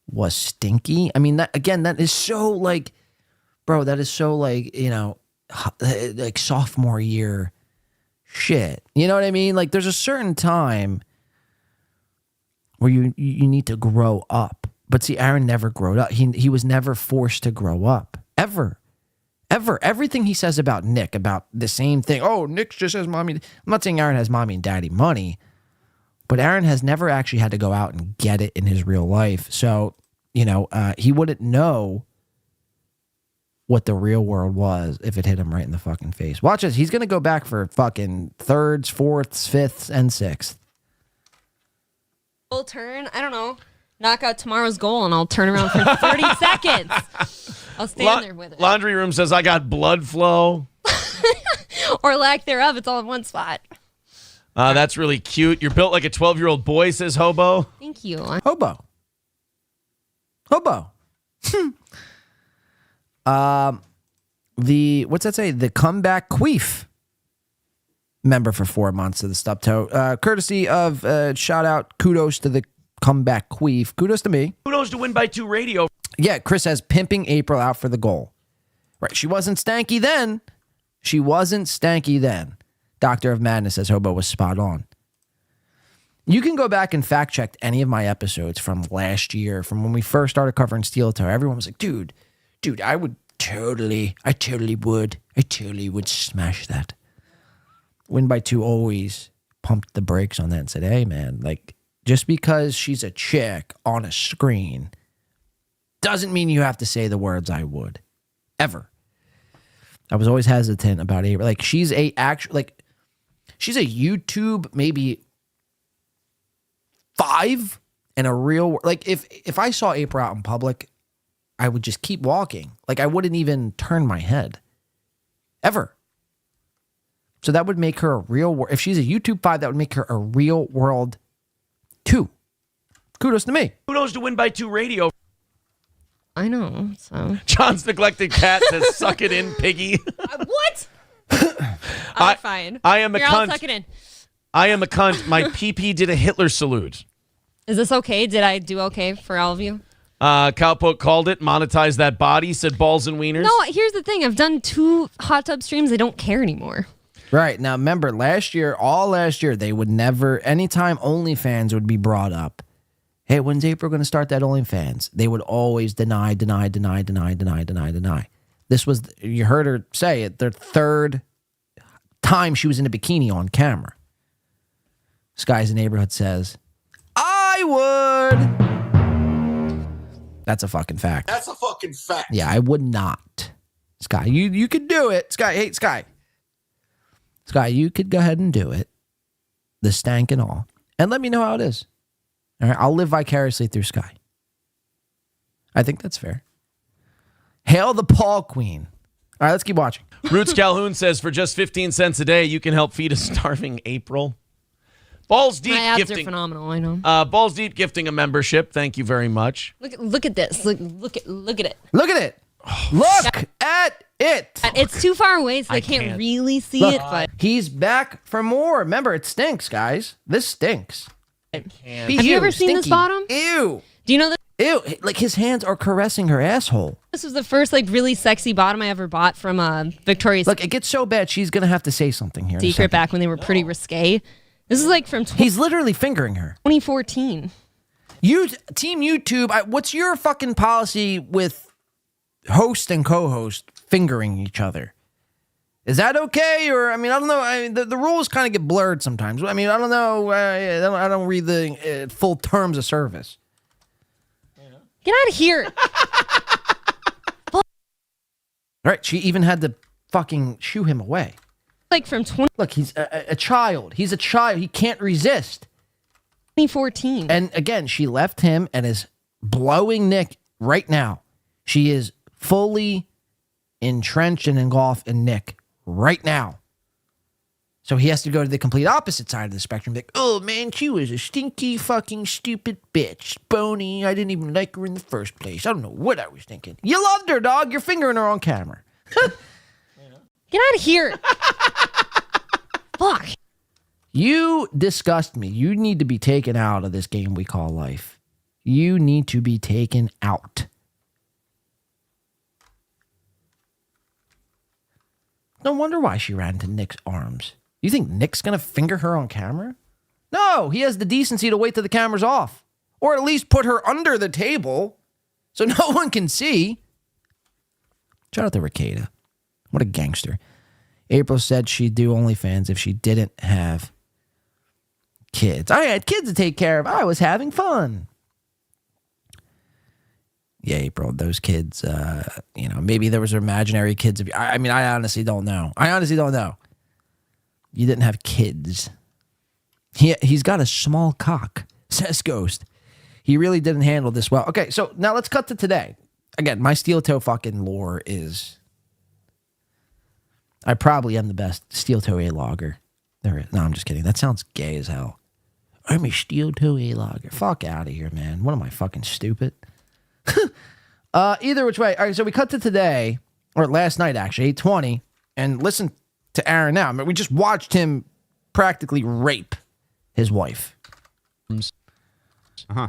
was stinky. I mean, that is so like, bro, that is so like, like sophomore year shit. You know what I mean? Like, there's a certain time where you need to grow up. But see, Aaron never grew up. He was never forced to grow up. Ever. Everything he says about Nick, about the same thing. Oh, Nick just has mommy. I'm not saying Aaron has mommy and daddy money, but Aaron has never actually had to go out and get it in his real life. So, he wouldn't know what the real world was if it hit him right in the fucking face. Watch this. He's going to go back for fucking thirds, fourths, fifths, and sixth. Full turn? I don't know. Knock out tomorrow's goal and I'll turn around for 30 seconds. I'll stand there with it. Laundry room says, I got blood flow. Or lack thereof. It's all in one spot. That's really cute. You're built like a 12-year-old boy, says Hobo. Thank you. Hobo. What's that say? The comeback queef member for 4 months of the stub toe. Courtesy of shout out, kudos to the comeback queef. Kudos to me. Kudos to Win by 2 Radio. Yeah, Chris has pimping April out for the goal. Right. She wasn't stanky then. Doctor of Madness says Hobo was spot on. You can go back and fact check any of my episodes from last year, from when we first started covering Steel Toe. Everyone was like, dude, I totally would smash that. Win by 2 always pumped the brakes on that and said, hey, man, like, just because she's a chick on a screen doesn't mean you have to say the words I would. Ever. I was always hesitant about April. Like, she's a YouTube maybe 5 and a real, like, if I saw April out in public, I would just keep walking. Like, I wouldn't even turn my head. Ever. So that would make her a real, if she's a YouTube 5, that would make her a real world 2. Kudos to me. Kudos to Win by 2 Radio. I know, so. John's neglected cat says, suck it in, piggy. What? I'm fine. I am a Here, cunt. I'll suck it in. I am a cunt. My PP did a Hitler salute. Is this okay? Did I do okay for all of you? Cowpoke called it. Monetize that body. Said balls and wieners. No, here's the thing. I've done 2 hot tub streams. I don't care anymore. Right. Now, remember, all last year, they would never, anytime OnlyFans would be brought up, hey, when's April going to start that OnlyFans? They would always deny. This was, you heard her say it, their 3rd time she was in a bikini on camera. This guy's in the neighborhood says, I would. That's a fucking fact. That's a fucking fact. Yeah, I would not. Sky, you could do it. Sky, hey, Sky, you could go ahead and do it. The stank and all. And let me know how it is. All right, I'll live vicariously through Sky. I think that's fair. Hail the Paul Queen. All right, let's keep watching. Roots Calhoun says, for just 15 cents a day, you can help feed a starving April. Balls Deep My abs gifting. are phenomenal, I know. Balls Deep gifting a membership. Thank you very much. Look at this. Look at it. Look at it. Look at it. It's too far away, so I can't really see Look, it. But he's back for more. Remember, it stinks, guys. This stinks. have you ever seen this bottom? Ew. Do you know that? Ew. Like his hands are caressing her asshole. This was the first really sexy bottom I ever bought from Victoria's. Look, it gets so bad she's gonna have to say something here. Secret back when they were pretty risque. This is from. He's literally fingering her. 2014. Team YouTube. What's your fucking policy with host and co-host fingering each other? Is that okay? Or, I don't know. The rules kind of get blurred sometimes. I don't know. I don't read the full terms of service. Get out of here. All right. She even had to fucking shoo him away. From 20. Look, he's a child. He's a child. He can't resist. 2014. And again, she left him and is blowing Nick right now. She is fully entrenched and engulfed in Nick right now. So he has to go to the complete opposite side of the spectrum. Like, oh man, she was a stinky fucking stupid bitch. Bony. I didn't even like her in the first place. I don't know what I was thinking. You loved her, dog. You're fingering her on camera. Get out of here. Fuck. You disgust me. You need to be taken out of this game we call life. You need to be taken out. No wonder why she ran to Nick's arms. You think Nick's going to finger her on camera? No, he has the decency to wait till the camera's off. Or at least put her under the table so no one can see. Shout out to Ricada. What a gangster. April said she'd do OnlyFans if she didn't have kids. I had kids to take care of. I was having fun. Yeah, April, those kids, maybe there was imaginary kids. I honestly don't know. You didn't have kids. He's got a small cock, says Ghost. He really didn't handle this well. Okay, so now let's cut to today. Again, my steel toe fucking lore is... I probably am the best steel toe A-logger there is. No, I'm just kidding. That sounds gay as hell. I'm a steel toe A-logger. Fuck out of here, man. What am I, fucking stupid? Either which way. All right, so we cut to today, or last night actually, 8:20, and listen to Aaron now. I mean, we just watched him practically rape his wife. Uh-huh.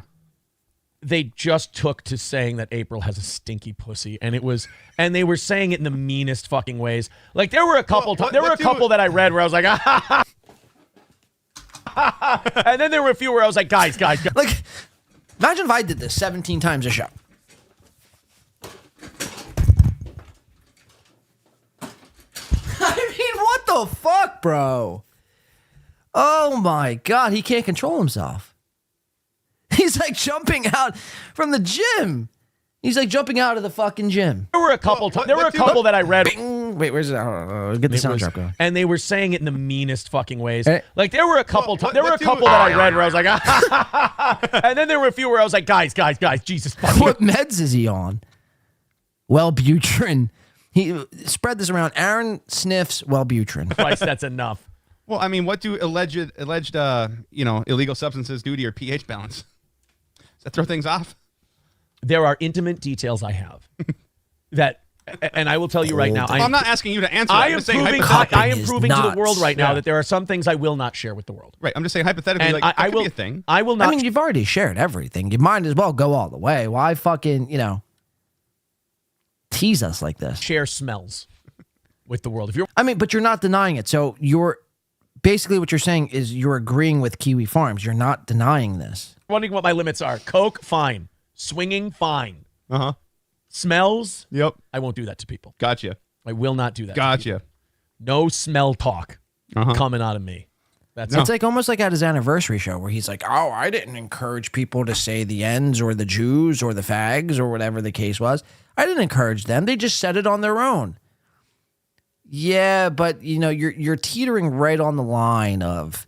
They just took to saying that April has a stinky pussy, and they were saying it in the meanest fucking ways. Like there were a couple that I read where I was like, and then there were a few where I was like, guys. Like, imagine if I did this 17 times a show. I mean, what the fuck, bro? Oh my God, he can't control himself. He's like jumping out from the gym. He's like jumping out of the fucking gym. There were a couple that I read. Bing. Wait, where's that? Get the soundtrack going. And they were saying it in the meanest fucking ways. Like there were a couple that I read where I was like, and then there were a few where I was like, guys, Jesus fucking. What meds is he on? Wellbutrin. He spread this around. Aaron sniffs Wellbutrin. Christ, that's enough. Well, I mean, what do alleged illegal substances do to your pH balance? Does that throw things off? There are intimate details I have that, and I will tell you right now. I'm not asking you to answer. I am proving to the world right now that there are some things I will not share with the world. Right. I'm just saying hypothetically, and that could be a thing. I will not. I mean, you've already shared everything. You might as well go all the way. Why fucking, tease us like this? Share smells with the world. But you're not denying it. So you're basically what you're saying is you're agreeing with Kiwi Farms. You're not denying this. Wondering what my limits are. Coke, fine. Swinging, fine. Uh-huh. Smells? Yep. I won't do that to people. Gotcha. I will not do that. Gotcha. No smell talk coming out of me. It's like almost like at his anniversary show where he's like, oh, I didn't encourage people to say the N's or the Jews or the fags or whatever the case was. I didn't encourage them. They just said it on their own. Yeah, but you're teetering right on the line of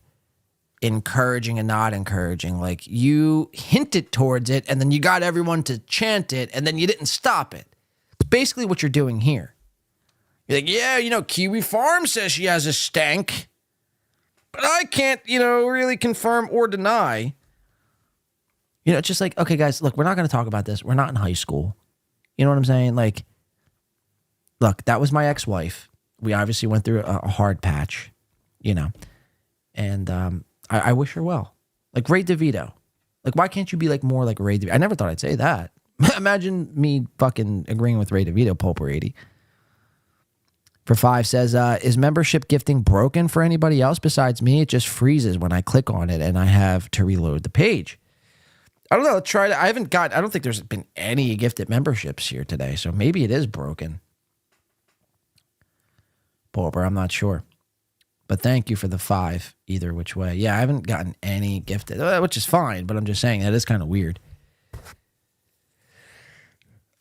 encouraging and not encouraging. Like you hinted towards it and then you got everyone to chant it and then you didn't stop it. It's basically what you're doing here. You're like, yeah, Kiwi Farm says she has a stank, but I can't, really confirm or deny. It's just like, okay, guys, look, we're not going to talk about this. We're not in high school. You know what I'm saying? Like, look, that was my ex-wife. We obviously went through a hard patch, and I wish her well. Like Ray DeVito. Like, why can't you be like more like Ray DeVito? I never thought I'd say that. Imagine me fucking agreeing with Ray DeVito, Pulper 80. For 5 says, is membership gifting broken for anybody else besides me? It just freezes when I click on it and I have to reload the page. I don't know. Let's try it. I don't think there's been any gifted memberships here today, so maybe it is broken. Pulper, I'm not sure. But thank you for the 5, either which way. Yeah, I haven't gotten any gifted, which is fine, but I'm just saying that is kind of weird.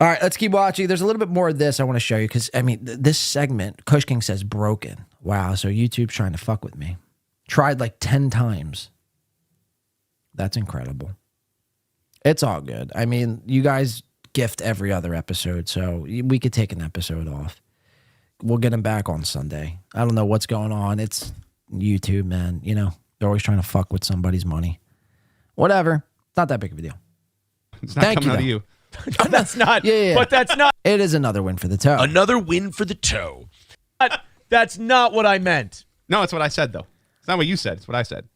All right, let's keep watching. There's a little bit more of this I want to show you because, this segment, Kush King says broken. Wow, so YouTube's trying to fuck with me. Tried like 10 times. That's incredible. It's all good. I mean, you guys gift every other episode, so we could take an episode off. We'll get them back on Sunday. I don't know what's going on. It's YouTube, man. You know, they're always trying to fuck with somebody's money. Whatever. Not that big of a deal. It's not coming out of you. That's not. Yeah. But that's not. It is another win for the toe. Another win for the toe. That's not what I meant. No, it's what I said, though. It's not what you said. It's what I said.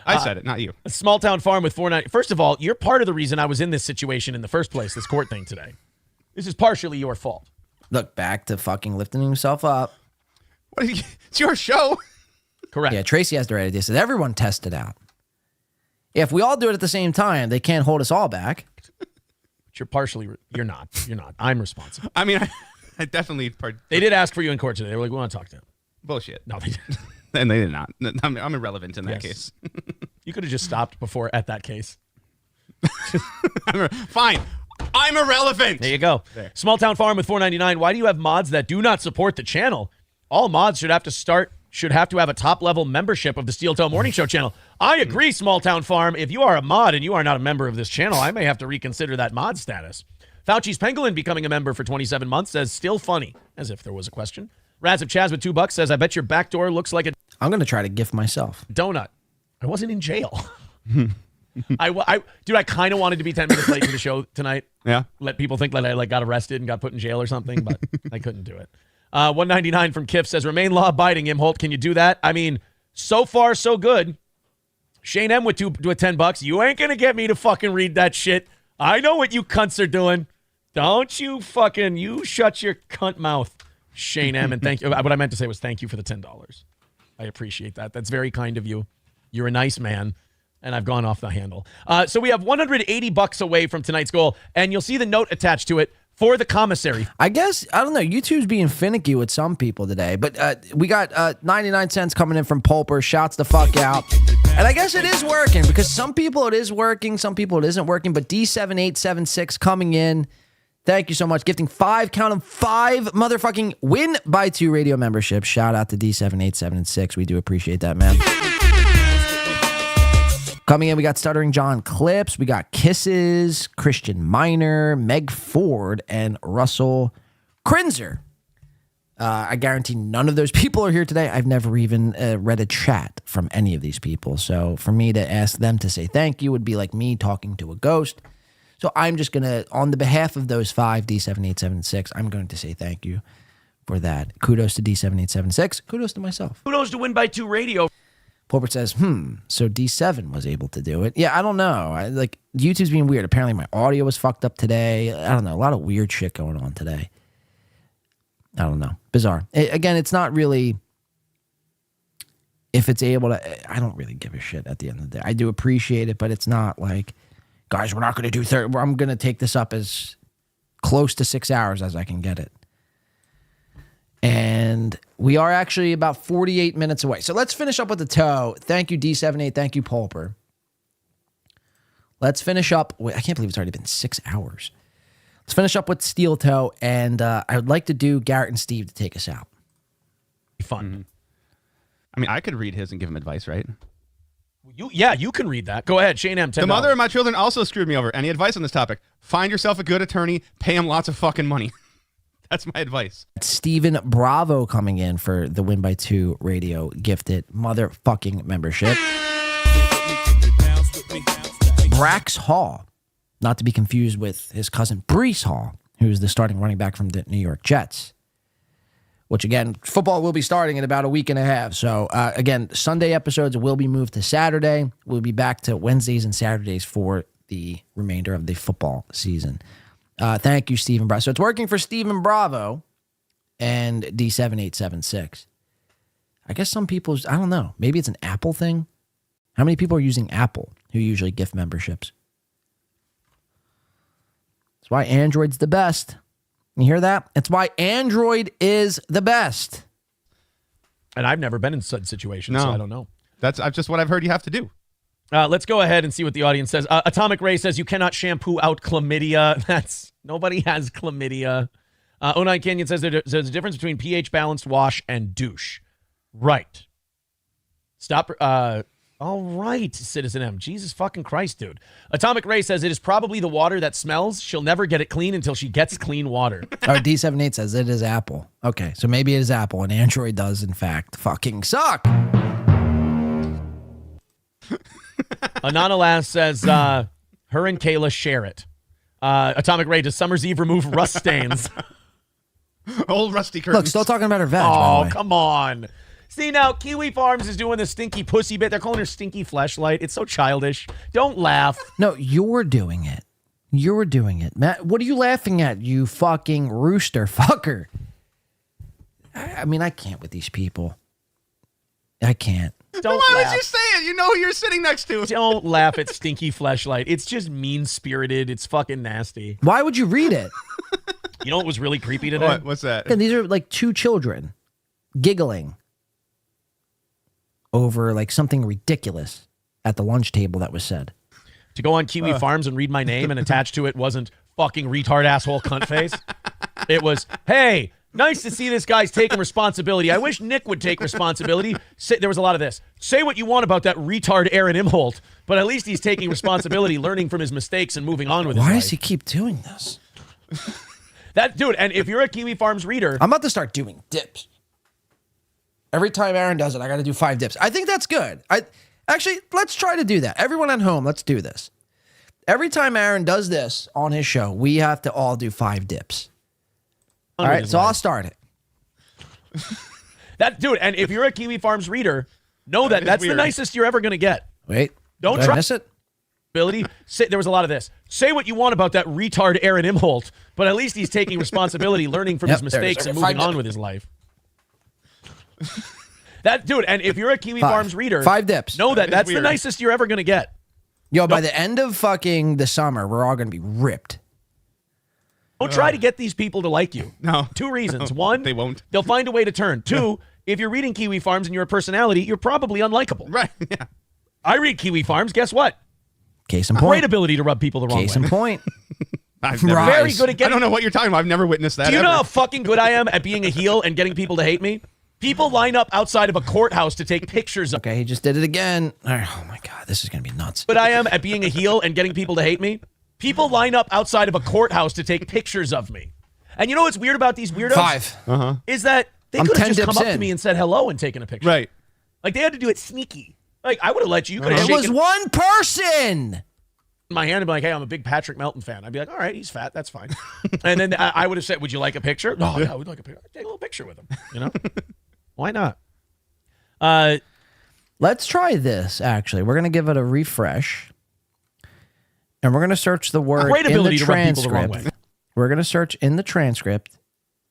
I said it, not you. A small town farm with 490. First of all, you're part of the reason I was in this situation in the first place, this court thing today. This is partially your fault. Look, back to fucking lifting himself up. It's your show. Correct. Yeah, Tracy has the right idea. Says everyone test it out. If we all do it at the same time, they can't hold us all back. But you're partially. You're not. You're not. I'm responsible. I mean, I definitely. They did ask for you in court today. They were like, we want to talk to him. Bullshit. No, they didn't. And they did not. I'm irrelevant in that case. You could have just stopped before at that case. Fine. I'm irrelevant. There you go. There. Small town farm with 499. Why do you have mods that do not support the channel? All mods should have to have a top level membership of the Steel Toe Morning Show channel. I agree, Small Town Farm. If you are a mod and you are not a member of this channel, I may have to reconsider that mod status. Fauci's Pangolin becoming a member for 27 months says still funny, as if there was a question. Raz of Chaz with $2 says, I bet your back door looks like a I'm going to try to gift myself. Donut. I wasn't in jail. Dude, I kind of wanted to be 10 minutes late to the show tonight. Yeah. Let people think that I got arrested and got put in jail or something, but I couldn't do it. 199 from Kif says, remain law-abiding, Imholt. Can you do that? I mean, so far, so good. Shane M with $10. You ain't going to get me to fucking read that shit. I know what you cunts are doing. Don't you shut your cunt mouth, Shane M. And thank you. What I meant to say was thank you for the $10. I appreciate that. That's very kind of you. You're a nice man. And I've gone off the handle. So we have $180 away from tonight's goal. And you'll see the note attached to it for the commissary. I guess, I don't know, YouTube's being finicky with some people today. But we got 99 cents coming in from Pulper. Shouts the fuck out. And I guess it is working because some people it is working. Some people it isn't working. But D7876 coming in. Thank you so much. Gifting 5 motherfucking Win by 2 radio memberships. Shout out to D7876. We do appreciate that, man. Coming in, we got Stuttering John Clips. We got Kisses, Christian Miner, Meg Ford, and Russell Crinzer. I guarantee none of those people are here today. I've never even read a chat from any of these people. So for me to ask them to say thank you would be like me talking to a ghost. So I'm just going to, on the behalf of those 5, D7876, I'm going to say thank you for that. Kudos to D7876. Kudos to myself. Kudos to Win by 2 Radio. Pulpert says, so D7 was able to do it. Yeah, I don't know. YouTube's being weird. Apparently my audio was fucked up today. I don't know. A lot of weird shit going on today. I don't know. Bizarre. Again, it's not really, if it's able to, I don't really give a shit at the end of the day. I do appreciate it, but it's not like, guys, we're not going to do 30. I'm going to take this up as close to 6 hours as I can get it. And we are actually about 48 minutes away. So let's finish up with the toe. Thank you, D78. Thank you, Pulper. Let's finish up. Wait, I can't believe it's already been 6 hours. Let's finish up with Steel Toe. And I would like to do Garrett and Steve to take us out. Fun. Mm-hmm. I mean, I could read his and give him advice, right? You can read that. Go ahead, Shane M. $10. The mother of my children also screwed me over. Any advice on this topic? Find yourself a good attorney. Pay him lots of fucking money. That's my advice. Steven Bravo coming in for the Win by 2 radio gifted motherfucking membership. Brax Hall, not to be confused with his cousin Breece Hall, who's the starting running back from the New York Jets. Which, again, football will be starting in about a week and a half. So, again, Sunday episodes will be moved to Saturday. We'll be back to Wednesdays and Saturdays for the remainder of the football season. Thank you, Stephen Bravo. So it's working for Stephen Bravo and D7876. I guess some people, I don't know. Maybe it's an Apple thing. How many people are using Apple who usually gift memberships? That's why Android's the best. You hear that? It's why Android is the best. And I've never been in such situations, so I don't know. That's just what I've heard you have to do. Let's go ahead and see what the audience says. Atomic Ray says you cannot shampoo out chlamydia. Nobody has chlamydia. 09 Canyon says there's a difference between pH balanced wash and douche. Right. Stop. All right, Citizen M. Jesus fucking Christ, dude. Atomic Ray says it is probably the water that smells. She'll never get it clean until she gets clean water. Oh, D78 says it is Apple. Okay, so maybe it is Apple, and Android does, in fact, fucking suck. Anonymous says her and Kayla share it. Atomic Ray, does Summer's Eve remove rust stains? Old rusty curtains. Look, still talking about her veg, by the Oh, way. come on. See, now, Kiwi Farms is doing the stinky pussy bit. They're calling her stinky fleshlight. It's so childish. Don't laugh. No, you're doing it. You're doing it. Matt, what are you laughing at, you fucking rooster fucker? I mean, I can't with these people. I can't. Don't Why laugh. would you say it? You know who you're sitting next to. Don't laugh at stinky fleshlight. It's just mean-spirited. It's fucking nasty. Why would you read it? You know what was really creepy today? What's that? Yeah, these are like two children giggling over like something ridiculous at the lunch table that was said. To go on Kiwi Farms and read my name and attached to it wasn't fucking retard asshole cunt face. It was, hey, nice to see this guy's taking responsibility. I wish Nick would take responsibility. There was a lot of this. Say what you want about that retard Aaron Imholt, but at least he's taking responsibility, learning from his mistakes and moving on with his Why life. does he keep doing this? That dude, and if you're a Kiwi Farms reader, I'm about to start doing dips. Every time Aaron does it, I got to do 5 dips. I think that's good. Actually, let's try to do that. Everyone at home, let's do this. Every time Aaron does this on his show, we have to all do 5 dips. All right, so I'll start it. that dude, and if you're a Kiwi Farms reader, know that that's the nicest you're ever going to get. Wait, don't did I try miss it. There was a lot of this. Say what you want about that retard Aaron Imholt, but at least he's taking responsibility, learning from his mistakes, and moving on with his life. That dude, and if you're a Kiwi Farms reader, 5 dips. know that that's the nicest you're ever going to get. Yo, by the end of fucking the summer, we're all going to be ripped. Don't try to get these people to like you. No. 2 reasons. No, 1, they won't. They'll find a way to turn. 2, if you're reading Kiwi Farms and you're a personality, you're probably unlikable. Right, yeah. I read Kiwi Farms. Guess what? Case in point. Great ability to rub people the wrong way. Case in point. I've never, Very good at getting. I don't know what you're talking about. I've never witnessed that. Do you ever. know how fucking good I am at being a heel and getting people to hate me? People line up outside of a courthouse to take pictures of. Okay, he just did it again. Oh my God, this is going to be nuts. But I am at being a heel and getting people to hate me. People line up outside of a courthouse to take pictures of me. And you know what's weird about these weirdos? 5. Is that they I'm could have 10 just come up dips to in. me and said hello and taken a picture. Right. Like they had to do it sneaky. Like I would have let you. You could have It was shaken one person. my hand and be like, hey, I'm a big Patrick Melton fan. I'd be like, all right, he's fat. That's fine. And then I would have said, would you like a picture? No, yeah, we'd like a picture. Take a little picture with him. You know? Why not? Let's try this, actually. We're going to give it a refresh. And we're going to search the word Great in ability the to rub people the wrong transcript. way. We're going to search in the transcript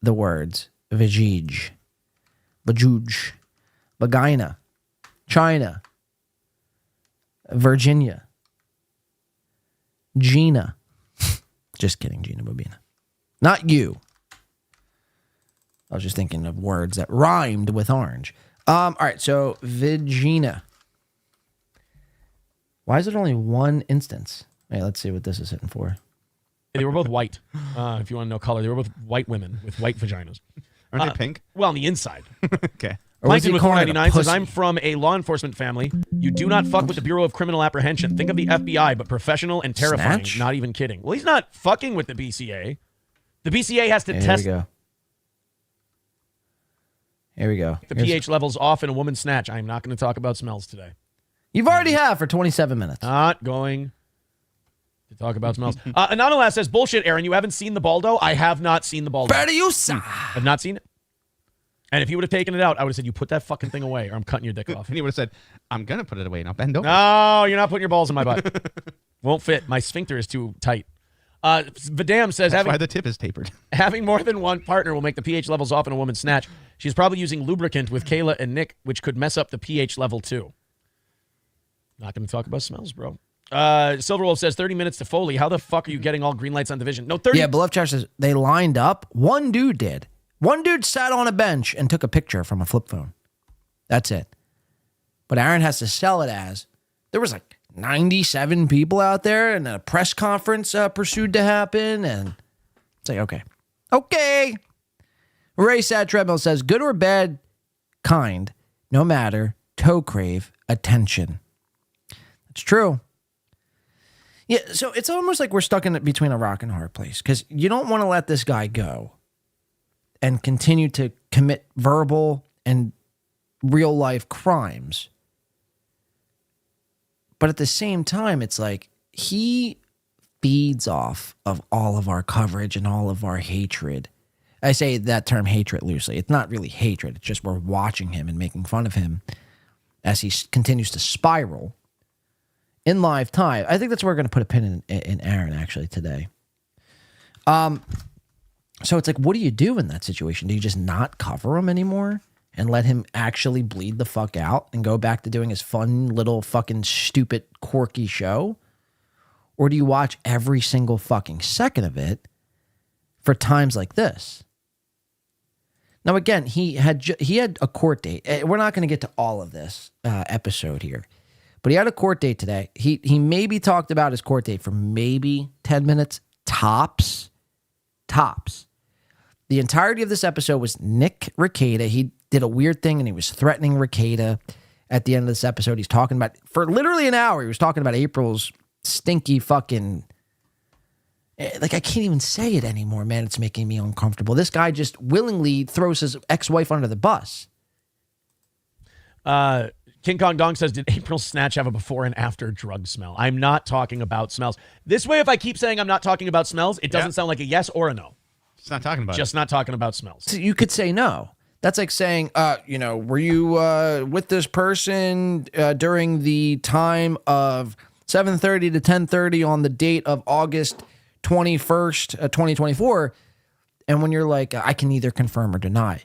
the words vajij, vajuj, vagina, China, Virginia, Gina. Just kidding, Gina Bobina. Not you. I was just thinking of words that rhymed with orange. All right, so Vagina. Why is it only one instance? Hey, let's see what this is hitting for. They were both white. If you want to know color, they were both white women with white vaginas. Aren't they pink? Well, on the inside. Okay. Or was Plankton he with calling it a 499 says, pussy? I'm from a law enforcement family. You do not fuck with the Bureau of Criminal Apprehension. Think of the FBI, but professional and terrifying. Snatch? Not even kidding. Well, he's not fucking with the BCA. The BCA has to Here test we go. Here we go. the Here's- pH levels off in a woman's snatch. I'm not going to talk about smells today. You've already have for 27 minutes. Not going to talk about smells. Anonymous says, bullshit, Aaron. You haven't seen the Baldo? I have not seen the Baldo. I've not seen it. And if you would have taken it out, I would have said, you put that fucking thing away or I'm cutting your dick off. And he would have said, I'm going to put it away. Now bend over. No, you're not putting your balls in my butt. Won't fit. My sphincter is too tight. Vidam says, That's why the tip is tapered. having more than one partner will make the pH levels off in a woman's snatch. She's probably using lubricant with Kayla and Nick, which could mess up the pH level too. Not going to talk about smells, bro. Silverwolf says 30 minutes to Foley. How the fuck are you getting all green lights on Division? No, 30. Yeah, Beloved Chair says they lined up. One dude did. One dude sat on a bench and took a picture from a flip phone. That's it. But Aaron has to sell it as there was like 97 people out there and a press conference pursued to happen. And it's like, okay. Ray Sad Treadmill says, good or bad, kind, no matter, toe crave, attention. It's true. Yeah, so it's almost like we're stuck in between a rock and a hard place because you don't want to let this guy go and continue to commit verbal and real life crimes. But at the same time, it's like he feeds off of all of our coverage and all of our hatred. I say that term hatred loosely. It's not really hatred. It's just we're watching him and making fun of him as he continues to spiral in live time. I think that's where we're going to put a pin in Aaron actually today. So it's like, what do you do in that situation? Do you just not cover him anymore and let him actually bleed the fuck out and go back to doing his fun little fucking stupid quirky show? Or do you watch every single fucking second of it for times like this? Now, again, he had a court date. We're not going to get to all of this episode here, but he had a court date today. He maybe talked about his court date for maybe 10 minutes, tops. The entirety of this episode was Nick Rekieta. He did a weird thing and he was threatening Rekieta at the end of this episode. He's talking about, for literally an hour, he was talking about April's stinky fucking, like, I can't even say it anymore, man. It's making me uncomfortable. This guy just willingly throws his ex-wife under the bus. King Kong Dong says, did April's snatch have a before and after drug smell? I'm not talking about smells. This way, if I keep saying I'm not talking about smells, it doesn't sound like a yes or a no. Just not talking about Just not talking about smells. So you could say no. That's like saying, were you with this person during the time of 7:30 to 10:30 on the date of August 21st, 2024? And when you're like, I can neither confirm or deny.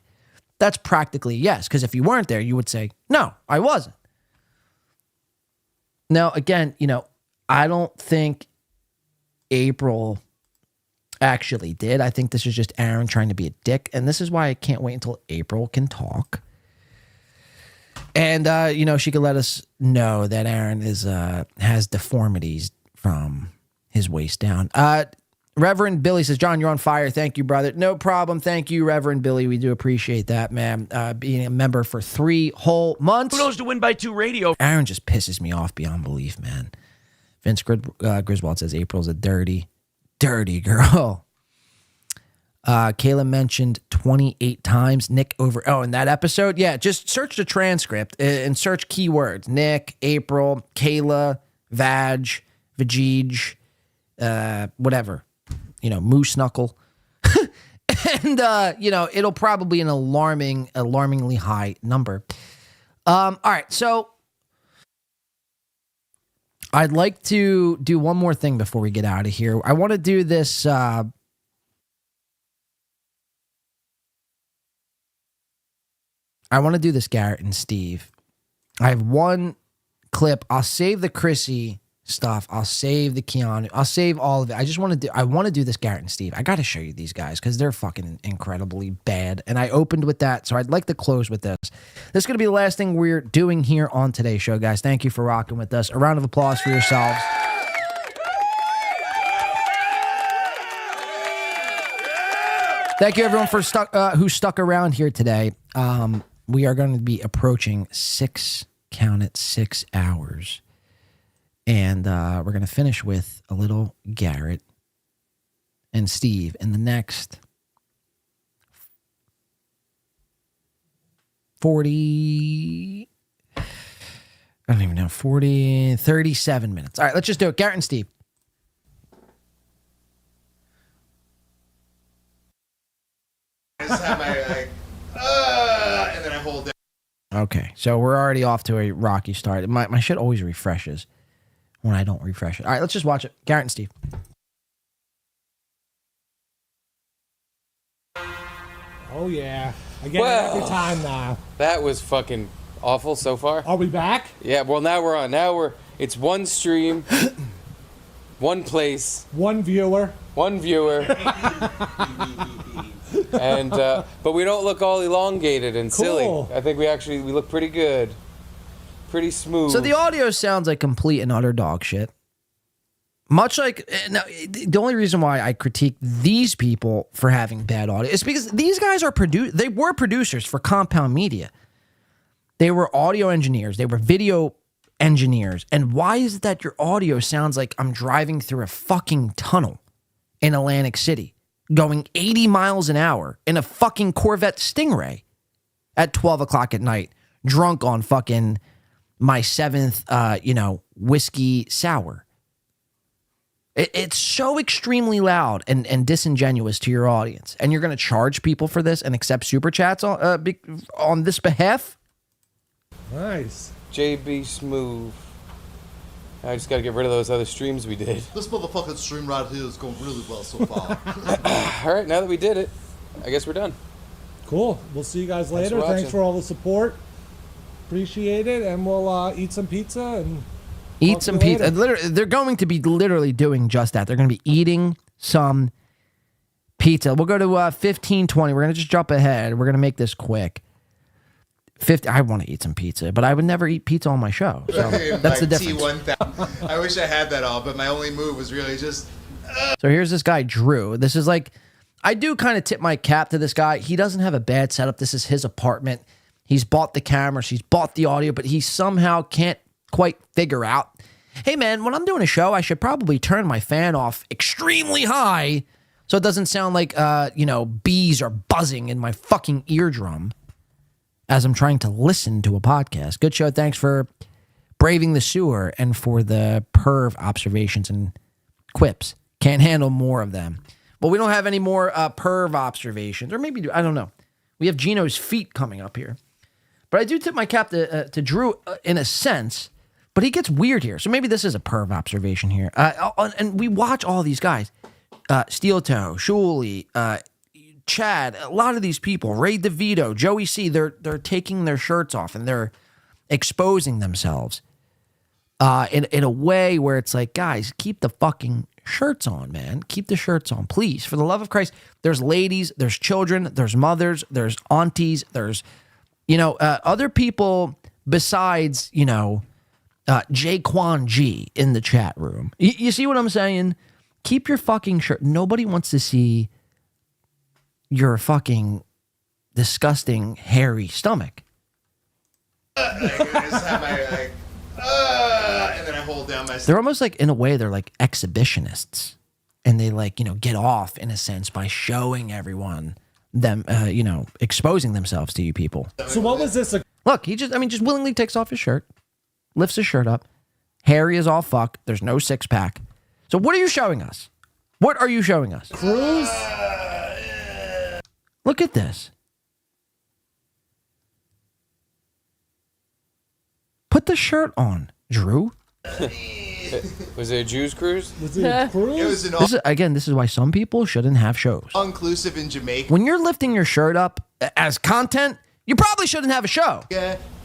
That's practically yes, because if you weren't there, you would say, no, I wasn't. Now, again, I don't think April actually did. I think this is just Aaron trying to be a dick, and this is why I can't wait until April can talk. And, she could let us know that Aaron has deformities from his waist down. Reverend Billy says, John, you're on fire. Thank you, brother. No problem. Thank you, Reverend Billy. We do appreciate that, man. Being a member for 3 whole months. Who knows to win by 2 radio? Aaron just pisses me off beyond belief, man. Vince Griswold says April's a dirty girl. Kayla mentioned 28 times Nick over. Oh, in that episode? Yeah, just search the transcript and search keywords. Nick, April, Kayla, Vag, Vajij, whatever. Moose knuckle. And, it'll probably be an alarmingly high number. All right, so I'd like to do one more thing before we get out of here. I want to do this. I want to do this, Garrett and Steve. I have one clip. I'll save the Chrissy stuff. I'll save the Keanu. I'll save all of it. I want to do this, Garrett and Steve. I got to show you these guys because they're fucking incredibly bad. And I opened with that, so I'd like to close with this. This is going to be the last thing we're doing here on today's show, guys. Thank you for rocking with us. A round of applause for yourselves. Thank you, everyone, for who stuck around here today. We are going to be approaching 6 hours. And we're going to finish with a little Garrett and Steve in the next 37 minutes. All right, let's just do it. Garrett and Steve. I just have my, and then I hold it. Okay, so we're already off to a rocky start. My shit always refreshes when I don't refresh it. All right, let's just watch it. Garrett and Steve. Oh, yeah. I get it every time now. That was fucking awful so far. Are we back? Yeah, well, now we're on. It's one stream, one place. One viewer. And, but we don't look all elongated and silly. I think we look pretty good. Pretty smooth. So the audio sounds like complete and utter dog shit. Much like, now, the only reason why I critique these people for having bad audio is because these guys they were producers for Compound Media. They were audio engineers. They were video engineers? And why is it that your audio sounds like I'm driving through a fucking tunnel in Atlantic City, going 80 miles an hour in a fucking Corvette Stingray at 12 o'clock at night, drunk on fucking my 7th, whiskey sour? It's so extremely loud and disingenuous to your audience. And you're going to charge people for this and accept super chats on this behalf? Nice. JB Smooth. I just got to get rid of those other streams we did. This motherfucking stream right here is going really well so far. All right, now that we did it, I guess we're done. Cool. We'll see you guys Thanks later. for Thanks watching. for all the support. Appreciate it. And we'll eat some pizza and Eat talk some to you pizza. later. They're going to be literally doing just that. They're going to be eating some pizza. We'll go to 15:20. We're going to just jump ahead. We're going to make this quick. 50. I want to eat some pizza, but I would never eat pizza on my show. So that's the difference. T1000. I wish I had that all, but my only move was really just. So here's this guy, Drew. This is like, I do kind of tip my cap to this guy. He doesn't have a bad setup. This is his apartment. He's bought the cameras. He's bought the audio, but he somehow can't quite figure out, hey man, when I'm doing a show, I should probably turn my fan off extremely high so it doesn't sound like, bees are buzzing in my fucking eardrum as I'm trying to listen to a podcast. Good show. Thanks for braving the sewer and for the perv observations and quips. Can't handle more of them. Well, we don't have any more perv observations, or maybe, I don't know. We have Gino's feet coming up here. But I do tip my cap to Drew in a sense, but he gets weird here. So maybe this is a perv observation here. And we watch all these guys. Steel Toe, Shuli, Chad, a lot of these people, Ray DeVito, Joey C, they're taking their shirts off and they're exposing themselves in a way where it's like, guys, keep the fucking shirts on, man. Keep the shirts on, please. For the love of Christ, there's ladies, there's children, there's mothers, there's aunties, there's, other people besides, Jaquan G in the chat room. You see what I'm saying? Keep your fucking shirt. Nobody wants to see your fucking disgusting, hairy stomach. I just have my, and then I hold down my. They're almost like, in a way, they're like exhibitionists. And they get off, in a sense, by showing everyone them, exposing themselves to you people. So what was this? Look, he just willingly takes off his shirt, lifts his shirt up. Hairy as all fuck. There's no six pack. So what are you showing us? What are you showing us? Cruise? Look at this. Put the shirt on, Drew. Was it a Jews cruise? Was it a cruise? It was an This is why some people shouldn't have shows. all-inclusive in Jamaica. When you're lifting your shirt up as content, you probably shouldn't have a show.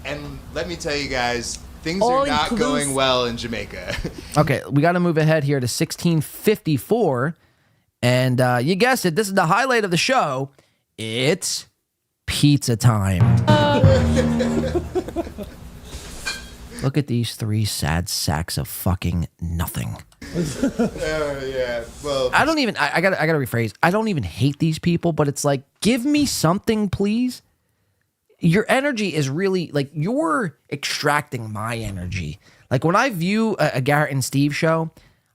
And let me tell you guys, things are not going well in Jamaica. Okay, we got to move ahead here to 1654. And you guessed it, this is the highlight of the show. It's pizza time. Look at these three sad sacks of fucking nothing. Yeah. Well, I don't even, I gotta rephrase. I don't even hate these people, but it's like, give me something, please. Your energy is really, like, you're extracting my energy. Like, when I view a Garrett and Steve show,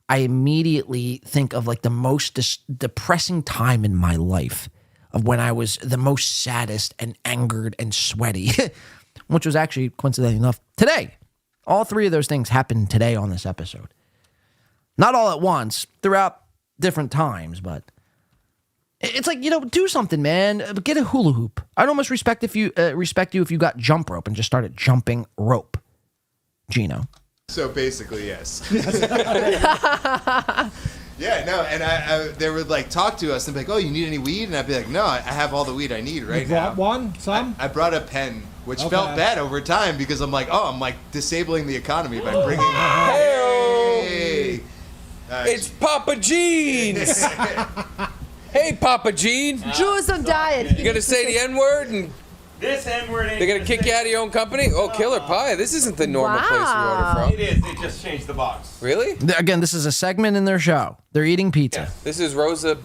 I immediately think of, like, the most depressing time in my life of when I was the most saddest and angered and sweaty, which was actually, coincidentally enough, today. All three of those things happened today on this episode. Not all at once, throughout different times, but it's like, do something, man. Get a hula hoop. I'd almost respect you if you got jump rope and just started jumping rope, Gino. So basically, yes. Yeah, no, and they would like talk to us and be like, "Oh, you need any weed?" And I'd be like, "No, I have all the weed I need right now." Some? I brought a pen, which felt bad over time because I'm like, I'm like disabling the economy by bringing. Hey, it's Papa Jeans. Hey, Papa Gene. Jules, I'm dying. You gonna say the N-word and this N-word ain't. they're gonna kick you out of your own company? Oh, Killer Pie. This isn't the normal place we order from. It is. They just changed the box. Really? Again, this is a segment in their show. They're eating pizza. Yeah. This is Rosa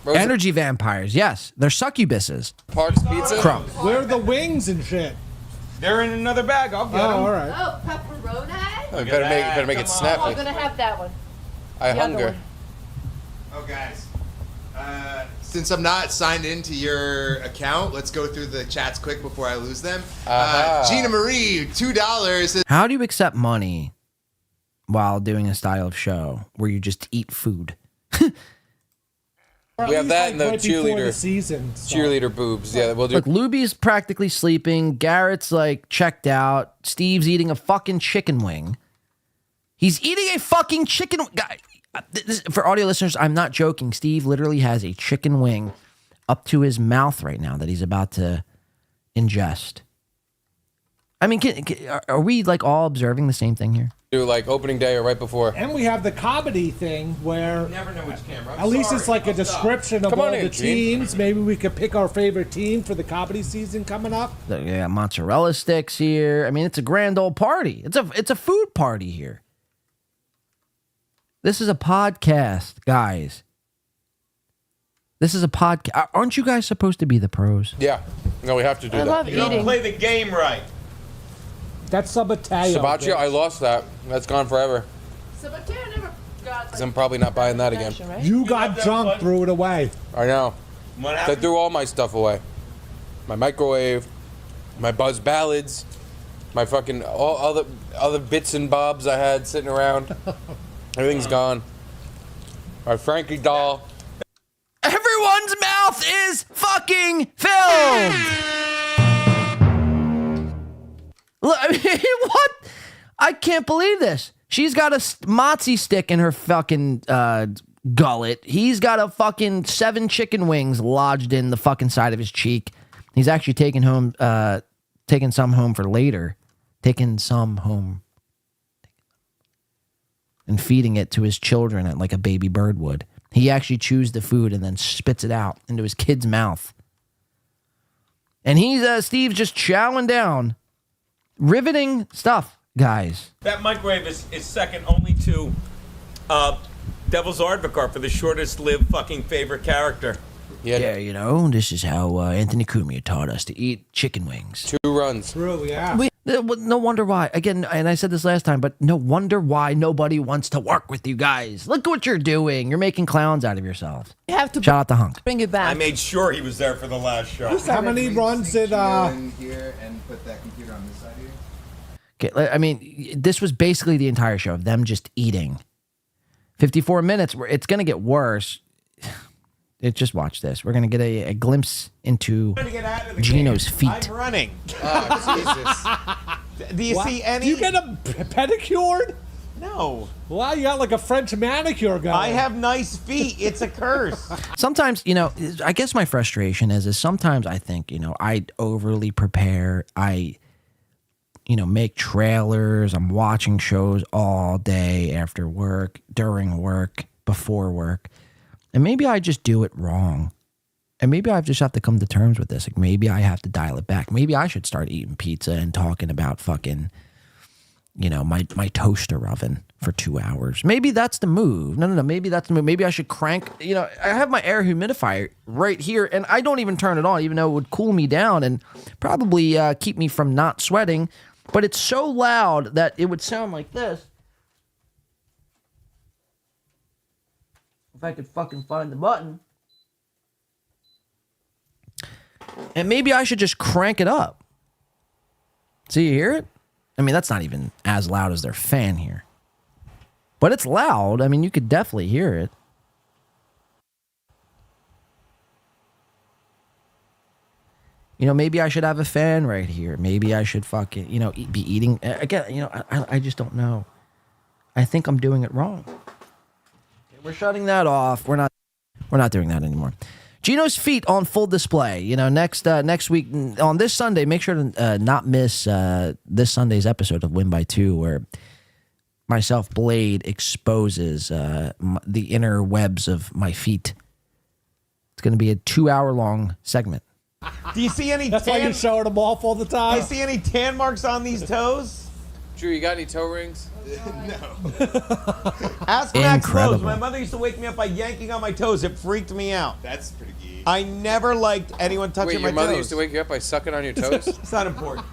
Energy vampires, yes. They're succubuses. Parks Pizza? Where are the wings and shit? They're in another bag. I'll get them. All right. Oh, pepperoni? better make it I'm snappy. gonna have that one. I The other hunger. one. Oh, guys. Since I'm not signed into your account, let's go through the chats quick before I lose them. Gina Marie, $2. How do you accept money while doing a style of show where you just eat food? We have that in the right before cheerleader the season, so. cheerleader boobs. Yeah, we'll do. Look, Luby's practically sleeping. Garrett's like checked out. Steve's eating a fucking chicken wing. He's eating a fucking chicken. Guy, for audio listeners, I'm not joking. Steve literally has a chicken wing up to his mouth right now that he's about to ingest. I mean, are we like all observing the same thing here? Do like opening day or right before. And we have the comedy thing where You never know which camera. I'm at least sorry. it's like a I'll stop. description of Come on all in, the Gene. teams. Maybe we could pick our favorite team for the comedy season coming up. Look, we got mozzarella sticks here. I mean, it's a grand old party. It's a food party here. This is a podcast, guys. This is a podcast. Aren't you guys supposed to be the pros? Yeah. No, we have to do I that. love You don't eating. play the game right. That's Sabateo. Sabaccio, I lost that. That's gone forever. Sabateo never got. Because I'm probably not buying that again. Right? You got drunk, threw it away. I know. What I happened? threw all my stuff away. My microwave, my Buzz Ballads, my fucking all other bits and bobs I had sitting around. Everything's gone. My Frankie doll. Everyone's mouth is fucking filled. Look, I mean, what? I can't believe this. She's got a mozzie stick in her fucking gullet. He's got a fucking 7 chicken wings lodged in the fucking side of his cheek. He's actually taking some home for later. Taking some home. And feeding it to his children like a baby bird would. He actually chews the food and then spits it out into his kid's mouth. And Steve's just chowing down. Riveting stuff, guys. That microwave is second only to Devil's Advocate for the shortest lived fucking favorite character. Yeah, you know, this is how Anthony Cumia taught us to eat chicken wings. 2 runs. True, yeah. No wonder why. Again, and I said this last time, but no wonder why nobody wants to work with you guys. Look at what you're doing. You're making clowns out of yourselves. You have to Shout out to Hunk. bring it back. I made sure he was there for the last show. How many runs did in here and put that computer on this side here? Okay, I mean, this was basically the entire show of them just eating. 54 minutes. It's going to get worse. Just watch this. We're going to get a glimpse into Gino's feet. I'm running. Oh, Jesus. Do you see any? Do you get a pedicure? No. Well, you got like a French manicure going. I have nice feet. It's a curse. Sometimes, you know, I guess my frustration is sometimes I think, you know, I overly prepare. I, you know, make trailers. I'm watching shows all day after work, during work, before work. And maybe I just do it wrong. And maybe I just have to come to terms with this. Like maybe I have to dial it back. Maybe I should start eating pizza and talking about fucking, you know, my toaster oven for 2 hours. Maybe that's the move. No. Maybe that's the move. Maybe I should crank, you know, I have my air humidifier right here and I don't even turn it on, even though it would cool me down and probably keep me from not sweating. But it's so loud that it would sound like this. If I could fucking find the button. And maybe I should just crank it up. So you hear it? I mean, that's not even as loud as their fan here. But it's loud. I mean, you could definitely hear it. You know, maybe I should have a fan right here. Maybe I should fucking, you know, be eating. Again, you know, I just don't know. I think I'm doing it wrong. We're shutting that off. We're not doing that anymore. Gino's feet on full display. You know, next week on this Sunday, make sure to not miss this Sunday's episode of Win by 2, where myself, Blade, exposes the inner webs of my feet. It's going to be a 2-hour-long segment. Do you see any? That's why you're showing them off all the time. Do you see any tan marks on these toes? Drew, you got any toe rings? No. Ask Max Incredible. Rose. My mother used to wake me up by yanking on my toes. It freaked me out. That's pretty geek. I never liked anyone touching Wait, my your mother toes. used to wake you up by sucking on your toes? It's not important.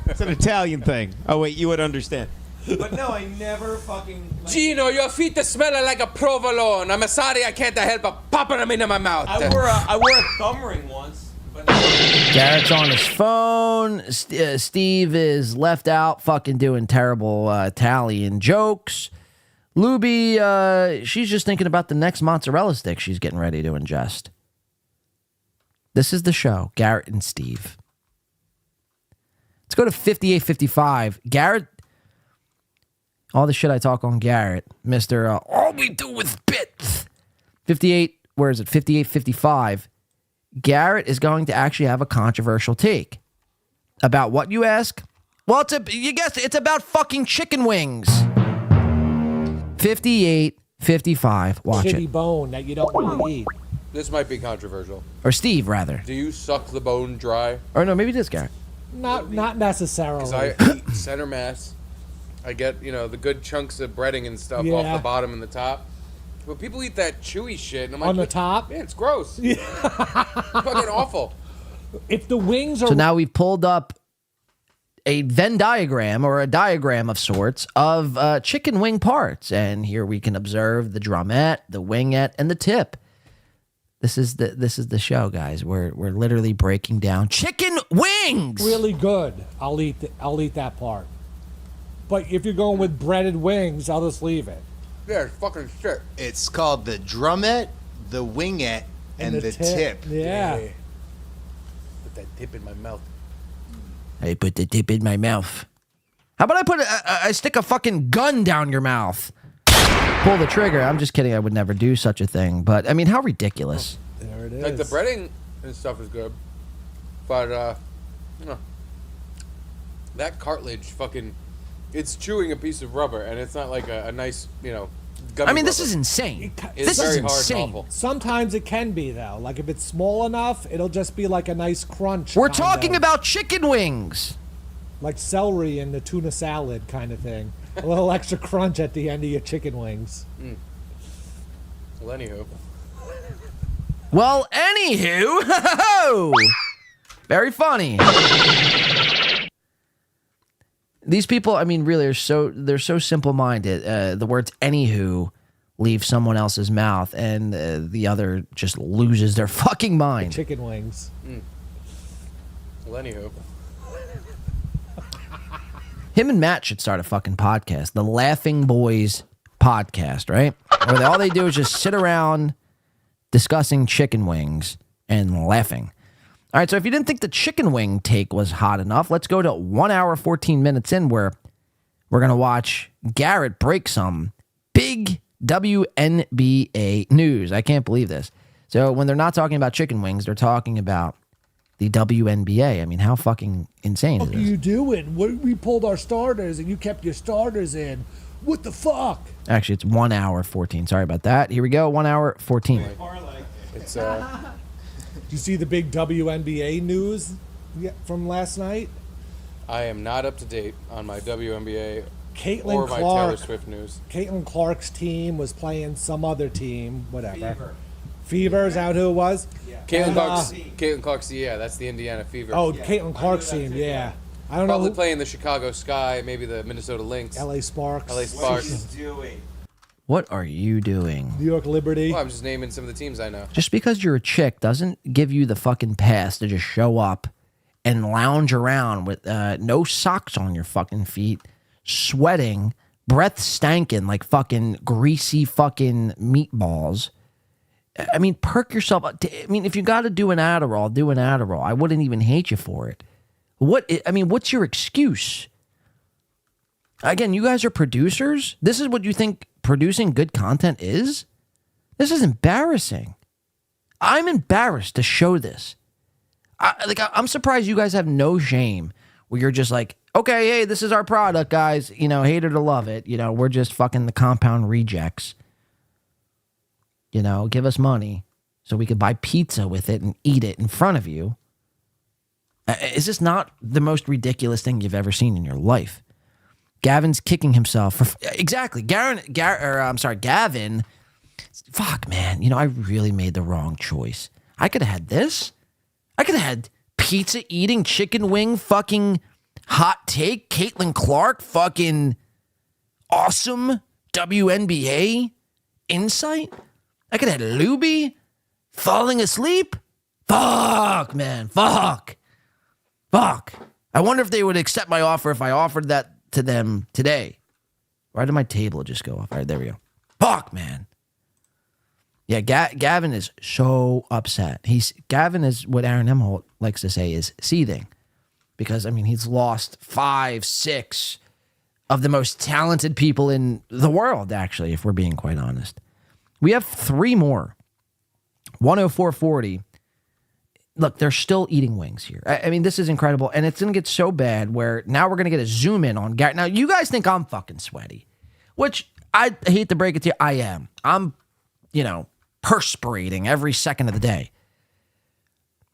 It's an Italian thing. Oh wait, you would understand. But no, I never fucking. Gino, your feet are smelling like a provolone. I'm sorry, I can't help but popping them into my mouth. I wore a thumb ring once. But Garrett's on his phone. Steve is left out fucking doing terrible Italian jokes. Luby, she's just thinking about the next mozzarella stick she's getting ready to ingest. This is the show, Garrett and Steve. Let's go to 5855. Garrett, all the shit I talk on Garrett, Mr. All we do is bits. 58, where is it? 5855. Garrett is going to actually have a controversial take. About what, you ask? Well, you guessed it, it's about fucking chicken wings. 5855. Watch Shitty it. bone that you don't want to eat. This might be controversial. Or Steve, rather. Do you suck the bone dry? Or no, maybe it is Garrett. Not necessarily. Because I eat center mass. I get, the good chunks of breading and stuff off the bottom and the top. But people eat that chewy shit. And I'm like, on the top? Yeah, it's gross. Yeah. Fucking awful. If the wings are... So now we've pulled up a Venn diagram or a diagram of sorts of chicken wing parts. And here we can observe the drumette, the wingette, and the tip. This is the show, guys. We're literally breaking down chicken wings. Really good. I'll eat that part. But if you're going with breaded wings, I'll just leave it. Yeah, it's fucking shit. It's called the drumette, the wingette, and the tip. Yeah. Put that tip in my mouth. I put the tip in my mouth. How about I stick a fucking gun down your mouth? Pull the trigger. I'm just kidding. I would never do such a thing. But, I mean, how ridiculous. There it is. Like, the breading and stuff is good. But, that cartilage fucking... It's chewing a piece of rubber, and it's not like a nice, gummy I mean, this rubber. is insane. It's This is very hard and insane. awful. Sometimes it can be, though. Like, if it's small enough, it'll just be like a nice crunch. We're kind talking of. about chicken wings. Like celery in the tuna salad kind of thing. A little extra crunch at the end of your chicken wings. Mm. Well, anywho. Very funny. These people, I mean, really, they're so simple-minded. The words "anywho" leave someone else's mouth, and the other just loses their fucking mind. Chicken wings. Mm. Well, anywho. Him and Matt should start a fucking podcast, the Laughing Boys podcast, right? Where all they do is just sit around discussing chicken wings and laughing. All right, so if you didn't think the chicken wing take was hot enough, let's go to 1 hour, 14 minutes in where we're going to watch Garrett break some big WNBA news. I can't believe this. So when they're not talking about chicken wings, they're talking about the WNBA. I mean, how fucking insane is What are this? you doing? We pulled our starters and you kept your starters in. What the fuck? Actually, it's 1 hour, 14. Sorry about that. Here we go, 1 hour, 14. It's, Did you see the big WNBA news from last night? I am not up to date on my WNBA Caitlin or my Clark, Taylor Swift news. Caitlin Clark's team was playing some other team, whatever. Fever, is that who it was? Yeah. Caitlin Clark's, yeah, that's the Indiana Fever. Oh, Caitlin Clark's team, yeah. I don't Probably know. playing the Chicago Sky, maybe the Minnesota Lynx. LA Sparks. LA Sparks. What are you doing? New York Liberty. Well, I'm just naming some of the teams I know. Just because you're a chick doesn't give you the fucking pass to just show up and lounge around with no socks on your fucking feet, sweating, breath stanking like fucking greasy fucking meatballs. I mean, perk yourself up. I mean, if you got to do an Adderall, do an Adderall. I wouldn't even hate you for it. What's your excuse? Again, you guys are producers. This is what you think producing good content is? This is embarrassing. I'm embarrassed to show this. I'm surprised you guys have no shame where you're just like, okay, hey, this is our product, guys. Hate it or love it. We're just fucking the compound rejects. Give us money so we could buy pizza with it and eat it in front of you. Is this not the most ridiculous thing you've ever seen in your life? Gavin's kicking himself for exactly. Gavin. Fuck, man. I really made the wrong choice. I could have had this. I could have had pizza eating, chicken wing, fucking hot take, Caitlin Clark, fucking awesome WNBA insight. I could have Luby falling asleep. Fuck, man. Fuck. I wonder if they would accept my offer if I offered that to them today. Why did my table just go off? All right, there we go. Fuck, man. Yeah, Gavin is so upset. Gavin is what Aaron Emholt likes to say is seething. Because, I mean, he's lost 5, 6 of the most talented people in the world, actually, if we're being quite honest. We have 3 more. 104.40. Look, they're still eating wings here. I mean, this is incredible. And it's going to get so bad where now we're going to get a zoom in on Garrett. Now, you guys think I'm fucking sweaty, which I hate to break it to you. I am. I'm, perspirating every second of the day.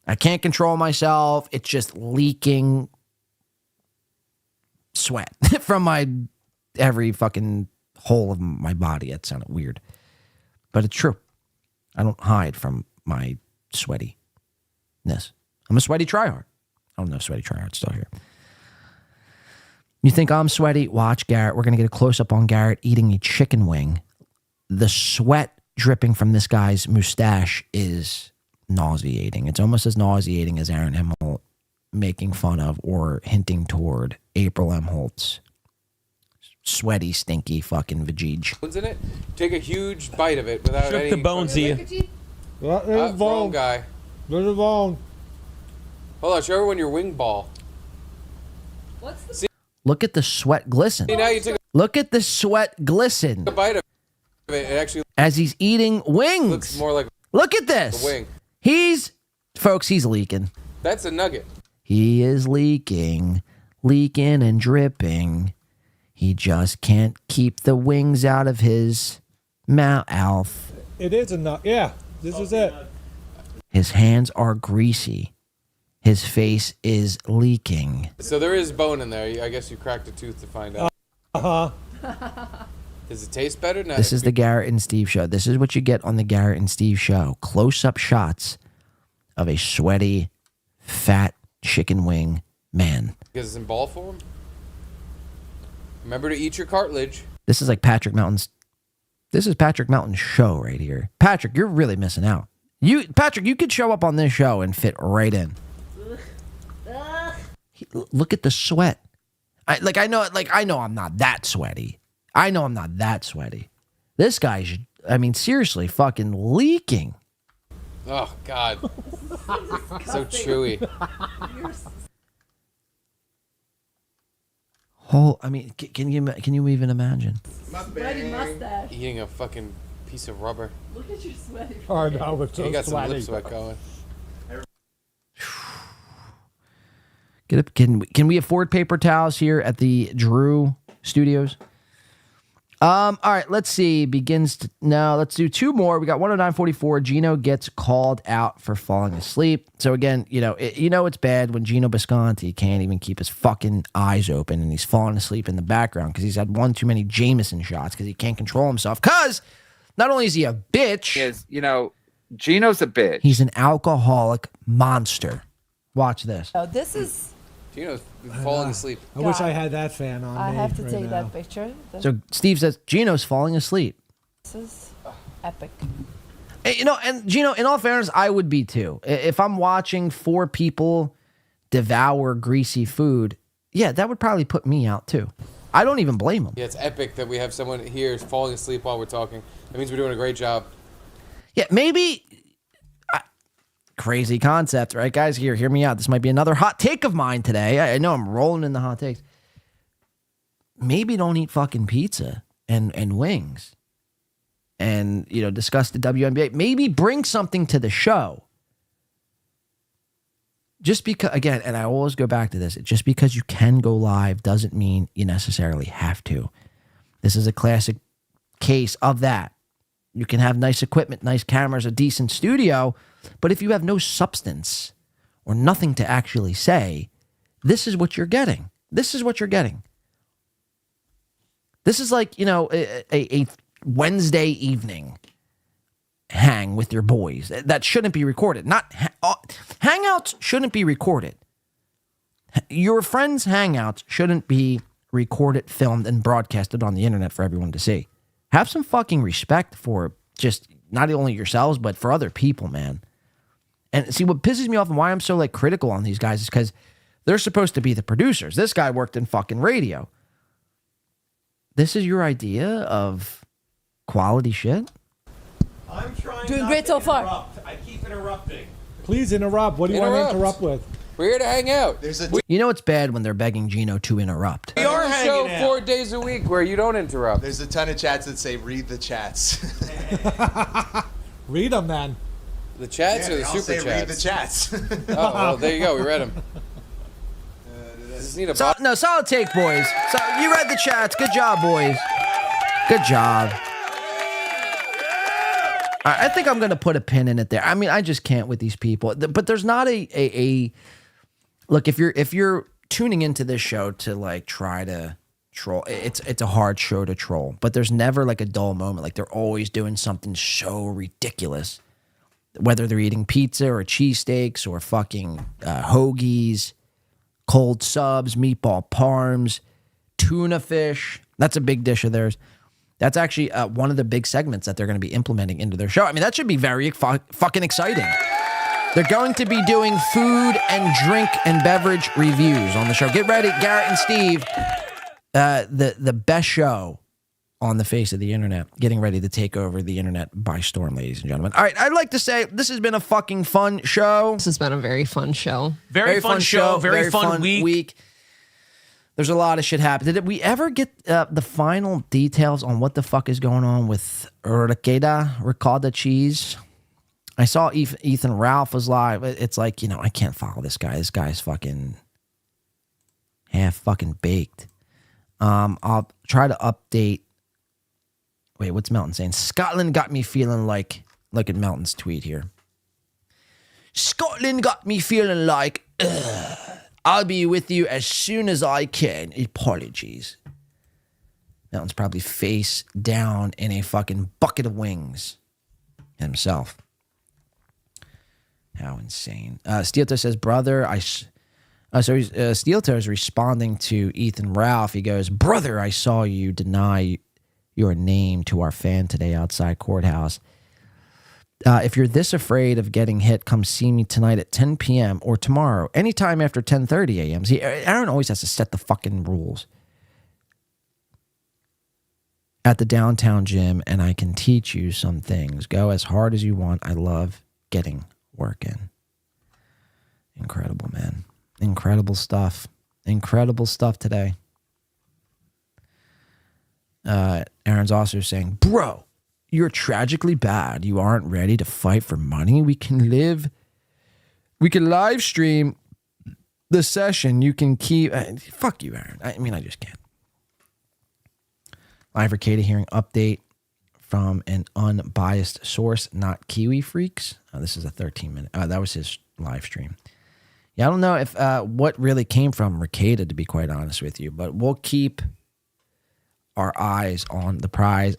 I can't control myself. It's just leaking sweat from every fucking hole of my body. That sounded weird, but it's true. I don't hide from my sweatiness. I'm a sweaty tryhard. Oh no, sweaty tryhard's still here. You think I'm sweaty? Watch Garrett. We're going to get a close-up on Garrett eating a chicken wing. The sweat dripping from this guy's mustache is nauseating. It's almost as nauseating as Aaron Emholt making fun of or hinting toward April Emholt's sweaty, stinky fucking vajige. Bones in it? Take a huge bite of it without Shook any... the bones, you. Wrong guy. There's a bone. Hold on, show everyone your wing ball. Look at the sweat glisten. See, now you took Look at the sweat glisten. a bite of it. It actually as he's eating wings. looks more like Look at this. a wing. He's leaking. That's a nugget. He is leaking and dripping. He just can't keep the wings out of his mouth. It is enough. Yeah, this is it. His hands are greasy. His face is leaking. So there is bone in there. I guess you cracked a tooth to find out. Does it taste better? No. This is the Garrett and Steve show. This is what you get on the Garrett and Steve show. Close-up shots of a sweaty, fat chicken wing man. Because it's in ball form. Remember to eat your cartilage. This is like Patrick Mountain's show right here. Patrick, you're really missing out. Patrick, you could show up on this show and fit right in. Look at the sweat. I know I'm not that sweaty. This guy's, seriously, fucking leaking. Oh God. So chewy. Can you even imagine? Sweaty mustache. Eating a fucking piece of rubber. Look at your sweaty. Oh no, it's so You got some sweaty. lip sweat going. Get up. Can we afford paper towels here at the Drew Studios? All right, let's see. Let's do 2 more. We got 109.44. Gino gets called out for falling asleep. So again, it's bad when Gino Bisconti can't even keep his fucking eyes open and he's falling asleep in the background because he's had one too many Jameson shots because he can't control himself. Because not only is he a bitch, Gino's a bitch. He's an alcoholic monster. Watch this. Oh, this is. Gino's falling asleep. I wish I had that fan on I me have to right take now. that picture. So Steve says Gino's falling asleep. This is epic. And Gino, in all fairness, I would be too. If I'm watching 4 people devour greasy food, yeah, that would probably put me out too. I don't even blame him. Yeah, it's epic that we have someone here falling asleep while we're talking. That means we're doing a great job. Yeah, maybe. Crazy concept, right, guys? Hear me out. This might be another hot take of mine today. I know I'm rolling in the hot takes. Maybe don't eat fucking pizza and wings and, discuss the WNBA. Maybe bring something to the show. Just because, again, and I always go back to this, just because you can go live doesn't mean you necessarily have to. This is a classic case of that. You can have nice equipment, nice cameras, a decent studio, but if you have no substance or nothing to actually say, this is what you're getting. This is like, a Wednesday evening hang with your boys. That shouldn't be recorded. Hangouts shouldn't be recorded. Your friends' hangouts shouldn't be record it, filmed, and broadcast it on the internet for everyone to see. Have some fucking respect for just not only yourselves, but for other people, man. And see, what pisses me off and why I'm so like critical on these guys is because they're supposed to be the producers. This guy worked in fucking radio. This is your idea of quality shit? I'm trying Doing not great to so far. interrupt. I keep interrupting. Please interrupt. What do you want to interrupt with? We're here to hang out. You know it's bad when they're begging Gino to interrupt. We are a show 4 days a week where you don't interrupt. There's a ton of chats that say read the chats. Read them, then. The chats Yeah, or the they all super say chats? read the chats. Oh, well, there you go. We read them. Just need a Solid take, boys. So you read the chats. Good job, boys. Good job. I think I'm going to put a pin in it there. I mean, I just can't with these people. But there's not a look. If you're tuning into this show to like try to troll, it's a hard show to troll. But there's never like a dull moment. Like they're always doing something so ridiculous. Whether they're eating pizza or cheesesteaks or fucking hoagies, cold subs, meatball parms, tuna fish. That's a big dish of theirs. That's actually one of the big segments that they're going to be implementing into their show. I mean, that should be very fucking exciting. They're going to be doing food and drink and beverage reviews on the show. Get ready, Garrett and Steve. The best show on the face of the internet, getting ready to take over the internet by storm, ladies and gentlemen. All right, I'd like to say this has been a fucking fun show. This has been a very fun show. Very fun show. Very fun week. There's a lot of shit happened. Did we ever get the final details on what the fuck is going on with ricotta cheese? I saw Ethan Ralph was live. It's like, I can't follow this guy. This guy's fucking half fucking baked. I'll try to update. Wait, what's Melton saying? Scotland got me feeling like, look at Melton's tweet here. Scotland got me feeling like, I'll be with you as soon as I can. Apologies. Melton's probably face down in a fucking bucket of wings himself. How insane. Steelto says, brother, Steelto is responding to Ethan Ralph. He goes, brother, I saw you deny your name to our fan today outside courthouse. If you're this afraid of getting hit, come see me tonight at 10 p.m. or tomorrow, anytime after 10:30 a.m. See, Aaron always has to set the fucking rules. At the downtown gym, and I can teach you some things. Go as hard as you want. I love getting work in. Incredible, man. Incredible stuff. Incredible stuff today. Aaron's also saying, bro, you're tragically bad. You aren't ready to fight for money. We can live stream the session. You can keep, fuck you, Aaron. I mean, I just can't. Live Ricada hearing update from an unbiased source, not Kiwi Freaks. This is a 13-minute, that was his live stream. Yeah, I don't know if what really came from Ricada, to be quite honest with you, but we'll keep our eyes on the prize.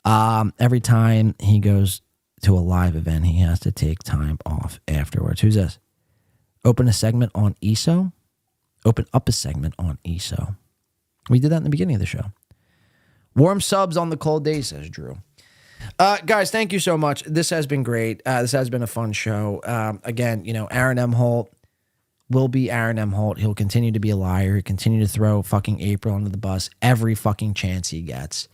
Every time he goes to a live event, he has to take time off afterwards. Who's this? Open a segment on ESO? Open up a segment on ESO. We did that in the beginning of the show. Warm subs on the cold day, says Drew. Guys, thank you so much. This has been great. This has been a fun show. Again, Aaron M. Holt will be Aaron M. Holt. He'll continue to be a liar. He'll continue to throw fucking April under the bus every fucking chance he gets.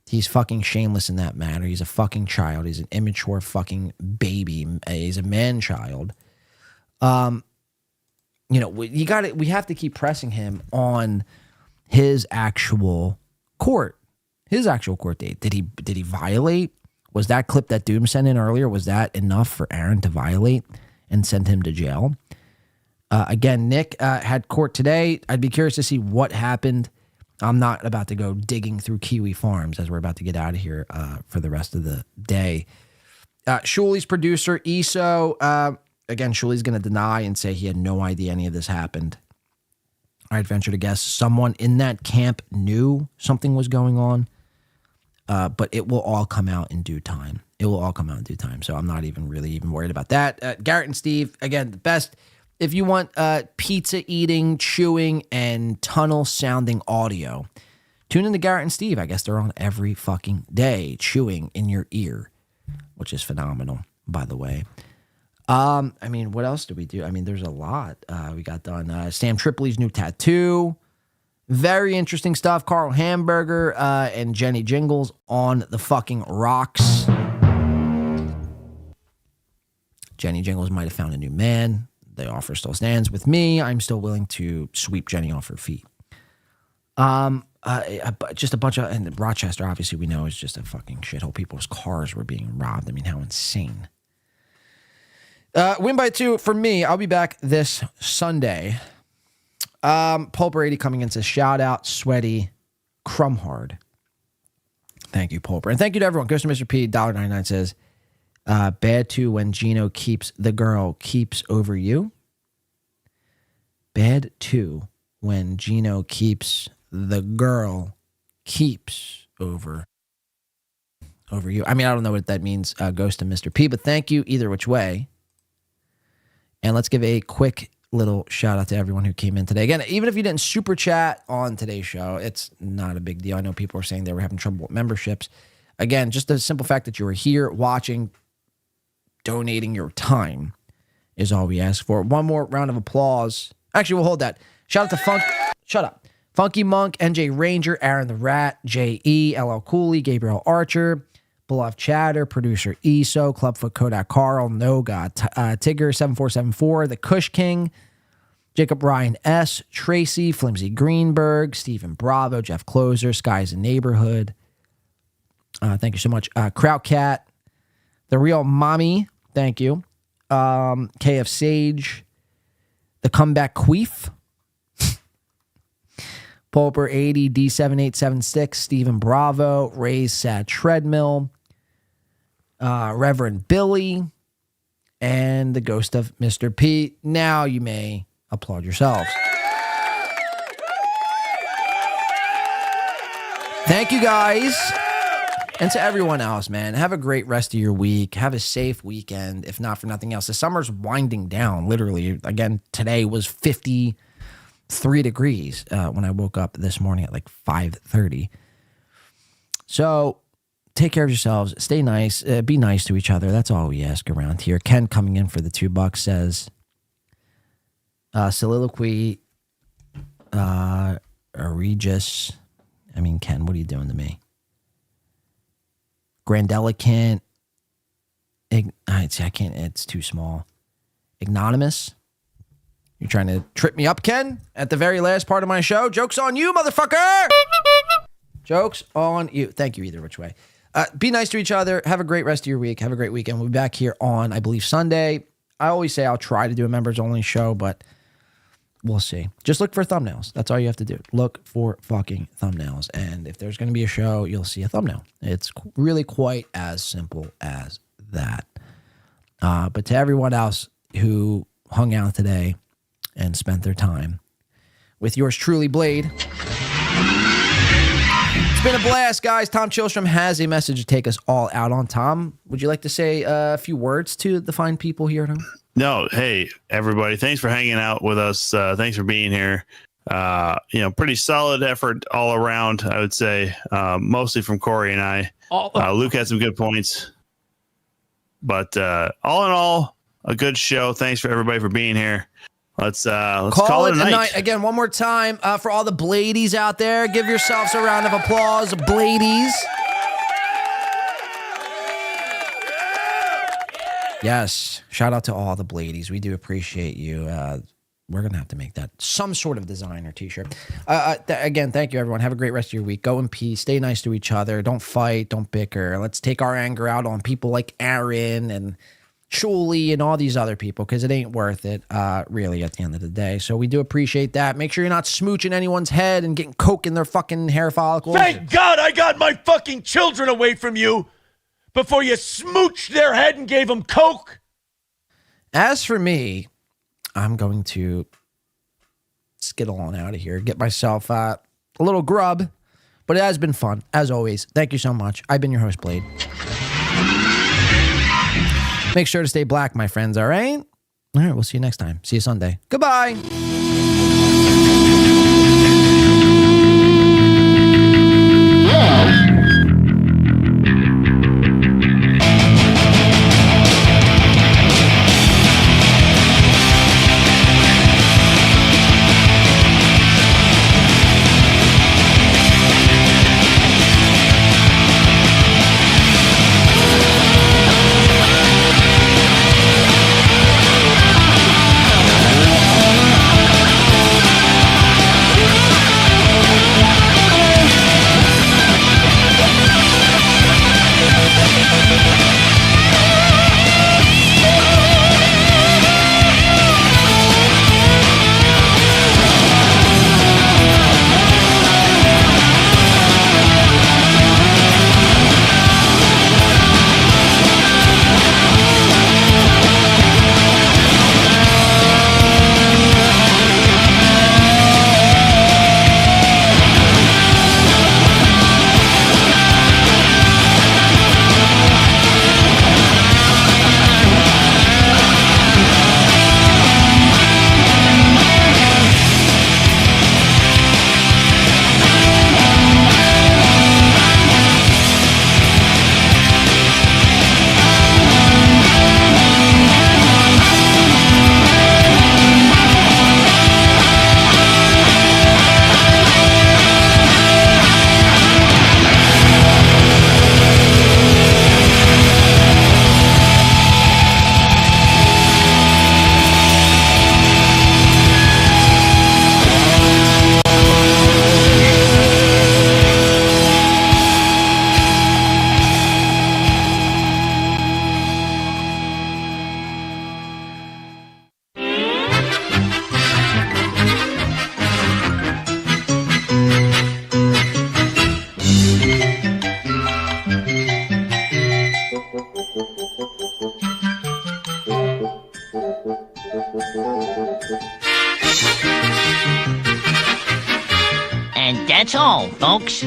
He's fucking shameless in that matter. He's a fucking child. He's an immature fucking baby. He's a man-child. We have to keep pressing him on his actual court date. Did he violate? Was that clip that Doom sent in earlier, was that enough for Aaron to violate and send him to jail? Again, Nick had court today. I'd be curious to see what happened. I'm not about to go digging through Kiwi Farms as we're about to get out of here for the rest of the day. SHULI'S producer, ESO. Again, SHULI'S going to deny and say he had no idea any of this happened. I'd venture to guess someone in that camp knew something was going on. But it will all come out in due time. It will all come out in due time. So I'm not even worried about that. Garrett and Steve, again, the best. if you want pizza eating, chewing, and tunnel sounding audio, tune into Garrett and Steve. I guess they're on every fucking day, chewing in your ear, which is phenomenal, by the way. I mean, what else do we do? I mean, there's a lot. We got done Sam Tripoli's new tattoo. Very interesting stuff. Carl Hamburger and Jenny Jingles on the fucking rocks. Jenny Jingles might have found a new man. The offer still stands with me. I'm still willing to sweep Jenny off her feet. Just a bunch of, and Rochester, obviously, we know is just a fucking shithole. People's cars were being robbed. I mean, how insane. Win by 2 for me. I'll be back this Sunday. Pulper 80 coming in says, shout out, Sweaty Crumhard. Thank you, Pulper. And thank you to everyone. Goes to Mr. P, $1.99 says, bad 2 when Gino keeps the girl keeps over you. Bad 2 when Gino keeps the girl keeps over you. I mean, I don't know what that means, goes to Mr. P, but thank you either which way. And let's give a quick little shout out to everyone who came in today. Again, even if you didn't super chat on today's show, it's not a big deal. I know people are saying they were having trouble with memberships. Again, just the simple fact that you were here watching, donating your time is all we ask for. One more round of applause. Actually, we'll hold that. Shout out to Funky Monk, NJ Ranger, Aaron the Rat, J.E., LL Cooley, Gabriel Archer, Beloved Chatter, producer ESO, Clubfoot Kodak Carl, Noga, Tigger 7474, The Kush King, Jacob Ryan S, Tracy, Flimsy Greenberg, Stephen Bravo, Jeff Closer, Skies in Neighborhood. Thank you so much. Krautcat, The Real Mommy, thank you. KF Sage, The Comeback Queef, Pulper 80, D7876, Stephen Bravo, Ray's Sad Treadmill, Reverend Billy, and the ghost of Mr. P. Now you may applaud yourselves. Thank you guys. And to everyone else, man, have a great rest of your week. Have a safe weekend, if not for nothing else. The summer's winding down, literally. Again, today was 53 degrees when I woke up this morning at like 5:30. So take care of yourselves. Stay nice. Be nice to each other. That's all we ask around here. Ken coming in for the $2 says, soliloquy, Regis. I mean, Ken, what are you doing to me? Grandelicant. I can't. It's too small. Ignominious. You're trying to trip me up, Ken, at the very last part of my show. Joke's on you, motherfucker. Joke's on you. Thank you either which way. Be nice to each other. Have a great rest of your week. Have a great weekend. We'll be back here on, I believe, Sunday. I always say I'll try to do a members-only show, but we'll see. Just look for thumbnails. That's all you have to do. Look for fucking thumbnails. And if there's going to be a show, you'll see a thumbnail. It's really quite as simple as that. But to everyone else who hung out today and spent their time with yours truly, Blade. It's been a blast, guys. Tom Chilstrom has a message to take us all out on. Tom, would you like to say a few words to the fine people here at home? No, hey, everybody. Thanks for hanging out with us. Thanks for being here. Pretty solid effort all around, I would say, mostly from Corey and I. Luke had some good points. But all in all, a good show. Thanks for everybody for being here. Let's call it a night. Again, one more time for all the Bladies out there. Give yourselves a round of applause, Bladies. Yes, shout out to all the Bladies. We do appreciate you. We're going to have to make that some sort of designer t-shirt. Again, thank you, everyone. Have a great rest of your week. Go in peace. Stay nice to each other. Don't fight. Don't bicker. Let's take our anger out on people like Aaron and Shuli and all these other people, because it ain't worth it, really, at the end of the day. So we do appreciate that. Make sure you're not smooching anyone's head and getting coke in their fucking hair follicles. Thank God I got my fucking children away from you before you smooched their head and gave them coke. As for me, I'm going to skittle on out of here, get myself a little grub, but it has been fun, as always. Thank you so much. I've been your host, Blade. Make sure to stay black, my friends, all right? All right, we'll see you next time. See you Sunday. Goodbye. And that's all, folks.